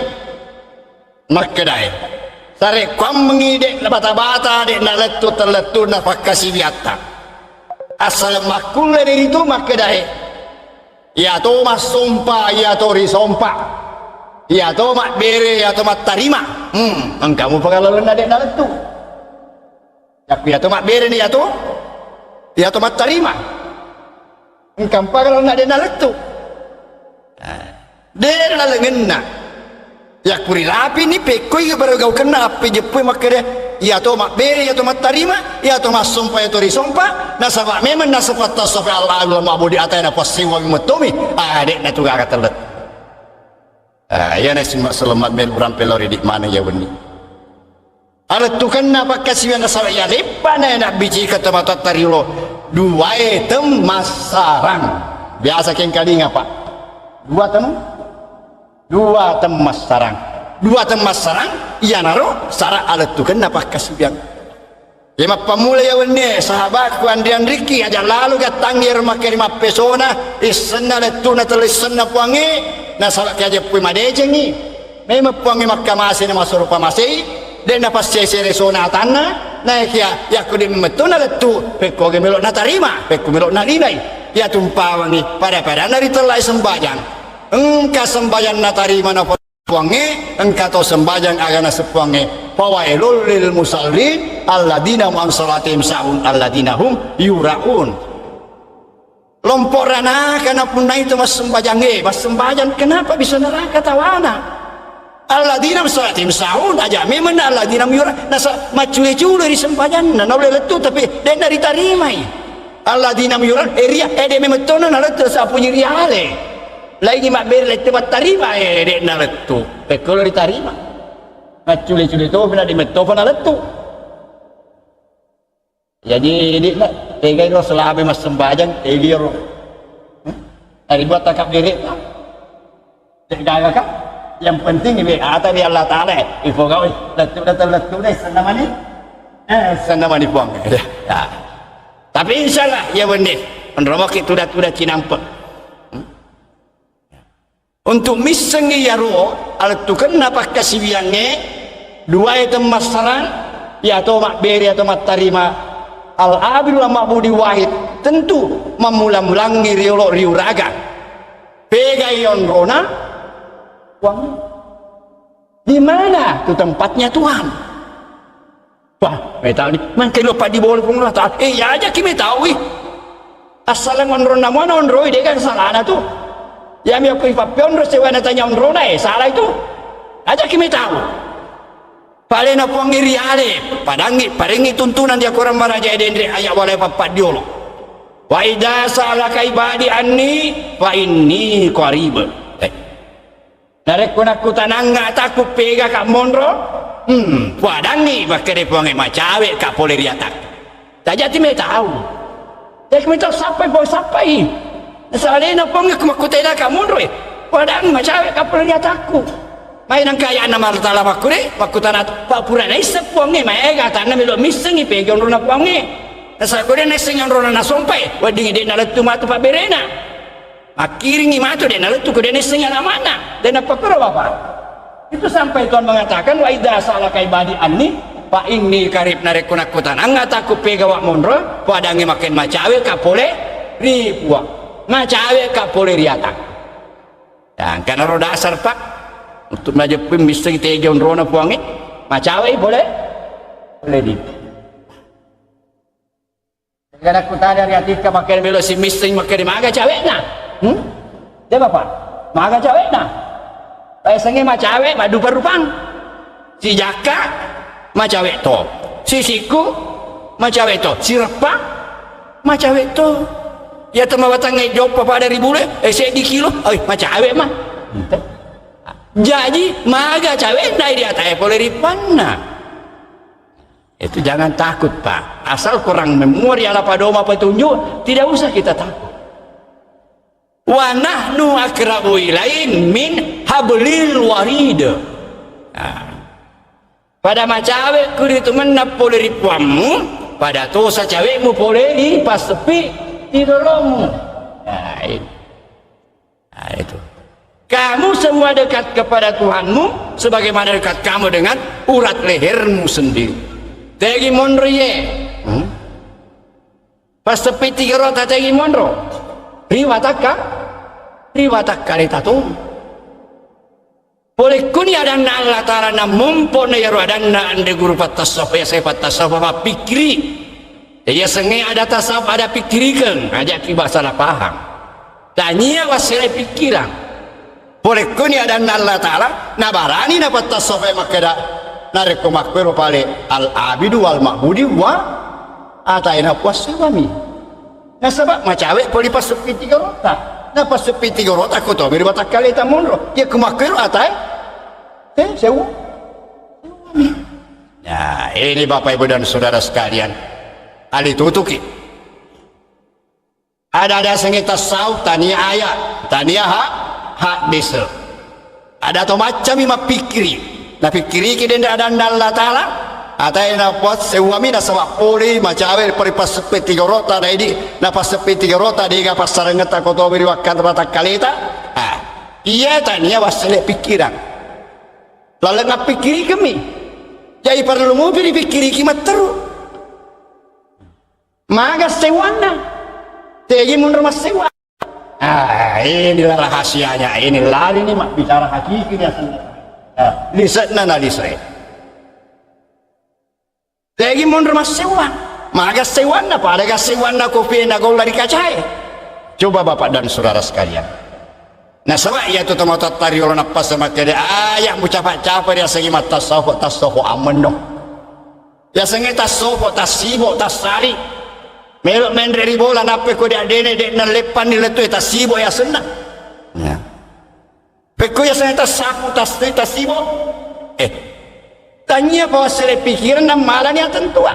[SPEAKER 1] makadai sare kam mengide bata-bata dek na letu terletu na pakasi biata asal makul dari itu makadai ya to mas sompa ya to ri sompa ya to mak bere ya to mak tarima engkamu pengalaman adek dalam tu ya to mak bere ni ya to mak tarima engkam pengalaman adek dalam tu dia lalu ngena ya kuri rapi ni pekoi baru kau kena api jepui makanya ya to mak bere ya to mak tarima ya to mak sumpah ya to risompa nasabak memang nasabak tasawuf Allah Allah ma'budi atayna pasiwa bimutumi adek na tuga katalet ya nasi mak selamat mel orang pelori di mana ya beni alat tu kan apa kasih yang nasabak ya lepa na nak biji kata mata tarilo dua item masarang biasa keng kali ngapa dua temas sarang iya naro sarang alat tu kan apa kasih yang lima pemula ya wene sahabatku Andrian Riki aja lalu katangir makai 5 pesona isena letu na telisena puangi na sahabat aja pui madejengi memang puangi makka masih na masurupa masih dan na pas sese resona tanah na ya kudi metuna letu peko gemelo na tarima peko melok na linai ya tumpawangi pada nari telai sembahyang engka sembahyang natari mana puange engka to sembahyang agana sepuange fawailul lil musallin alladzina hum an salatihim sahun alladzina hum yuraun lomporana kana punna itu mas sembahyang kenapa bisa neraka tawana alladzina hum salatihim sahun aja memang alladzina hum yuraun nasa macule-cule di sembahyang na oleh letu tapi den dari tarimai alladzina hum yuraun eria ede memang tono na letu sa punya riale lagi mak beri tempat tarima dek na letu pekolo ditarima macule-cule tu pernah dimeto pernah letu jadi ini nak tegai ro selama mas sembahyang tegai ro hari buat takap diri tak jaga kak yang penting ini kata di Allah Taala info kau letu deh senama ni buang ya tapi insyaallah ya benih penromok itu dah cinampak untuk misengi ya ruo alat tu kenapa kasih biangnya dua itu masaran ya atau mak beri atau mak tarima al abil wa ma'budi wahid tentu memulang-mulangi riuraga pegayon rona uang di mana tu tempatnya Tuhan wah tahu ni mungkin lupa di bawah pun lah ya aja kita tahu asal ngonrona mana onroi dia kan salah tu ya mi aku ipapion ro sewa na tanya onrona salah itu aja kita tahu paling apa ngiri ale paringi tuntunan dia kurang baraja edendre ayak walai papat diolo wa idza salaka ibadi anni fa inni qarib narek aku tananga taku pega ka monro padangi bakere ponge macawe ka poleriatak taja ti me tahu tek me tahu sampai salena ponge kumakutela ka monro padang macawe ka poleriatakku main ang kaya na martala makure makutana papura na isapuange maega tanna melo misengi pegon rona puange nasa kore na sengan rona na sompai wadingi de nalatu matu pa berena akiringi matu de nalatu kode na sengan mana dan apa kira bapak itu sampai Tuhan mengatakan wa idza salaka ibadi anni fa inni karib narekuna kutan angataku pega wa monro padange makin macawe kapole ripuang macawe kapole riatak dan karena roda asar pak untuk majapin misteri tegion rona puangi macawe boleh di karena aku tanya dari atika makin melo si misteri makin maga cawe na dia bapak maga cawe na biasanya macawe madu perupang si jaka macawe to si siku macawe to si repak macawe to ya teman batangnya jawab apa dari bule di kilo macawe mah jadi maga cawe dari atas boleh dipana itu jangan takut pak asal kurang memori ala padoma petunjuk tidak usah kita takut wa nahnu akrabu ilain min hablil warid pada macawe kudu itu menap boleh dipuamu pada tosa cawekmu boleh dipas tepi tidolomu itu kamu semua dekat kepada Tuhanmu sebagaimana dekat kamu dengan urat lehermu sendiri tegi monriye pas tepi 3 rota tegi monro riwatakka ritatum Boleh kuni ada na Allah Ta'ala na mumpon na yaro ada na ande guru patasawuf ya saya patasawuf apa pikiri. Ya sengai ada tasawuf ada pikirikan aja tiba salah paham. Tanya wasile pikiran. Boleh kuni ada na Allah Ta'ala na barani na patasawuf ya makada na rekomakero pale al abidu wal ma'budi wa ataina puasawami. Na sebab macawe poli pasupi 3 rota. Na pasupi 3 rota ko to beri batak kali ta monro. Ya kemakero atai sewa. Nah, ini Bapak Ibu dan Saudara sekalian. Ali tutuki. Ada sengi tasawuf tania ayat, tania hak desa. Ada to macam ima pikiri. Na pikiri ki denda ada Allah Taala. Atai na pot sewami na sama poli macawe pari pasepe 3 rota na ini na pasepe 3 rota diga pasarengeta ko to beri wakan batak kalita. Ah, iya tania wasile pikiran. Lalu ngap pikiri kami jadi perlu mau pikiri kimat terus maga sewana tegi mundur mas sewa. Inilah rahasianya, inilah ini mak bicara hakiki dia sendiri. Lihat nana lihat tegi mundur mas sewa maga sewana pada ga sewana kopi na gol dari kacai. Coba Bapak dan Saudara sekalian. Nah sama ia tu tempat tari orang apa sama kira ayah mucapa-capa dia segi mata tasawuf aman dong. Ya segi tasawuf tasibuk tasari. Melok main dari bola nape ko dia dene dek nan lepan ni letu tasibuk ya senang. Ya. Peko ya segi tasibuk. Tanya bawa sere pikiran dan malan yang tentuan.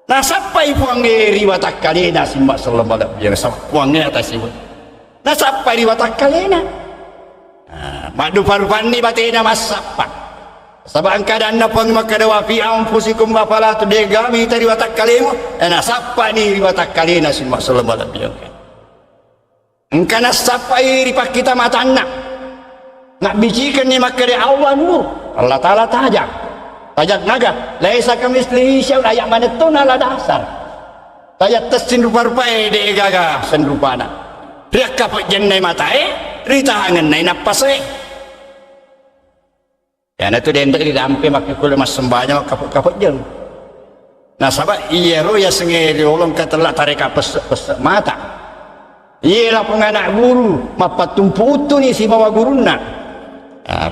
[SPEAKER 1] Nah sampai puang riwayat kalina simbak sallallahu alaihi wasallam puangnya tasibuk. Nah sampai di watak kalena madu parupani batina masapak sabang keadaan na pang makadawa fi anfusikum wa fala tudegami tadi watak kalemu nah sapa ni di watak kalena simbak sallallahu alaihi wasallam engkana sapai ripak kita mata anak nak bicikan ni makade Allah nur Allah Ta'ala tajak naga laisa kamislihi syai'un ayat mana tu nala dasar tajak tesin rupa-rupa de gaga senrupana dia kapok jennai matae rita angen nai napas ya na tu den dari dampe mak kul mas sembanya kapok jeng nah sabab iya ro ya senge diolong katelak tarik apes mata iya lah penganak guru mapatung putu ni si bawa guruna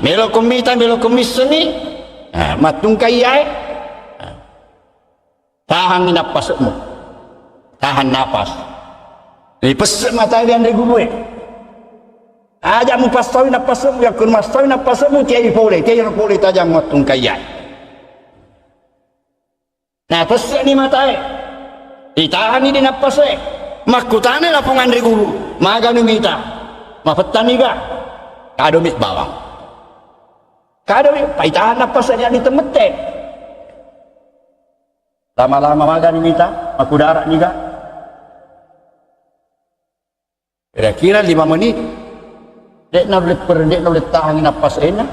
[SPEAKER 1] melo komita melo komiseni matung kayai tahan napasmu tahan napas ni pesek mata dia dari guru aja mu pastawi napasmu ya kun mastawi napasmu tiai boleh tajam matung kayai nah pesek ni mata ditahan ni di napas makutane lapungan dari guru maga numita mapetan ni ga kado mit bawang kado paitahan napas dia ni temete lama-lama maga numita makudara ni ga kira-kira 5 menit dek na boleh tahan napas enak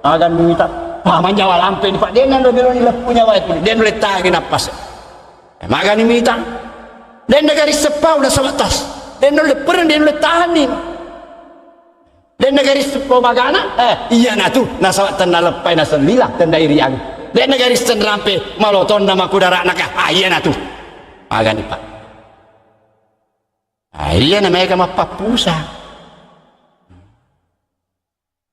[SPEAKER 1] agan minta paman jawa lampe ni pak dia nan boleh ni lepunya wa itu dia boleh tahan napas magan ni minta dan negari sepau dah sebatas dan dia boleh tahan ni dan negari sepau magana iya na tu na sawat tanda lepai na senlilah tanda iriang dan negari senrampe maloton nama kudara nak iya na tu magan ni pak iya namanya mapapusa.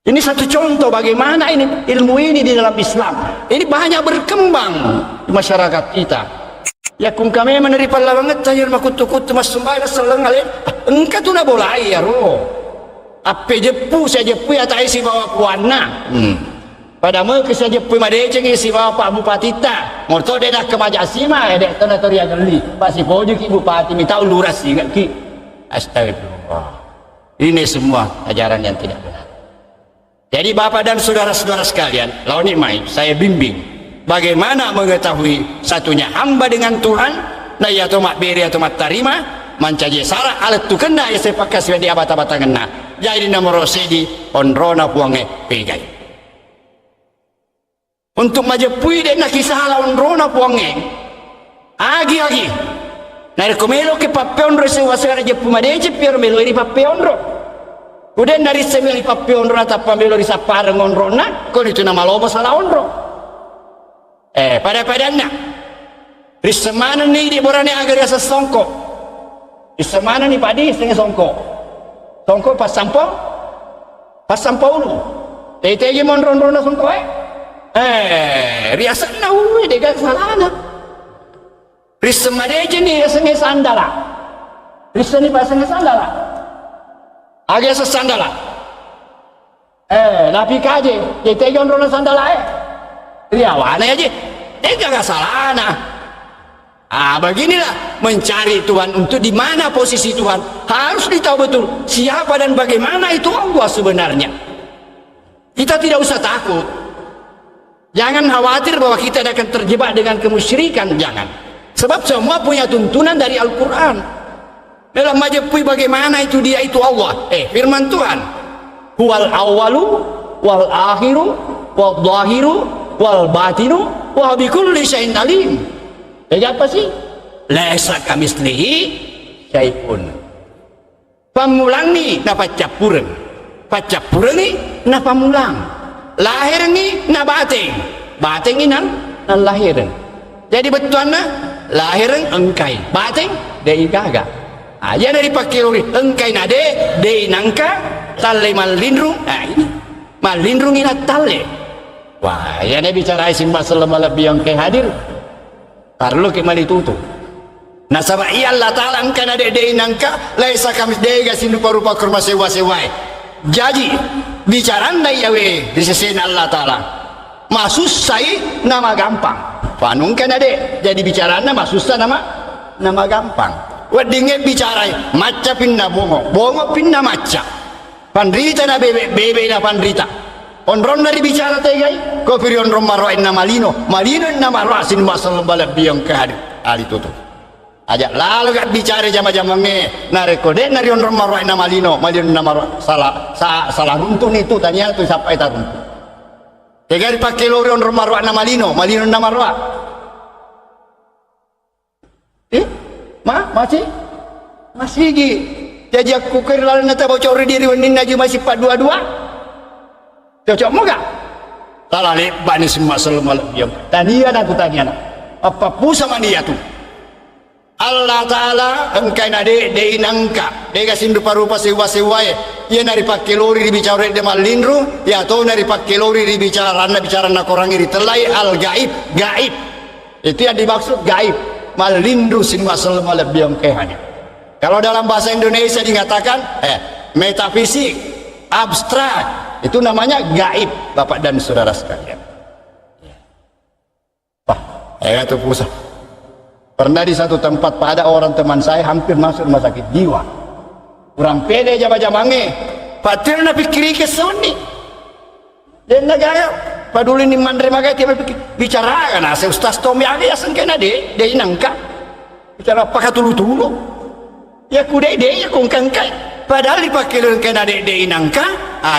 [SPEAKER 1] Ini satu contoh bagaimana ini ilmu ini di dalam Islam. Ini banyak berkembang di masyarakat kita. Ya kung kami menerima lawangan tayar makutu-kutu mas sumbai na seleng alin. Engka tu na bolai ya ro. Ape jepu saya jepu ya tai si bawa puana. Pada mau ke saya jepu madece si bawa Pak Bupati ta. Morto de dah ke Majasima ya dek tanah tori agali. Pak si pojo ki bupati minta uluras ki. Astagfirullah. Ini semua ajaran yang tidak benar. Jadi Bapak dan saudara-saudara sekalian, lawan main saya bimbing bagaimana mengetahui satunya hamba dengan Tuhan, na ya to mak beri atau mak tarima, mancaje sara alat tu kena ya saya pakai sebagai di abata-bata kena. Jadi nomor sedi onrona puange pegai. Untuk majapui dan nak kisah lawan rona puange. Agi. Nah, komelo ke papeon ro se wasara je pumadeje pier melo iri papeon ro. Kemudian dari semili papi onro atau pamelo risa pareng onro na, kon itu nama lobo salah onro. Pada nak. Risemana nih di borane agar ya sesongko. Risemana nih padi setengah songko. Songko pas sampo lu. Tegi onro na songko riasan na uwe degan salana. Risemana aja nih setengah sandala. Risemani pas setengah sandala. Agak sesandala. Napi kaje, kita yon rona sandala riawana aja. Gak salah ana. Beginilah mencari Tuhan untuk di mana posisi Tuhan. Harus ditahu betul siapa dan bagaimana itu Allah sebenarnya. Kita tidak usah takut. Jangan khawatir bahwa kita akan terjebak dengan kemusyrikan, jangan. Sebab semua punya tuntunan dari Al-Quran. Dalam majapui bagaimana itu dia itu Allah. Firman Tuhan. Huwal awalu wal akhiru wal zahiru wal batinu wa bikulli syai'in alim. Apa sih? Laisa kamitslihi syai'un. Pamulang ni na pacapureun. Pacapureun ni na pamulang. Lahir ni na bateng. Bateng ni nan lahireun. Jadi betulna lahireun engkai. Bateng deui gaga. Aja dari pakai uri engkai nade dei nangka tale malindrung. Ini malindrung ina tale. Wah, ya ne bicara simba selama lebih yang ke hadir. Perlu ke mali tutu. Nah sama iya Allah Ta'ala engkai nade dei nangka laisa kamis dei gasin rupa-rupa kurma sewa-sewai. Jadi bicara ndai yawe di sisi Allah Ta'ala. Masus sai nama gampang. Panung kan ade jadi bicarana masusah nama gampang. Wadinge bicara maca pinna bongo pinna maca pandrita na bebe na pandrita onron dari bicara tegai ko pirion romaro inna malino inna marasin masalah balap biang kahadi ali tutu aja lalu kat bicara jama-jamange na rekode na rion romaro inna malino inna maro salah runtun itu tanya tu siapa itu runtun tegai dipakai lorion romaro inna malino inna maro masih gi jadi aku kira nata bocor diri wenin aja masih 422 cocok mau gak salah lebat nih semua selama lebih tania dan tania apa pun sama dia tuh Allah Ta'ala engkai nade de inangka de gasin rupa-rupa sewa-sewa ya nari pakai lori dibicara de malindru ya atau nari pakai lori dibicara na korang iri terlai al gaib itu yang dimaksud gaib malindru sin masalah lebih yang kehanya. Kalau dalam bahasa Indonesia dikatakan metafisik abstrak itu namanya gaib, Bapak dan saudara sekalian. Itu pusat. Pernah di satu tempat pada orang teman saya hampir masuk rumah sakit jiwa. Kurang pede jama-jamange. Patir na pikiri ke soni. Dan negara paduli ni mandre magai tiap bicara kan ase ustaz Tommy ada ya sengkena de inangka bicara apa tulu-tulu ya kude ya kongkangkai padahal dipakai lur kena de inangka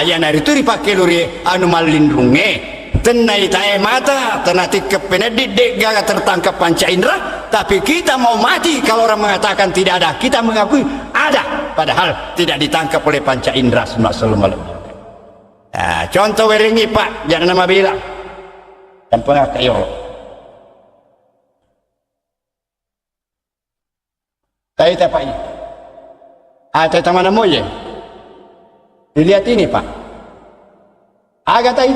[SPEAKER 1] ya nari itu dipakai lur anu malindrunge tenai tae mata tenati kepenedit de gaga tertangkap panca indera tapi kita mau mati kalau orang mengatakan tidak ada kita mengakui ada padahal tidak ditangkap oleh panca indera semua. Contoh weringi Pak, jangan nama bila yang pernah kayo tayo Pak ini tayo taman mo ya dilihat ini Pak agak tayo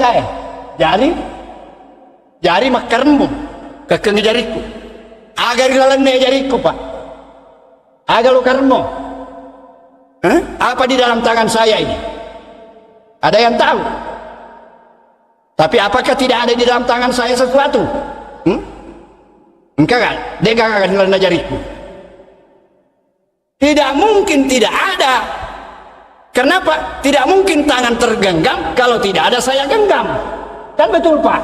[SPEAKER 1] jari makarmu kekeng jariku agar dilalane jariku Pak agak lukarmu apa di dalam tangan saya ini. Ada yang tahu? Tapi apakah tidak ada di dalam tangan saya sesuatu? Enggak kan? Dia enggak akan ngelana jariku. Tidak mungkin tidak ada. Kenapa? Tidak mungkin tangan tergenggam kalau tidak ada saya genggam. Kan betul Pak?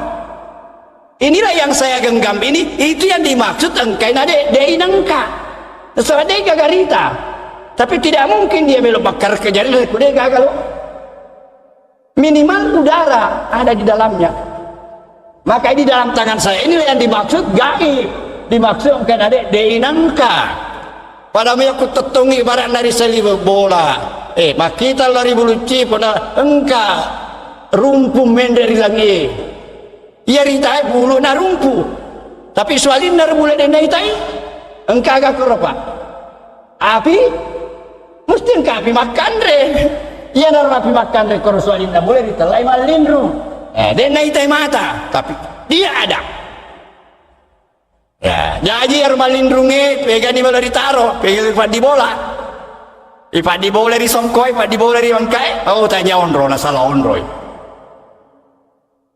[SPEAKER 1] Inilah yang saya genggam ini, itu yang dimaksud engkai nade de inangka. Sesuatu gagarita. Tapi tidak mungkin dia belok bakar ke jari dia gagal. Minimal udara ada di dalamnya. Maka di dalam tangan saya ini yang dimaksud gaib, dimaksud kan ada deinangka. Pada aku tetungi ibarat dari seliwe bola. mak kita lari bulu cipona engka rumpu menderi lagi iya ritai bulu na rumpu tapi soalin nar bulu denai tai engka agak keropa api mesti engka api makan re iya nar api makan re koro soalin na boleh ditelai malindru denai tai mata tapi dia ada ya jadi malindrunge pegang di bola ditaro pegang di bola ipa di bola di songkoi ipa di bola di bangkai oh tanya onro na salah onro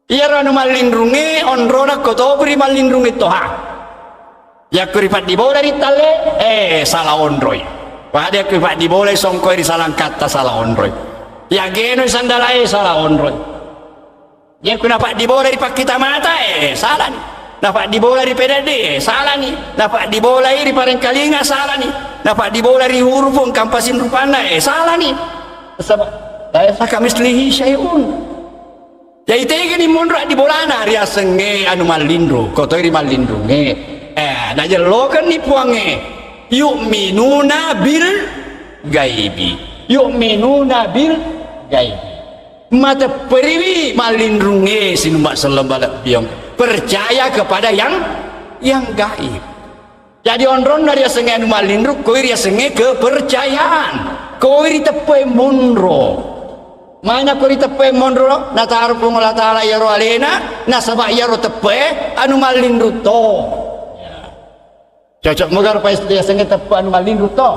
[SPEAKER 1] iya ranu malindrunge onro na koto beri malindrunge toha ya kuripat di bola di tale salah onro pada kuripat di bola songkoi di salah kata salah onro ya geno sandalai salah onro ya kenapa di bola di pakita mata salah nih dapat di bola di PDD salah nih dapat di bola di Parengkalinga salah nih dapat di bola di Hurufung Kampasin Rupana salah nih sebab saya kami selihi syai'un ya itu gini mundur di bola na ria senge anu malindru koto di malindru nah jelokan nih puange yu'minuna bil gaibi yu'minuna bil gaibi mata periwi malindrunge sinumbak selembala biong percaya kepada yang gaib jadi onron dari senge anu malindru koi ria senge kepercayaan koi tepe munro mana koi tepe munro na taruh Allah taala yaro alena na sabak yaro tepe anu malindru to cocok moga rupa dia senge tepe anu malindru to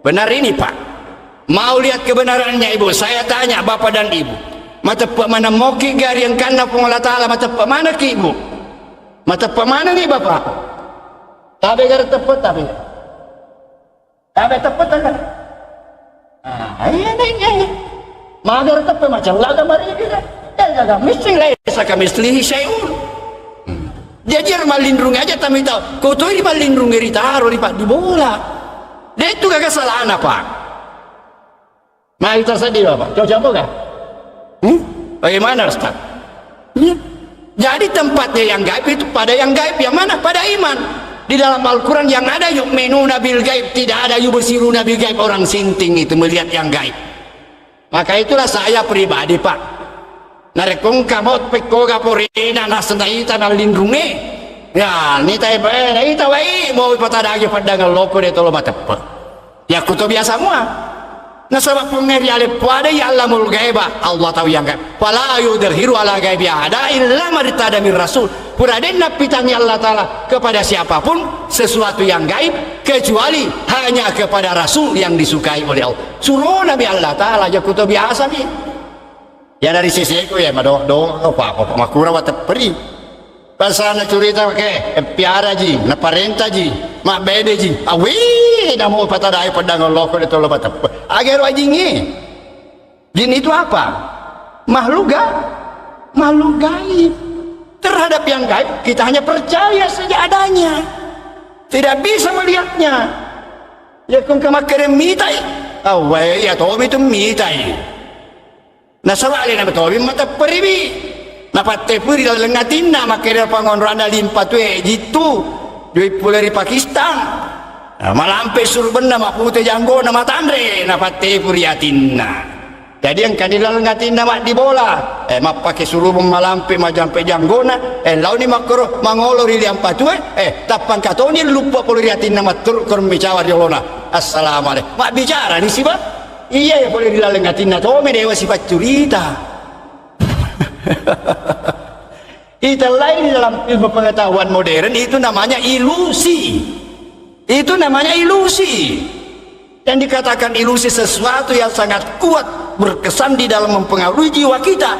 [SPEAKER 1] benar ini Pak mau lihat kebenarannya Ibu saya tanya Bapak dan Ibu mata pak mana moki gari yang kana pengolah taala mata pak mana ki Ibu mata pak mana nih Bapak tabe gar tepat tabe tepat kan iya magar tepat macam laga mari kita jaga mesti lah saka mislihi syai'un jadi malindrung aja tapi tahu kau tuh di malindrung ngeri taruh di pak di bola dia itu gak kesalahan apa mari tersedih Bapak coba enggak bagaimana Ustaz? Jadi tempatnya yang gaib itu pada yang gaib yang mana? Pada iman. Di dalam Al-Quran yang ada yu'minuna bil gaib, tidak ada yubsiruna bil gaib, orang sinting itu melihat yang gaib. Maka itulah saya pribadi Pak narekong kamot pekoga porina nasendaita nalindrunge ya nita ita wai mau patadagi pandangan loko de tolo matepet ya kuto biasa semua. Nah sebab pengeri alif pada ya Allahul gaibah Allah tahu yang gaib fala yudhiru ala gaibi ada illa martada min rasul puraden napitanya Allah taala kepada siapapun sesuatu yang gaib kecuali hanya kepada rasul yang disukai oleh Allah suruh Nabi Allah taala aja kutu biasa nih ya dari sisiku ya mado apa makura wata peri pasana cerita piara ji na parenta ji mak bede ji awi dah mau patadai pandangan loko de tolo batap agar wajingi jin itu apa makhluk gaib terhadap yang gaib kita hanya percaya saja adanya tidak bisa melihatnya ya kung kamakere mitai awai ya tobi itu mitai nah sabali na tobi mata peribi napat tepuri dalam lengatina makere pangonro anda limpa tuh jitu duit pula dari Pakistan malampe surben nama putih janggo nama tandre napat tepuri atina jadi yang kandilan lengatina mak di bola mak pakai surubung malampe majampe janggona lau ni makro mangolo ri liampa tuh tapang katoni lupa pula riatina mak tur kormi cawar jolona assalamualaikum mak bicara ni sih iya ya boleh dilalengatina tuh medewa sifat cerita itu lain dalam ilmu pengetahuan modern itu namanya ilusi yang dikatakan ilusi sesuatu yang sangat kuat berkesan di dalam mempengaruhi jiwa kita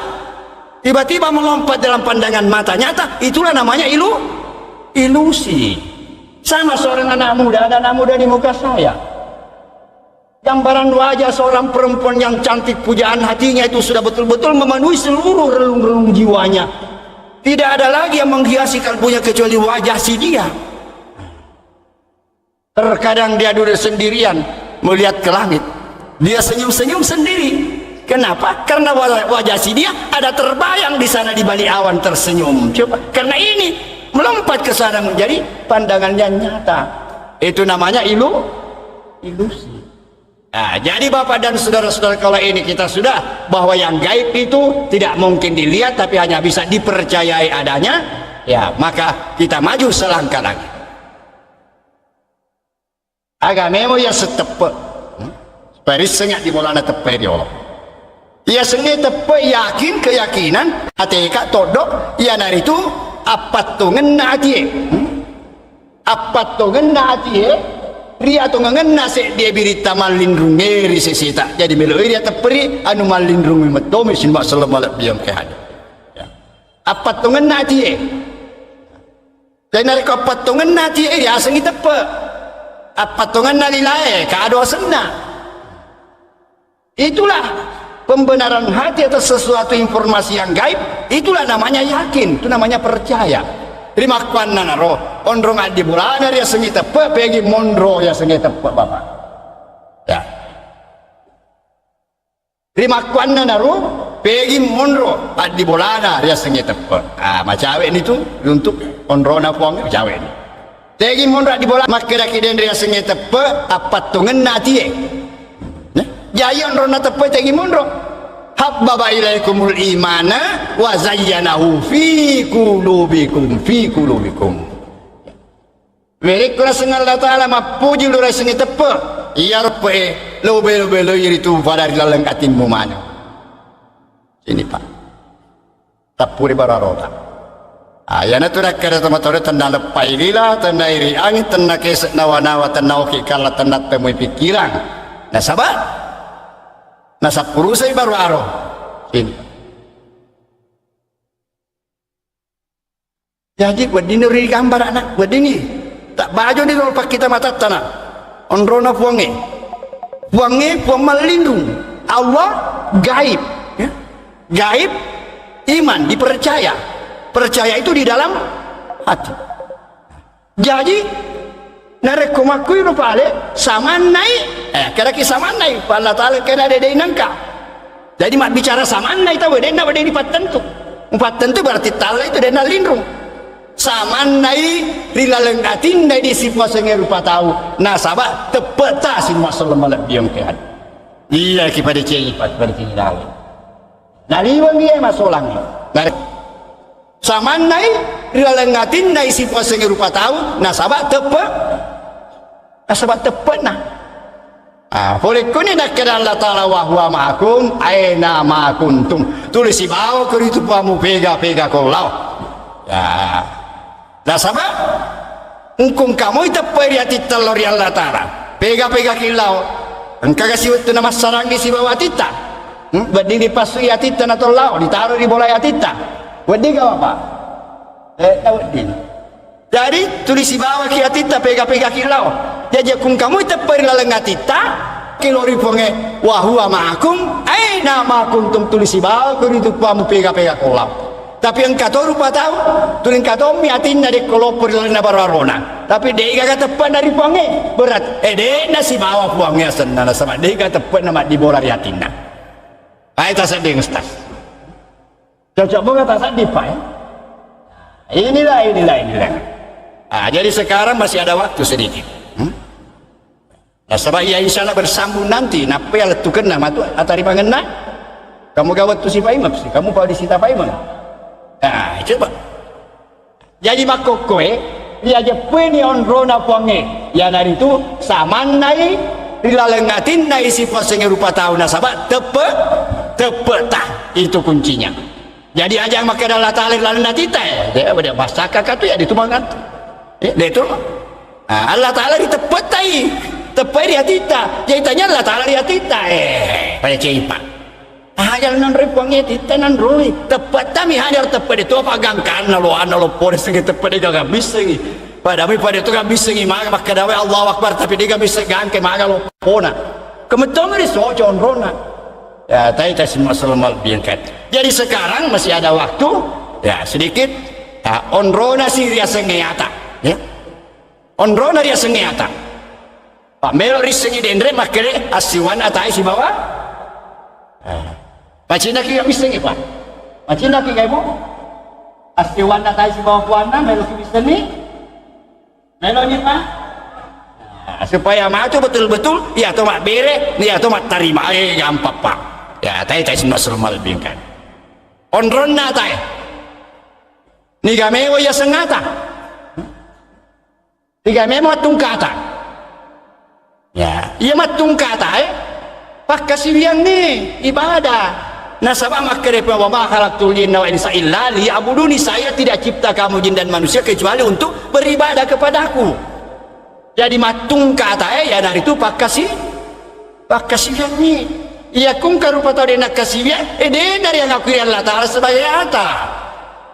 [SPEAKER 1] tiba-tiba melompat dalam pandangan mata nyata itulah namanya ilusi sama seorang anak muda di muka saya gambaran wajah seorang perempuan yang cantik pujaan hatinya itu sudah betul-betul memenuhi seluruh relung-relung jiwanya tidak ada lagi yang menghiasi kalbunya kecuali wajah si dia terkadang dia duduk sendirian melihat ke langit dia senyum-senyum sendiri kenapa? Karena wajah si dia ada terbayang di sana di balik awan tersenyum coba karena ini melompat ke sana menjadi pandangannya nyata itu namanya ilusi Jadi Bapak dan saudara-saudara, kalau ini kita sudah bahwa yang gaib itu tidak mungkin dilihat tapi hanya bisa dipercayai adanya, ya maka kita maju selangkah lagi. Agama yang setepe, Paris sengat di bolana tepe di Allah. Ia sengat tepe yakin keyakinan, atika todok, ia nari itu apa tu ngena atie, apa tu ngena atie. Ria tu ngena se dia berita malindrung ngeri sesita. Jadi melo ria teperi anu malindrung metomi sin mak sallallahu alaihi wasallam. Apa tu ngena tie? Dan nari ko apa tu ngena tie ya sengi tepe. Apa tu ngena lilae ka ado senna. Itulah pembenaran hati atas sesuatu informasi yang gaib. Itulah namanya yakin, itu namanya percaya. Terima kasih naro ondrong adi bulana dia sengi tepe pegi mondro ya sengi tepe Bapak. Ya. Terima kasih naro pegi mondro adi bulana dia sengi tepe. Macawe ini tuh untuk ondrona puang macawe ini. Pegi mondro adi bulana makira kiden dia sengi tepe apa tu ngena tie. Jaya ondrona tepe pegi mondro. Habbaba ilaikumul imana wa zayyanahu fi qulubikum Mereka sengal Allah Ta'ala mapuji lu rasanya tepe iya rupe lobe lo itu pada rilalang atimmu mana ini Pak tapuri bararota ayana tu rakkara tamatore tanda lepai lila tanda iri angin tanda kesek nawa-nawa tanda oki kala tanda temui pikiran nah sabar nasa purusay baru aro ini. Jadi buat ini ri gambar anak buat ini tak baju ni kalau pak kita mata tanah ondrona puange puang melindung Allah gaib ya? Gaib iman dipercaya percaya itu di dalam hati. Jadi narek komakui rupa ale saman naik kira saman naik Allah Ta'ala kena ada nangka jadi mak bicara saman naik tahu dena pada empat tentu berarti Ta'ala itu dena lindung saman naik rilaleng atin dari sifat sengai rupa tahu nah sahabat tepeta sin masalah biang kehan iya kepada ciri pada ciri lain nah liwang dia masolang saman naik rilaleng atin dari sifat sengai rupa tahu nah sahabat sebab tepat nah boleh kuni nak kena Allah Ta'ala wa huwa ma'akum aina ma kuntum tulis di bawah ke itu pamu pega kolau ya nah sebab engkau kamu tepat hati telur Allah Ta'ala pega kilau engkau kasih waktu nama sarang di si bawah tita berdiri pasui hati tanah tolau ditaruh di bola hati tita berdiri kau apa jadi tulis di bawah ki atita pega kilau jadi kung kamu teper laleng atita kilori ponge wa huwa ma'akum aina ma kuntum tulis di bawah ku itu pamu pega kolau tapi engkau tahu rupa tahu tulis engkau tahu mi atinna di kolopor laleng bararona tapi dia kata tepat dari ponge berat dia nasi bawah ponge senana sama dia kata tepat nama di bola atinna ai tak sedeng stas cocok banget tak sedih Pak inilah jadi sekarang masih ada waktu sedikit nah sebab ya insya Allah bersambung nanti napa yang letukan nama tu atari pangena kamu gawat tu si Pak Imam sih kamu bawa di sita Pak Imam nah coba jadi makokoe dia aja pueni onrona puange ya nari itu saman nai rilalengatin nai sifat sengi rupa tahu nah sahabat tepetah itu kuncinya jadi aja maka Allah Ta'ala lalu nanti dia pada bahasa kakak tu ya ditumbangkan itu Allah Ta'ala ditepetai tepai di hatita jahitannya Allah Ta'ala di hatita pada cipa hanya nan ripuangnya tita nan rui tepat kami hanya tepat itu apa gangkan lo polis segi tepat dia gak bisa pada itu gak bisa maka dawe Allah Akbar tapi dia gak bisa gangke maka lo pona kemetong ini sojon rona ya tadi semua selamal biangkat jadi sekarang masih ada waktu ya sedikit onrona siria sengeyata ya onrona dia sengiata pak melo risengi dendre makere asiwan atai si bawah pacina ki kami sengi pak pacina ki kaimu asiwan atai si bawah puana melo ki biseni melo ni pak supaya matu betul-betul ya to mak bere ya to mak tarima gampang pak ya tay semua serumal bingkan onronna tay ni gamewo ya sengata tiga memo tungkata ya iya matungkata pak kasibiang nih ibadah nasabah makere wa ma khalaqtul jinna wal insa illa liya'buduni, saya tidak cipta kamu jin dan manusia kecuali untuk beribadah kepadaku. Jadi matung kata ya dari itu pak kasih ni ya kung karupa tau dena kasihnya dari yang aku Allah Ta'ala sebagai ata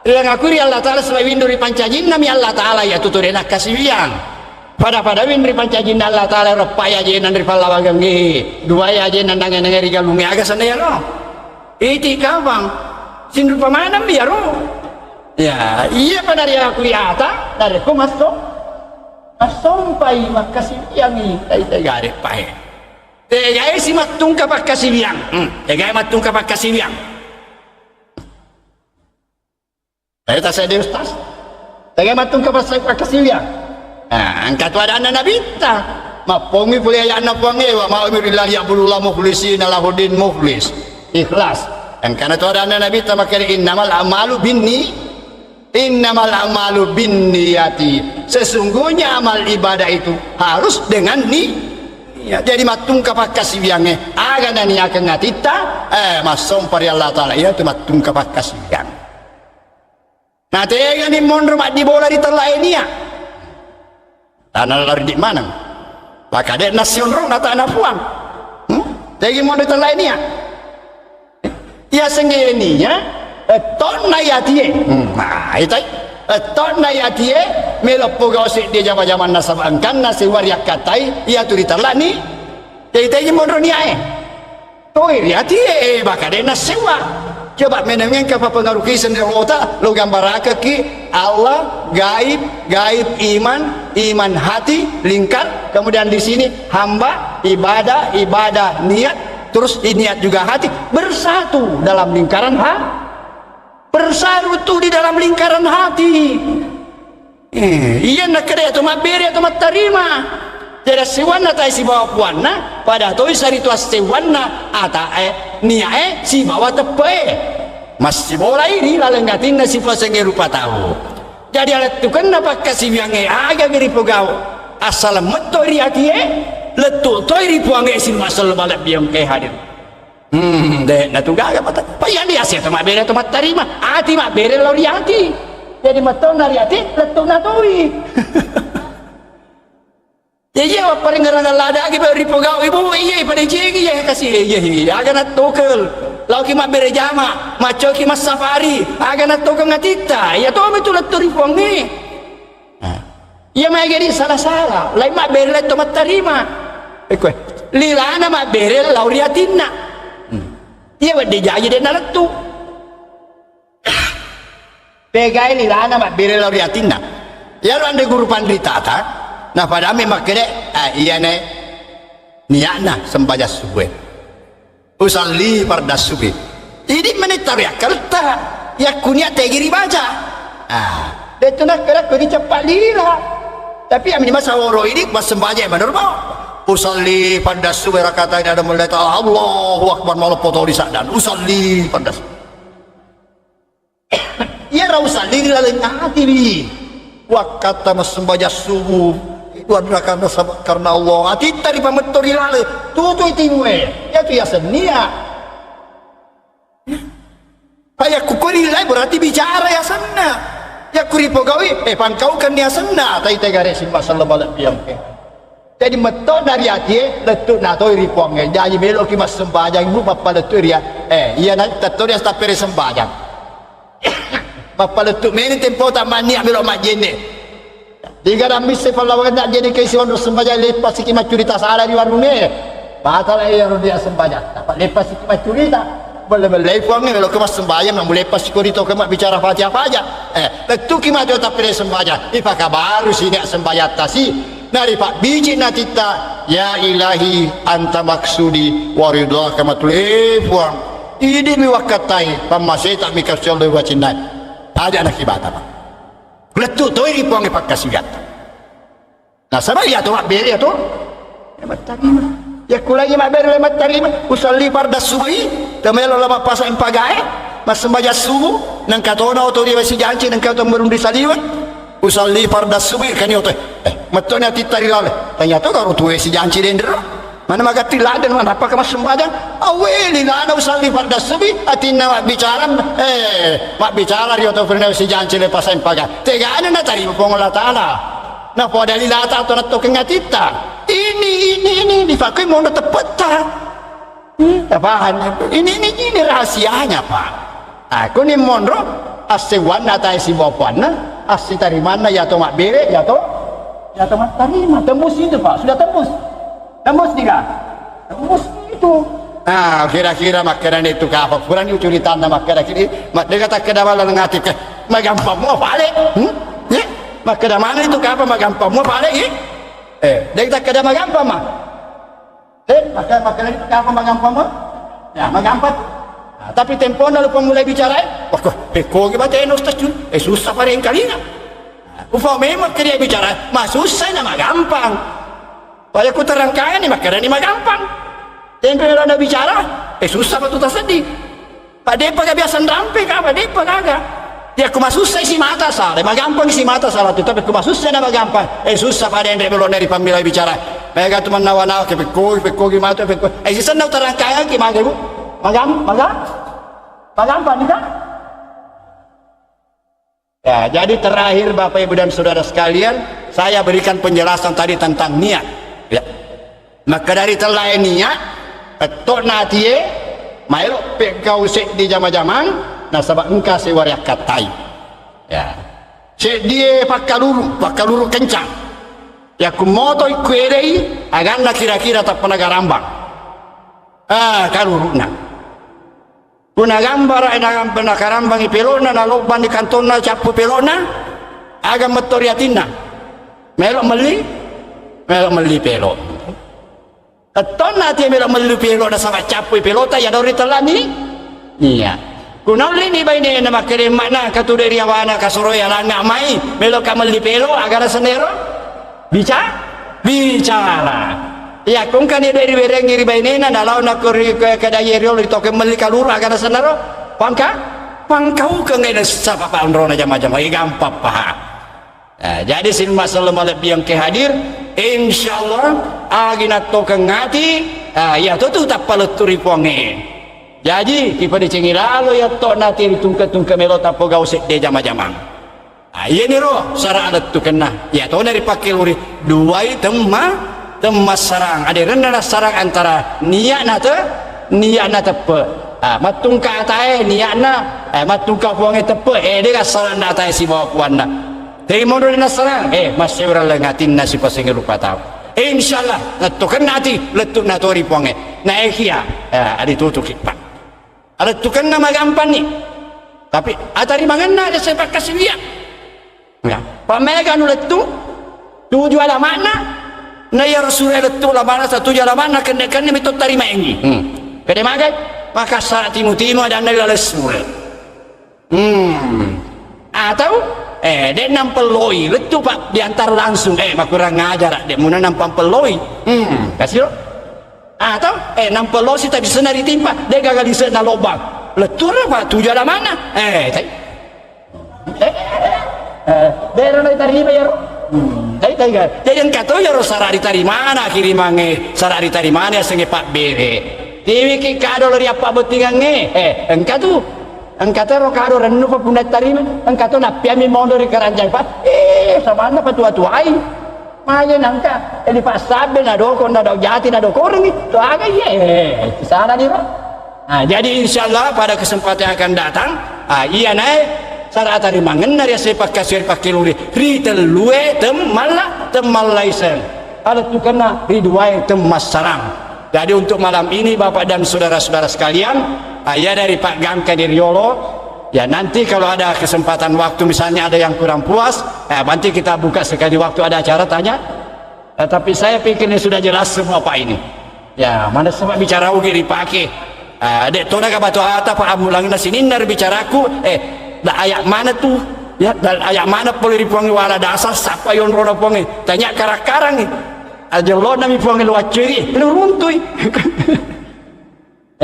[SPEAKER 1] yang aku Allah Ta'ala sebagai winduri pancajin nami Allah Ta'ala ya tutur dena kasihyang pada winduri pancajin Allah Ta'ala repaya jenan dari palawagang dua ya jenan nangan ngeri galungi agak sana ya loh iti kawang sindu pamanam biar ya iya pada dia aku liata dari ku masuk pai makasih yang ini garik pai tegai si matung kapak kasih biang tegai matung kapak kasih biang saya tak sedih ustaz tegai matung kapak kasih biang angkat wadana nabi ta mapongi boleh ya anak pongi wa ma'amirilah ya bululah mukhlisina lahudin mukhlis ikhlas dan karena itu ada Nabi tamakir innamal amalu binniyati, sesungguhnya amal ibadah itu harus dengan ya, jadi matung kapak kasih biangnya agan dan akan ngatita masom pari Allah Ta'ala ya itu matung kapak kasih biang nah tega ni mon rumah di bola di telai ini ya tanah lari di mana maka ada nasion rong nata anak puang tegi mon di telai ini ya ya senggeninya tonna ya tie nah itu tonna ya tie melopo gosik dia zaman nasabang kan nasi waria katai ya tu diterla ni jadi mondronia toir ya tie bakal dia nasiwa coba menengeng ke pengaruh kisah dari otak lo gambar ki Allah gaib iman hati lingkar kemudian di sini hamba ibadah niat terus niat juga hati bersatu dalam lingkaran bersatu di dalam lingkaran hati iya nak kaya atau mabiri atau matarima jadi siwana tay si bawa puanna pada toy saritu siwana ata niae si bawa tepe masih bola ini lalenggatin na si fasenge rupa tahu jadi alat tukang napa kasih yang agak mirip pegau asal metori hati letuk toy ripuang esin masal balap biang ke hadir deh natu gaga mata payan dia sih tu mak bere tu mat tarima ati mak bere lori ati jadi matau nari ati letuk natui jadi apa paling ngerang lada gitu ripogau ibu iya pada cegi ya kasih iya agak natukel lau ki mak bere jama maco ki mas safari agak natukel ngatita ya tu betul letuk ripuang ni iya mak jadi salah lain mak bere letuk mat tarima lilana mak bere lori atina iya wadi jaji dia naletu pegai lilana mak bere lori atina ya lu ande guru pandita ta nah pada memang kene iya ne niatna sembahyang subuh usalli farda subuh ini menitar ya kerta ya kunyat tegiri baca itu nak kena kuni cepat lila tapi yang masa woro ini pas sembahyang benar mau usalli pada subuh rakaat ini ada mulai Allahu Akbar malah foto di sadan usalli pada ya rausalli lalu hati ni wakata sembahyang subuh itu adalah karena Allah hati tadi pametori lalu tutu itimwe ya tu ya senia kayak kukuri lain berarti bicara ya sana ya kuri pogawi pankau kan ya sana tai tegare simba sallallahu alaihi wasallam jadi meto dari hati letuk nak toy ripuangnya jadi belok ki mas sembahyang ibu papa letuk dia iya nak tetu dia sta pere sembahyang papa letuk meni tempo tak mani belok mak jene tiga ramis sepalawan nak jadi ke sion sembahyang lepas ki macurita salah di warung ni batal yang dia sembahyang dapat lepas ki macurita boleh ripuangnya belok ke mas sembahyang nak boleh lepas ki rito ke mak bicara Fatihah apa aja letuk ki maju tak pere sembahyang ipaka baru sini sembahyang tasi nari pak biji natita ya ilahi anta maksudi waridah kamatul puang ini miwakatai pamasai tak mikasya Allah wacinai ada anak ibata pak letuk toy puang ipak kasigat Nah sama ya tu mak beri ya tu lemat tarima ya kulagi mak beri lemat tarima usalli farda subuhi tamelo lama pasa impagai mas sembaja subuh nang katona oto dia si janji nang katona merundi saliwat usalli farda subuhi kan yo matona titari lale tanya tu karo tu si janji dendro mana magati laden mana apa kemas sembahyang aweli lana usalli farda subuhi atina mak bicara mak bicara dia tu pernah si janji le pasa impagai tegana na tarima pengolah taala. Nah, pada lilata atau nato kengatita ini dipakai mau tepat tak? Tapahan ini rahasianya pak. Aku ni monro asewan natai si bapan asi tarimana ya to mak bere ya to mak tarima tembus itu pak sudah tembus tidak tembus itu. Ah kira-kira makanan itu apa? Kurang ucuri tanda makanan kiri mak dia kata kedawalan ngatik magampang mau balik. Maka dah mana itu apa magampang mau balik dia kita kada magampang mah maka itu apa magampang mah ya magampang tapi tempo na lupa mulai bicara wah peko ke bate nos tacun susah pareng kali na ufa memang dia bicara mah susah na magampang pada ku terangkan ni maka ni magampang tempo na bicara susah patu tasadi pada pa biasa rampe ka pada pa kaga dia kumasusay si mata salah magampang si mata salah tu tapi kumasusay na magampang susah pada yang belum dari pamilai bicara mereka tu menawa-nawa ke peko gimana peko sisan na terangkayan ki mga bu magampang ni kan ya jadi terakhir Bapak Ibu dan Saudara sekalian saya berikan penjelasan tadi tentang niat ya maka dari telah niat tok natie maelo pekau sek di jama-jaman nah sebab engkau sewariak katai ya cek dia pakaluru kencang ya kumoto ikuerei aganda kira-kira tak pernah garambang kaluru na kuna gambar enagam pernah karambang ipelona na loban di kantona capu pelona agam metoriatina melok meli pelo aton nanti melok meli pelo na sama capu pelota ya dari telani iya kunau lini baini nama kirim mana katu dari awana kasoroya langa mai melo kamal di pelo agar senero bicara ya kung kani dari bereng iri baini na dalau nak kedayeriol itu kembali kalur agar senero pangkau ke ngai sapa pa androna jama-jama gampang paha jadi sin masalah malap yang kehadir insyaallah agina to kengati ya tu tak paleturi ponge jadi kita dicengi lalu ya tok nanti ditungka-tungka melo tapo gausek de jama-jamang iya ni roh sarang adat tu kena ya to dari pakai luri duai temas sarang ada rendah sarang antara niat na tepe matungka atae niat na matungka puange tepe dia sarang atae si bawa puan na terima dulu na sarang masih orang lengatin nasi pasing rupa tahu insyaallah letukan nanti letuk na tori puange na ekia ada tutup pak ada tukang nama gampang ni tapi atari mangana ada sepak kasih dia ya pamega nu letu tuju ala mana na ya rasul letu la mana satu jala mana kendekan ni mitot tarima engi kede magai maka syarat timu ada na rasul atau dia nampeloi letu pak diantar langsung makurang ngajar dia muna nampeloi kasih atau nampelo si tak bisa nari timpa dia gagal di sana lobang letur apa tujuan mana daerah dari tadi bayar jadi yang kata ya sarari tari mana kirimange sarari tari mana senge pak bere tiwi ki kado dari apa betingange engkau ro kado renu pa pundat tari engkau tu nak piami mau dari keranjang pak sama anda tua-tuai maya nangka di pak sabe na doko na dok jati na doko orang itu agak sana nih pak jadi insyaallah pada kesempatan yang akan datang iya naik saat tadi mangen dari sepak kasir pakai luri ritel lue temalaisen ada tu kena ridwai temas sarang jadi untuk malam ini Bapak dan saudara-saudara sekalian ya dari Pak Gangka dari Yolo ya nanti kalau ada kesempatan waktu misalnya ada yang kurang puas nanti kita buka sekali waktu ada acara tanya tapi saya pikir ini sudah jelas semua Pak ini ya mana semua bicara ugi dipakai dek tona ka batu ata Pak amulang na sininar bicaraku dah ayat mana tuh Ya, dan ayat mana boleh dipuangi wala dasar siapa yang roda puangi tanya karang-karang ni aja lo nami puangi luar ceri ini runtui.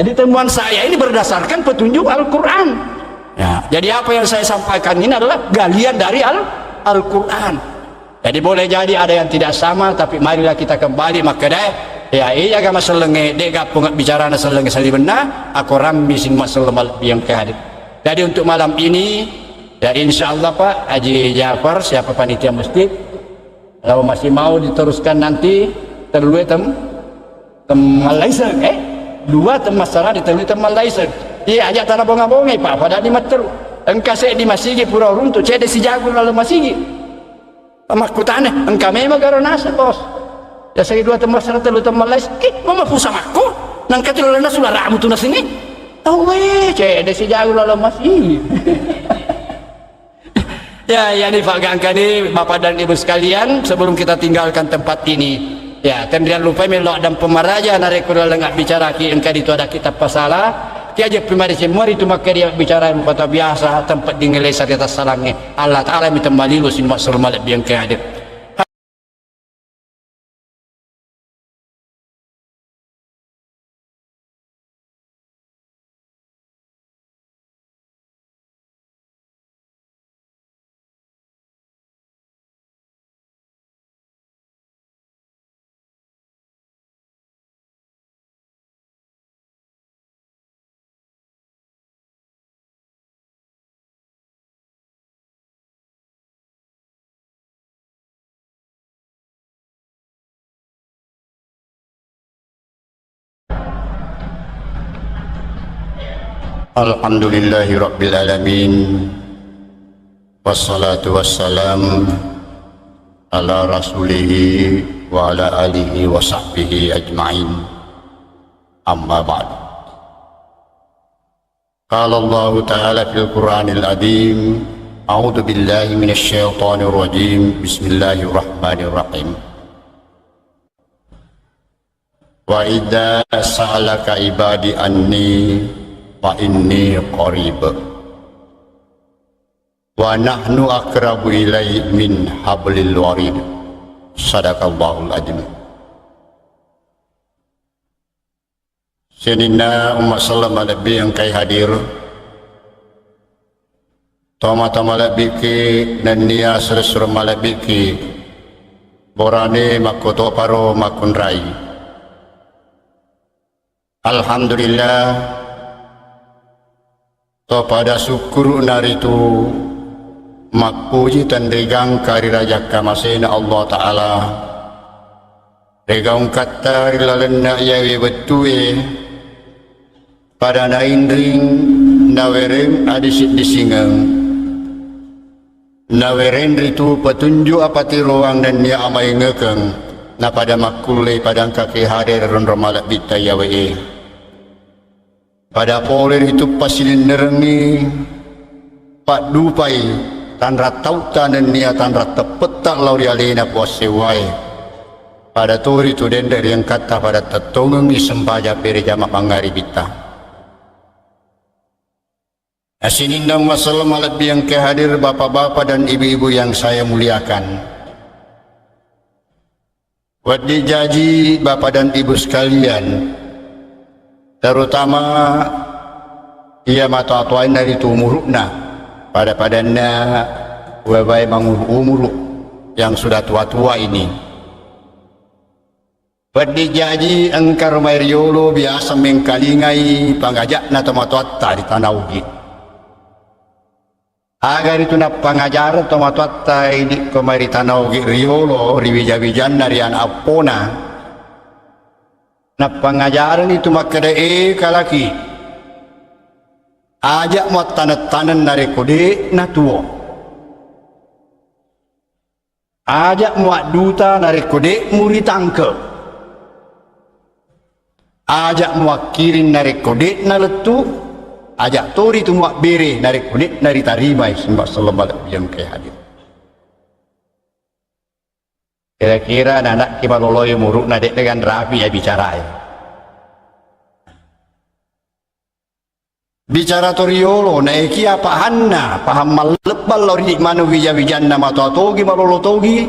[SPEAKER 1] Jadi temuan saya ini berdasarkan petunjuk Al-Quran ya, jadi apa yang saya sampaikan ini adalah galian dari Al-Quran. Jadi boleh jadi ada yang tidak sama, tapi marilah kita kembali maka deh ya iya gak masalah ngedek gak pungat bicara masalah ngesali benar aku rambi sing masalah yang kehadir. Jadi untuk malam ini ya insyaallah Pak Haji Jafar siapa panitia masjid kalau masih mau diteruskan nanti terlue Malaysia dua masalah diterlue Malaysia iya ajak tanah bonga-bonga Pak pada di meter engkau saya di masigi pura runtuh cede si jago lalu masigi makutane engkau memang garo nasa bos ya saya dua masalah terlue Malaysia mama pusam aku nang kecil lana sudah ramu tunas ini oh cede si jago lalu masigi. Ya, yang difagangkan ini Bapak dan Ibu sekalian, sebelum kita tinggalkan tempat ini, ya, kemudian lupa melok dan pemaraja narik kurang lengak bicara ki engkau itu ada kitab pasalah, ki aja pemari semua itu maka dia bicara yang kata biasa tempat dingelai di atas salangnya Allah Taala minta malilu sin maksud malak biang kehadir. Alhamdulillahi Rabbil Alamin wassalatu wassalam ala rasulihi wa ala alihi wa sahbihi ajma'in amma ba'd. Qala Allah Ta'ala fil Qur'anil Azim a'udzu billahi minasy syaithanir rajim bismillahirrahmanirrahim wa idza sa'alaka ibadi anni fa inni qarib wa nahnu aqrabu ilaihi min hablil warid. Sadaqallahul azim. Senina umat sallam lebih yang kai hadir tama-tama lebih ke nania seresur malebih ke borane makoto paro makun rai. Alhamdulillah to pada syukur naritu makpuji dan regang kari raja kamasena Allah Ta'ala regang kata rilalena yawe betue pada naindring nawereng adisit disingang naweren ritu petunjuk apa ti ruang dan ya amai ngekeng na pada makule pada kaki hadir ron romalak bita yawe pada poler itu pasilin nerengi pak dupai tanra tautan dan niatan rata petak lauri alena puasewai pada tori itu dender yang kata pada tetongeng isembaja pere jamak mangari bita asinindang wasallam alaihi yang kehadir bapak-bapak dan ibu-ibu yang saya muliakan wadi jaji bapak dan ibu sekalian terutama ia mata atuain dari itu umurukna pada padanya wabai umuruk yang sudah tua-tua ini berdijaji engkar mairiolo biasa mengkalingai pangajakna tomatoatta di tanah ugi agar itu na pangajar tomatoatta di kemari tanah ugi riolo riwija-wijan dari anak apona na pengajaran itu makada kalaki ajak mau tanan-tanan dari kode na tuo ajak mau duta dari kode muri tangke ajak mau kirin dari kode na letu ajak tori tu mau bere dari kode dari tarimai sembah sallallahu yang kehadir kira-kira anak kimaloloy muruk nadek dengan rapi ya bicara ya. bicara toriolo naiki apa hanna paham malebal lori manu wija-wijan nama togi malolo togi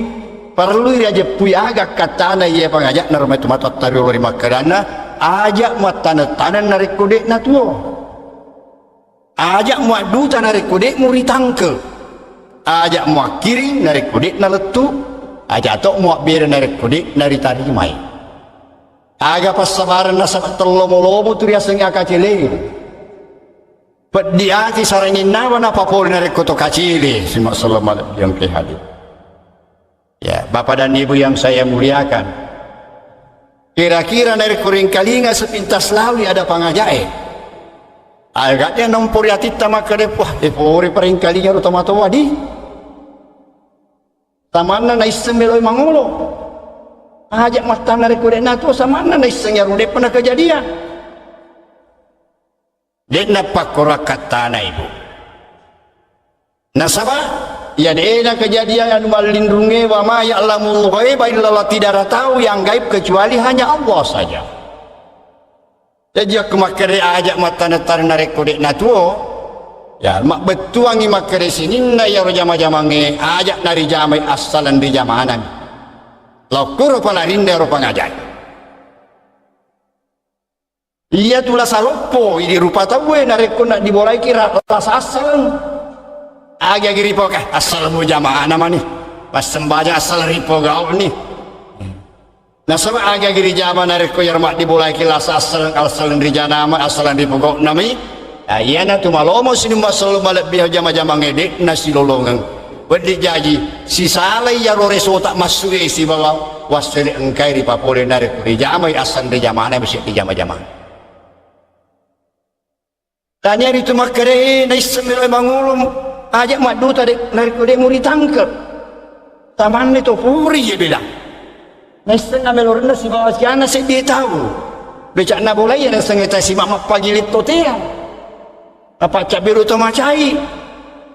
[SPEAKER 1] perlu aja pui agak katana ia pangajak norma itu mata toriolo di makarana ajak muat tanah narik kudek na tuo ajak muat duta narik kudek muri tangke ajak muat kiri narik kudek na letu ajak tok muat biar narik kudek nari tarimai agak pas sabaran na sabat telomo-lomo turia sengi akacile pediati sarangin nawa na papol narik koto kacili simak selamat yang kehadi ya Bapak dan Ibu yang saya muliakan, kira-kira narik kuring kalinga sepintas lawi ada pangajae agaknya nompori atita makade wah epori paring kalinga utama wadi samana na isemeloi mangolo ajak mata narik kuring nato samana na isengnya rude pernah kejadian dek napak korak katana ibu nasabah ya dena kejadian anu malindungi wa ma ya'lamul ghaiba illallah tidak tahu yang gaib kecuali hanya Allah saja jadi kemakere ajak mata netar narik kodek natuo ya mak betuangi makere sini na ya jama-jamange ajak nari jamai asalan di jamanan lokur palarin dero pangajai iya tulah salopo ini rupa tahu narik nak dibolai kira las asal agak ripo kah asal mu jamaah nama nih pas sembaja asal ripo gaul nih nah sama agak giri jamaah narik ko yarmak dibolai kira asal di jana nama asal ripo gaul nami iya na tu malomo sini masal malak biar jamaah ngedek nasi lolongan bedi jaji si salai ya rores otak masuk isi bawah wasili engkai ripa pole narik di jamaah asal di jamaah na mesti di jamaah tanya itu makere na isemelo mangulum ajak madu tadi narik kode muri tangkep taman itu puri je bilang na isemelo melorna si bawa siana si dia tahu becak na boleh ya sengeta si mama pagilit totea apa cabiru to macai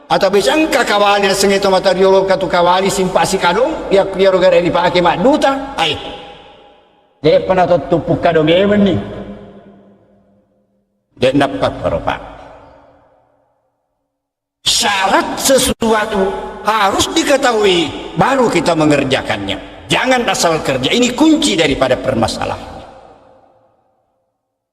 [SPEAKER 1] atau becak kakawali na sengeta matariolo katu kawali simpasi kadong ya kiro gara di pakai madu ta ai dia pernah tupuk kadong ewen nih dia dapat berapa syarat sesuatu harus diketahui baru kita mengerjakannya jangan asal kerja ini kunci daripada permasalahan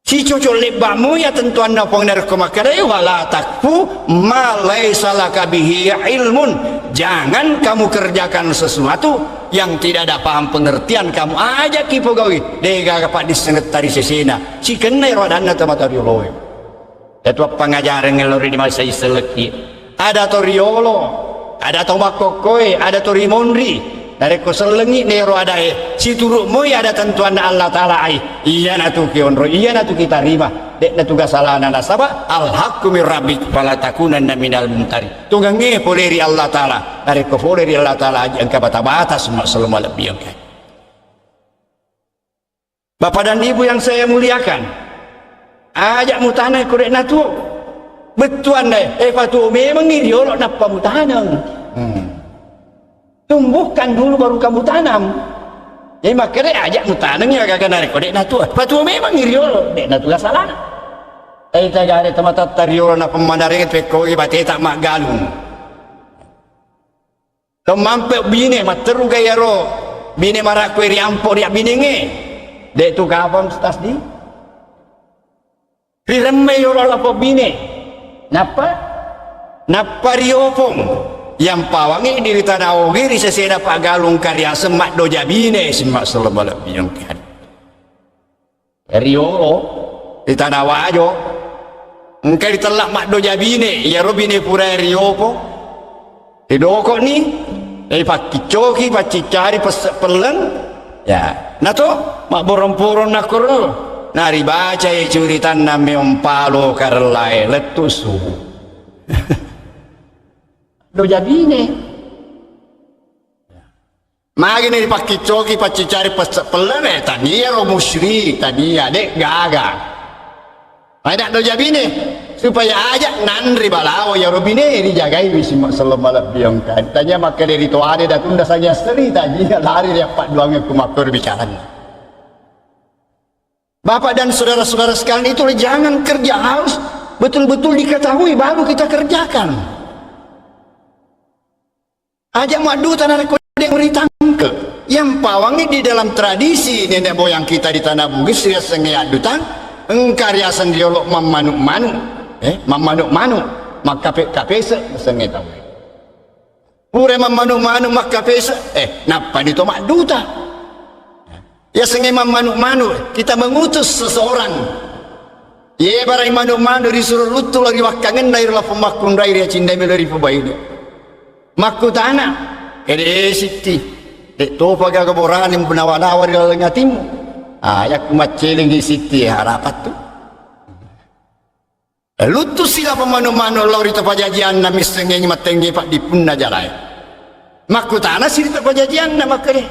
[SPEAKER 1] si cocok lebamu ya tentuan napong narkomakare wala takfu ma laisa laka bihi ilmun jangan kamu kerjakan sesuatu yang tidak ada paham pengertian kamu aja kipo gawi dega kapak disenget tari sesena si kena rodana tamatariolo itu pengajaran ngelori di masa iseleki ada toriolo ada tomakokoi ada torimondri dari koselengi nero ada si turuk moy ada tentuan Allah Ta'ala iya natu kionro iya natu kita rima dek natu gasalana nasaba al haqqu mir rabbik fala takunanna minal mumtari tunggange poleri Allah Ta'ala dari ko poleri Allah Ta'ala angka bata-bata semua selama lebih angka Bapak dan Ibu yang saya muliakan ajak mutanah korek natu betuan deh patu memang iriolo napa mutanang tumbuhkan dulu baru kamu tanam jadi makanya ajak mutanang ya kagak narik kodek natu patu memang iriolo dek natu gak salah kita gak ada tempat tariolo na pemandaring pekoi bate tak mak galung tomampe bine materu gayaro bine marakwe riampo dia binenge dek tu kapan stas di riremme yolo lapo bine napa riopong yang pawangi diri tanah ogi di sesena pak galung karya semak doja bine semak selama lebih yang kan riolo di tanah wajo engkau ditelak mak doja bine ya robine pura riopo di doko nih pak kicoki pak cicari peleng ya nato mak borong-borong nakoro nari baca ya curitan name ompalo karelai letusu doja bine magini dipakai coki pakai cari pelene tania ro musyrik tania dek gaga ada doja bine supaya aja nandri balawo ya ro bine dijagai bisi selama biang kan tanya maka dari to ada datunda saja seri tadi lari dia pak duangnya kumakur bicara Bapak dan saudara-saudara sekalian itu jangan kerja harus betul-betul diketahui baru kita kerjakan. Ajak madu tanah kodeng meritangke. Yang pawang ini di dalam tradisi nenek moyang kita di tanah Bugis dia sengai adutan engkarya sendiolok memanuk-manuk memanuk-manuk maka kapesa sengai tahu. Pure memanuk-manuk maka kapesa napa itu mak duta. Ya sengai memanuk-manuk kita mengutus seseorang. Ye barai manuk-manuk disuruh lutu lagi wakangen dari la pemakun dari cinta meleri pebaida. Maku tanah kede siti dek to paga keboran yang benawa-nawa di dalam ngatimu ayak maceling di siti harapat tu lutu sila pemanu-manu lauri to pajajian na misengeng matengge pak dipunna jalai maku tanah sila to pajajian na makere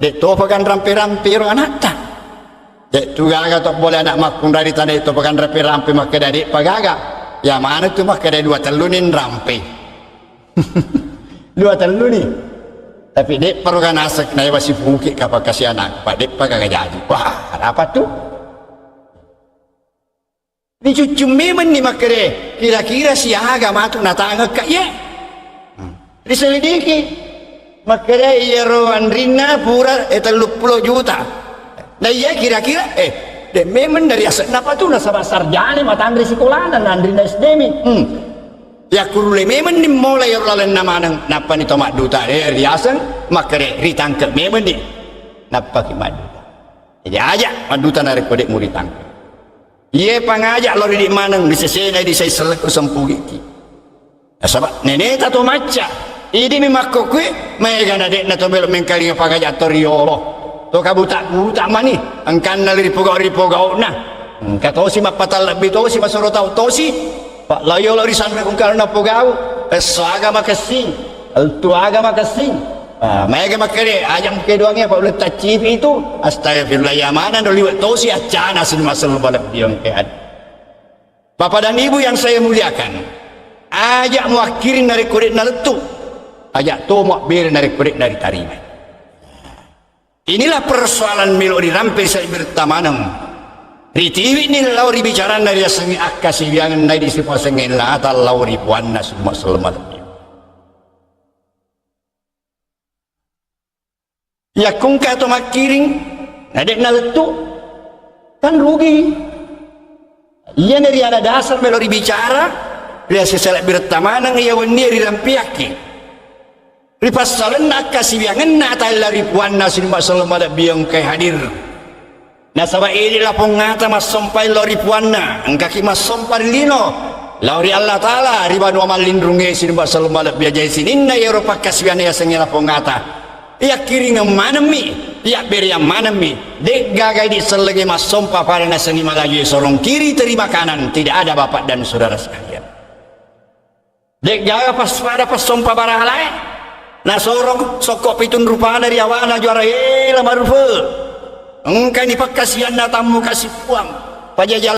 [SPEAKER 1] dek to pagan rampe-rampe ro anata dek tu gaga to boleh anak makun dari tanah itu pagan rampe-rampe makere dek pagaga ya mana tu makere dua telunin rampe dua telu ni tapi dek perlu kan asak naik masih bukit kapal kasih anak pak dek pakai jadi wah apa tu ni cucu memang ni makere kira-kira si agama tu natanga kak ye diselidiki makere iya rohan rina pura 30 juta nah iya kira-kira dek memang dari asak napa tu nasabah sarjana mata andri sekolah dan andri SDM ya kurule memang dimulai orang nama napa ni tomak duta riasan makere ritangke memang di napa ki maduta jadi ajak maduta narik kodek mu ritangke ye pangajak lori di manang di sesena di saya selek sempugi ki sabab nenek tato maca ini mimakko kue mega na dek na to belok mengkali pangajak toriolo to kabuta mani angkan nali ripoga na katosi mapatal lebih tosi masoro tau tosi Pak layo lari sampai kungkar na pogau pesaga makasing altu aga makasing mega makere ayam keduanya pak ulet tacipi itu astagfirullah ya mana doliwat tosi acana sin masal balap diong kead Bapak dan Ibu yang saya muliakan ajak muakirin dari kurit naletu ajak to muakbir dari kurit dari tarima inilah persoalan milo di rampe saya bertamanam Ritiwi ni lauri bicara dari sengi akasi yang dari disipa sengi lata lauri puanna semua selamat. Ya kungka atau makiring, nadek naletu kan rugi. Ia dari ada dasar melori bicara, dia seselak bertamanang ia wenir di rampiaki. Ripas salen akasi yang nata lauri puanna semua selamat biang kai hadir. Nah sabab inilah pengata mas sompai lori puanna engkaki mas sompai lino lauri Allah Ta'ala ribanu amal lindrungi sinubah salam balap biajai sininna Eropa kasbian ya sengila pengata ya kiri manami ya beri yang manami dek gagai di selagi mas sompa pada nasengi malagi sorong kiri terima kanan tidak ada bapak dan saudara sekalian dek gaga pas pada pas sompa barang lain nah sorong sokok pitun rupana dari awana juara lama rupa engkau ni pakasian tamu kasih puang pajajal